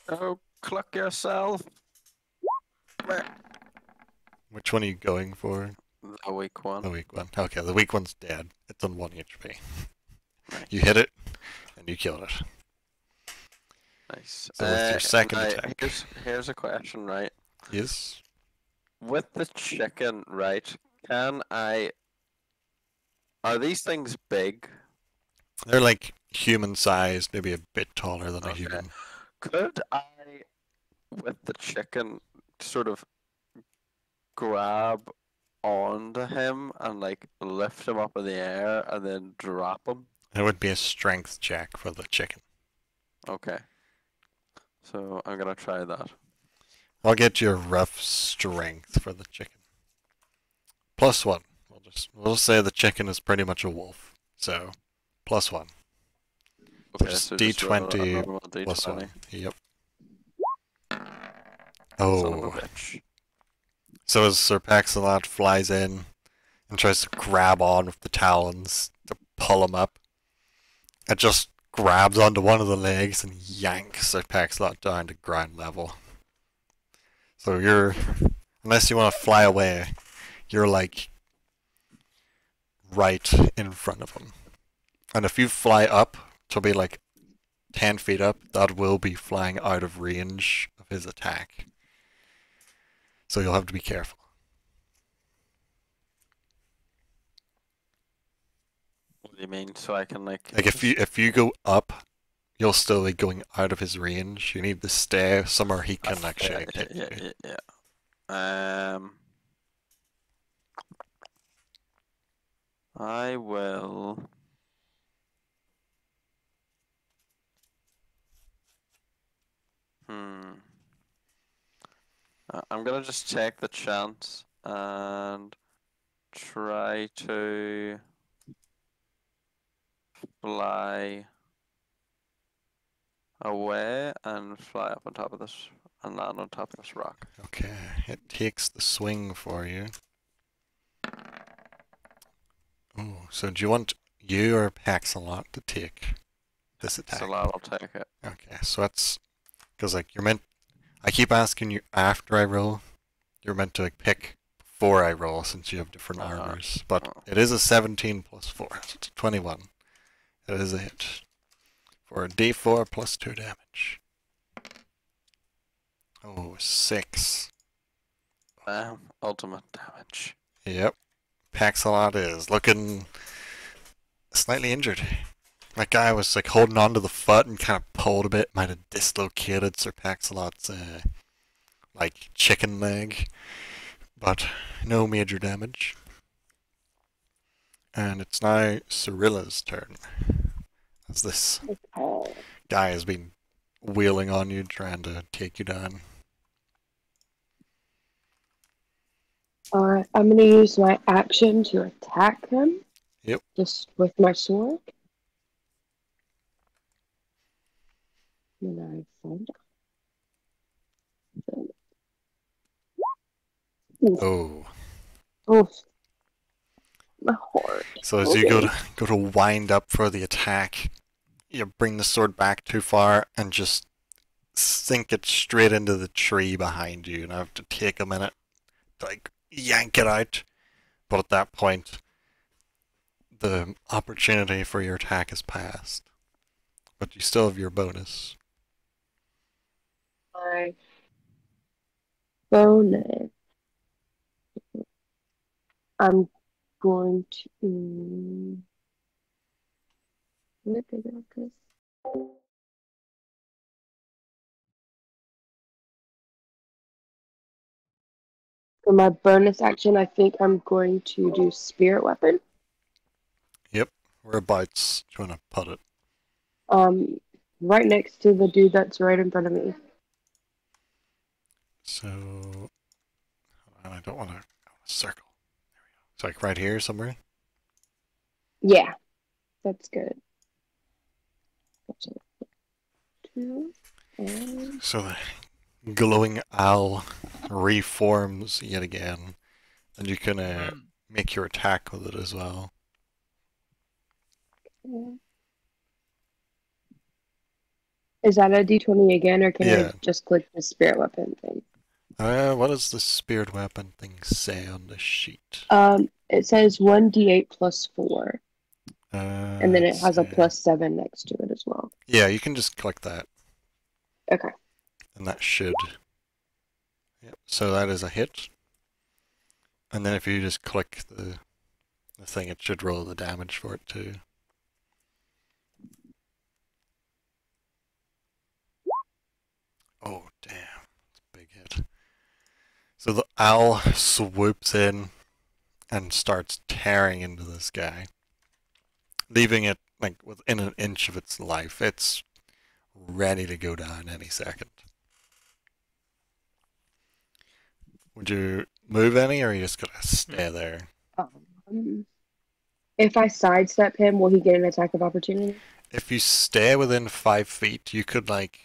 Oh, cluck yourself. Which one are you going for? The weak one. The weak one. Okay, the weak one's dead. It's on 1 HP. You hit it, and you killed it. Nice. So that's your second now, attack. Here's a question, right? Yes. With the chicken, right? Can I? Are these things big? They're like human sized, maybe a bit taller than a Okay. human. Could I, with the chicken, sort of grab onto him and like lift him up in the air and then drop him? It would be a strength check for the chicken. Okay. So I'm gonna try that. I'll get your rough strength for the chicken. +1. We'll just say the chicken is pretty much a wolf. So +1. Okay, Just so just roll a D20 normal +1. D20. Yep. Son of a Oh. bitch. So as Sir Paxalot flies in and tries to grab on with the talons to pull him up, it just grabs onto one of the legs and yanks Sir Paxalot down to ground level. So you're, unless you want to fly away, you're like right in front of him. And if you fly up to be like 10 feet up, that will be flying out of range of his attack. So you'll have to be careful. What do you mean? So I can like Like if you go up, you'll still be going out of his range. You need to stay somewhere he can actually hit you. yeah. I will. I'm gonna just take the chance and try to fly away and fly up on top of this and land on top of this rock. Okay, it takes the swing for you. Oh, so do you want you or Paxalot to take this attack? So I'll take it. Okay, so that's because like you're meant. I keep asking you after I roll. You're meant to like pick before I roll since you have different armors. But it is a 17 plus 4, so it's a 21. It is a hit for a D4 plus 2 damage. Oh, 6. Ultimate damage. Yep. Paxalot is looking slightly injured. That guy was like holding onto the foot and kind of pulled a bit. Might have dislocated Sir Paxalot's like chicken leg, but no major damage. And it's now Cyrilla's turn. As this Okay. guy has been wheeling on you, trying to take you down. I'm gonna use my action to attack him. Yep. Just with my sword. And I find it. Oh. Oh, my heart. So as you go to wind up for the attack, you bring the sword back too far and just sink it straight into the tree behind you, and I have to take a minute to like yank it out. But at that point, the opportunity for your attack is passed. But you still have your bonus. My bonus. I'm going to. Where did I go? For my bonus action, I think I'm going to do spirit weapon. Yep. Whereabouts do you want to put it? Right next to the dude that's right in front of me. So, I don't want to circle. There we go. It's like right here somewhere. Yeah, that's good. That's it. 2 and So the glowing owl reforms yet again, and you can make your attack with it as well. Is that a D20 again, or can Yeah. I just click the spirit weapon thing? What does the spirit weapon thing say on the sheet? It says 1d8 plus 4, and then it let's has a see. plus 7 next to it as well. Yeah, you can just click that. Okay. And that should... Yep, so that is a hit. And then if you just click the thing, it should roll the damage for it too. Oh, damn. That's a big hit. So the owl swoops in and starts tearing into this guy, leaving it like within an inch of its life. It's ready to go down any second. Would you move any, or are you just gonna stay there? If I sidestep him, will he get an attack of opportunity? If you stay within 5 feet, you could like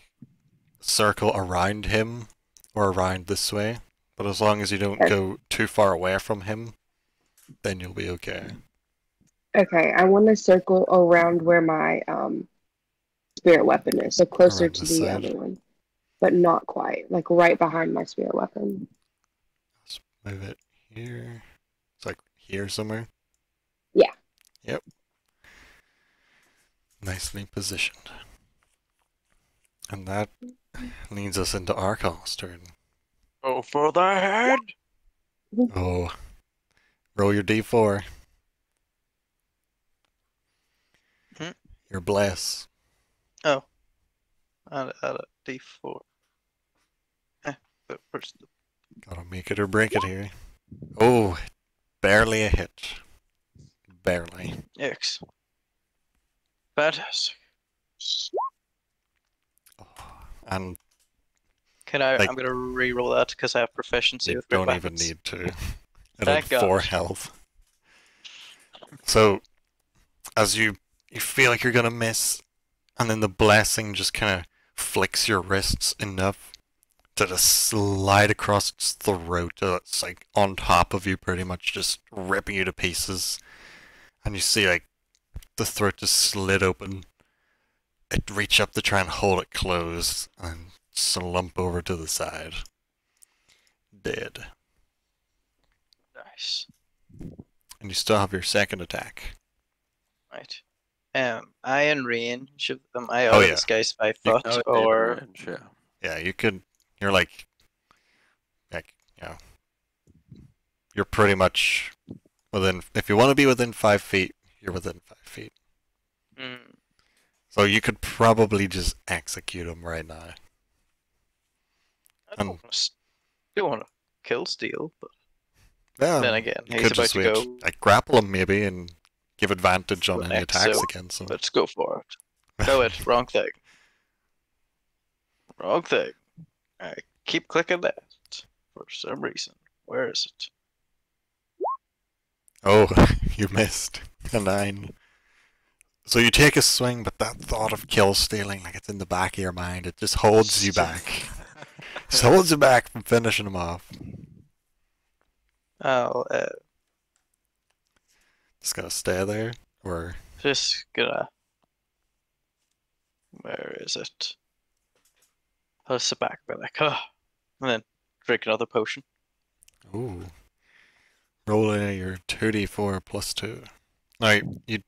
circle around him or around this way. But as long as you don't Okay. go too far away from him, then you'll be okay. Okay, I want to circle around where my spirit weapon is, so closer Around to this the side. other one, but not quite, like right behind my spirit weapon. Let's move it here. It's like here somewhere. Yeah. Yep. Nicely positioned. And that leads us into Arkal's turn. Go for the head. Oh. Roll your d4. Hmm? Your bless. Oh. Add a d4. But where's the... Gotta make it or break it here. Oh, barely a hit. Barely. X. Fantastic. Oh, and Can I? Like- I'm gonna re-roll that because I have proficiency you with great don't even weapons. need to. It had Thank God. 4 health. So, as you feel like you're gonna miss, and then the blessing just kind of flicks your wrists enough to just slide across its throat. It's like on top of you, pretty much just ripping you to pieces. And you see like the throat just slid open. It reach up to try and hold it closed and slump over to the side. Dead. Nice. And you still have your second attack. Right. I and range of them. I Oh, out yeah. this guy's 5 You- foot, Oh, or range, yeah. Yeah, you could. You're like, you know, you're pretty much within. If you want to be within 5 feet, you're within 5 feet. mm, So you could probably just execute him right now. I don't want to kill Steel, but Yeah, then again, you he's could about just to switch. go. Like grapple him maybe and give advantage on Go any next, attacks so against him. Let's go for it. Go it. Wrong thing. Wrong thing. I keep clicking that for some reason. Where is it? Oh, you missed. A 9. So you take a swing, but that thought of kill stealing, like it's in the back of your mind, it just holds you back. Just holds you back from finishing him off. Oh, Just gonna stay there, or just gonna. Where is it? I'll sit back and be like, oh, and then drink another potion. ooh, roll in your 2d4 plus 2. Now you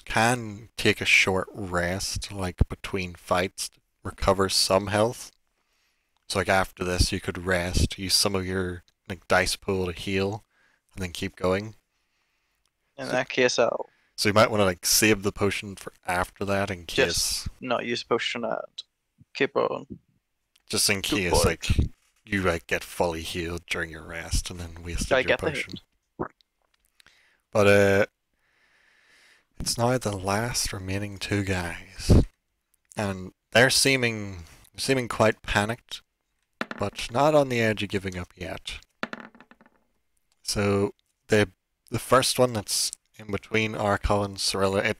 can take a short rest, like between fights, to recover some health. So like after this, you could rest, use some of your like dice pool to heal, and then keep going. In that case, I'll So you might want to like save the potion for after that in case, Just- not use potion and keep on. just in Good case point. like you like get fully healed during your rest and then wasted I your get the potion. hint. But it's now the last remaining 2 guys, and they're seeming quite panicked, but not on the edge of giving up yet. So the first one that's in between Arkal and Cirilla, it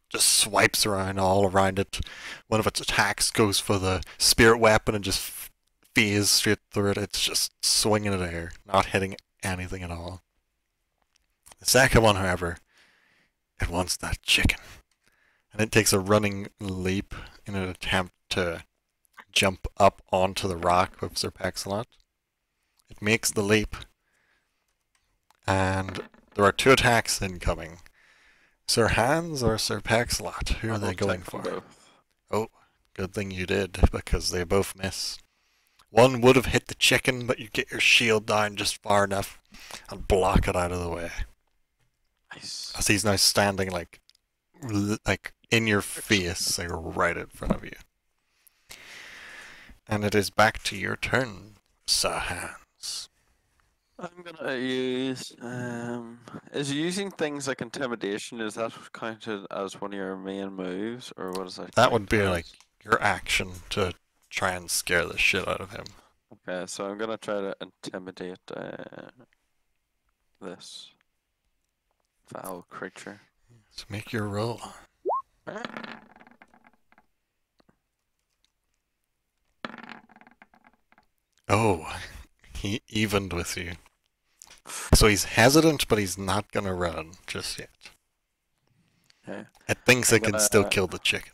just swipes around all around it. One of its attacks goes for the spirit weapon and just phase straight through it. It's just swinging it air, not hitting anything at all. The second one, however, it wants that chicken. And it takes a running leap in an attempt to jump up onto the rock with Sir Paxalot. It makes the leap. And there are 2 attacks incoming. Sir Hans or Sir Paxalot? Who are I'll they going take for? them both. Good thing you did, because they both miss. One would have hit the chicken, but you get your shield down just far enough and block it out of the way. Nice. As he's now standing like in your face, like right in front of you. And it is back to your turn, Sir Hans. I'm gonna use is using things like intimidation, is that counted as one of your main moves, or what is that? That would be count like your action to try and scare the shit out of him. as? Okay, so I'm gonna try to intimidate this foul creature. So make your roll. Oh, he evened with you. So he's hesitant, but he's not gonna run just yet. Okay. It thinks I'm it can still gonna- kill the chicken.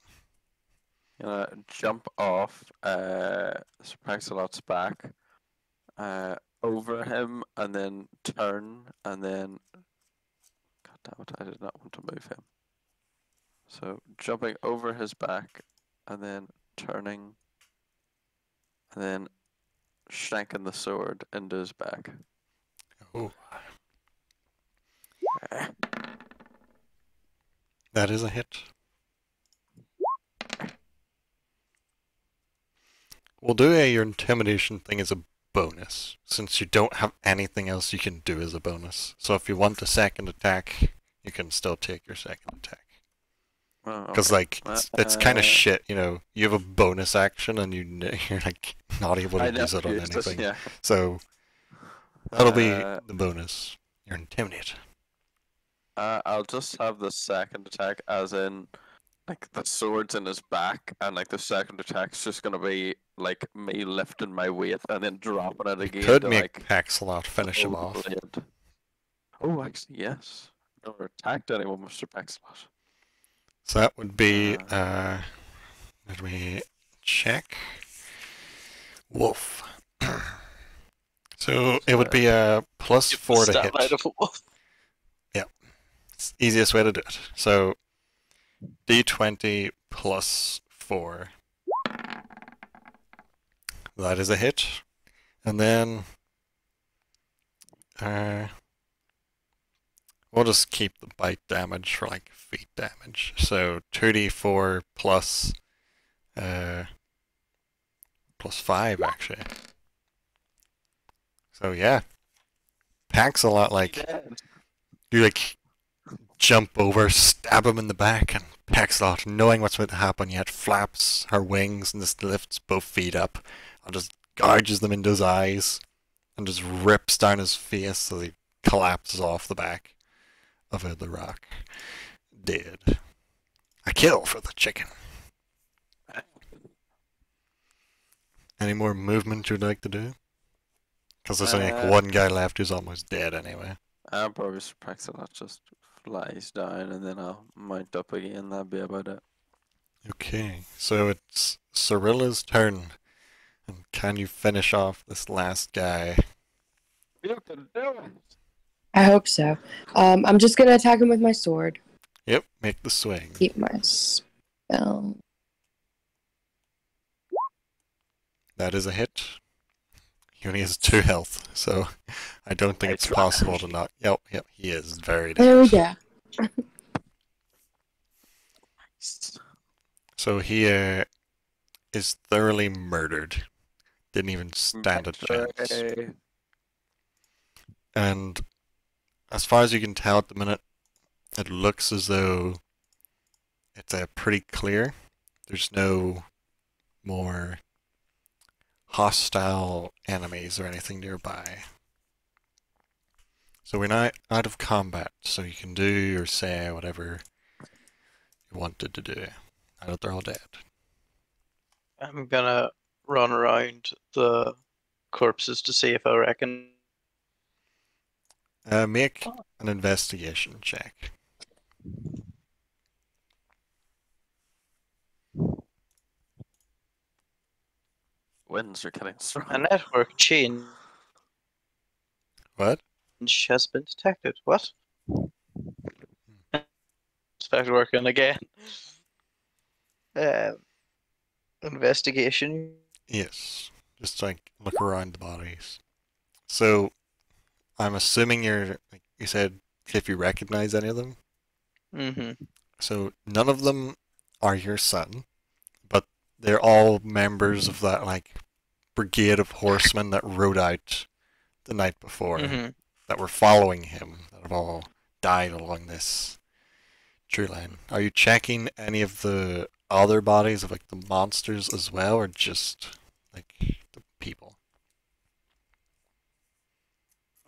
Jump off Praxalot's back over him, and then turn, and then God damn it, I did not want to move him. So jumping over his back, and then turning, and then shanking the sword into his back. Oh, that is a hit. We'll do your intimidation thing as a bonus, since you don't have anything else you can do as a bonus. So if you want a second attack, you can still take your second attack. Because like it's kind of shit, you know. You have a bonus action and you're like not able to use it on anything. Yeah. So that'll be the bonus. You're intimidated. I'll just have the second attack as in like the sword's in his back, and like the second attack's just gonna be like me lifting my weight and then dropping it again. Could to, make like, Paxalot finish him hold the off. blade. Oh, actually, yes. Never attacked anyone, Mr. Paxalot. So that would be let me check. Wolf. So it would be a +4 to hit. Out of a wolf. It's the easiest way to do it. So D20 +4. That is a hit. And then we'll just keep the bite damage for like feet damage. So 2d4 plus +5 actually. So yeah. Packs a lot like you like jump over, stab him in the back, and Paxalot, knowing what's about to happen, yet flaps her wings and just lifts both feet up and just gouges them into his eyes and just rips down his face as he collapses off the back of the rock. Dead. A kill for the chicken. Any more movement you'd like to do? Because there's only like one guy left who's almost dead anyway. I'll probably Paxalot just flies down, and then I'll mount up again. That'll be about it. Okay, so it's Cyrilla's turn. And can you finish off this last guy? You can do it. I hope so. I'm just gonna attack him with my sword. Yep, make the swing. Keep my spell. That is a hit. He only has 2 health, so I don't think it's possible to not. Yep, he is very dead. There we go. So he is thoroughly murdered. Didn't even stand a chance. And as far as you can tell at the minute, it looks as though it's pretty clear. There's no more hostile enemies or anything nearby. So we're not out of combat, so you can do or say whatever you wanted to do. Now that they're all dead. I'm gonna run around the corpses to see if I reckon. Make an investigation check. Winds are getting strong. A network change What? has been detected. What? Start working again. Investigation. Yes. Just like look around the bodies. So I'm assuming like you said if you recognize any of them. Mm-hmm. So none of them are your son, but they're all members of that like brigade of horsemen that rode out the night before, Mm-hmm. that were following him, that have all died along this tree line. Are you checking any of the other bodies of like the monsters as well, or just like the people?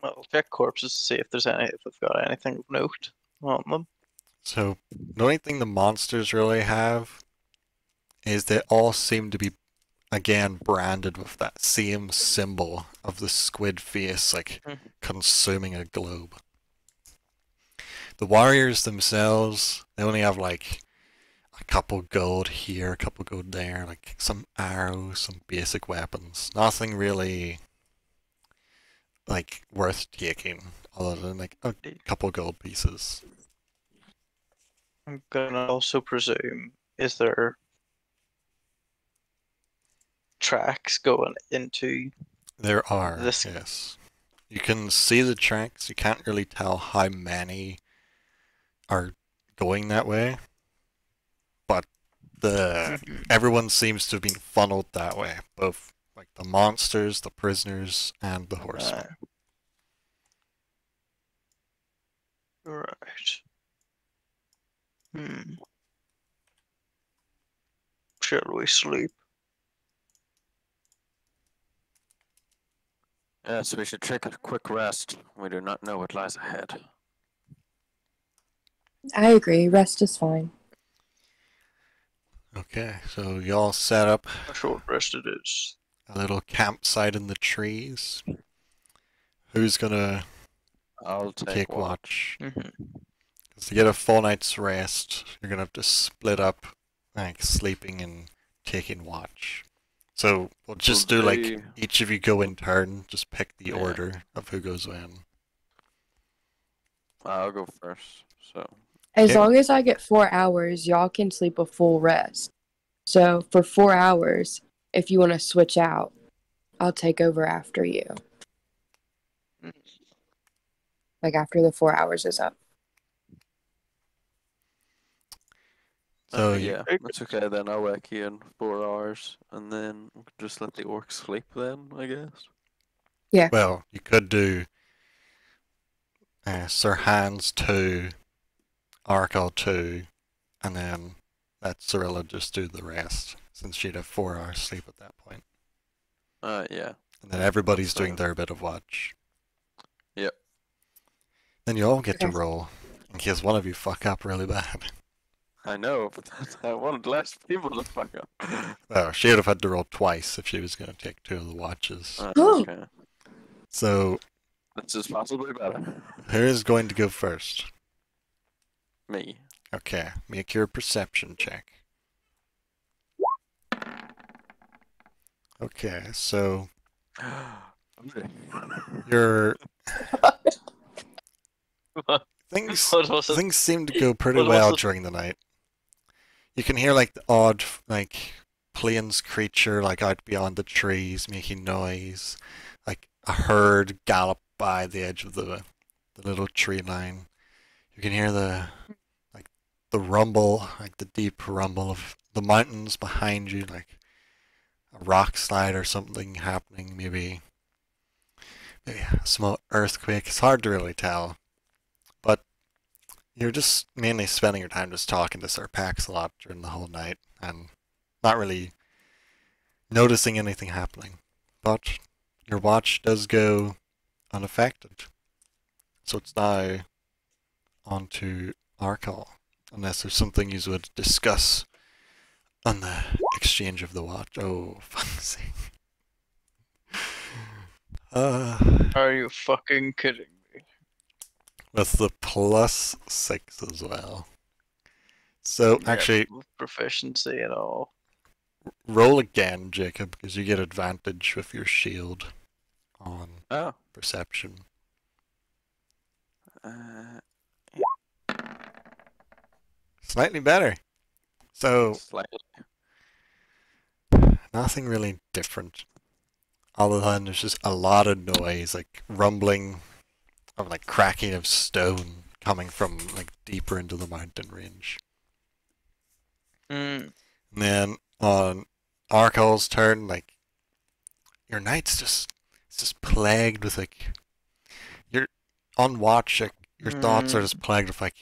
I'll check corpses to see if they've got anything of note on them. So the only thing the monsters really have is they all seem to be again branded with that same symbol of the squid face, like consuming a globe. The warriors themselves, they only have like a couple gold here, a couple gold there, like some arrows, some basic weapons. Nothing really like worth taking other than like a couple gold pieces. I'm gonna also presume, is there tracks going into There are, this? yes. You can see the tracks, you can't really tell how many are going that way, but everyone seems to have been funneled that way, both like the monsters, the prisoners, and the horsemen. Right. Hmm. Shall we sleep? Yes, we should take a quick rest. We do not know what lies ahead. I agree. Rest is fine. Okay, so y'all set up A short rest it is. a little campsite in the trees. Who's gonna I'll take take one. watch? Mm-hmm. Because to get a full night's rest, you're gonna have to split up, like sleeping and taking watch. So we'll just do like each of you go in turn. Just pick the order of who goes when. I'll go first. So As Okay. long as I get 4 hours, y'all can sleep a full rest. So for 4 hours, if you want to switch out, I'll take over after you. Like after the 4 hours is up. So yeah, that's okay then. I'll wake you in 4 hours, and then we can just let the orcs sleep then, I guess. well, you could do Sir Hans 2, Arkell 2, and then let Cirilla just do the rest, since she'd have 4 hours sleep at that point. Yeah. And then everybody's doing their bit of watch. Yep. Then you all get to roll, in case one of you fuck up really bad. I know, but I want less people to fuck up. Well, she would have had to roll twice if she was going to take 2 of the watches. Okay. So, This is possibly better. who's going to go first? Me. Okay, make your perception check. Okay, so your things seem to go pretty well during the night. You can hear like the odd like plains creature like out beyond the trees making noise, like a herd gallop by the edge of the little tree line. You can hear the rumble, like the deep rumble of the mountains behind you, like a rock slide or something happening, maybe a small earthquake. It's hard to really tell. But you're just mainly spending your time just talking to Sir Pax a lot during the whole night and not really noticing anything happening. But your watch does go unaffected. So it's now on to Arkell, unless there's something you would discuss on the exchange of the watch. Oh, fuck's sake. Are you fucking kidding me? With the +6 as well. So, actually, proficiency and all. roll again, Jacob, because you get advantage with your shield on perception. Slightly better. So, Slightly. nothing really different. Other than there's just a lot of noise, like rumbling of like cracking of stone coming from like deeper into the mountain range. Mm. And then on Arkel's turn, like your night's just it's just plagued with like you're on watch, like your thoughts are just plagued with like,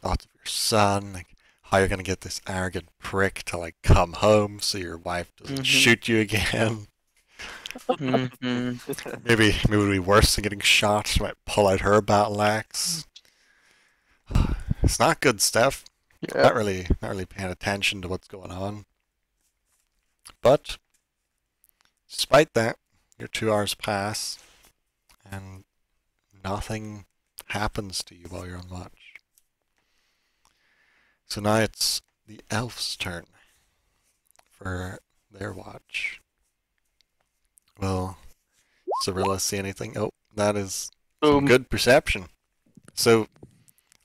thoughts of your son, like how you're gonna get this arrogant prick to like come home so your wife doesn't shoot you again. Maybe it would be worse than getting shot. She might pull out her battle axe. It's not good stuff. Yeah. Not really paying attention to what's going on. But despite that, your 2 hours pass and nothing happens to you while you're on watch. So now it's the elf's turn for their watch. Will Cirilla see anything? Oh, that is some good perception. So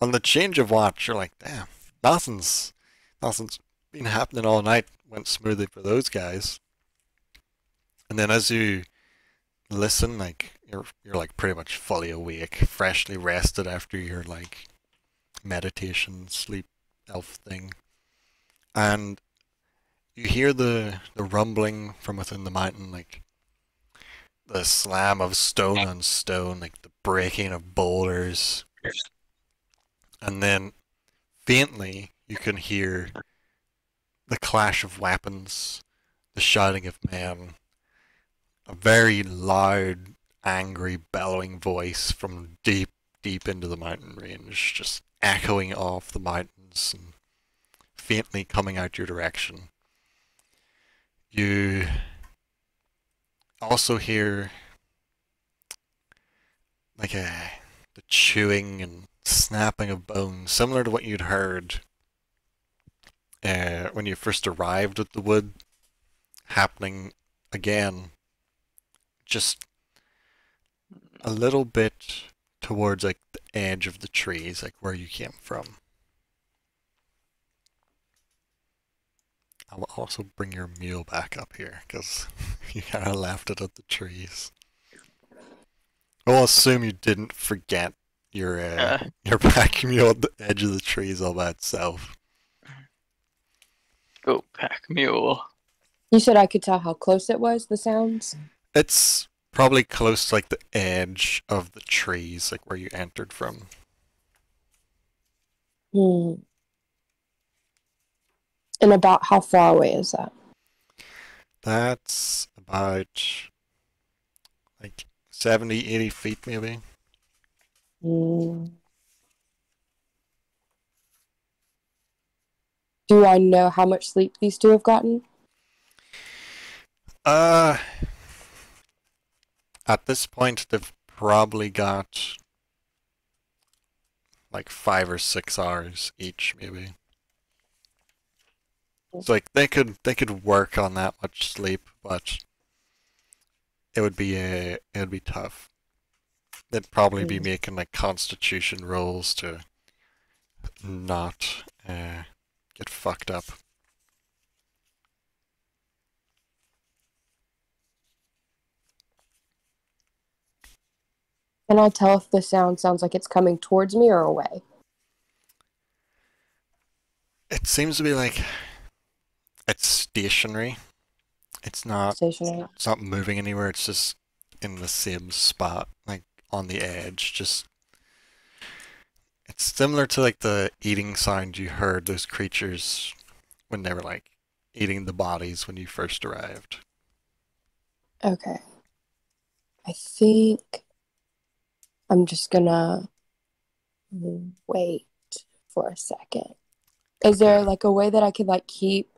on the change of watch, you're like, damn, nothing's been happening all night. Went smoothly for those guys. And then as you listen, like you're like pretty much fully awake, freshly rested after your like meditation sleep elf thing, and you hear the rumbling from within the mountain, like the slam of stone on stone, like the breaking of boulders, and then faintly you can hear the clash of weapons, the shouting of men, a very loud, angry, bellowing voice from deep, deep into the mountain range, just echoing off the mountains and faintly coming out your direction. You also hear like the chewing and snapping of bones, similar to what you'd heard when you first arrived at the wood, happening again, just a little bit towards like the edge of the trees, like where you came from. I'll also bring your mule back up here, because you kind of left it at the trees. We'll assume you didn't forget your pack mule at the edge of the trees all by itself. Go pack mule. You said I could tell how close it was, the sounds? It's probably close to like the edge of the trees, like where you entered from. And about how far away is that? That's about like 70, 80 feet maybe. Do I know how much sleep these two have gotten? At this point, they've probably got like 5 or 6 hours each, maybe. It's like they could work on that much sleep, but it would be tough. They'd probably be making like constitution rolls to not get fucked up. Can I tell if the sound sounds like it's coming towards me or away? It seems to be like it's stationary. It's not Stationary. It's not moving anywhere. It's just in the same spot, like on the edge. Just it's similar to like the eating sound you heard those creatures when they were like eating the bodies when you first arrived. Okay. I think I'm just gonna wait for a second. Is there like a way that I could like keep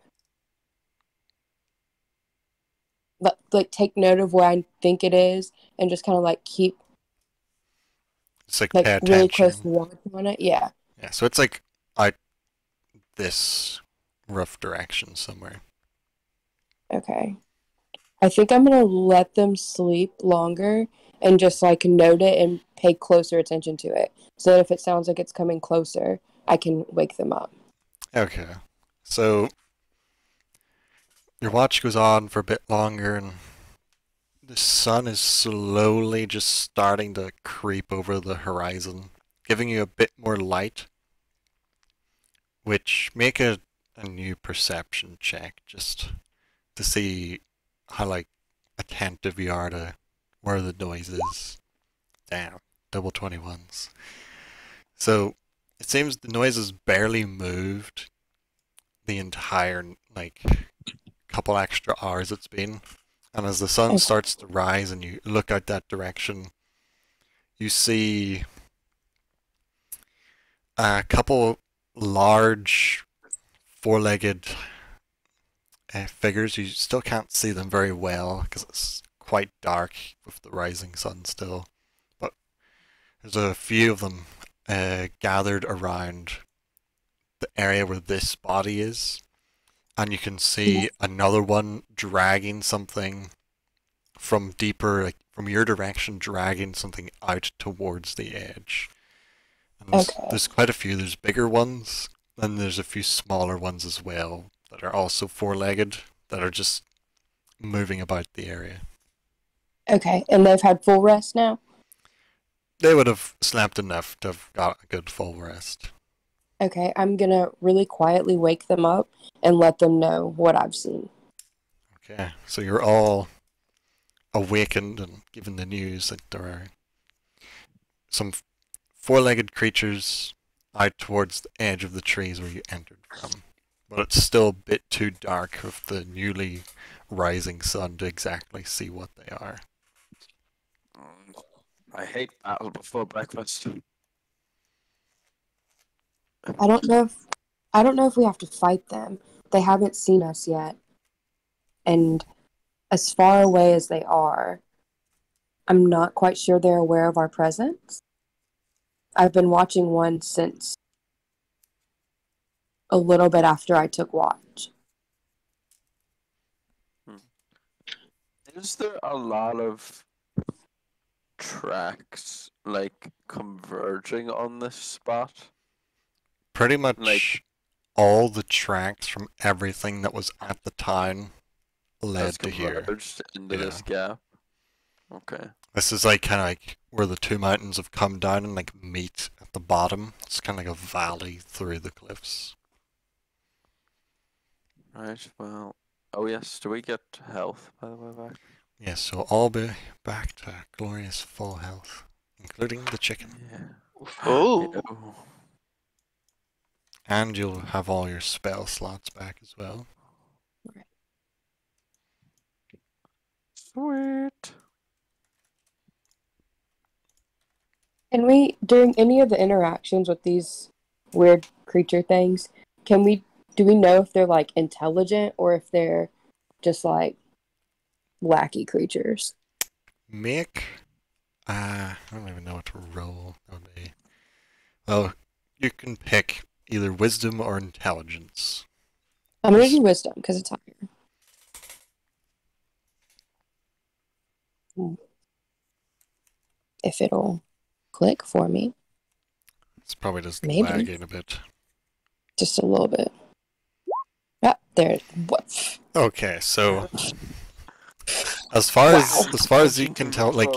like take note of where I think it is and just kind of like keep It's like like pay really attention. close watch on it? Yeah. Yeah, so it's like out this rough direction somewhere. Okay. I think I'm gonna let them sleep longer and just like note it and pay closer attention to it. So that if it sounds like it's coming closer, I can wake them up. Okay. So Your watch goes on for a bit longer, and the sun is slowly just starting to creep over the horizon, giving you a bit more light, which make a new perception check just to see how like attentive you are to where the noise is. Damn, double 21s. So it seems the noise has barely moved the entire like couple extra hours it's been. And as the sun Okay. starts to rise and you look out that direction, you see a couple large four-legged figures. You still can't see them very well because it's quite dark with the rising sun still. But there's a few of them gathered around the area where this body is. And you can see another one dragging something from deeper, like from your direction, dragging something out towards the edge. And Okay. there's quite a few. There's bigger ones, and there's a few smaller ones as well that are also four-legged that are just moving about the area. Okay, and they've had full rest now? They would have slept enough to have got a good full rest. Okay, I'm gonna really quietly wake them up and let them know what I've seen. Okay, so you're all awakened and given the news that there are some four-legged creatures out towards the edge of the trees where you entered from. But it's still a bit too dark with the newly rising sun to exactly see what they are. I hate battle before breakfast. I don't know if we have to fight them. They haven't seen us yet. And as far away as they are, I'm not quite sure they're aware of our presence. I've been watching one since a little bit after I took watch. Is there a lot of tracks like converging on this spot? Pretty much Like- all the tracks from everything that was at the town led That's to here. converged into Yeah. this gap. Okay. This is like kind of like where the two mountains have come down and like meet at the bottom. It's kind of like a valley through the cliffs. Right. Well. Oh yes. Do we get health by the way back? Yes, so all be back to glorious full health, including the chicken. Yeah. Oh, Ew. And you'll have all your spell slots back as well. Sweet. Can we, during any of the interactions with these weird creature things, do we know if they're like intelligent or if they're just like wacky creatures? Make, I don't even know what to roll. That would be, well, you can pick either wisdom or intelligence. I'm gonna do wisdom because it's higher. If it'll click for me, It's probably just Maybe. lagging a bit. just a little bit. Ah, there. What? Okay, so as far as you can tell, like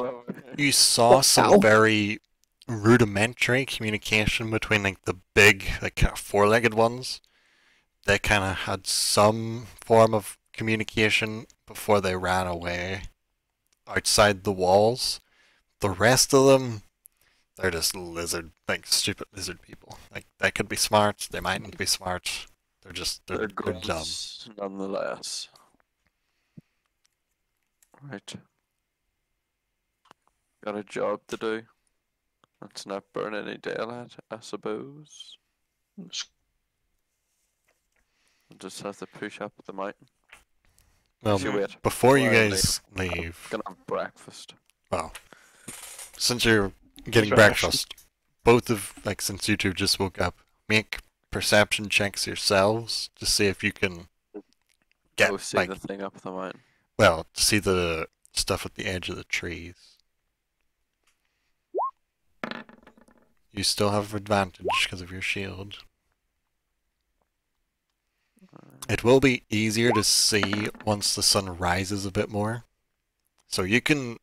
you saw Wow. some very rudimentary communication between like the big, like kind of four-legged ones. They kind of had some form of communication before they ran away outside the walls. The rest of them, they're just lizard, like stupid lizard people. Like they could be smart, they mightn't be smart. They're dumb. grunts nonetheless. Right. Got a job to do. Let's not burn any daylight, I suppose. We'll just have to push up the mountain. Well, Actually, wait. before you Before I guys leave, Gonna have breakfast. well, since you're getting Right. breakfast, both of like since you two just woke up, make perception checks yourselves to see if you can get Go see like the thing up the mountain. well, to see the stuff at the edge of the trees. You still have advantage because of your shield. it will be easier to see once the sun rises a bit more. So you can,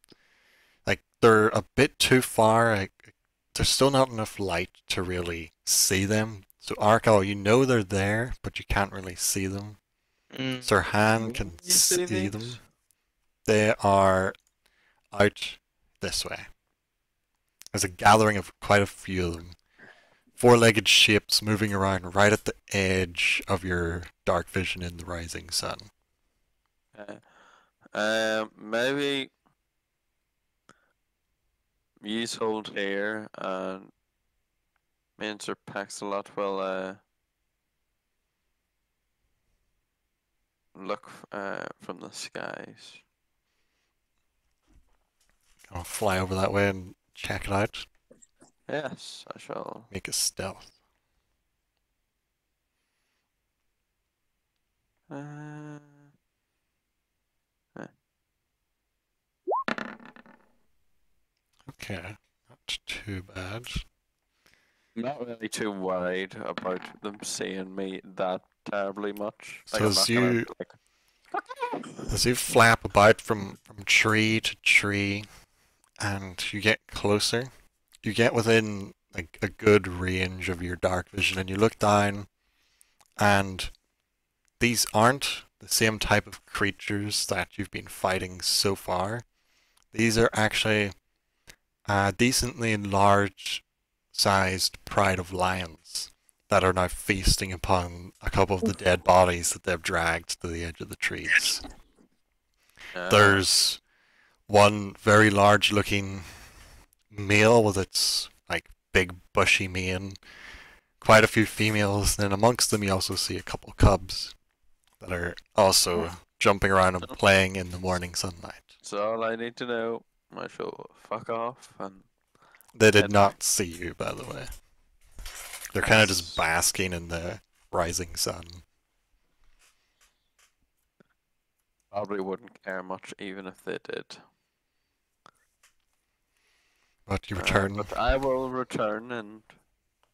like, they're a bit too far. Like, there's still not enough light to really see them. So Arkell, you know they're there, but you can't really see them. Sir Han can You see see these? them. They are out this way. There's a gathering of quite a few of them. Four-legged shapes moving around right at the edge of your dark vision in the rising sun. Maybe yous hold here and me and Sir Paxalot will look from the skies. I'll fly over that way and check it out. Yes, I shall. Make a stealth. Uh, Okay, not too bad. Not really too worried about them seeing me that terribly much. So Like, I'm as not gonna, you like, as you flap about from tree to tree, and you get closer, you get within like a good range of your dark vision, and you look down, and these aren't the same type of creatures that you've been fighting so far. These are actually decently large-sized pride of lions that are now feasting upon a couple of the dead bodies that they've dragged to the edge of the trees. There's one very large-looking male with its like big bushy mane, quite a few females, and then amongst them you also see a couple cubs that are also jumping around and playing in the morning sunlight. That's all I need to know. I shall fuck off and They did head not back. see you, by the way. They're kind of just basking in the rising sun. Probably wouldn't care much even if they did. But you return. But I will return and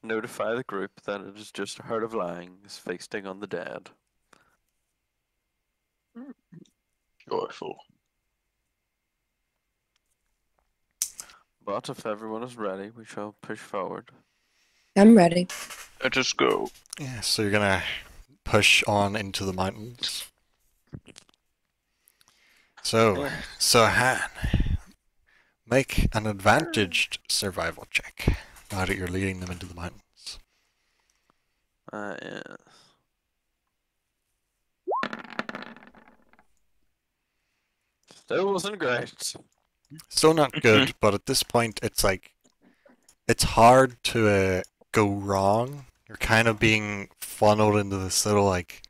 notify the group that it is just a herd of lions feasting on the dead. Joyful. But if everyone is ready, we shall push forward. I'm ready. Let us go. Yeah, so you're gonna push on into the mountains. So, Han, make an advantaged survival check now that you're leading them into the mountains. Yes. Still wasn't great. Still not good, but at this point, it's like it's hard to go wrong. You're kind of being funneled into this little like.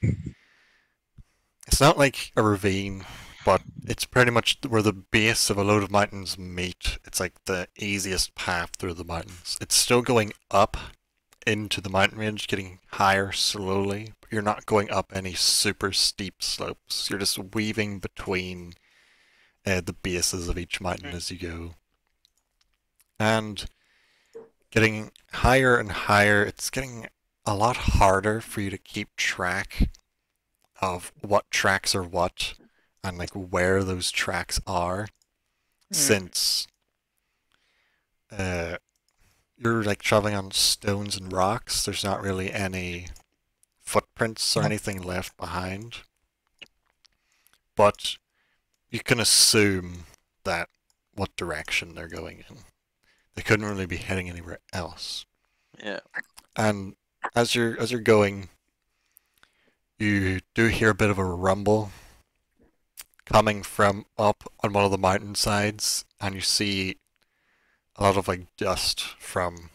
It's not like a ravine, but it's pretty much where the base of a load of mountains meet. It's like the easiest path through the mountains. It's still going up into the mountain range, getting higher slowly, but you're not going up any super steep slopes. You're just weaving between the bases of each mountain as you go. And getting higher and higher, it's getting a lot harder for you to keep track of what tracks are what and like where those tracks are, since you're like traveling on stones and rocks. There's not really any footprints or anything left behind, but you can assume that what direction they're going in. They couldn't really be heading anywhere else. Yeah. And as you're going, you do hear a bit of a rumble coming from up on one of the mountainsides, and you see a lot of like dust from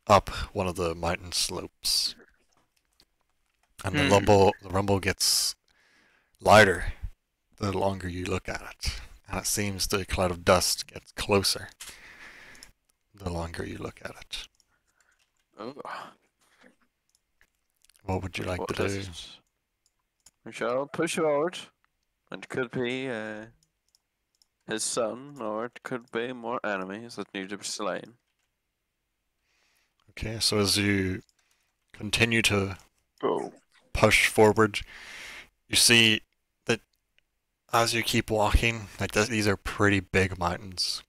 up one of the mountain slopes. And the rumble gets louder the longer you look at it. And it seems the cloud of dust gets closer the longer you look at it. Oh. What would you like to do? We shall push forward. It could be his son, or it could be more enemies that need to be slain. Okay, so as you continue to Go. push forward, you see that as you keep walking, like these are pretty big mountains.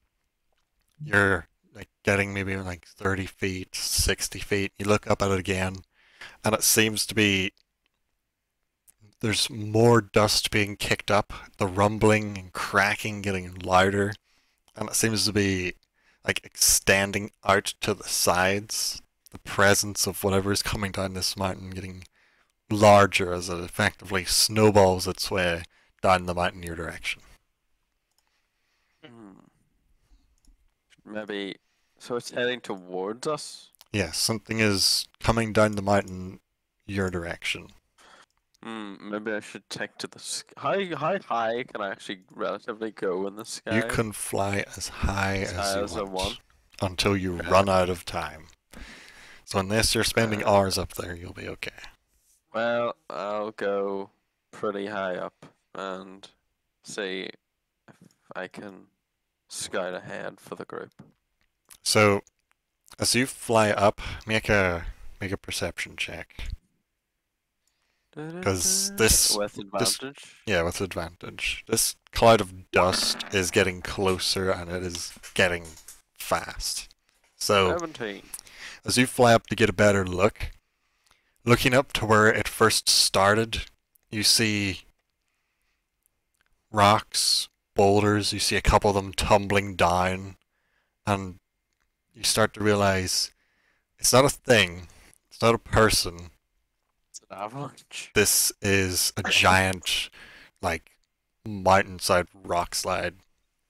You're like getting maybe like 30 feet, 60 feet. You look up at it again, and it seems to be there's more dust being kicked up, the rumbling and cracking getting louder, and it seems to be like extending out to the sides. The presence of whatever is coming down this mountain getting larger as it effectively snowballs its way down the mountain in your direction. Hmm. Maybe. So it's heading towards us? Yes, something is coming down the mountain your direction. Maybe I should take to the sky. How high can I actually relatively go in the sky? You can fly as high As as high you as I want want. until you Okay. run out of time. So unless you're spending hours up there, you'll be okay. Well, I'll go pretty high up and see if I can scout ahead for the group. So as you fly up, make a perception check. Because this With advantage. Yeah, with advantage. This cloud of dust is getting closer and it is getting fast. So 17. as you fly up to get a better look, looking up to where it first started, you see rocks, boulders, you see a couple of them tumbling down, and you start to realize it's not a thing, it's not a person, It's an avalanche. this is a giant, like, mountainside rock slide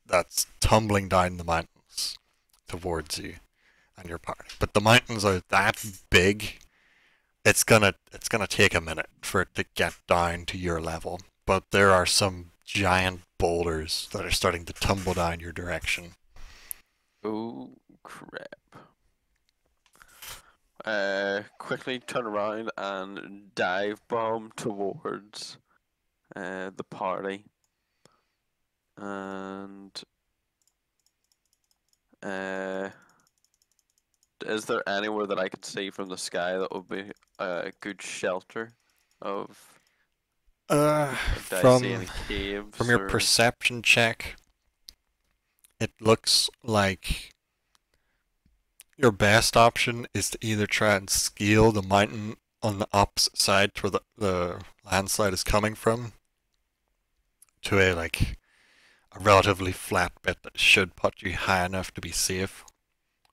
that's tumbling down the mountains towards you and your party. But the mountains are that big, it's gonna take a minute for it to get down to your level. But there are some giant boulders that are starting to tumble down your direction. Oh crap. Quickly turn around and dive bomb towards the party. And is there anywhere that I could see from the sky that would be a good shelter of? Like, do I see any caves from your or- perception check, it looks like your best option is to either try and scale the mountain on the opposite side to where the landslide is coming from to a relatively flat bit that should put you high enough to be safe,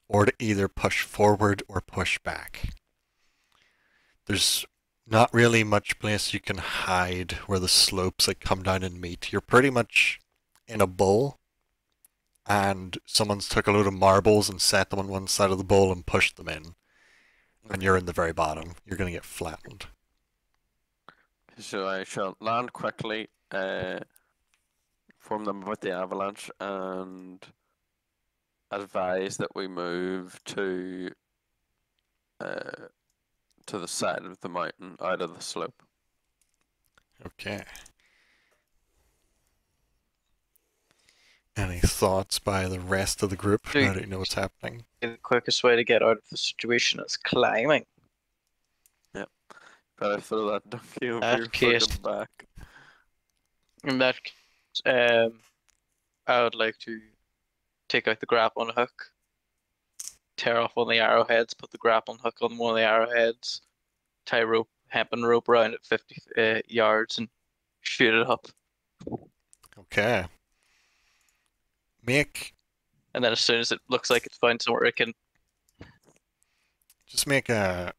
or to either push forward or push back. There's not really much place you can hide where the slopes that come down and meet. You're pretty much in a bowl, and someone's took a load of marbles and set them on one side of the bowl and pushed them in, and you're in the very bottom. You're going to get flattened. So I shall land quickly, inform them about the avalanche, and advise that we move to the side of the mountain, out of the slope. Okay. Any thoughts by the rest of the group now that you know what's happening? The quickest way to get out of the situation is climbing. Better throw that donkey over That your case- fucking back. In that case, I would like to take out the grappling hook, tear off one of the arrowheads, put the grappling hook on one of the arrowheads, tie rope, hempen rope around it 50 yards, and shoot it up. Okay. And then as soon as it looks like it's found somewhere it can, Just make a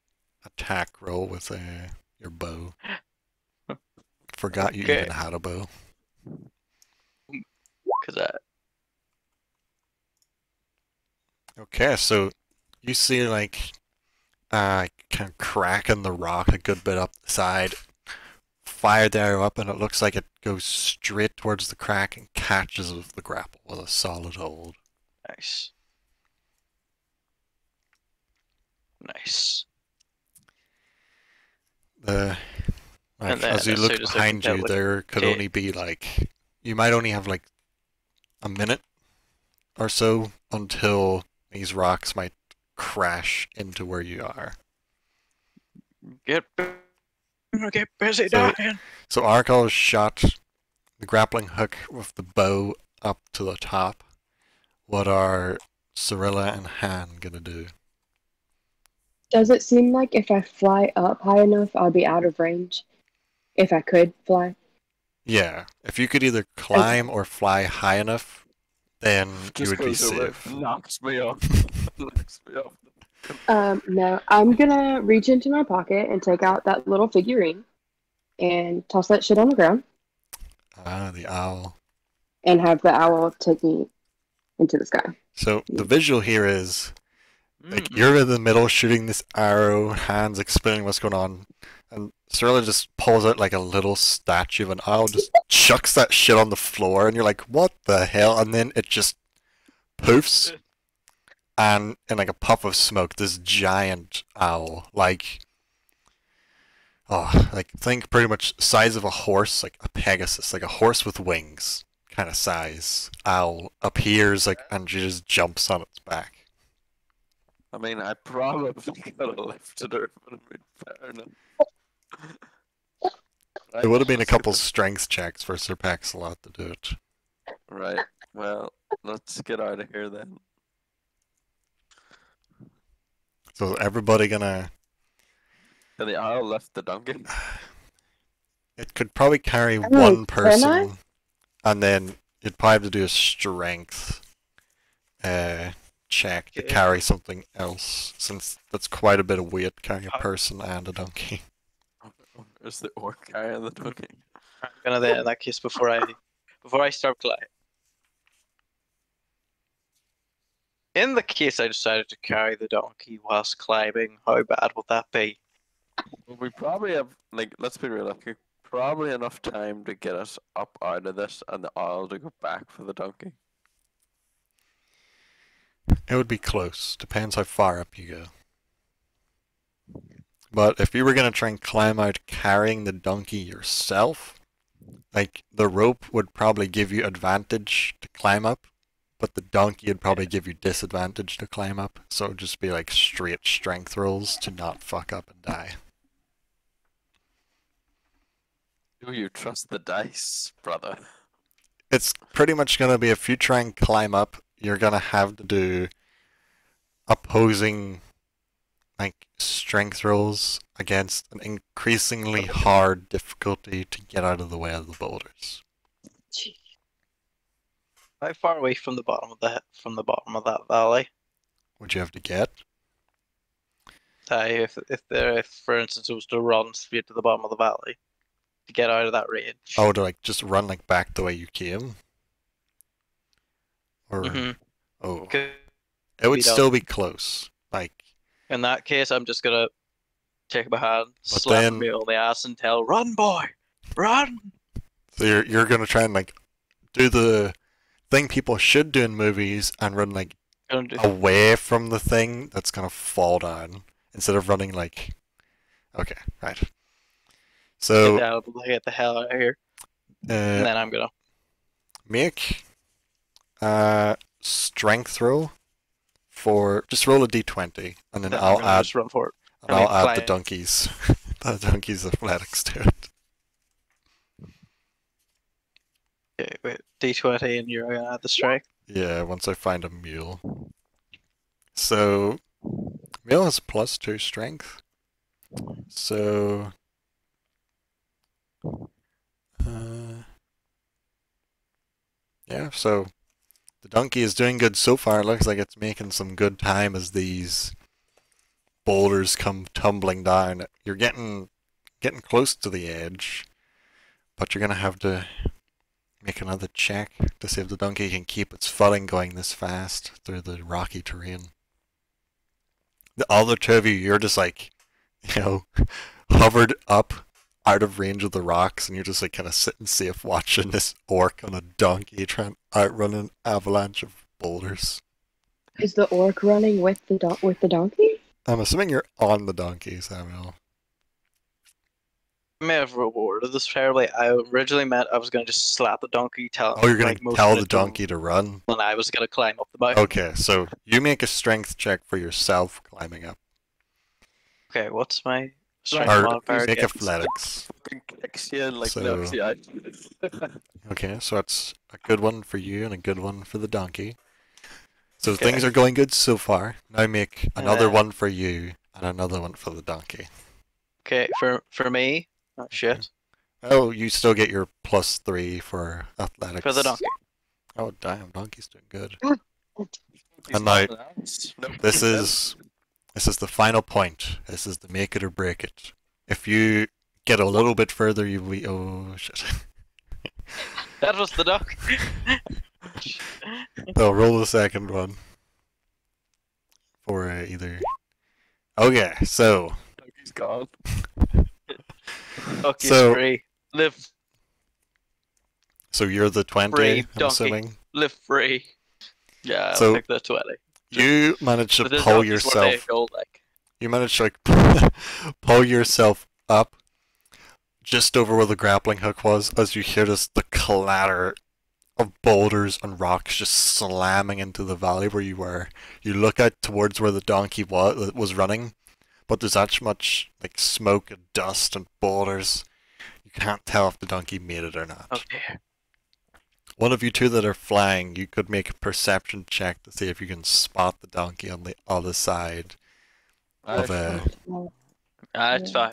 attack roll with your bow. Forgot you Okay. even had a bow. because Okay, so you see like kind of crack in the rock a good bit up the side. Fire the arrow up, and it looks like it goes straight towards the crack and catches with the grapple with a solid hold. nice. Nice. As you as look soon as I behind can you, tell, there could okay. only be like you might only have like a minute or so until these rocks might crash into where you are. Get back I'm gonna get busy So- dying. So Arkell shot the grappling hook with the bow up to the top. What are Cyrilla and Han gonna do? Does it seem like if I fly up high enough, I'll be out of range? If I could fly? Yeah, if you could either climb or fly high enough, then you Just would be goes over, safe. knocks me off. Knocks me off. No, I'm gonna reach into my pocket and take out that little figurine and toss that shit on the ground Ah, the owl. and have the owl take me into the sky. So the visual here is like Mm. you're in the middle shooting this arrow, hands explaining what's going on, and Cyrilla just pulls out like a little statue of an owl, just chucks that shit on the floor, and you're like, what the hell? And then it just poofs, and in like a puff of smoke, this giant owl, like, oh, like think pretty much size of a horse, like a Pegasus, like a horse with wings kind of size owl appears like and just jumps on its back. I mean, I probably could have lifted her, but I mean, fair enough. Right, It would have been a let's get couple the- strength checks for Sir Paxalot to do it. Right. Well, let's get out of here then. So everybody gonna Can the owl lift the donkey? it could probably carry Oh, one can person I? and then you'd probably have to do a strength check to Okay. carry something else, since that's quite a bit of weight carrying a How- person and a donkey. Where's the orc carrying the donkey? I'm gonna then in that case before I start climbing. In the case I decided to carry the donkey whilst climbing, how bad would that be? Well, we probably have, like, let's be realistic, probably enough time to get us up out of this and the owl to go back for the donkey. It would be close. Depends how far up you go. But if you were gonna try and climb out carrying the donkey yourself, like the rope would probably give you advantage to climb up, but the donkey would probably give you disadvantage to climb up. So it would just be like straight strength rolls to not fuck up and die. Do you trust the dice, brother? It's pretty much gonna be if you try and climb up, you're gonna have to do opposing like strength rolls against an increasingly hard difficulty to get out of the way of the boulders. How far away from the bottom of that valley? Would you have to get? If for instance it was to run straight to the bottom of the valley to get out of that range. Oh, to like just run like back the way you came? Or Mhm. oh, Could it would be done. still be close. Like In that case, I'm just gonna take my hand, But slap then- me on the ass, and tell, "Run, boy, run!" so you're gonna try and like do the thing people should do in movies and run like Gonna do- away from the thing that's gonna fall down instead of running like. Okay, right. So get the hell out of here, and then I'm gonna. make a strength roll for just roll a d20 and then then I'm I'll gonna add just run for it. and I mean, I'll add the climb. donkey's the donkey's athletics to it. Okay, wait, D20, and you're gonna add the strength. Yeah, once I find a mule. So mule has +2 strength. So yeah, so the donkey is doing good so far. It looks like it's making some good time as these boulders come tumbling down. You're getting close to the edge, but you're gonna have to make another check to see if the donkey can keep its footing going this fast through the rocky terrain. The other two of you, you're just like, hovered up out of range of the rocks, and you're just like kind of sitting safe watching this orc on a donkey trying to outrun an avalanche of boulders. Is the orc running with the donkey? I'm assuming you're on the donkey, Samuel. I may have rewarded this fairly. I originally meant I was gonna just slap the donkey, tell Oh, you're gonna like, motion tell it the to donkey to run? run, and I was gonna climb up the mountain. Okay, so you make a strength check for yourself climbing up. Okay, what's my Strength Or modifier make again. athletics. Fucking kicks you and like So- knocks you out. Okay, so that's a good one for you and a good one for the donkey. So Okay. things are going good so far. Now make another then- one for you and another one for the donkey. Okay, for me, oh shit. Oh, you still get your +3 for athletics. For the donkey. Oh damn, donkey's doing good. He's And now, not an ass. No, This is the final point. This is the make it or break it. If you get a little bit further, you will be oh shit. That was the duck. So roll the second one for either. Okay, so he's gone. Duck is So- free. Live you're the 20, Brave I'm donkey. assuming. live free. Yeah, I'll So- take the 20. You managed to But this pull donkey's worth yourself. $8 gold, like. You managed to like pull yourself up just over where the grappling hook was as you hear the clatter of boulders and rocks just slamming into the valley where you were. You look out towards where the donkey was running, but there's actually much like smoke and dust and boulders. You can't tell if the donkey made it or not. Okay. One of you two that are flying, you could make a perception check to see if you can spot the donkey on the other side of a. It's fine.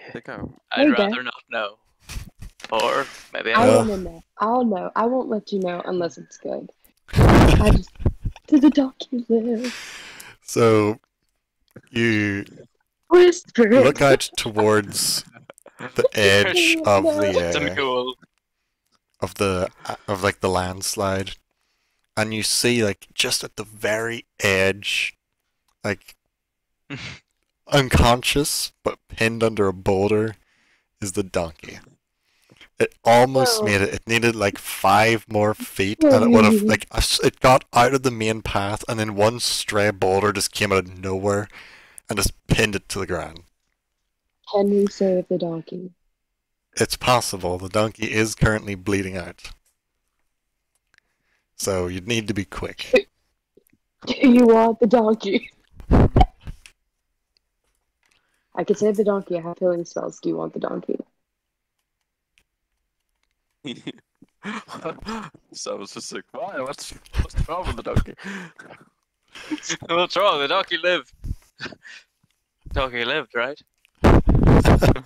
I think I'd There you go. rather not know. Or maybe I I Uh, want to know. I'll know. I won't let you know unless it's good. I just to the donkey live. So you Whisper it. look out towards the edge of It's the cool. of like the landslide, and you see like just at the very edge, like unconscious but pinned under a boulder, is the donkey. It almost Oh. made it. It needed like 5 more feet, and it would have like it got out of the main path, and then one stray boulder just came out of nowhere and just pinned it to the ground. Can we save the donkey? It's possible. The donkey is currently bleeding out. So you'd need to be quick. Do you want the donkey? I could save the donkey. I have healing spells. Do you want the donkey? So I was just like, why? What's wrong with the donkey? What's wrong? The donkey lived. Donkey lived, right?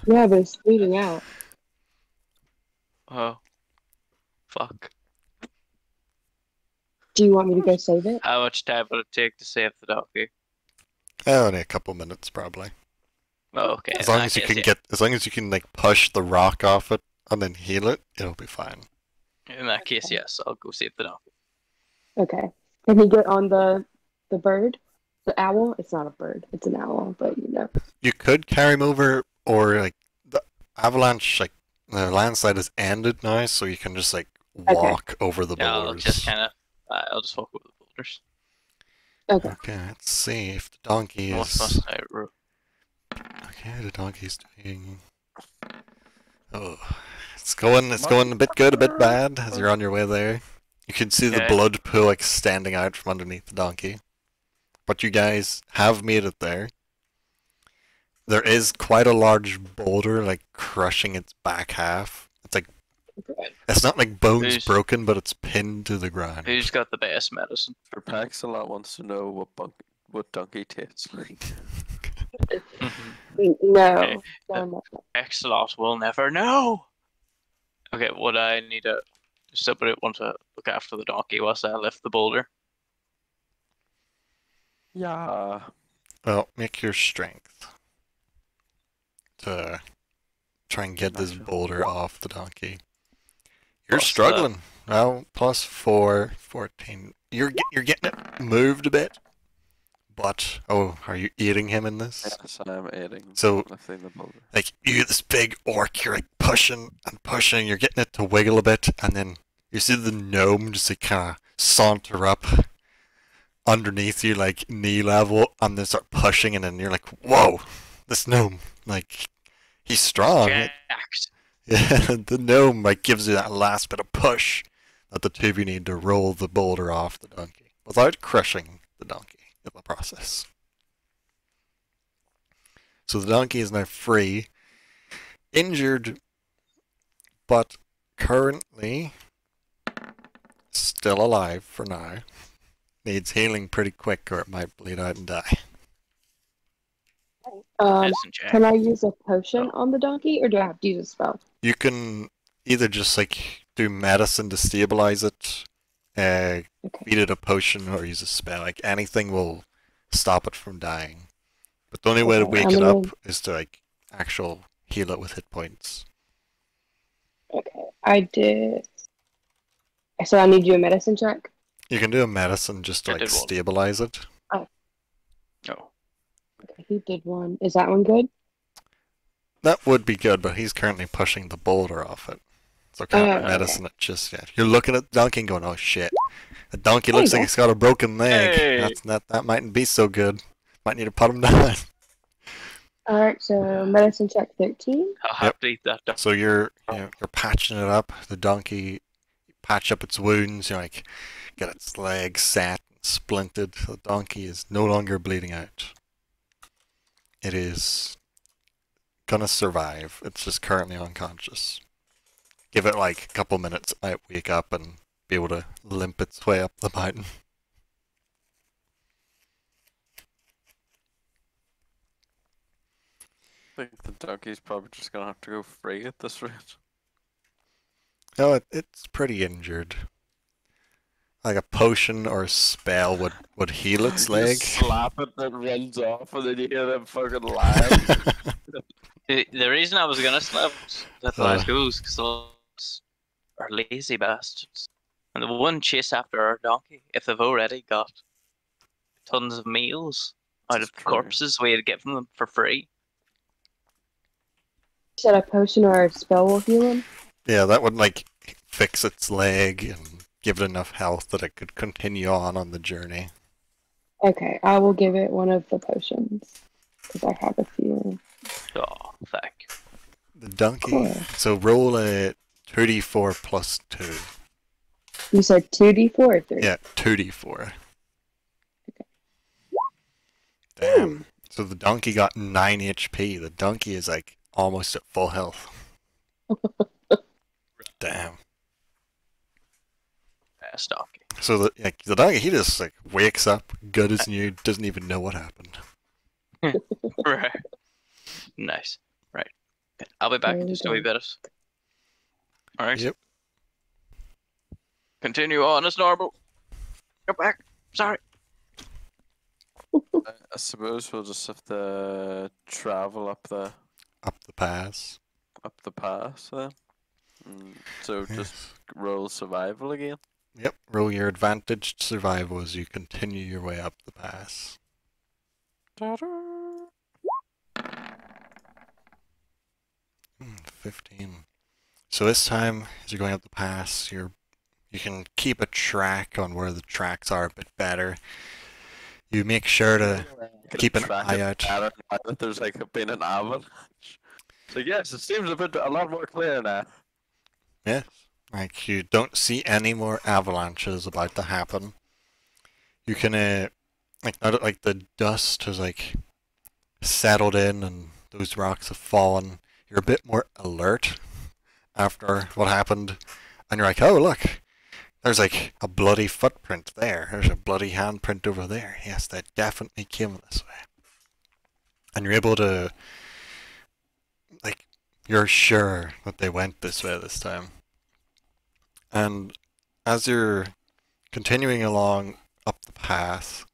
Yeah, but it's bleeding out. Oh. Fuck. Do you want me to go save it? How much time will it take to save the donkey? Only a couple minutes probably. Oh, okay. As in long that as you case, can as long as you can like push the rock off it and then heal it, it'll be fine. In that case, yes, I'll go save the donkey. Okay. Can he get on the bird? The owl? It's not a bird. It's an owl, but you know. You could carry him over, or like the avalanche, like the landslide has ended now, so you can just like walk over the Yeah, I'll boulders. just kind of, I'll just walk over the boulders. Okay. Okay, let's see if the donkey What is. must I ro- Okay, the donkey's doing. Oh, it's going a bit good, a bit bad as you're on your way there. You can see the Okay. blood pool like standing out from underneath the donkey. But you guys have made it there. There is quite a large boulder like crushing its back half. It's like it's not like bones Who's- broken, but it's pinned to the ground. Who's got the best medicine? For Paxalot wants to know what donkey tastes like. No. Okay. No. Excellent, we'll never know. Okay, would I need a somebody want to look after the donkey whilst I lift the boulder? Yeah. Well, make your strength to try and get this boulder off the donkey. You're Plus struggling. Well, +4, 14. You're getting it moved a bit. But oh, are you eating him in this? Yes, I'm eating. So- lifting the boulder. Like you get this big orc, you're like pushing and pushing, you're getting it to wiggle a bit, and then you see the gnome just like kind of saunter up underneath you, like knee level, and then start pushing, and then you're like, whoa, this gnome, like he's strong. Jacked. Yeah, the gnome like gives you that last bit of push that the two of you need to roll the boulder off the donkey without crushing the donkey in the process. So the donkey is now free, injured, but currently still alive for now. Needs healing pretty quick or it might bleed out and die. Medicine check. Can I use a potion Oh. on the donkey, or do I have to use a spell? You can either just like do medicine to stabilize it, Okay. feed it a potion, or use a spell. Like anything will stop it from dying. But the only way to Okay, wake I'm it gonna- up is to like actual heal it with hit points. Okay, I did. So I need to do a medicine check. You can do a medicine just to I like did one. stabilize it. Oh. Okay, he did one. Is that one good? That would be good, but he's currently pushing the boulder off it. So can't Okay. medicine it just yet. You're looking at the donkey and going, oh shit. The donkey There looks you like go. it's got a broken leg. Hey. That mightn't be so good. Might need to put him down. All right, so medicine check 13. I'll have to eat that dog. So you're patching it up. The donkey, you patch up its wounds. You like get its legs set and splinted. The donkey is no longer bleeding out. It is gonna survive. It's just currently unconscious. Give it like a couple minutes. It might wake up and be able to limp its way up the mountain. I think the donkey's probably just gonna have to go free at this rate. No, it's pretty injured. Like a potion or a spell would heal its You leg. slap it and it runs off, and then you hear them fucking laugh. The reason I was gonna slap that last goose because those are lazy bastards. And the one chase after our donkey, if they've already got tons of meals out This of is true. corpses, we'd give them for free. You said a potion or a spell will heal him? Yeah, that would like fix its leg and give it enough health that it could continue on the journey. Okay, I will give it one of the potions. Because I have a few. Oh, thank you. The donkey. Cool. So roll a 2d4 plus 2. You said 2d4 or 3? Yeah, 2d4. Okay. Damn. So the donkey got 9 HP. The donkey is like almost at full health. Damn. Best donkey. So the donkey, he just like wakes up, good as new, doesn't even know what happened. Right. Nice. Right. I'll be back in There just we a wee go. bit. Alright. Yep. Continue on as normal. Go back. Sorry. I suppose we'll just have to travel up the pass. pass then. So just Yes. roll survival again. Yep. Roll your advantaged survival as you continue your way up the pass. 15. So this time, as you're going up the pass, you can keep a track on where the tracks are a bit better. You make sure to keep an Track eye it out. better now that there's like been an avalanche. So yes, it seems a lot more clear now. Yes. Like you don't see any more avalanches about to happen. You can like now that like the dust has like settled in and those rocks have fallen, you're a bit more alert after what happened, and you're like, oh look, there's like a bloody footprint there. There's a bloody handprint over there. Yes, they definitely came this way. And you're able to like you're sure that they went this way this time. And as you're continuing along up the path,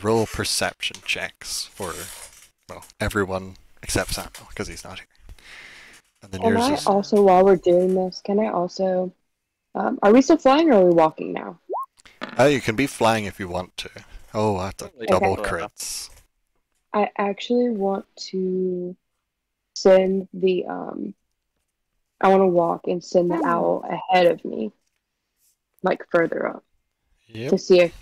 roll perception checks for, well, everyone except Samuel, because he's not here. And then Can yours I is... also, while we're doing this, can I also... are we still flying or are we walking now? Oh, you can be flying if you want to. Oh, that's a Okay. double Okay. crits. I actually want to send the... I want to walk and send the owl ahead of me. Like, further up. Yep. To see if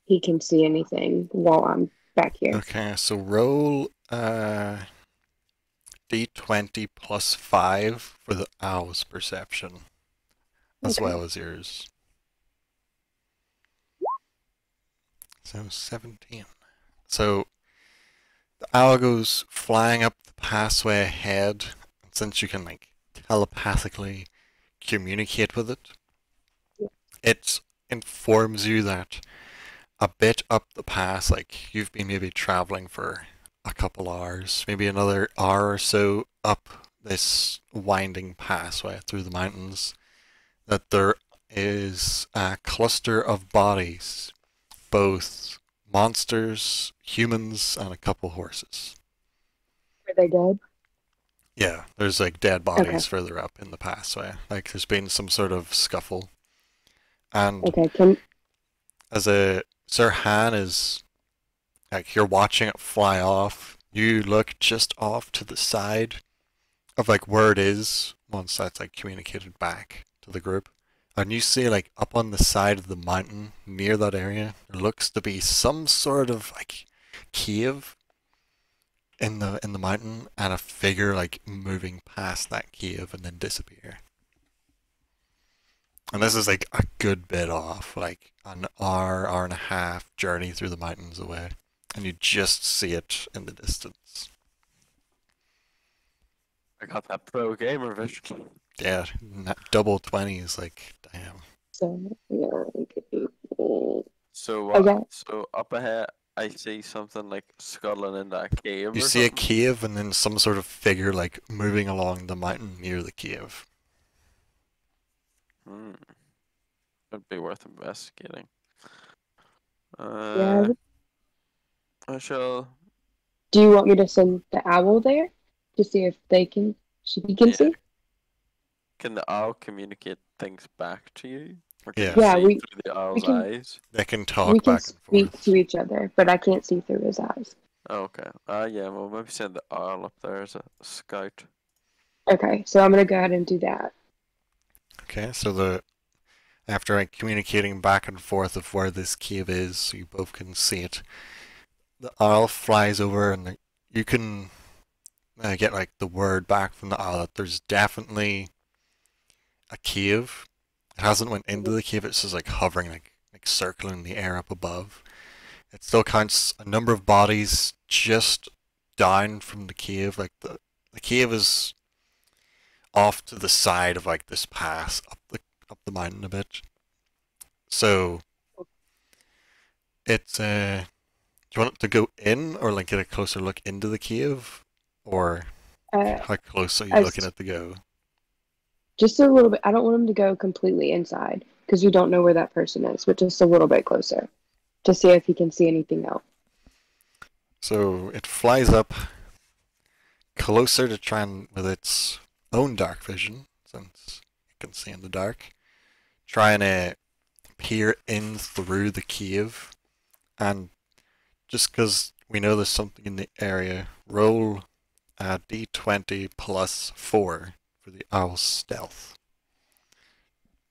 he can see anything while I'm back here. Okay, so roll d20 plus 5 for the owl's perception, as Okay. well as yours. So 17. So The owl goes flying up the pathway ahead, and since you can like telepathically communicate with it, it informs you that a bit up the path, like you've been maybe traveling for a couple hours, maybe another hour or so up this winding pathway through the mountains, that there is a cluster of bodies, both monsters, humans, and a couple horses. Are they dead? Yeah, there's like dead Okay. bodies further up in the pathway. Like there's been some sort of scuffle. And Okay. Can as a Sir Han is like you're watching it fly off, you look just off to the side of like where it is once that's like communicated back to the group. And you see like up on the side of the mountain near that area, there looks to be some sort of like cave in the mountain and a figure like moving past that cave and then disappear. And this is like a good bit off, like an hour and a half journey through the mountains away. And you just see it in the distance. I got that pro gamer vision. Yeah, double 20 is like, damn. so? Yeah. Okay. So Okay. So up ahead, I see something like scuttling in that cave. You or see a something. cave and then some sort of figure like moving along the mountain near the cave. Would be worth investigating. Yeah. I shall. Do you want me to send the owl there to see if he can Yeah. see? Can the owl communicate things back to you? Or can Yeah. you Yeah, see we- through the owl's can- eyes? They can We talk can back and speak forth. to each other, but I can't see through his eyes. Okay. Yeah, well, maybe send the owl up there as a scout. Okay, so I'm gonna go ahead and do that. Okay, so after like communicating back and forth of where this cave is, so you both can see it, the owl flies over and you can get like the word back from the owl that there's definitely a cave. It hasn't went into the cave, it's just like hovering, like circling in the air up above. It still counts a number of bodies just down from the cave. Like the cave is off to the side of like this pass up the mountain a bit. So it's do you want it to go in or like get a closer look into the cave, or how close are you as- looking at the go? Just a little bit. I don't want him to go completely inside because we don't know where that person is, but just a little bit closer to see if he can see anything else. So it flies up closer to try and, with its own dark vision, since it can see in the dark, trying to peer in through the cave. And just because we know there's something in the area, roll a d20 plus 4 for the owl's stealth.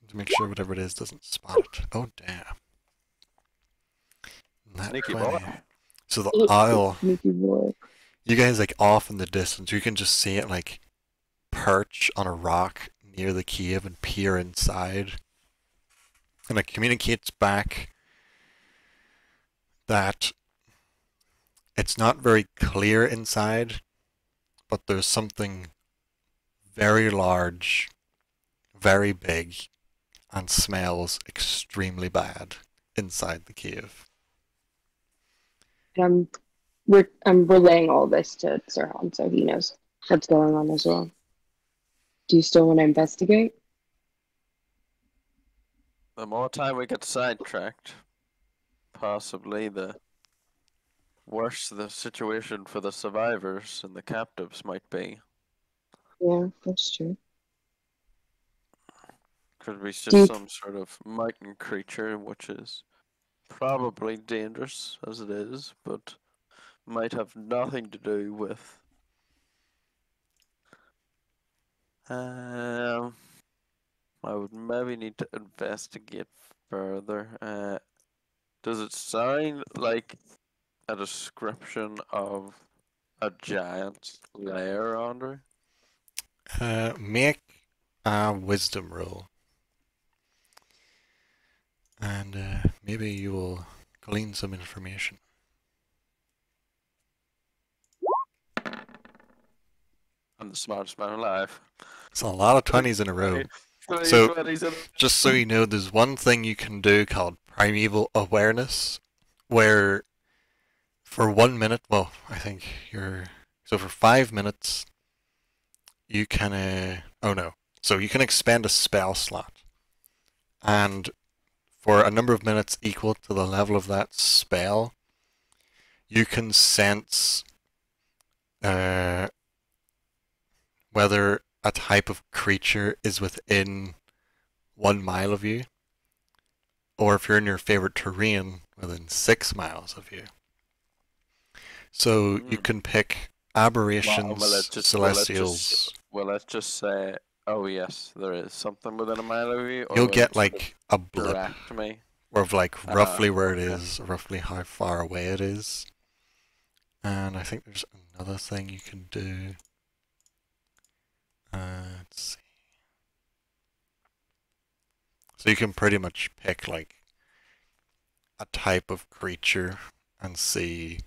To make sure whatever it is doesn't spot it. Oh, damn. Nat Sneaky 20. boy. So the owl, Sneaky boy. you guys like off in the distance, you can just see it like perch on a rock near the cave and peer inside. And it communicates back that it's not very clear inside, but there's something very large, very big, and smells extremely bad inside the cave. And I'm relaying all this to Sir Han so he knows what's going on as well. Do you still want to investigate? The more time we get sidetracked, possibly the worse the situation for the survivors and the captives might be. Yeah, that's true. Could be Do you- just some sort of mountain creature, which is probably dangerous as it is, but might have nothing to do with. I would maybe need to investigate further. Does it sound like a description of a giant lair, Andre? Make a wisdom roll. And maybe you will glean some information. I'm the smartest man alive. It's a lot of 20s in a row. Three So, 20s in just so you know, there's one thing you can do called Primeval Awareness, where for 1 minute, well, I think you're... So for 5 minutes, you can... oh no. So you can expend a spell slot. And for a number of minutes equal to the level of that spell, you can sense whether a type of creature is within 1 mile of you, or if you're in your favorite terrain, within 6 miles of you. So you can pick aberrations, celestials. Well, let's just say, oh yes, there is something within a mile of you. Or You'll will get it sort like a of blip direct me. of like roughly where it okay. is, roughly how far away it is. And I think there's another thing you can do. Let's see. So you can pretty much pick like a type of creature and see.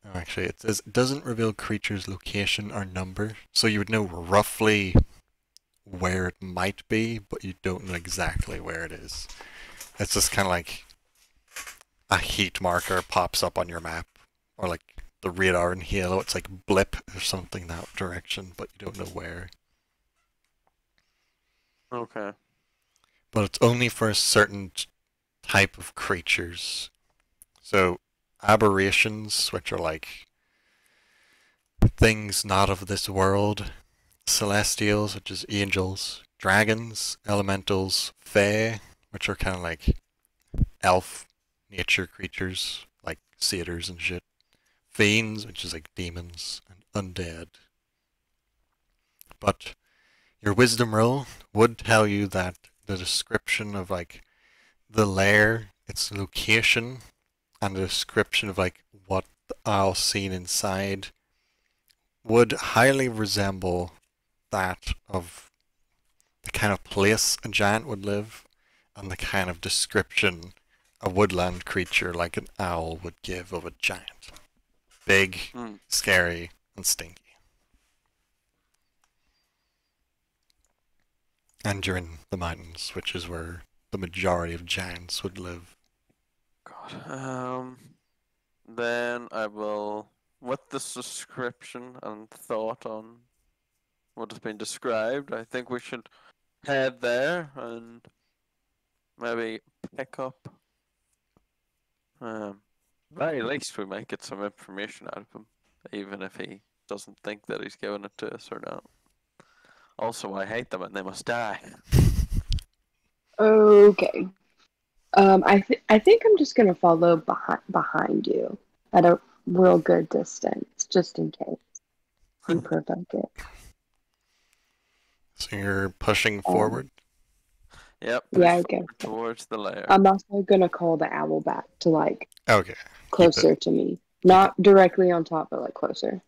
Oh, actually, it says it doesn't reveal creature's location or number, so you would know roughly where it might be, but you don't know exactly where it is. It's just kind of like a heat marker pops up on your map, or like the radar in Halo, it's like blip or something that direction, but you don't know where. Okay. But it's only for a certain type of creatures. So aberrations, which are like things not of this world, celestials, which is angels, dragons, elementals, fae, which are kind of like elf nature creatures, like satyrs and shit, fiends, which is like demons, and undead. But your wisdom roll would tell you that the description of like the lair, its location, and the description of like what the owl seen inside would highly resemble that of the kind of place a giant would live and the kind of description a woodland creature like an owl would give of a giant. Big, scary, and stinky. And you're in the mountains, which is where the majority of giants would live. God. Then I will, with this description and thought on what has been described, I think we should head there and maybe pick up. Very least we might get some information out of him, even if he doesn't think that he's giving it to us or not. Also, I hate them and they must die. Okay. I think I'm just gonna follow behind you at a real good distance, just in case you provoke it. So you're pushing forward? Yep. Yeah, I guess. Towards the lair. I'm also gonna call the owl back to like Okay. closer to me, not directly on top, but like closer.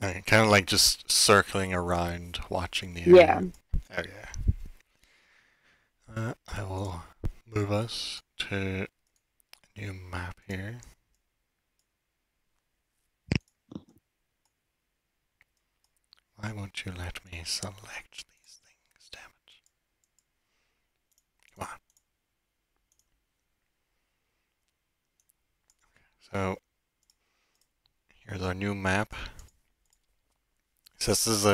Okay, kind of like just circling around, watching the area. Yeah. Okay. I will move us to a new map here. Why won't you let me select these things? Damn it. Come on. So, here's our new map. So this is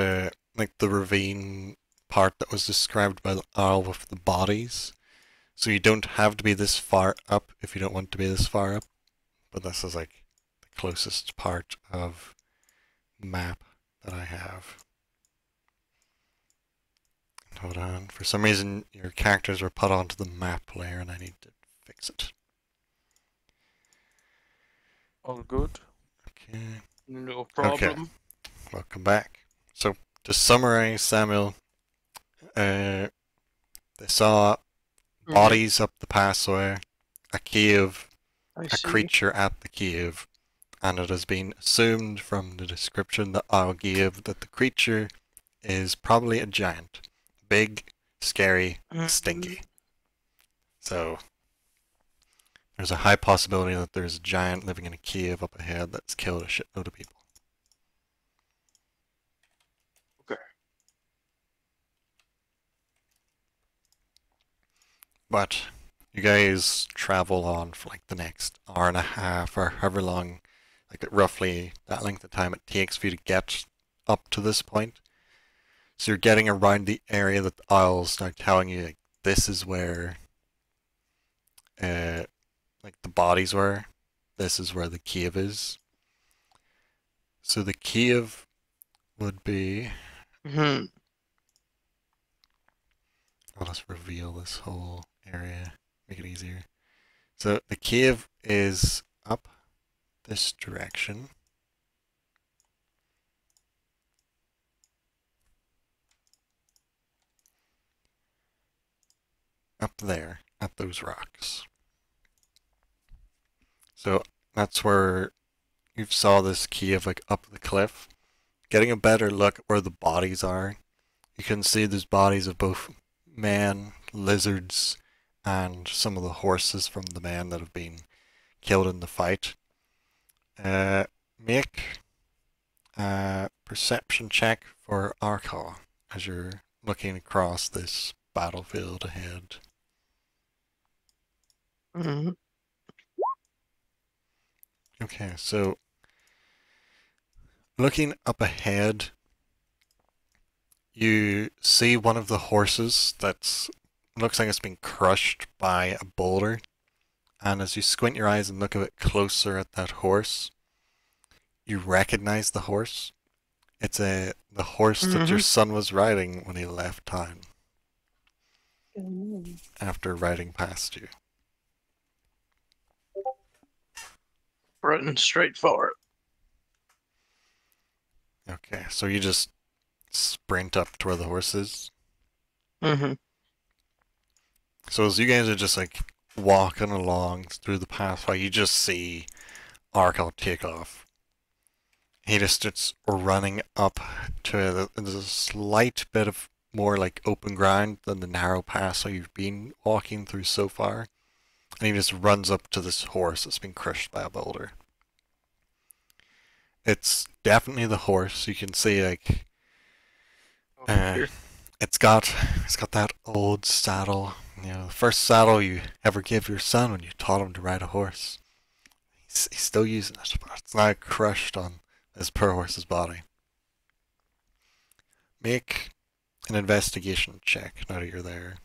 like the ravine part that was described by the owl with the bodies. So you don't have to be this far up if you don't want to be this far up. But this is like the closest part of map that I have. Hold on. For some reason your characters were put onto the map layer and I need to fix it. All good. Okay. No problem. Okay. Welcome back. So to summarize, Samuel, they saw bodies up the passway, a cave, a creature at the cave, and it has been assumed from the description that I'll give that the creature is probably a giant. Big, scary, stinky. So there's a high possibility that there's a giant living in a cave up ahead that's killed a shitload of people. But you guys travel on for like the next hour and a half or however long, like roughly that length of time it takes for you to get up to this point. So you're getting around the area that the owls are telling you like this is where like the bodies were. This is where the cave is. So the cave would be Hmm. I'll just reveal this whole area, make it easier. So the cave is up this direction. Up there, at those rocks. So that's where you saw this cave like up the cliff. Getting a better look at where the bodies are. You can see there's bodies of both men, lizards, and some of the horses from the men that have been killed in the fight. Make a perception check for Arkha as you're looking across this battlefield ahead. Hmm. Okay, so looking up ahead, you see one of the horses that looks like it's been crushed by a boulder. And as you squint your eyes and look a bit closer at that horse, you recognize the horse. It's the horse that your son was riding when he left town after riding past you. Running straight for it. Okay, so you just sprint up to where the horse is. Hmm. So as you guys are just like walking along through the pathway, you just see Arkell take off. He just starts running up to there's a slight bit of more like open ground than the narrow pathway you've been walking through so far. And he just runs up to this horse that's been crushed by a boulder. It's definitely the horse. You can see like it's got that old saddle. You know, the first saddle you ever gave your son when you taught him to ride a horse. He's still using it, but it's now crushed on his poor horse's body. Make an investigation check now that you're there.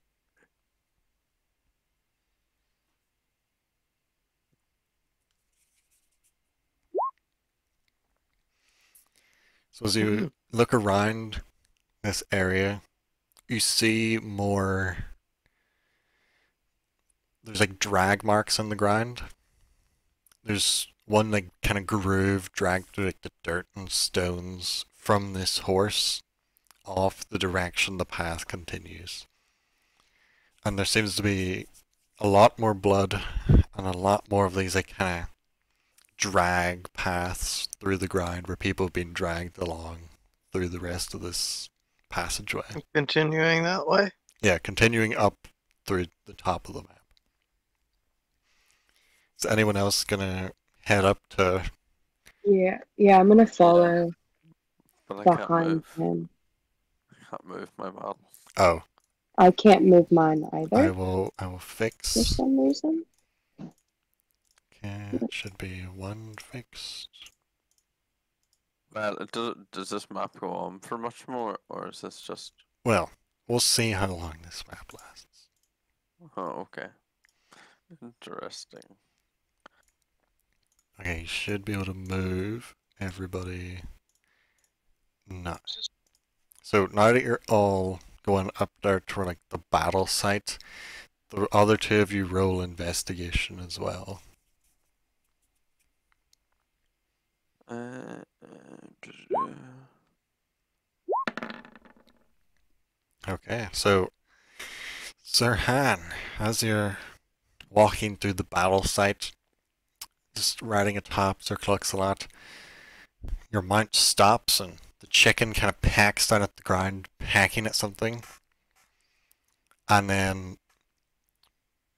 So as you look around this area, you see more. There's like drag marks on the ground. There's one like kind of groove dragged through like the dirt and stones from this horse off the direction the path continues. And there seems to be a lot more blood and a lot more of these like kind of drag paths through the ground where people have been dragged along through the rest of this passageway. Continuing that way. Yeah, continuing up through the top of the map. Is anyone else gonna head up to? Yeah, I'm gonna follow But I behind him. can't move my model. Oh, I can't move mine I either will for fix. some reason. Okay, it should be one fixed. Well, does this map go on for much more, or is this just? Well, we'll see how long this map lasts. Oh, okay. Interesting. Okay, you should be able to move everybody. No. So now that you're all going up there toward like the battle site, the other two of you roll investigation as well. Okay, so Sir Han, as you're walking through the battle site, just riding atop Sir Cluxalot, your mount stops and the chicken kind of pecks down at the ground, pecking at something, and then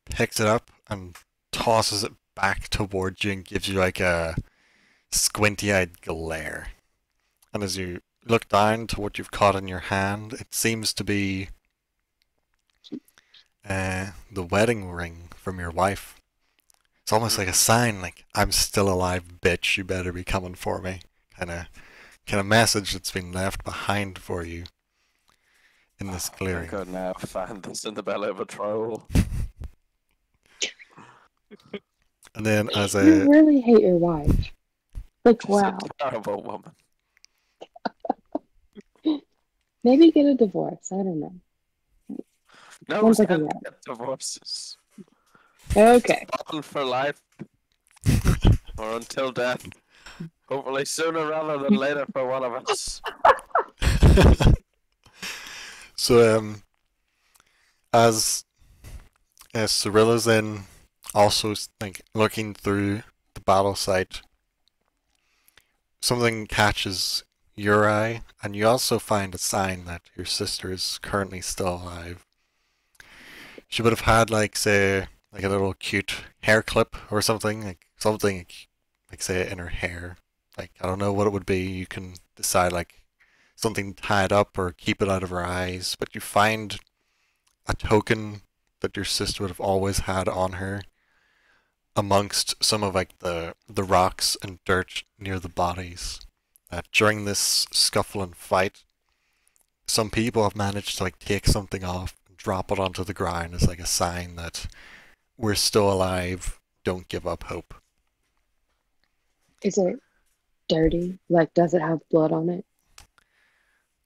picks it up and tosses it back towards you and gives you like a squinty-eyed glare. And as you look down to what you've caught in your hand, it seems to be the wedding ring from your wife. It's almost like a sign, like, I'm still alive, bitch, you better be coming for me. Kind of message that's been left behind for you in this I clearing. could now find this in the belly of a troll. And then as You a really hate your wife. Like, She's wow. a terrible woman. Maybe get a divorce. I don't know. No, Sounds like a can't lot. get divorces. Okay. Bond for life or until death. Hopefully sooner rather than later for one of us. so as Cyrilla's then also like looking through the battle site, something catches your eye, and you also find a sign that your sister is currently still alive. She would have had like say like a little cute hair clip or something, like say in her hair. Like I don't know what it would be. You can decide like something tied up or keep it out of her eyes, but you find a token that your sister would have always had on her amongst some of like the rocks and dirt near the bodies. During this scuffle and fight, some people have managed to like take something off and drop it onto the ground as like a sign that we're still alive, don't give up hope. Is it dirty? Like, does it have blood on it?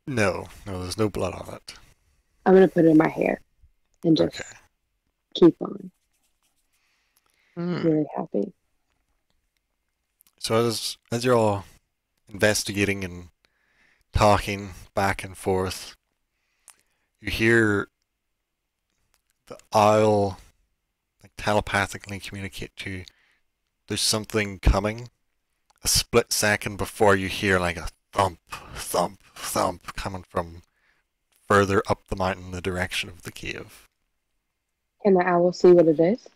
No, there's no blood on it. I'm gonna put it in my hair and just Okay. keep on. Hmm. Really happy. So as you're all investigating and talking back and forth, you hear the owl like telepathically communicate to you there's something coming. A split second before you hear like a thump, thump, thump coming from further up the mountain in the direction of the cave. Can the owl see what it is?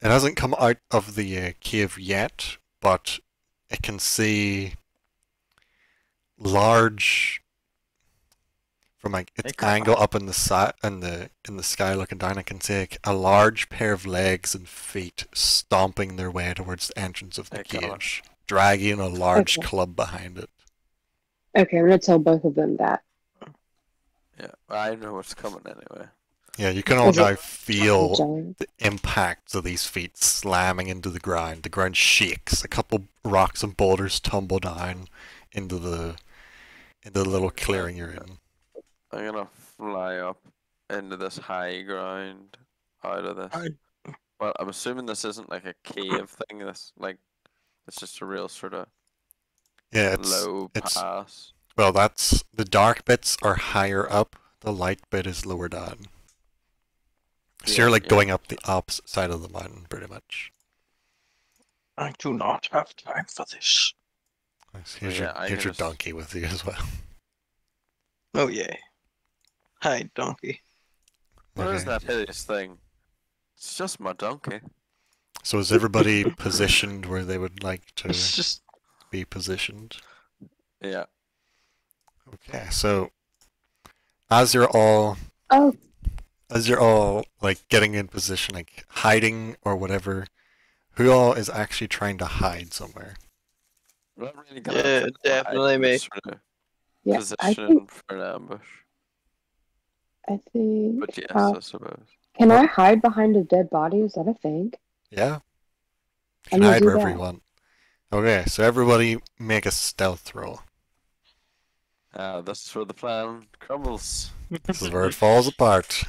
It hasn't come out of the cave yet, but it can see large from like its angle up in the sky looking down. I can see like a large pair of legs and feet stomping their way towards the entrance of the cave, dragging a large club behind it. Okay, I'm gonna tell both of them that. Yeah, I know what's coming anyway. Yeah, you can all Is now it feel giant? the impacts of these feet slamming into the ground. The ground shakes. A couple rocks and boulders tumble down into the little clearing you're in. I'm gonna fly up into this high ground out of this. Well, I'm assuming this isn't like a cave thing. It's just a real sort of Yeah, low it's pass. well, that's the dark bits are higher up. The light bit is lower down. So you're like going up the opposite side of the mountain, pretty much. I do not have time for this. Here's your donkey with you as well. Oh yeah. Hi, donkey. Where is that hideous thing? It's just my donkey. So is everybody positioned where they would like to It's just be positioned? Yeah. Okay, so as you're all like getting in position, like hiding or whatever, who all is actually trying to hide somewhere? We're not really yeah, definitely me. Sort of Yeah, I position think. for an ambush. I think. But yes, I suppose. Can I hide behind a dead body? Is that a thing? Yeah. You I'm can gonna hide do wherever that. you want. Okay, so everybody make a stealth roll. This is where the plan crumbles. This is where it falls apart.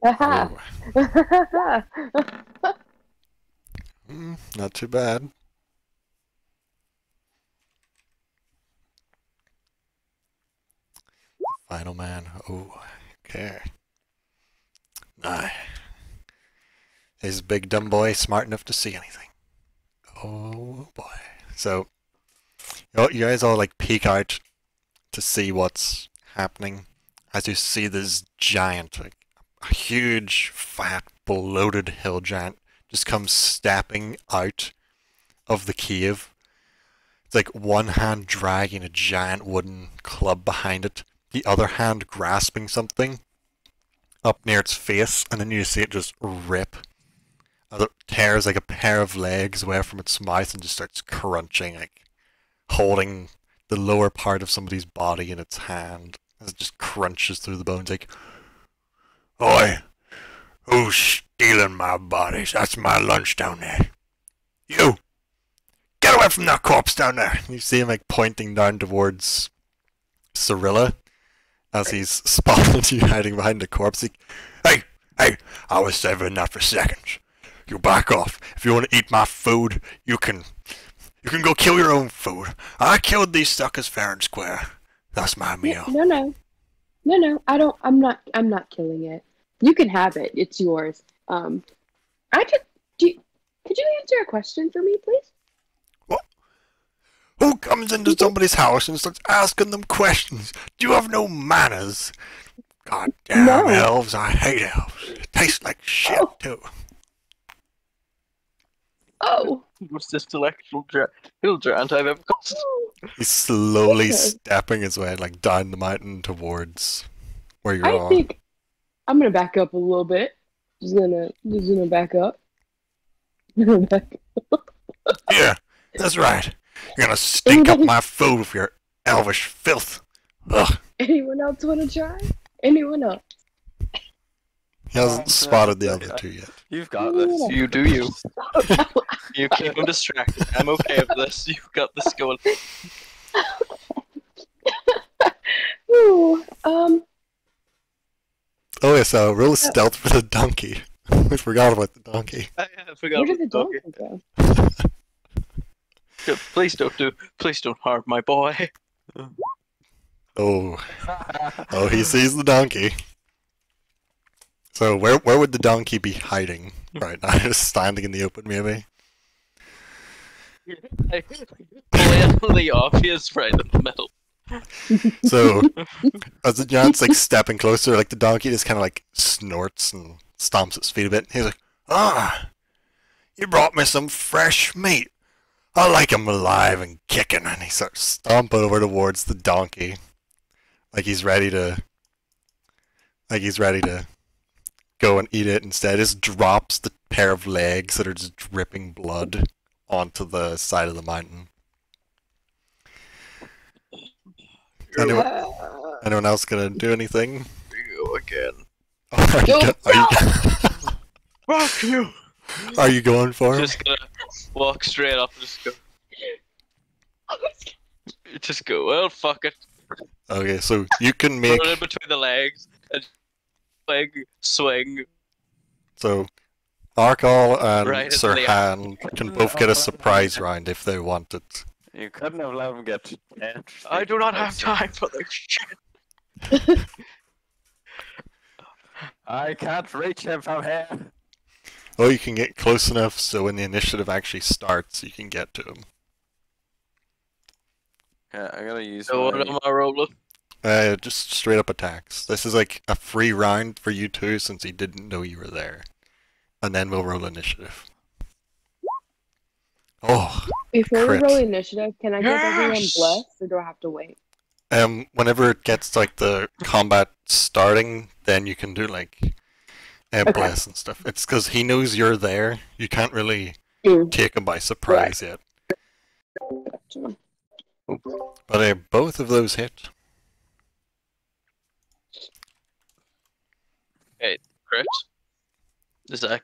Aha! Not too bad. Final man. Oh, okay. Nah. Is big dumb boy smart enough to see anything? Oh boy. So, you guys all like peek out to see what's happening as you see this giant, like a huge, fat, bloated hill giant just comes stepping out of the cave. It's like one hand dragging a giant wooden club behind it, the other hand grasping something, up near its face, and then you see it just rip as it tears like a pair of legs away from its mouth and just starts crunching, like holding the lower part of somebody's body in its hand as it just crunches through the bones like, Oi! Who's stealing my bodies? That's my lunch down there. You! Get away from that corpse down there! You see him like pointing down towards Cyrilla as he's spotted you hiding behind the corpse. Like, hey! I was saving that for seconds. You back off. If you want to eat my food, you can go kill your own food. I killed these suckers fair and square. That's my meal. No. I'm not killing it. You can have it. It's yours. Could you answer a question for me, please? What? Who comes into somebody's house and starts asking them questions? Do you have no manners? God damn elves, I hate elves. It tastes like shit too. Oh. Most intellectual hill giant I've ever got. He's slowly stepping his way like down the mountain towards where you're I think I'm gonna back up a little bit. Just gonna back up. Yeah, that's right. You're gonna stink up my food with your elvish filth. Ugh. Anyone else want to try? Anyone else? He hasn't spotted the other two yet. You've got this. You do you. You keep him distracted. I'm okay with this. You've got this going. Ooh, Oh yeah, so roll stealth for the donkey. We forgot about the donkey. I forgot where about did the donkey go? Please don't harm my boy. Oh, he sees the donkey. So where would the donkey be hiding right now? Just standing in the open, maybe? Blatantly obvious right in the middle. So as the giant's like stepping closer, like the donkey just kind of like snorts and stomps its feet a bit. He's like, you brought me some fresh meat. I like him alive and kicking. And he starts stomping over towards the donkey, like he's ready to go and eat it. Instead, just drops the pair of legs that are just dripping blood onto the side of the mountain. Anyone else gonna do anything? You again. Fuck you! Are you going for him? Just gonna walk straight up and just go. Just go, well, fuck it. Okay, so you can make... Put it in between the legs and swing. So, Arkal and Right into Sir the- Han can both get a surprise round if they want it. You couldn't have let him get 10. I do not have time for this shit. I can't reach him from here. Oh, you can get close enough so when the initiative actually starts, you can get to him. Yeah, I'm gonna use So what am I rolling? Just straight up attacks. This is like a free round for you two since he didn't know you were there. And then we'll roll initiative. Oh, Before crit. we roll initiative, can I give everyone Yes! bless, or do I have to wait? Whenever it gets like the combat starting, then you can do like bless and stuff. It's because he knows you're there. You can't really take him by surprise yet. Gotcha. But both of those hit. Okay, crit. Is that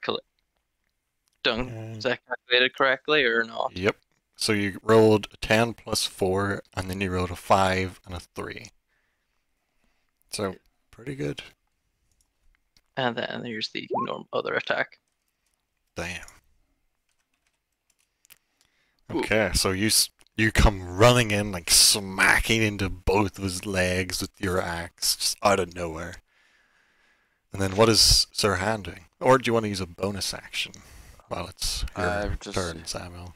is that calculated correctly or not? Yep. So you rolled a 10 plus 4, and then you rolled a 5 and a 3. So, pretty good. And then there's the normal other attack. Damn. Okay, so you come running in, like smacking into both of his legs with your axe, just out of nowhere. And then what is Sir Han doing? Or do you want to use a bonus action while it's your turn, Samuel?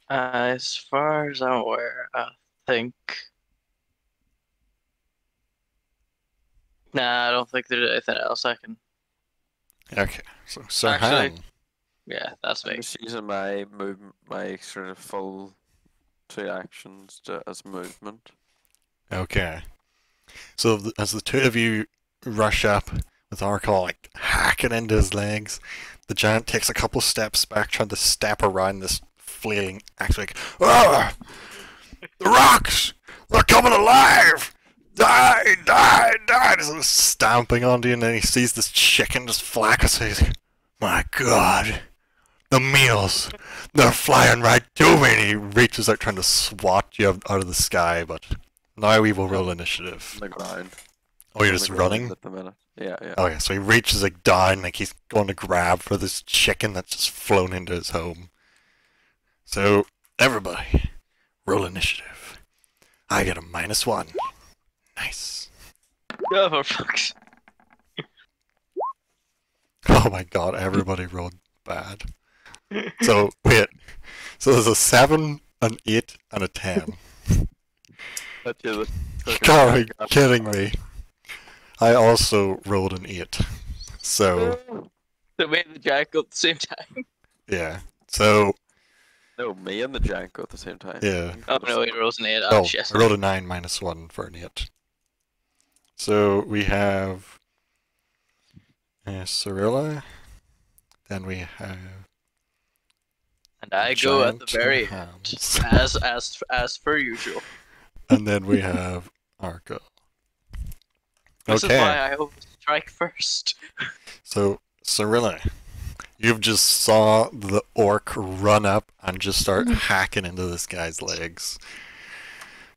As far as I'm aware, I think. Nah, I don't think there's anything else I can. Okay, so Sir Actually- Han. Yeah, that's I'm me. just using my movement, my sort of full 2 actions as movement. Okay. So as the two of you rush up with Arkell like hacking into his legs, the giant takes a couple steps back, trying to step around this fleeing axe like, "Ah! The rocks! They're coming alive! Die! Die! Die!" He's stamping onto you, and then he sees this chicken just flack us. He's like, "My God! The meals! They're flying right to me!" And he reaches out trying to swat you out of the sky, but now we will roll initiative. On the ground. Oh, you're On just the ground running? at the minute. Yeah, yeah. Okay, so he reaches like down, like he's going to grab for this chicken that's just flown into his home. So, everybody, roll initiative. I get a -1. Nice. Oh, for fuck's Oh my god, everybody rolled bad. So, wait. So there's a 7, an 8, and a 10. But yeah, You gotta be kidding me. I also rolled an 8. So, So me and the giant go at the same time. yeah. So, No, me and the giant go at the same time. yeah. Oh no, he rolls an 8. Oh, Oh, shit. I rolled a 9 -1 for an 8. So we have Cirilla, then we have And I go at the Giant very Hams. end, as per usual. And then we have Arco. This is Okay, why I always strike first. so Cirilla, you've just saw the orc run up and just start hacking into this guy's legs.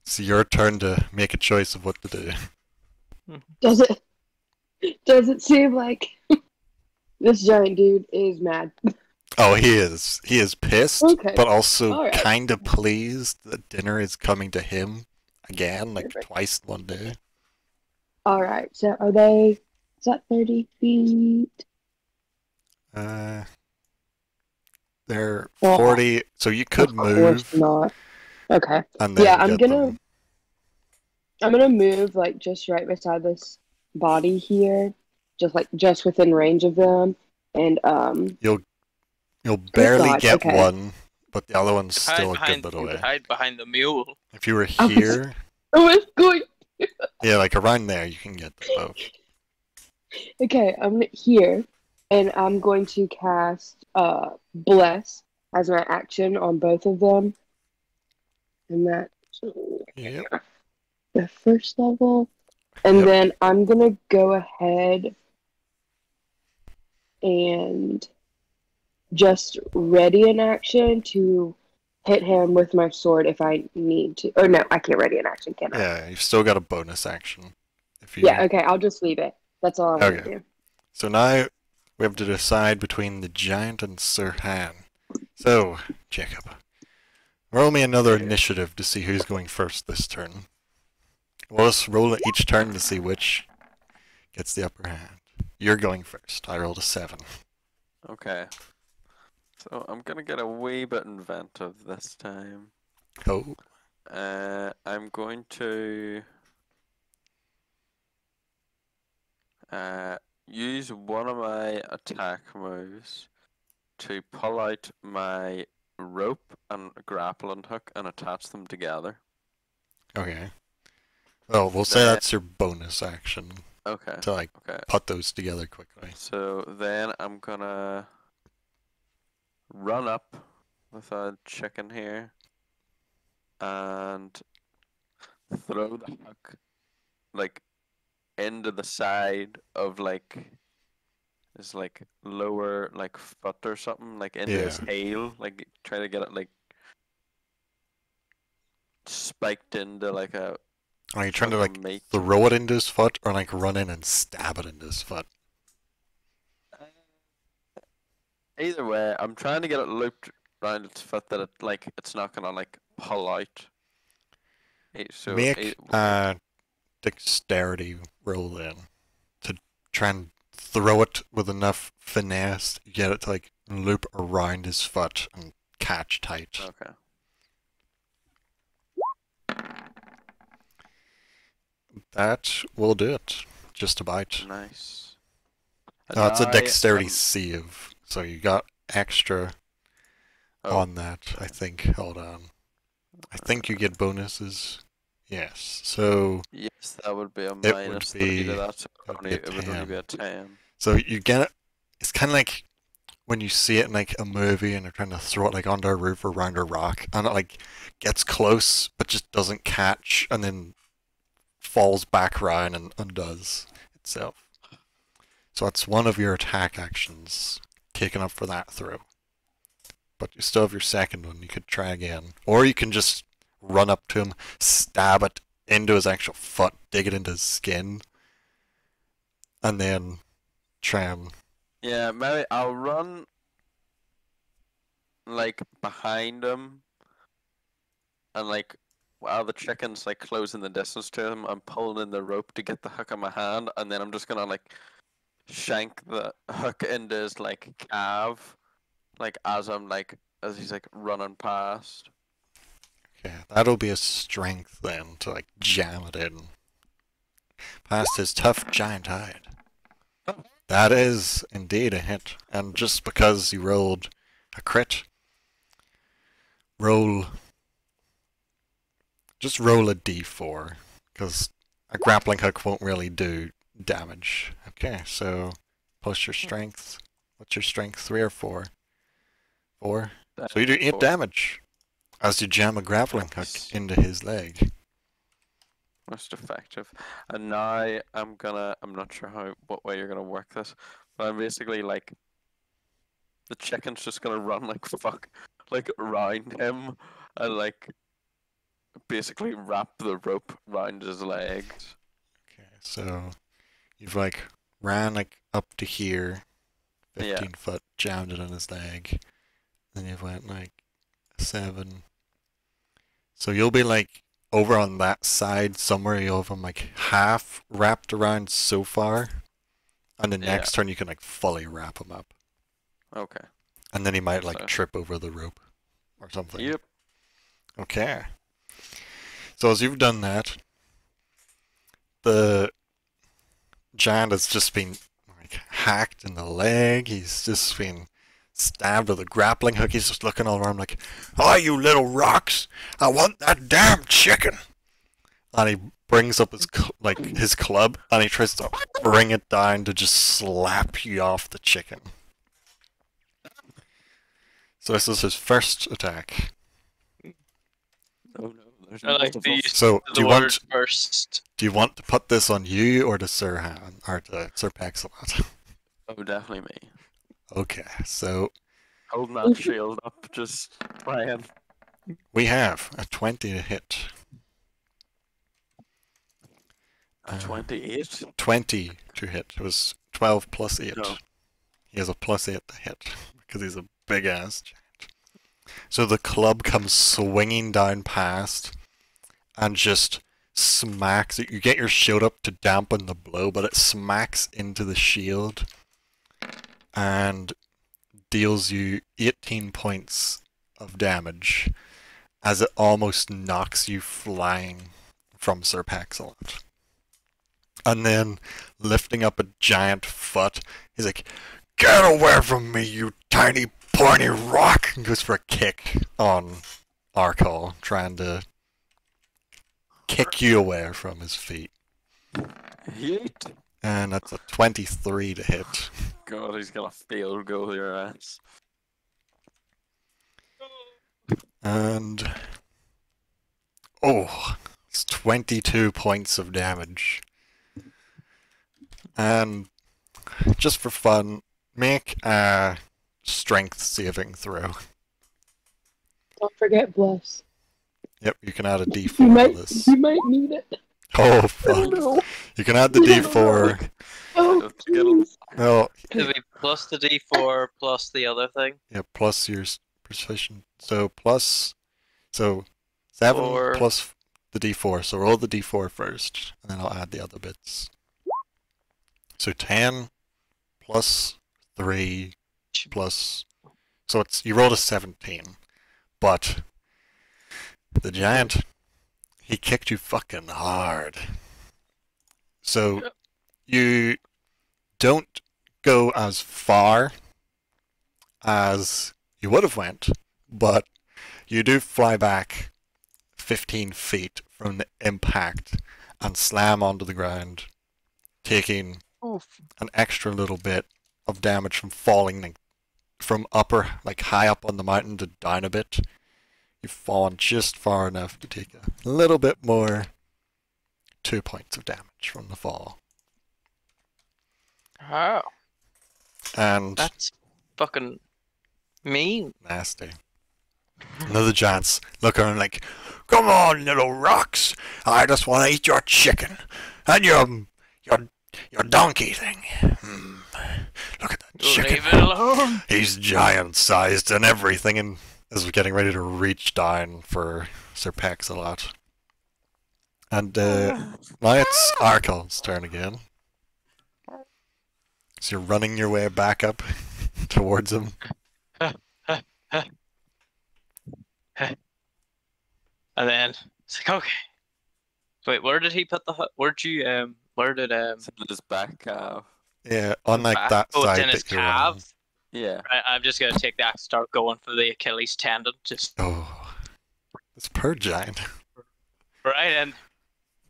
It's your turn to make a choice of what to do. Does it seem like this giant dude is mad? Oh, he is. He is pissed, Okay. but also Alright. kind of pleased that dinner is coming to him again, like Perfect. twice in one day. Alright, so is that 30 feet? They're Well, 40, so you could Of course move not. Okay. and then Yeah, I'm get gonna them. I'm gonna move like just right beside this body here, just within range of them, and You'll barely God, get okay. one, but the other one's Hide still a behind, good bit away. hide behind the mule. If you were I was- here, I was going. yeah, like around there, you can get them both. Okay, I'm here, and I'm going to cast bless as my action on both of them, and that's Yep. the first level, and Yep. then I'm gonna go ahead and just ready an action to hit him with my sword if I need to. Or no, I can't ready an action, can I? Yeah, you've still got a bonus action. If you Yeah, okay, I'll just leave it. That's all I want Okay. to do. So now we have to decide between the giant and Sirhan. So, Jacob, roll me another initiative to see who's going first this turn. We'll just roll it each turn to see which gets the upper hand. You're going first. I rolled a 7. Okay. So I'm gonna get a wee bit inventive this time. Oh, I'm going to use one of my attack moves to pull out my rope and grappling hook and attach them together. okay. Well, we'll say that's your bonus action Okay. to like Okay. put those together quickly. So then I'm gonna run up with a chicken here and throw the hook like into the side of like his like lower like foot or something, like into his heel, like try to get it like spiked into like a Are you trying to chunk like of meat. throw it into his foot or like run in and stab it into his foot? Either way, I'm trying to get it looped around its foot that it like it's not gonna like pull out. So Make a dexterity roll then to try and throw it with enough finesse to get it to like loop around his foot and catch tight. okay. That will do it. Just about. Nice. It's a And dexterity am- save, so you got extra Oh, on that, I think. Hold on. I think you get bonuses. Yes. So Yes, that would be a It would minus 3 be- to that, so it would be a it would only be 10. a 10. So you get it. It's kind of like when you see it in like a movie and they're trying to throw it like under a roof or around a rock, and it like gets close but just doesn't catch, and then falls back around and undoes itself. So that's one of your attack actions, taken up for that throw. But you still have your second one. You could try again, or you can just run up to him, stab it into his actual foot, dig it into his skin, and then try and Yeah, maybe I'll run like behind him and like while the chicken's like closing the distance to him, I'm pulling in the rope to get the hook in my hand, and then I'm just gonna like shank the hook into his like calf, like as he's like running past. Okay, that'll be a strength then to like jam it in past his tough giant hide. That is indeed a hit, and just because you rolled a crit, just roll a d4, because a grappling hook won't really do damage. Okay, so plus your strength. What's your strength? 3 or 4? 4. So you do 8 4. damage as you jam a grappling hook into his leg. Most effective. And now I'm not sure what way you're gonna work this, but I'm basically like the chicken's just gonna run like fuck like around him and like basically wrap the rope around his legs. Okay, so you've like ran like up to here, 15 foot, jammed it on his leg. Then you went like 7. So you'll be like over on that side somewhere. You'll have him like half wrapped around so far. And the next turn you can like fully wrap him up. Okay. And then he might like So- trip over the rope or something. Yep. Okay. So as you've done that, the giant has just been like hacked in the leg. He's just been stabbed with a grappling hook. He's just looking all around like, "Oh, you little rocks! I want that damn chicken!" And he brings up his club and he tries to bring it down to just slap you off the chicken. So this is his first attack. Oh no, there's I like to use So the word first. do you want to put this on you or to Sirhan or to Sir Paxalot? Oh, definitely me. Okay, so Holding that shield up, just playing. we have a 20 to hit. 28. 20 to hit. It was 12 plus 8. No. He has a plus 8 to hit because he's a big ass giant. So the club comes swinging down past and just smacks it. You get your shield up to dampen the blow, but it smacks into the shield and deals you 18 points of damage as it almost knocks you flying from Sir Paxalot. And then, lifting up a giant foot, he's like, "Get away from me, you tiny pointy rock!" And goes for a kick on Arkol, trying to kick you away from his feet. Yeet. And that's a 23 to hit. God, he's gonna field goal your ass. And... oh, it's 22 points of damage. And just for fun, make a strength saving throw. Don't forget bless. Yep, you can add a d4 You to might this. need it. Oh, I fuck. don't know. You can add the d4. Oh, please. No, It'll be plus the D4 plus the other thing. yeah, plus your precision. So plus, so 7 Four. plus the d4. So roll the d4 first, and then I'll add the other bits. So 10 plus 3 plus, so it's, you rolled a 17, but the giant, he kicked you fucking hard. So you don't go as far as you would have went, but you do fly back 15 feet from the impact and slam onto the ground, taking Oof. an extra little bit of damage from falling like, from upper, like high up on the mountain to down a bit. You've fallen just far enough to take a little bit more. 2 points of damage from the fall. Oh, And that's fucking mean. nasty. Another giants look around like, come on, little rocks! I just want to eat your chicken and your donkey thing. Look at that chicken. Leave it alone. He's giant-sized and everything, and is getting ready to reach down for Sir Pax-a-Lot. And now it's Arkel's turn again. So you're running your way back up towards him. And then it's like, okay. Wait, where did he put the hut? Where did It's in his back calf. Yeah, on like back? that Oh, it's side in his that you're on. calf. Yeah. Right, I'm just gonna take that and start going for the Achilles tendon. Just Oh, it's per giant. right, and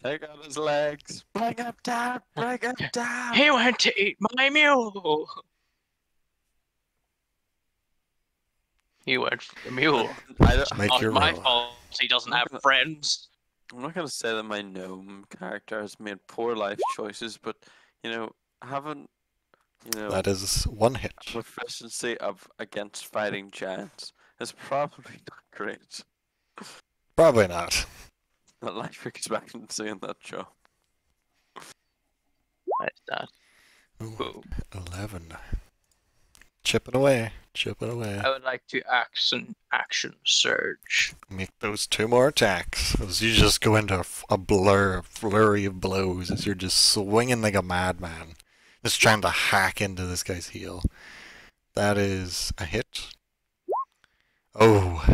Take out his legs. Bring him down. Bring him down. he went to eat my mule. He went for the mule. Make Not your my roll. fault. He doesn't have friends. I'm not gonna say that my gnome character has made poor life choices, but having That is one hit. proficiency of against fighting giants is probably not great. Probably not. The life expectancy in that job. That's that. Ooh, Ooh. 11. Chipping away. Chipping away. I would like to action surge. Make those 2 more attacks. As you just go into a flurry of blows as you're just swinging like a madman. Just trying to hack into this guy's heel. That is a hit. Oh.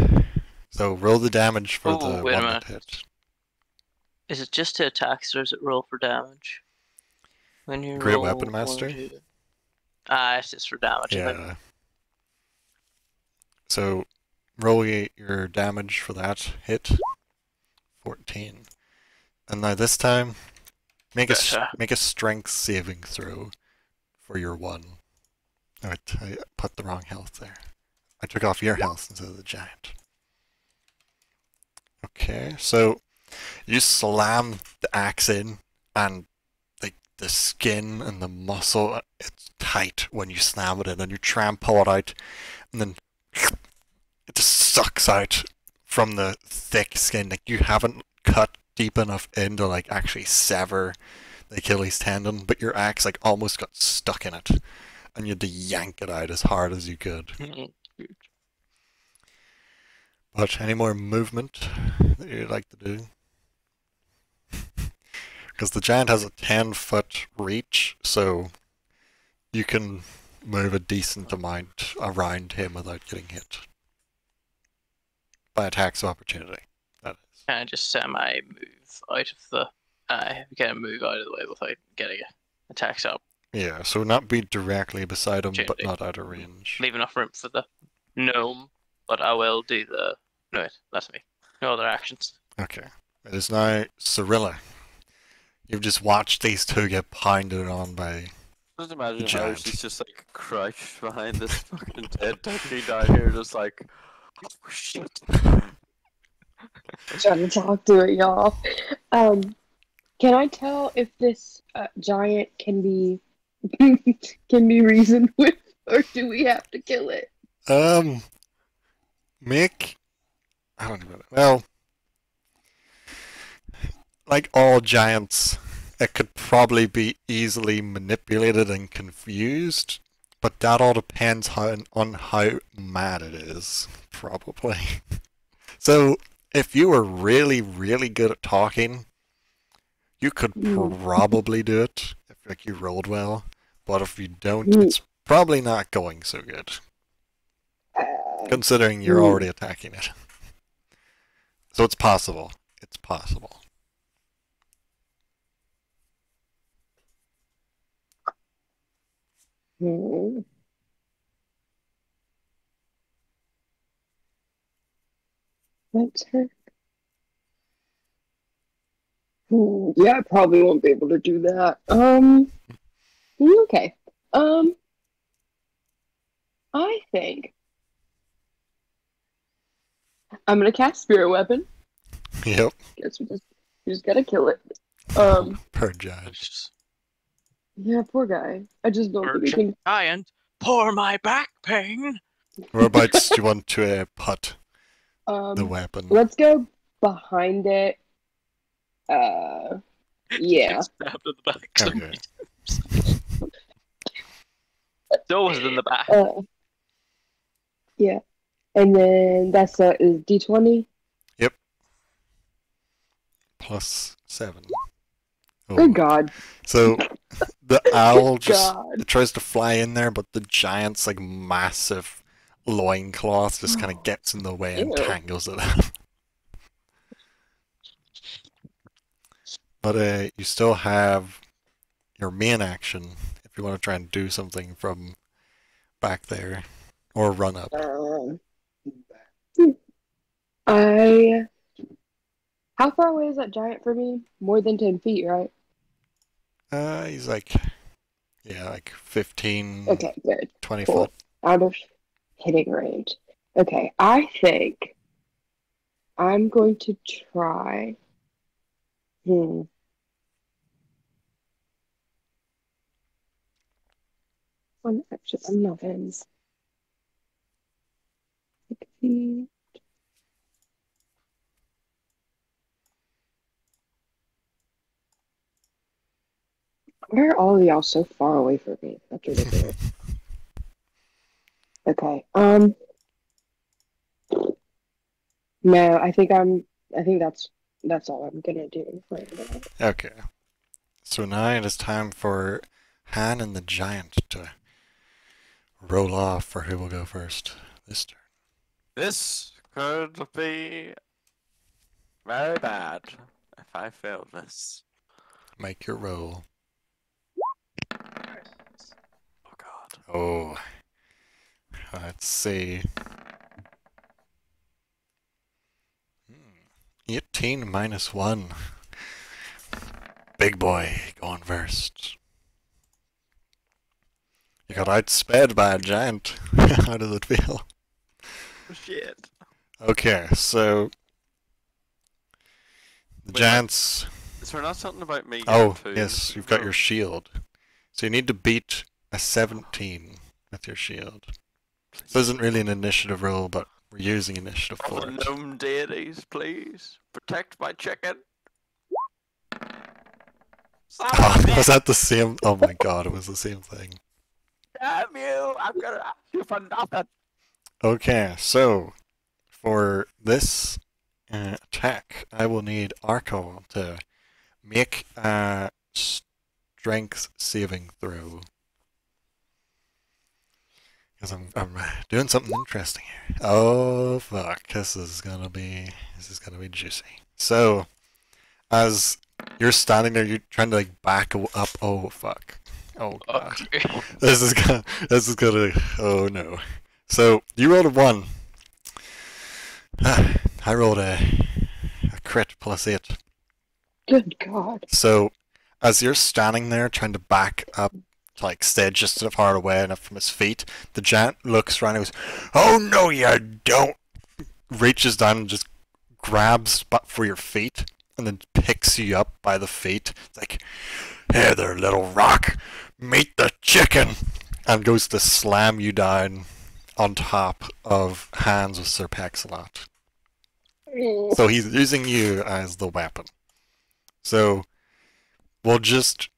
So roll the damage for Oh, the wait a one minute. that hit. Is it just to attacks or does it roll for damage? When you Great roll Weapon Master? It's just for damage. I think. Yeah. So roll your damage for that hit. 14. And now this time, make a strength saving throw for your 1. Oh, I put the wrong health there. I took off your health instead of the giant. Okay, so you slam the axe in, and like the skin and the muscle, it's tight when you slam it in, and you try and pull it out, and then it just sucks out from the thick skin. Like you haven't cut deep enough in to like actually sever the Achilles tendon, but your axe like almost got stuck in it, and you had to yank it out as hard as you could. But any more movement that you'd like to do? Because the giant has a 10-foot reach, so you can move a decent amount around him without getting hit. By attacks of opportunity, that is. Can I just semi-move out of the... Can I move out of the way without getting attacks up? Yeah, so not be directly beside him, but Opportunity. not out of range. Leave enough room for the gnome, but I will do the... No, wait, that's me. No other actions. Okay. It is now Cyrilla. You've just watched these two get pounded on by... Just imagine how Giant. she's just like crouched behind this fucking dead turkey down here, just like, oh shit. Trying to talk to it, y'all. Can I tell if this giant can be reasoned with, or do we have to kill it? Make... I don't know. Well, like all giants, it could probably be easily manipulated and confused, but that all depends on how mad it is, probably. So, if you were really, really good at talking, you could probably do it, if like you rolled well, but if you don't, it's probably not going so good, considering you're already attacking it. So it's possible. It's possible. What's her? Yeah, I probably won't be able to do that. Okay. I think I'm gonna cast Spirit Weapon. Yep. Guess we just gotta kill it. Um, Per giant. It's just, yeah, poor guy. I just don't think we can. giant, pour my back pain. Whereabouts do you want to put the Um, weapon? let's go behind it. Yeah. Get stabbed in the back. Okay. It's always in the back. Yeah. And then that's is D20. +7. Oh. Good God. So the owl just God. it tries to fly in there, but the giant's like massive loincloth just kind of gets in the way and Ew. tangles it up. But you still have your main action if you want to try and do something from back there or run up. How far away is that giant from me? More than 10 feet, right? He's like, yeah, like 15, Okay, good. 20 Cool. foot. Out of hitting range. Okay, I think I'm going to try. One action. I'm not in. 60. Why are all of y'all so far away from me? That's ridiculous. Okay. No, I think that's all I'm gonna do right now. Okay. So now it is time for Han and the giant to roll off for who will go first this turn. This could be very bad if I fail this. Make your roll. Oh God. Oh. Let's see. 18 -1. Big boy going first. You got outsped by a giant. How does it feel? Shit. Okay, so the Wait, giants. Is there not something about me? Oh, getting yes, two? you've got No. your shield. So you need to beat a 17 with your shield. This isn't really an initiative roll, but we're using initiative Oh, for the it. gnome deities, please protect my chicken. Oh, was that the same? Oh my god, it was the same thing. Damn you! I'm gonna ask you for nothing. Okay, so for this attack, I will need Arco to make a strength saving throw. Because I'm doing something interesting here. Oh fuck, this is gonna be juicy. So, as you're standing there, you're trying to like back up. Oh fuck. Oh god. Okay. This is gonna. Oh no. So you rolled a 1. I rolled a crit +8. Good God. So as you're standing there trying to back up to like stay just enough far away enough from his feet, the giant looks around and goes, "Oh no, you don't!" Reaches down and just grabs for your feet and then picks you up by the feet. It's like, "Hey there, little rock, meet the chicken," and goes to slam you down on top of Hands with Sir Paxalot. So he's using you as the weapon. So we'll just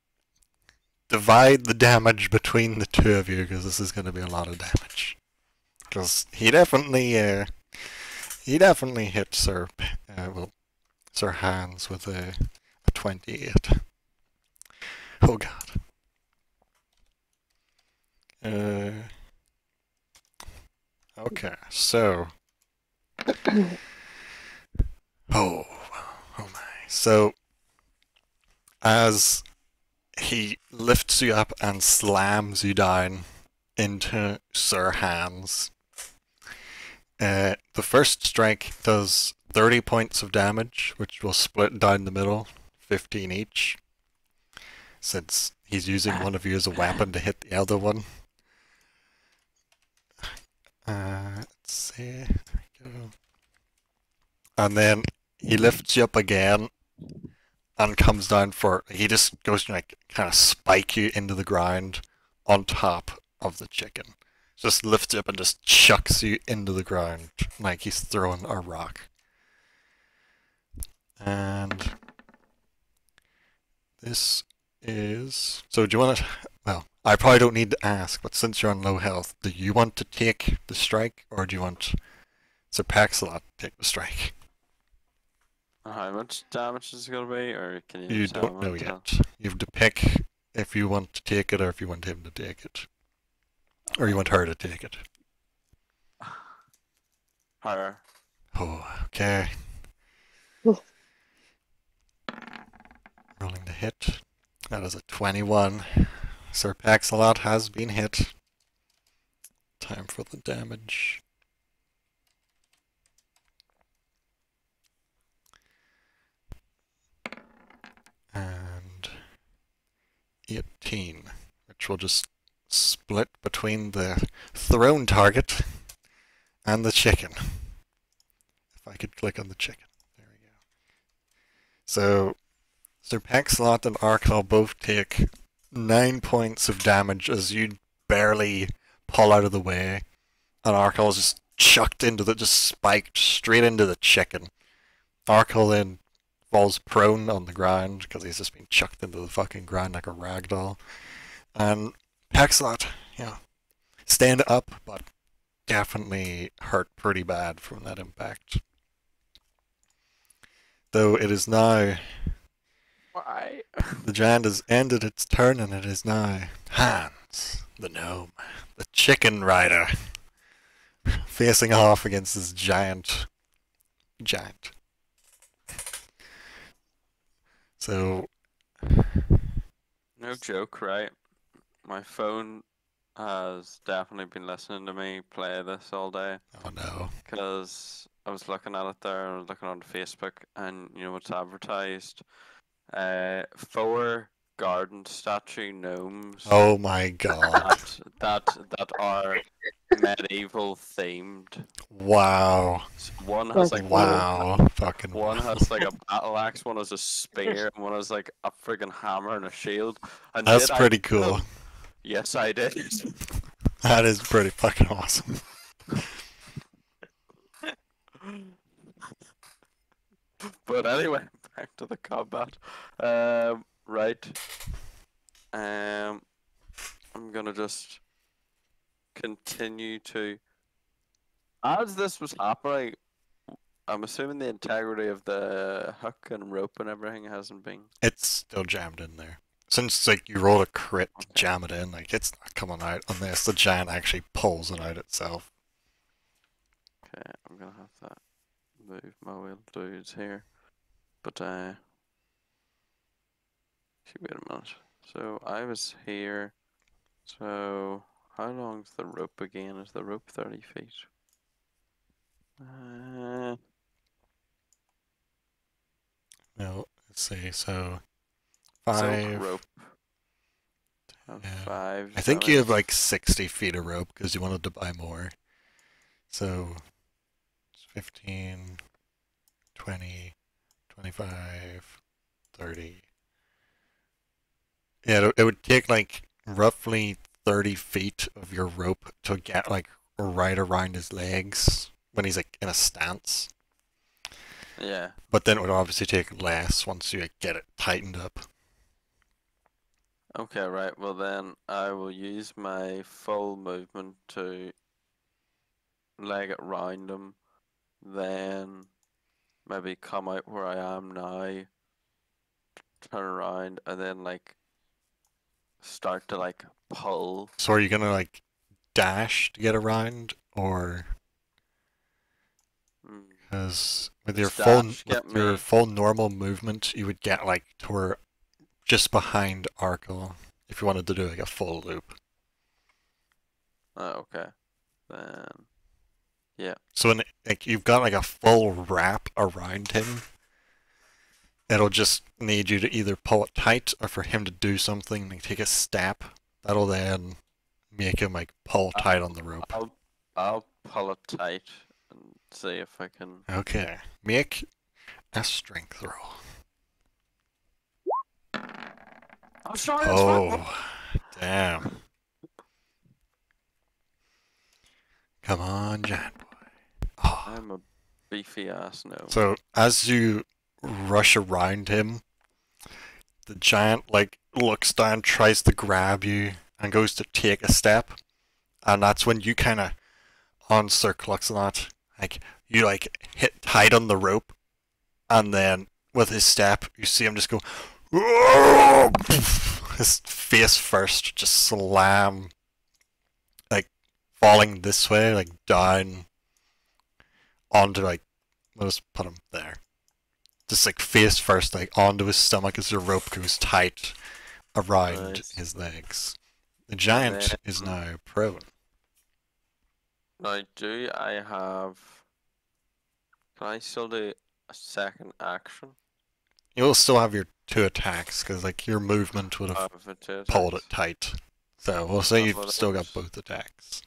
divide the damage between the two of you because this is going to be a lot of damage. Because he definitely hit Sir Hans with a 28. Oh god. Okay, so oh my. So as he lifts you up and slams you down into Sir Hans, the first strike does 30 points of damage, which will split down the middle, 15 each, since he's using one of you as a weapon to hit the other one. Let's see. There we go. And then he lifts you up again and comes down for. He just goes to like kind of spike you into the ground on top of the chicken. Just lifts you up and just chucks you into the ground like he's throwing a rock. And this is. So do you want to? Well, I probably don't need to ask, but since you're on low health, do you want to take the strike or do you want Sir Paxalot to take the strike? How much damage is it going to be, or can You tell don't me know until- yet. You have to pick if you want to take it or if you want him to take it. Or you want her to take it. Her. Oh, okay. Oh. Rolling the hit. That is a 21. Sir Paxalot has been hit. Time for the damage. And 18, which will just split between the thrown target and the chicken. If I could click on the chicken. There we go. So, Sir Paxalot and Arkell both take 9 points of damage as you barely pull out of the way. And Arkell is just chucked into the, just spiked straight into the chicken. Arkell then falls prone on the ground because he's just been chucked into the fucking ground like a rag doll. And Paxalot, stand up, but definitely hurt pretty bad from that impact. Though it is now, Why? the giant has ended its turn and it is now Hans, the gnome, the chicken rider, facing off against this giant. So, No joke, right? My phone has definitely been listening to me play this all day, oh no. because I was looking at it there, I was looking on Facebook, and you know what's advertised? 4 garden statue gnomes Oh my god. that are medieval themed. Wow. So one has That's like Wow. Fucking one wow. has like a battle axe, one has a spear, and one has like a friggin' hammer and a shield. And That's did I pretty know- cool. Yes, I did. That is pretty fucking awesome. But anyway, back to the combat. Right. I'm gonna just continue to. As this was happening, I'm assuming the integrity of the hook and rope and everything hasn't been. It's still jammed in there. Since like you roll a crit to Okay. jam it in, like it's not coming out unless the giant actually pulls it out itself. Okay, I'm gonna have to move my wheel dudes here. But wait a minute. So I was here. So how long's the rope again? Is the rope 30 feet? No, let's see. So Silk 5. rope. Have Yeah. 5. I think you have like 60 feet of rope because you wanted to buy more. So it's 15, 20, 25, 30. Yeah, it would take like roughly 30 feet of your rope to get like right around his legs when he's like in a stance. Yeah. But then it would obviously take less once you like, get it tightened up. Okay, right. Well then I will use my full movement to leg it round him, then maybe come out where I am now, turn around, and then like start to like pull. So are you gonna like dash to get around, or Mm, because with Does your full dash get with your me- full normal movement, you would get like to where just behind Arkell if you wanted to do like a full loop. Oh, okay. Then So when like you've got like a full wrap around him, it'll just need you to either pull it tight or for him to do something, like take a step. That'll then make him like pull tight on the rope. I'll pull it tight and see if I can. Okay, make a strength roll. I'm sorry. Oh, damn. Come on, giant boy. Oh. I'm a beefy ass no. So as you rush around him, the giant like looks down, tries to grab you, and goes to take a step, and that's when you kind of on Sir Cluxonot, like you like hit tight on the rope, and then with his step, you see him just go, his face first, just slam, like falling this way, like down onto like, we'll just put him there. Just like face first, like onto his stomach as the rope goes tight around his legs. The giant is now prone. Now, do I have? Can I still do a second action? You'll still have your 2 attacks because like your movement would have For two pulled it attacks? tight. So we'll say That's you've what it still got is. both attacks,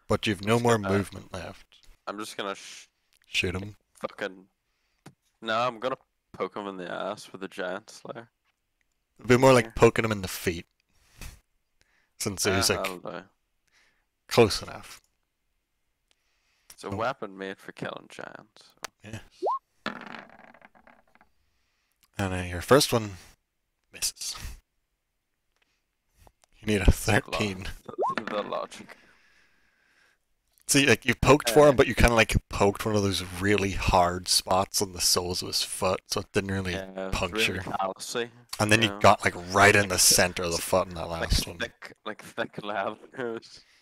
but you've no Just more gonna- movement left. I'm just gonna Shoot him. fucking. No, I'm gonna poke him in the ass with a giant slayer. It'd be more like Here. poking him in the feet, since he's like That'll do. close enough. It's a Oh. weapon made for killing giants. Yes. And your first one misses. You need a 13. The logic. See, like you poked for him, but you kind of like poked one of those really hard spots on the soles of his foot, so it didn't really Yeah, it's puncture. really callousy. And then you yeah. got like right in the center of the foot in that Like last one. thick leather.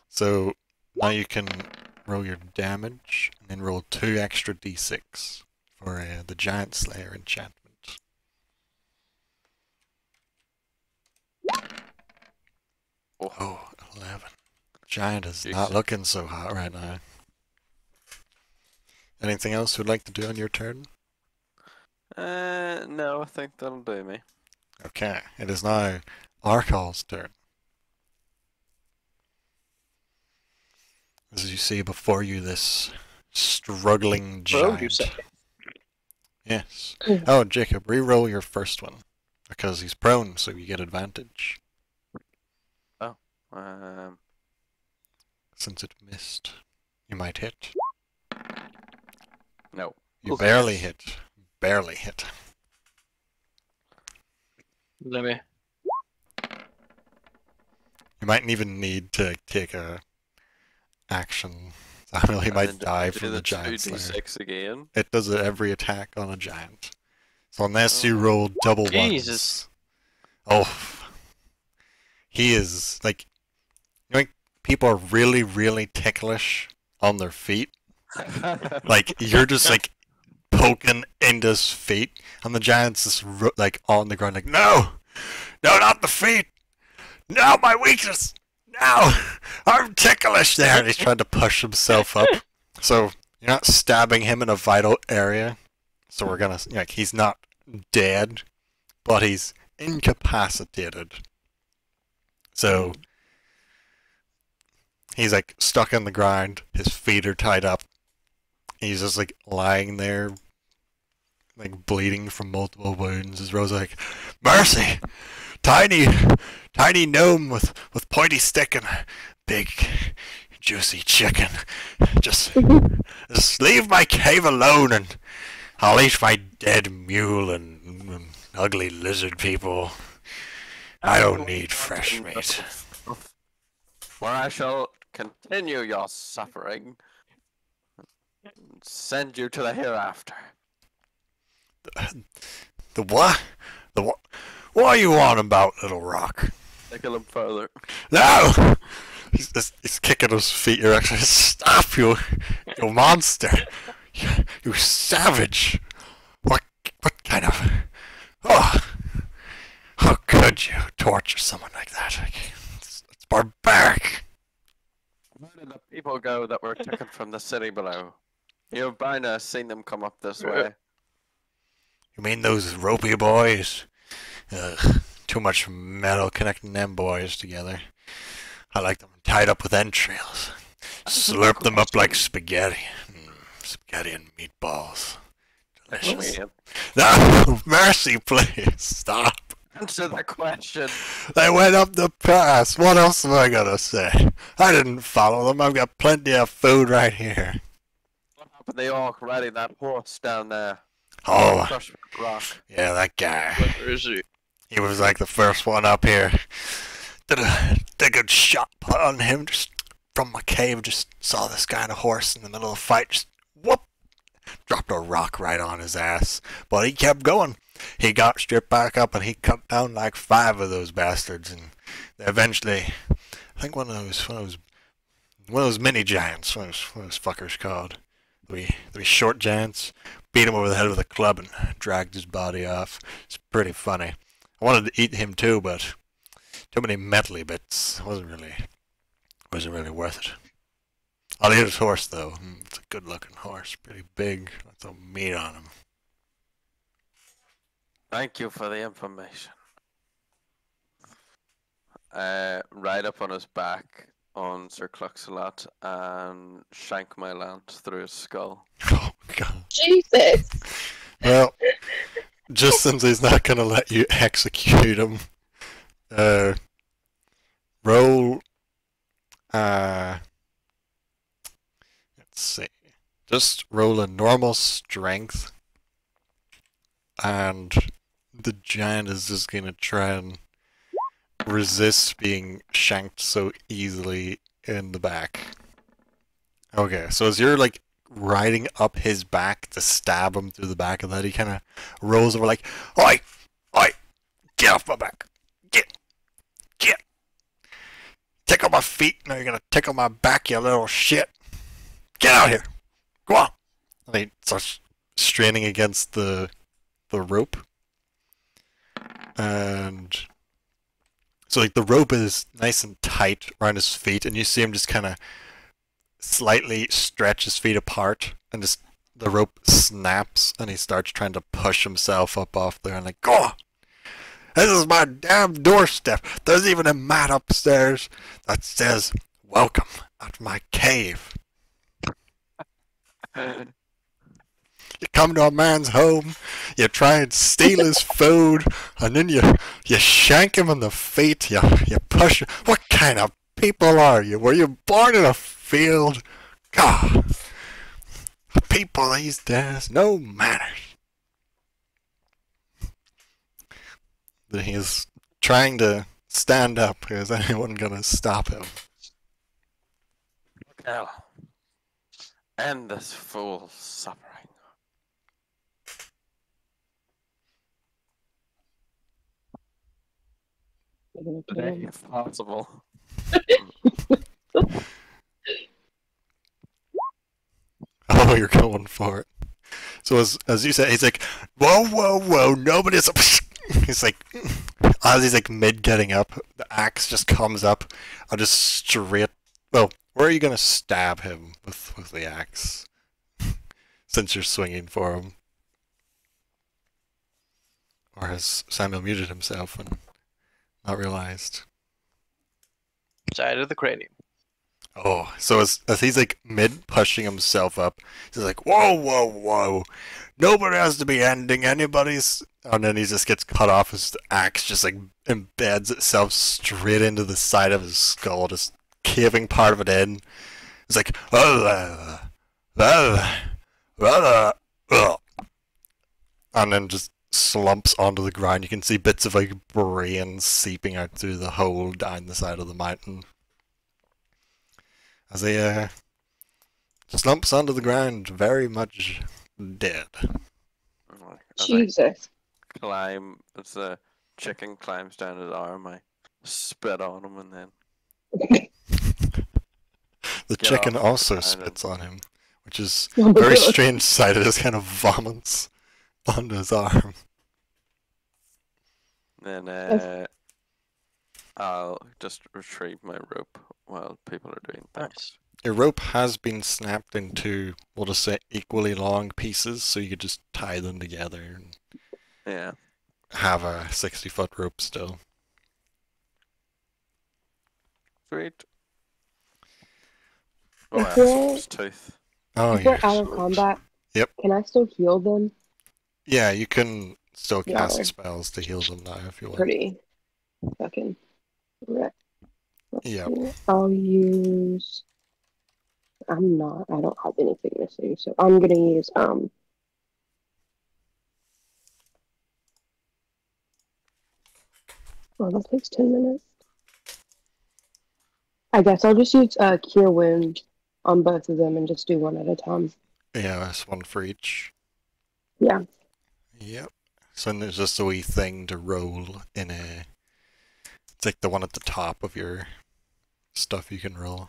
So now you can roll your damage and then roll 2 extra d6 for the Giant Slayer enchantment. Oh, 11. Giant is not Jeez. looking so hot right now. Anything else you'd like to do on your turn? No, I think that'll do me. Okay, it is now Arkal's turn. As you see before you this struggling Prone, you giant. say? Yes. Oh, Jacob, re-roll your first one. Because he's prone, so you get advantage. Since it missed, you might hit. No. You Oof. barely hit. Barely hit. Let me. You mightn't even need to take a action. Samuel, he might die from the giant slayer. 2d6 again. It does it every attack on a giant. So unless you roll double Jesus. ones. Oh. He is, like, you know, people are really, really ticklish on their feet. Like, you're just, like, poking into his feet, and the giant's just, like, on the ground, like, no! No, not the feet! No, my weakness! No! I'm ticklish there! And he's trying to push himself up. So, you're not stabbing him in a vital area. So we're gonna, like, he's not dead, but he's incapacitated. So, he's, like, stuck on the ground, his feet are tied up. He's just, like, lying there, like, bleeding from multiple wounds. His Rose like, mercy! Tiny gnome with pointy stick and a big, juicy chicken. Just leave my cave alone and I'll eat my dead mule and ugly lizard people. I don't need fresh meat. Where I shall continue your suffering and send you to the hereafter. The what? The what? What are you on about, little rock? Tickle him further. No! He's kicking his feet. You're actually stop, you monster! You savage! What kind of? How could you torture someone like that? It's barbaric. Where did the people go that were taken from the city below? You've by now seen them come up this way. You mean those ropey boys? Ugh, too much metal connecting them boys together. I like them tied up with entrails. Slurp them up like spaghetti. Spaghetti and meatballs. Delicious. No, mercy, please. Stop. Answer the question. They went up the pass. What else am I gonna say? I didn't follow them. I've got plenty of food right here. What happened to the orc riding that horse down there? Oh, Crushed rock. yeah, that guy. Where is he? He was like the first one up here. Did a good shot put on him just from my cave. Just saw this guy on a horse in the middle of a fight. Just whoop. Dropped a rock right on his ass. But he kept going. He got stripped back up and he cut down like 5 of those bastards. And eventually, I think one of those mini giants, what are those fuckers called? The short giants, beat him over the head with a club and dragged his body off. It's pretty funny. I wanted to eat him too, but too many metally bits. Wasn't really worth it. I'll eat his horse though. It's a good looking horse, pretty big. Lots of meat on him. Thank you for the information. Ride up on his back on Sir Cluxalot and shank my lance through his skull. Oh god. Jesus. Well, just since he's not gonna let you execute him, roll. Let's see. Just roll a normal strength, and the giant is just gonna try and resist being shanked so easily in the back. Okay, so as you're like riding up his back to stab him through the back of that, he kind of rolls over like, "Oi! Oi! Get off my back! Get! Tickle my feet, now you're gonna tickle my back, you little shit! Get out here! Go on!" And he starts straining against the rope. And so like the rope is nice and tight around his feet, and you see him just kind of slightly stretch his feet apart, and just the rope snaps, and he starts trying to push himself up off there, and like, "Go on! This is my damn doorstep. There's even a mat upstairs that says, 'Welcome at my cave.' You come to a man's home, you try and steal his food, and then you shank him in the feet, you push him. What kind of people are you? Were you born in a field? God, people these days, no manners." He's trying to stand up. Is anyone gonna stop him? Hell, end this fool's suffering. If possible. Oh, you're going for it. So as you said, he's like, whoa, nobody's. He's like, as he's like mid getting up, the axe just comes up, and just straight. Well, where are you gonna stab him with the axe? Since you're swinging for him, or has Samuel muted himself and not realized? Side of the cranium. Oh, so as he's like mid pushing himself up, he's like, whoa. Nobody has to be ending anybody's. And then he just gets cut off. His axe just like embeds itself straight into the side of his skull, just caving part of it in. It's like, and then just slumps onto the ground. You can see bits of like brain seeping out through the hole down the side of the mountain. As he slumps onto the ground, very much dead. As Jesus. I climb, as the chicken climbs down his arm, I spit on him and then The Get chicken off also the spits on him, which is Oh a my very God. strange sight. It just kind of vomits onto his arm. then I'll just retrieve my rope while people are doing things. Nice. Your rope has been snapped into, we'll just say, equally long pieces, so you could just tie them together and Yeah. have a 60-foot rope still. Sweet. If Oh, we're Axel's tooth. Oh, if we're yeah. out of Sweet. combat, Yep. can I still heal them? Yeah, you can still Yeah, cast they're spells to heal them now if you want. pretty fucking wrecked. Let's Yep. see. I'll use. I don't have anything missing, so I'm gonna use Oh, that takes 10 minutes. I guess I'll just use Cure Wound on both of them and just do one at a time. Yeah, that's one for each. Yeah. Yep. So then there's just a wee thing to roll in a... It's like the one at the top of your stuff you can roll.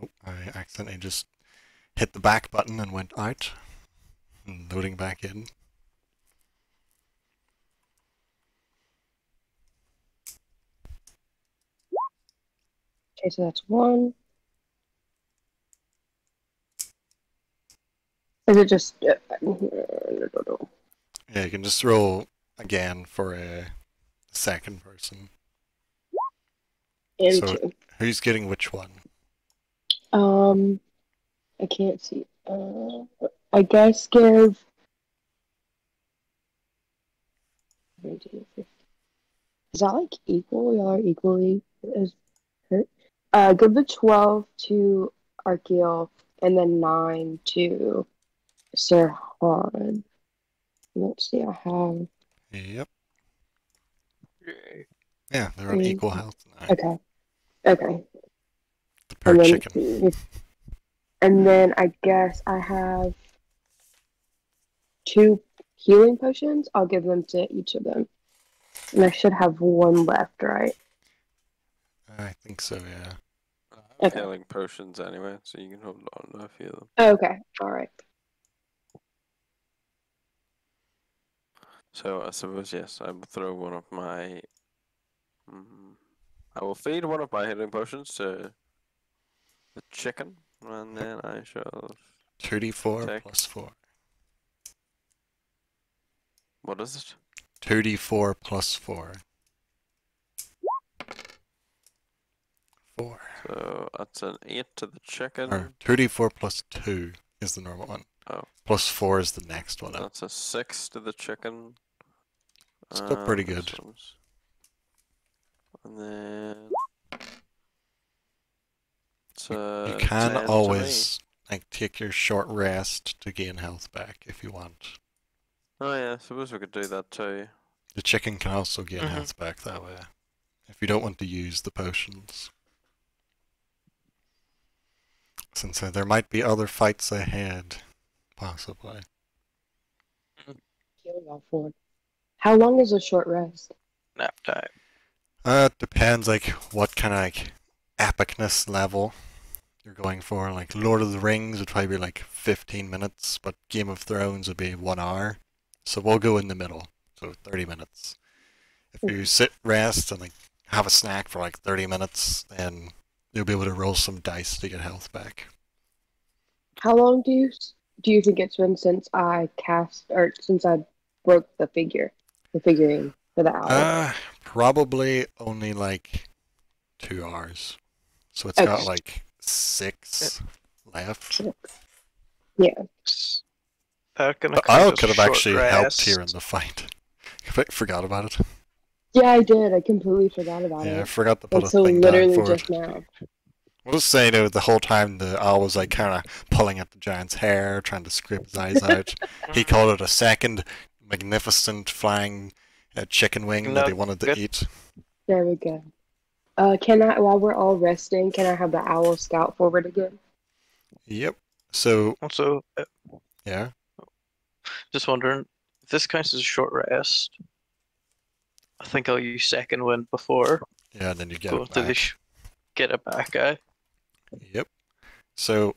Oh, I accidentally just hit the back button and went out. And loading back in. Okay, so that's one. Is it just... Yeah, you can just roll again for a second person. and So two. who's getting which one? I can't see. I guess give... Is that like equal? Y'all are equally as hurt? Give the 12 to Archeal and then 9 to Sir Han. Let's see, I have... Yep. Yay. Yeah, they're on equal health now. Okay. Okay. The per And then, chicken. and then I guess I have 2 healing potions. I'll give them to each of them. And I should have 1 left, right? I think so, yeah. I have Okay. healing potions anyway, so you can hold on to a few of them. Okay. All right. So I suppose, yes, I will throw one of my... I will feed one of my healing potions to the chicken, and then I shall... 2d4 Take. plus 4. What is it? 2d4 plus 4. 4. So that's an 8 to the chicken. Or 2d4 plus 2 is the normal one. Oh. Plus 4 is the next one up. That's a 6 to the chicken. Still pretty good. And then... It's You can 10 always like take your short rest to gain health back if you want. to me. Oh yeah, I suppose we could do that too. The chicken can also gain health back that way. If you don't want to use the potions. Since there might be other fights ahead. Possibly. Heal y'all for. How long is a short rest? Nap time. It depends like what kind of like epicness level you're going for. Like Lord of the Rings would probably be like 15 minutes, but Game of Thrones would be 1 hour. So we'll go in the middle, so 30 minutes. If you sit, rest, and like have a snack for like 30 minutes, then you'll be able to roll some dice to get health back. How long do you think it's been since I since I broke the figurine for the owl? Probably only like 2 hours. So it's got like 6 left. Yeah. That gonna But count Isle as could a have short actually helped here in rest. the fight. I forgot about it. Yeah, I did. I completely forgot about Yeah, I it. forgot to put a Until thing down literally for just it. now. We'll just say though, the whole time the owl was like kind of pulling at the giant's hair, trying to scrape his eyes out. He called it a second magnificent flying chicken wing that he wanted to eat. There we go. Can I, while we're all resting, can I have the owl scout forward again? Yep. So, Also, yeah. just wondering if this counts as a short rest. I think I'll use second wind before Yeah, and then you get going it through the back. get it back. Eh? Yep. So,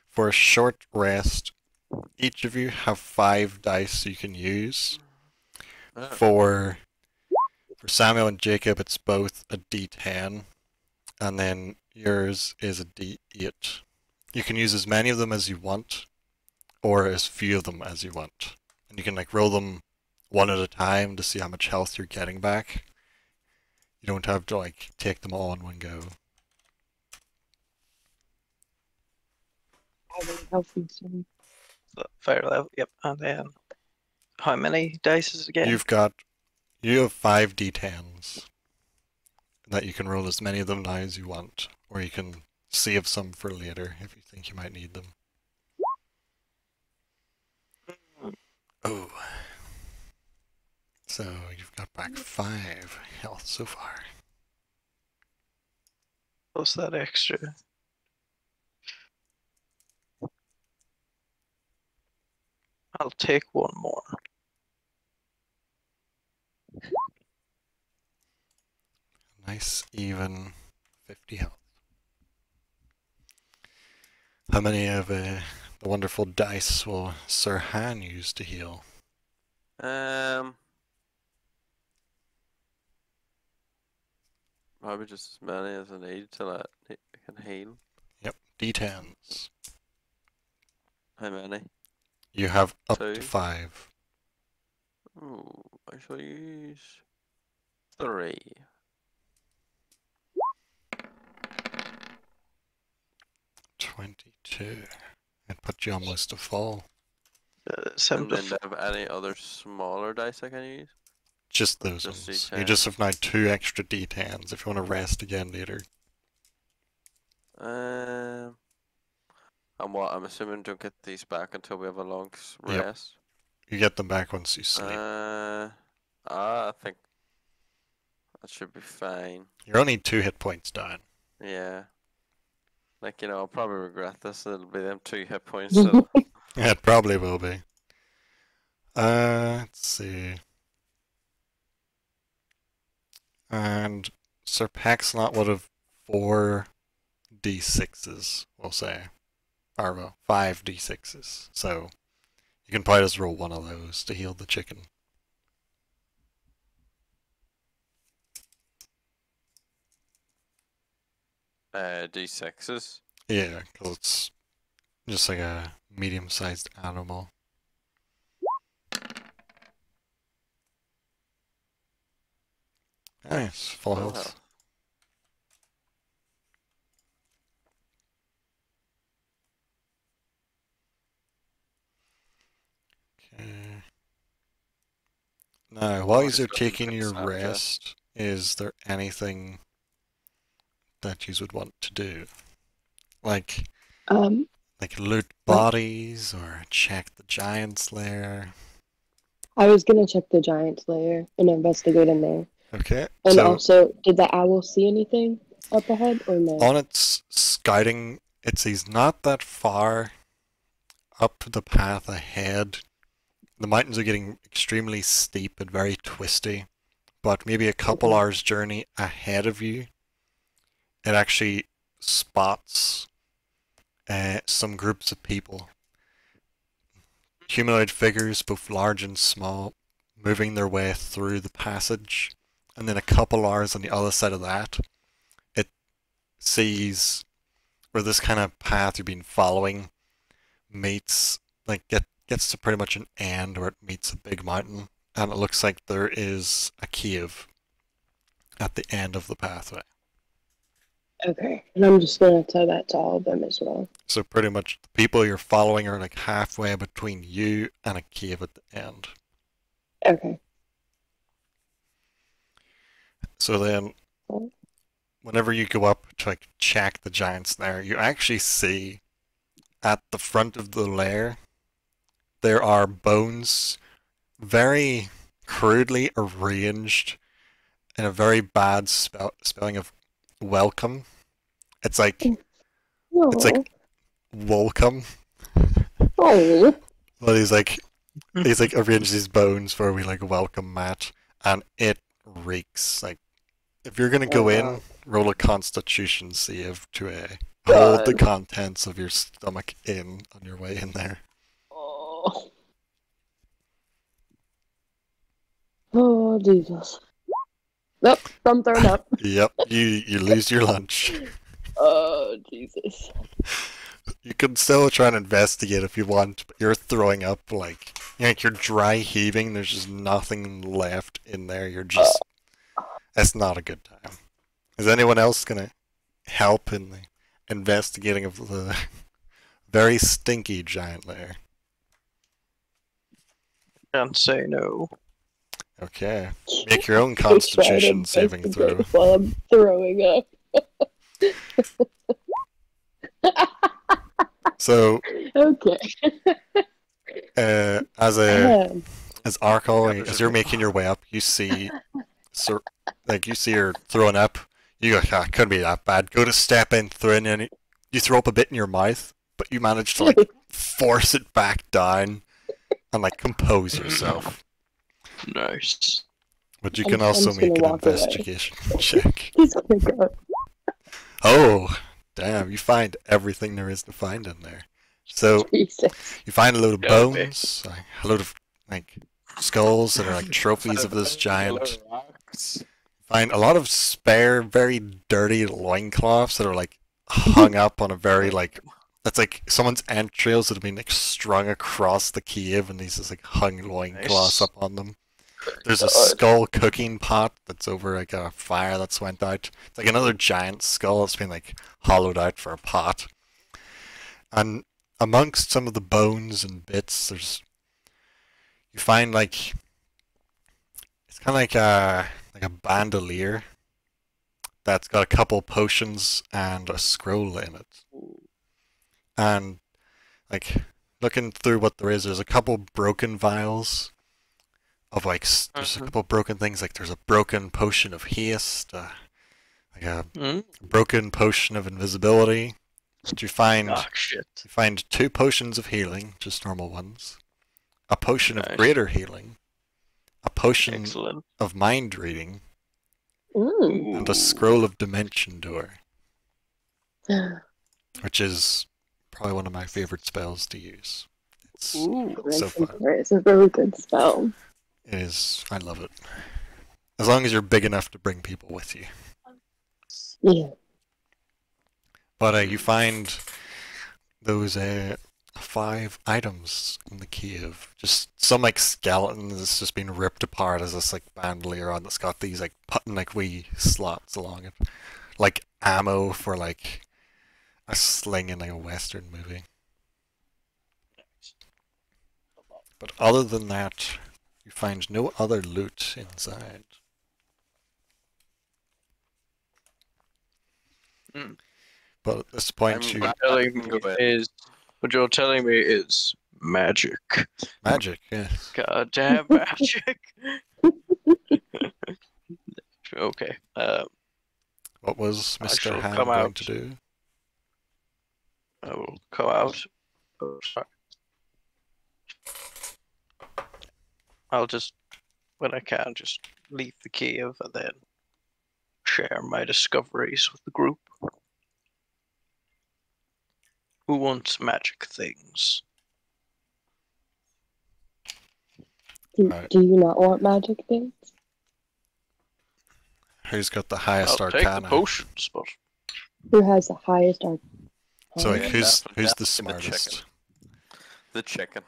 for a short rest, each of you have 5 dice you can use. For Samuel and Jacob, it's both a D10, and then yours is a D8. You can use as many of them as you want, or as few of them as you want. and you can like roll them one at a time to see how much health you're getting back. You don't have to like take them all in one go. Having healthy soon. So, fair level. Yep. And then how many dice is it again? You have 5 d10s that you can roll as many of them now as you want, or you can save some for later if you think you might need them. Oh. So you've got back 5 health so far. Plus that extra. I'll take one more. Nice, even 50 health. How many of the wonderful dice will Sir Han use to heal? Probably just as many as I need till I can heal. Yep, d10s. How many? You have up to 2. 5. Ooh, I shall use 3. 22. It put you almost to full. Seven And to then do I have any other smaller dice I can use? Just those Just ones. D10. You just have now 2 extra d10s if you want to rest again later. And what? I'm assuming don't get these back until we have a long Yep. rest. You get them back once you sleep. I think that should be fine. You're only 2 hit points down. Yeah. Like, I'll probably regret this. It'll be them 2 hit points. So Yeah, it probably will be. Let's see. And Sir Paxlot would have 4 d6s, we'll say. Or well, 5 d6s. So you can probably just roll one of those to heal the chicken. D6s. Yeah, because it's just like a medium-sized animal. Nice, full Full health. health. Okay. Now, while Oh, you're he's got some taking good your Snapchat. rest, is there anything that you would want to do? Like loot bodies or check the giant's lair? I was gonna check the giant's lair and investigate in there. Okay, And so also, did the owl see anything up ahead or no? on its scouting, it sees not that far up the path ahead. The mountains are getting extremely steep and very twisty, but maybe a couple hours journey ahead of you, it actually spots some groups of people. Humanoid figures, both large and small, moving their way through the passage. And then a couple hours on the other side of that, it sees where this kind of path you've been following meets, like gets to pretty much an end where it meets a big mountain. And it looks like there is a cave at the end of the pathway. Okay, and I'm just gonna tell that to all of them as well. So pretty much the people you're following are like halfway between you and a cave at the end. Okay. So then, whenever you go up to like check the giant's lair, you actually see at the front of the lair there are bones very crudely arranged in a very bad spelling of welcome. It's like welcome. Oh. But he's like arranged these bones for we like welcome mat, and it reeks. Like if you're gonna go in, roll a Constitution save to hold the contents of your stomach in on your way in there. Oh Jesus. Nope, I'm throwing up. Yep, you lose your lunch. Oh Jesus. You can still try and investigate if you want, but you're throwing up like Like you're dry heaving. There's just nothing left in there. You're just. That's not a good time. Is anyone else gonna help in the investigating of the very stinky giant lair? Can't say no. Okay. Make your own I try to Constitution saving investigate throw. while I'm throwing up. So, Okay. as Arkle, as you're Yeah. making your way up, you see, you see her throwing up. You go, ah, couldn't be that bad. Go to step in, throw in, and you throw up a bit in your mouth, but you manage to like force it back down and like compose yourself. Nice. But you I'm- can I'm also just gonna make an walk away. investigation check. He's gonna go. Oh, damn! You find everything there is to find in there. So Jesus. you find a load of Gotta be. bones, a load of like skulls that are like trophies of this giant. Rocks. Find a lot of spare, very dirty loincloths that are like hung up on a very like that's like someone's entrails that have been like strung across the cave, and these just like hung loincloths Nice. up on them. There's a skull cooking pot that's over like a fire that's went out. It's like another giant skull that's been like hollowed out for a pot. And amongst some of the bones and bits, you find like it's kind of like a bandolier that's got a couple potions and a scroll in it. And like looking through what there is, there's a couple broken vials of like there's a couple broken things. Like there's a broken potion of haste, like a Mm? broken potion of invisibility. But you find Oh, shit. 2 potions of healing, just normal ones. A potion of Nice. greater healing. A potion Excellent. of mind reading. Mm. And a scroll of dimension door, which is probably one of my favorite spells to use. It's Ooh. so fun. It's a really good spell. It is. I love it. As long as you're big enough to bring people with you. Yeah. But you find those 5 items in the cave. Just some like skeleton that's just been ripped apart as this like bandolier on that's got these like putting like wee slots along it. Like ammo for like a sling in like a western movie. But other than that, you find no other loot inside. Hmm. But at this point, I'm you glad- Telling me is what you're telling me is magic. magic, yes. Goddamn magic. Okay. What was I Mr. shall Ham come going out. to do? I will come out. Oh, sorry. I'll just, when I can, just leave the cave and then share my discoveries with the group. Who wants magic things? Right. Do you not want magic things? Who's got the highest I'll take the arcana? potions, but Who has the highest arc? So like, Yeah, who's definitely the the smartest? chicken. The chicken.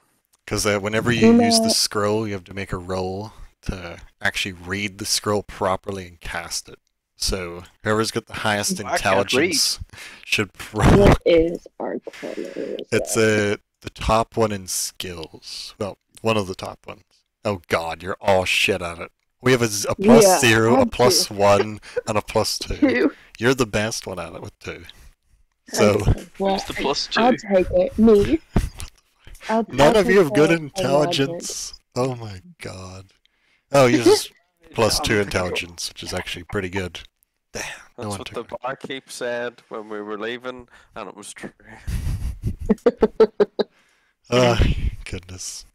Because whenever you use the No. scroll, you have to make a roll to actually read the scroll properly and cast it. So whoever's got the highest I can't intelligence should probably. What is arcana? It's the top one in skills. Well, one of the top ones. Oh God, you're all shit at it. We have a plus Yeah, 0, a I'm plus too. 1, and a plus 2. 2. You're the best one at it with 2. So Okay, well, who's the plus I'll 2? take it. Me. none of you have good magic. intelligence. Oh my God. Oh, yours is plus 2 intelligence, which is actually pretty good. Damn, no That's one what took the barkeep said when we were leaving, and it was true. Oh, goodness.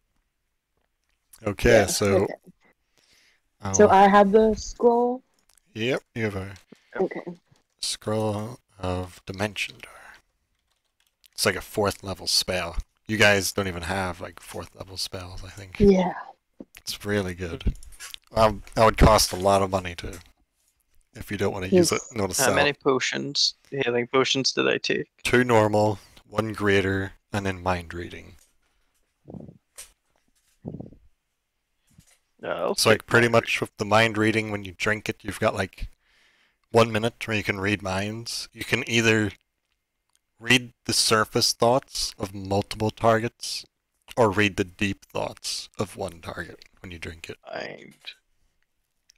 Okay, Yeah, so. okay. So I have the scroll. Yep, you have a Okay. scroll of dimension door. It's like a 4th level spell. You guys don't even have like 4th level spells, I think. Yeah. It's really good. That would cost a lot of money to, if you don't want to use it. Yes. Not to How sell. many potions, healing potions did I take? 2 normal, 1 greater, and then mind reading. I'll So like take pretty mind much with the mind reading, when you drink it, you've got like 1 minute where you can read minds. You can either read the surface thoughts of multiple targets, or read the deep thoughts of one target when you drink it. mind.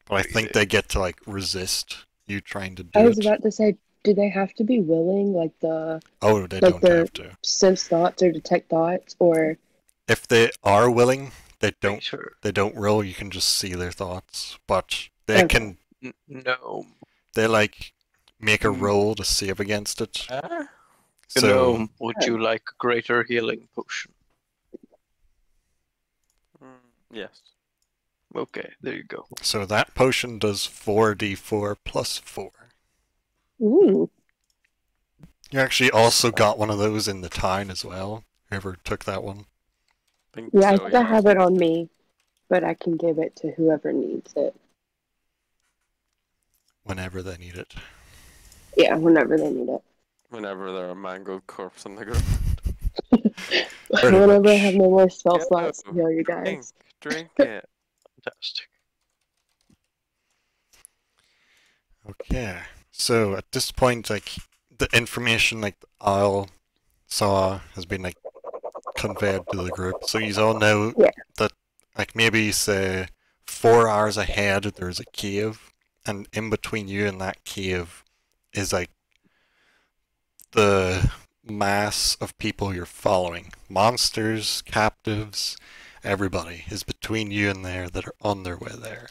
But I think they get to like resist you trying to I do was it. about to say, do they have to be willing, like Oh, they like don't the have to. sense thoughts or detect thoughts, or If they are willing, they Pretty don't. sure. They don't roll. You can just see their thoughts, but they Okay. can. No. They like make a Hmm. roll to save against it. Ah, So Gnome, would you like a greater healing potion? yes. Okay, there you go. so that potion does 4d4 plus 4. ooh, You actually also got one of those in the town as well. Whoever took that one. Think yeah, I so, think I yeah. have it on me, but I can give it to whoever needs it. Whenever they need it. Yeah, whenever they need it. Whenever there are mangled corpse on the ground. Pretty Whenever I much. have no more spell Go, slots to heal you drink, guys. drink it. Fantastic. Okay. So at this point, like the information like the owl saw has been like conveyed to the group. So you all know Yeah. that like maybe say 4 hours ahead there's a cave, and in between you and that cave is like the mass of people you're following. Monsters, captives, everybody is between you and there that are on their way there.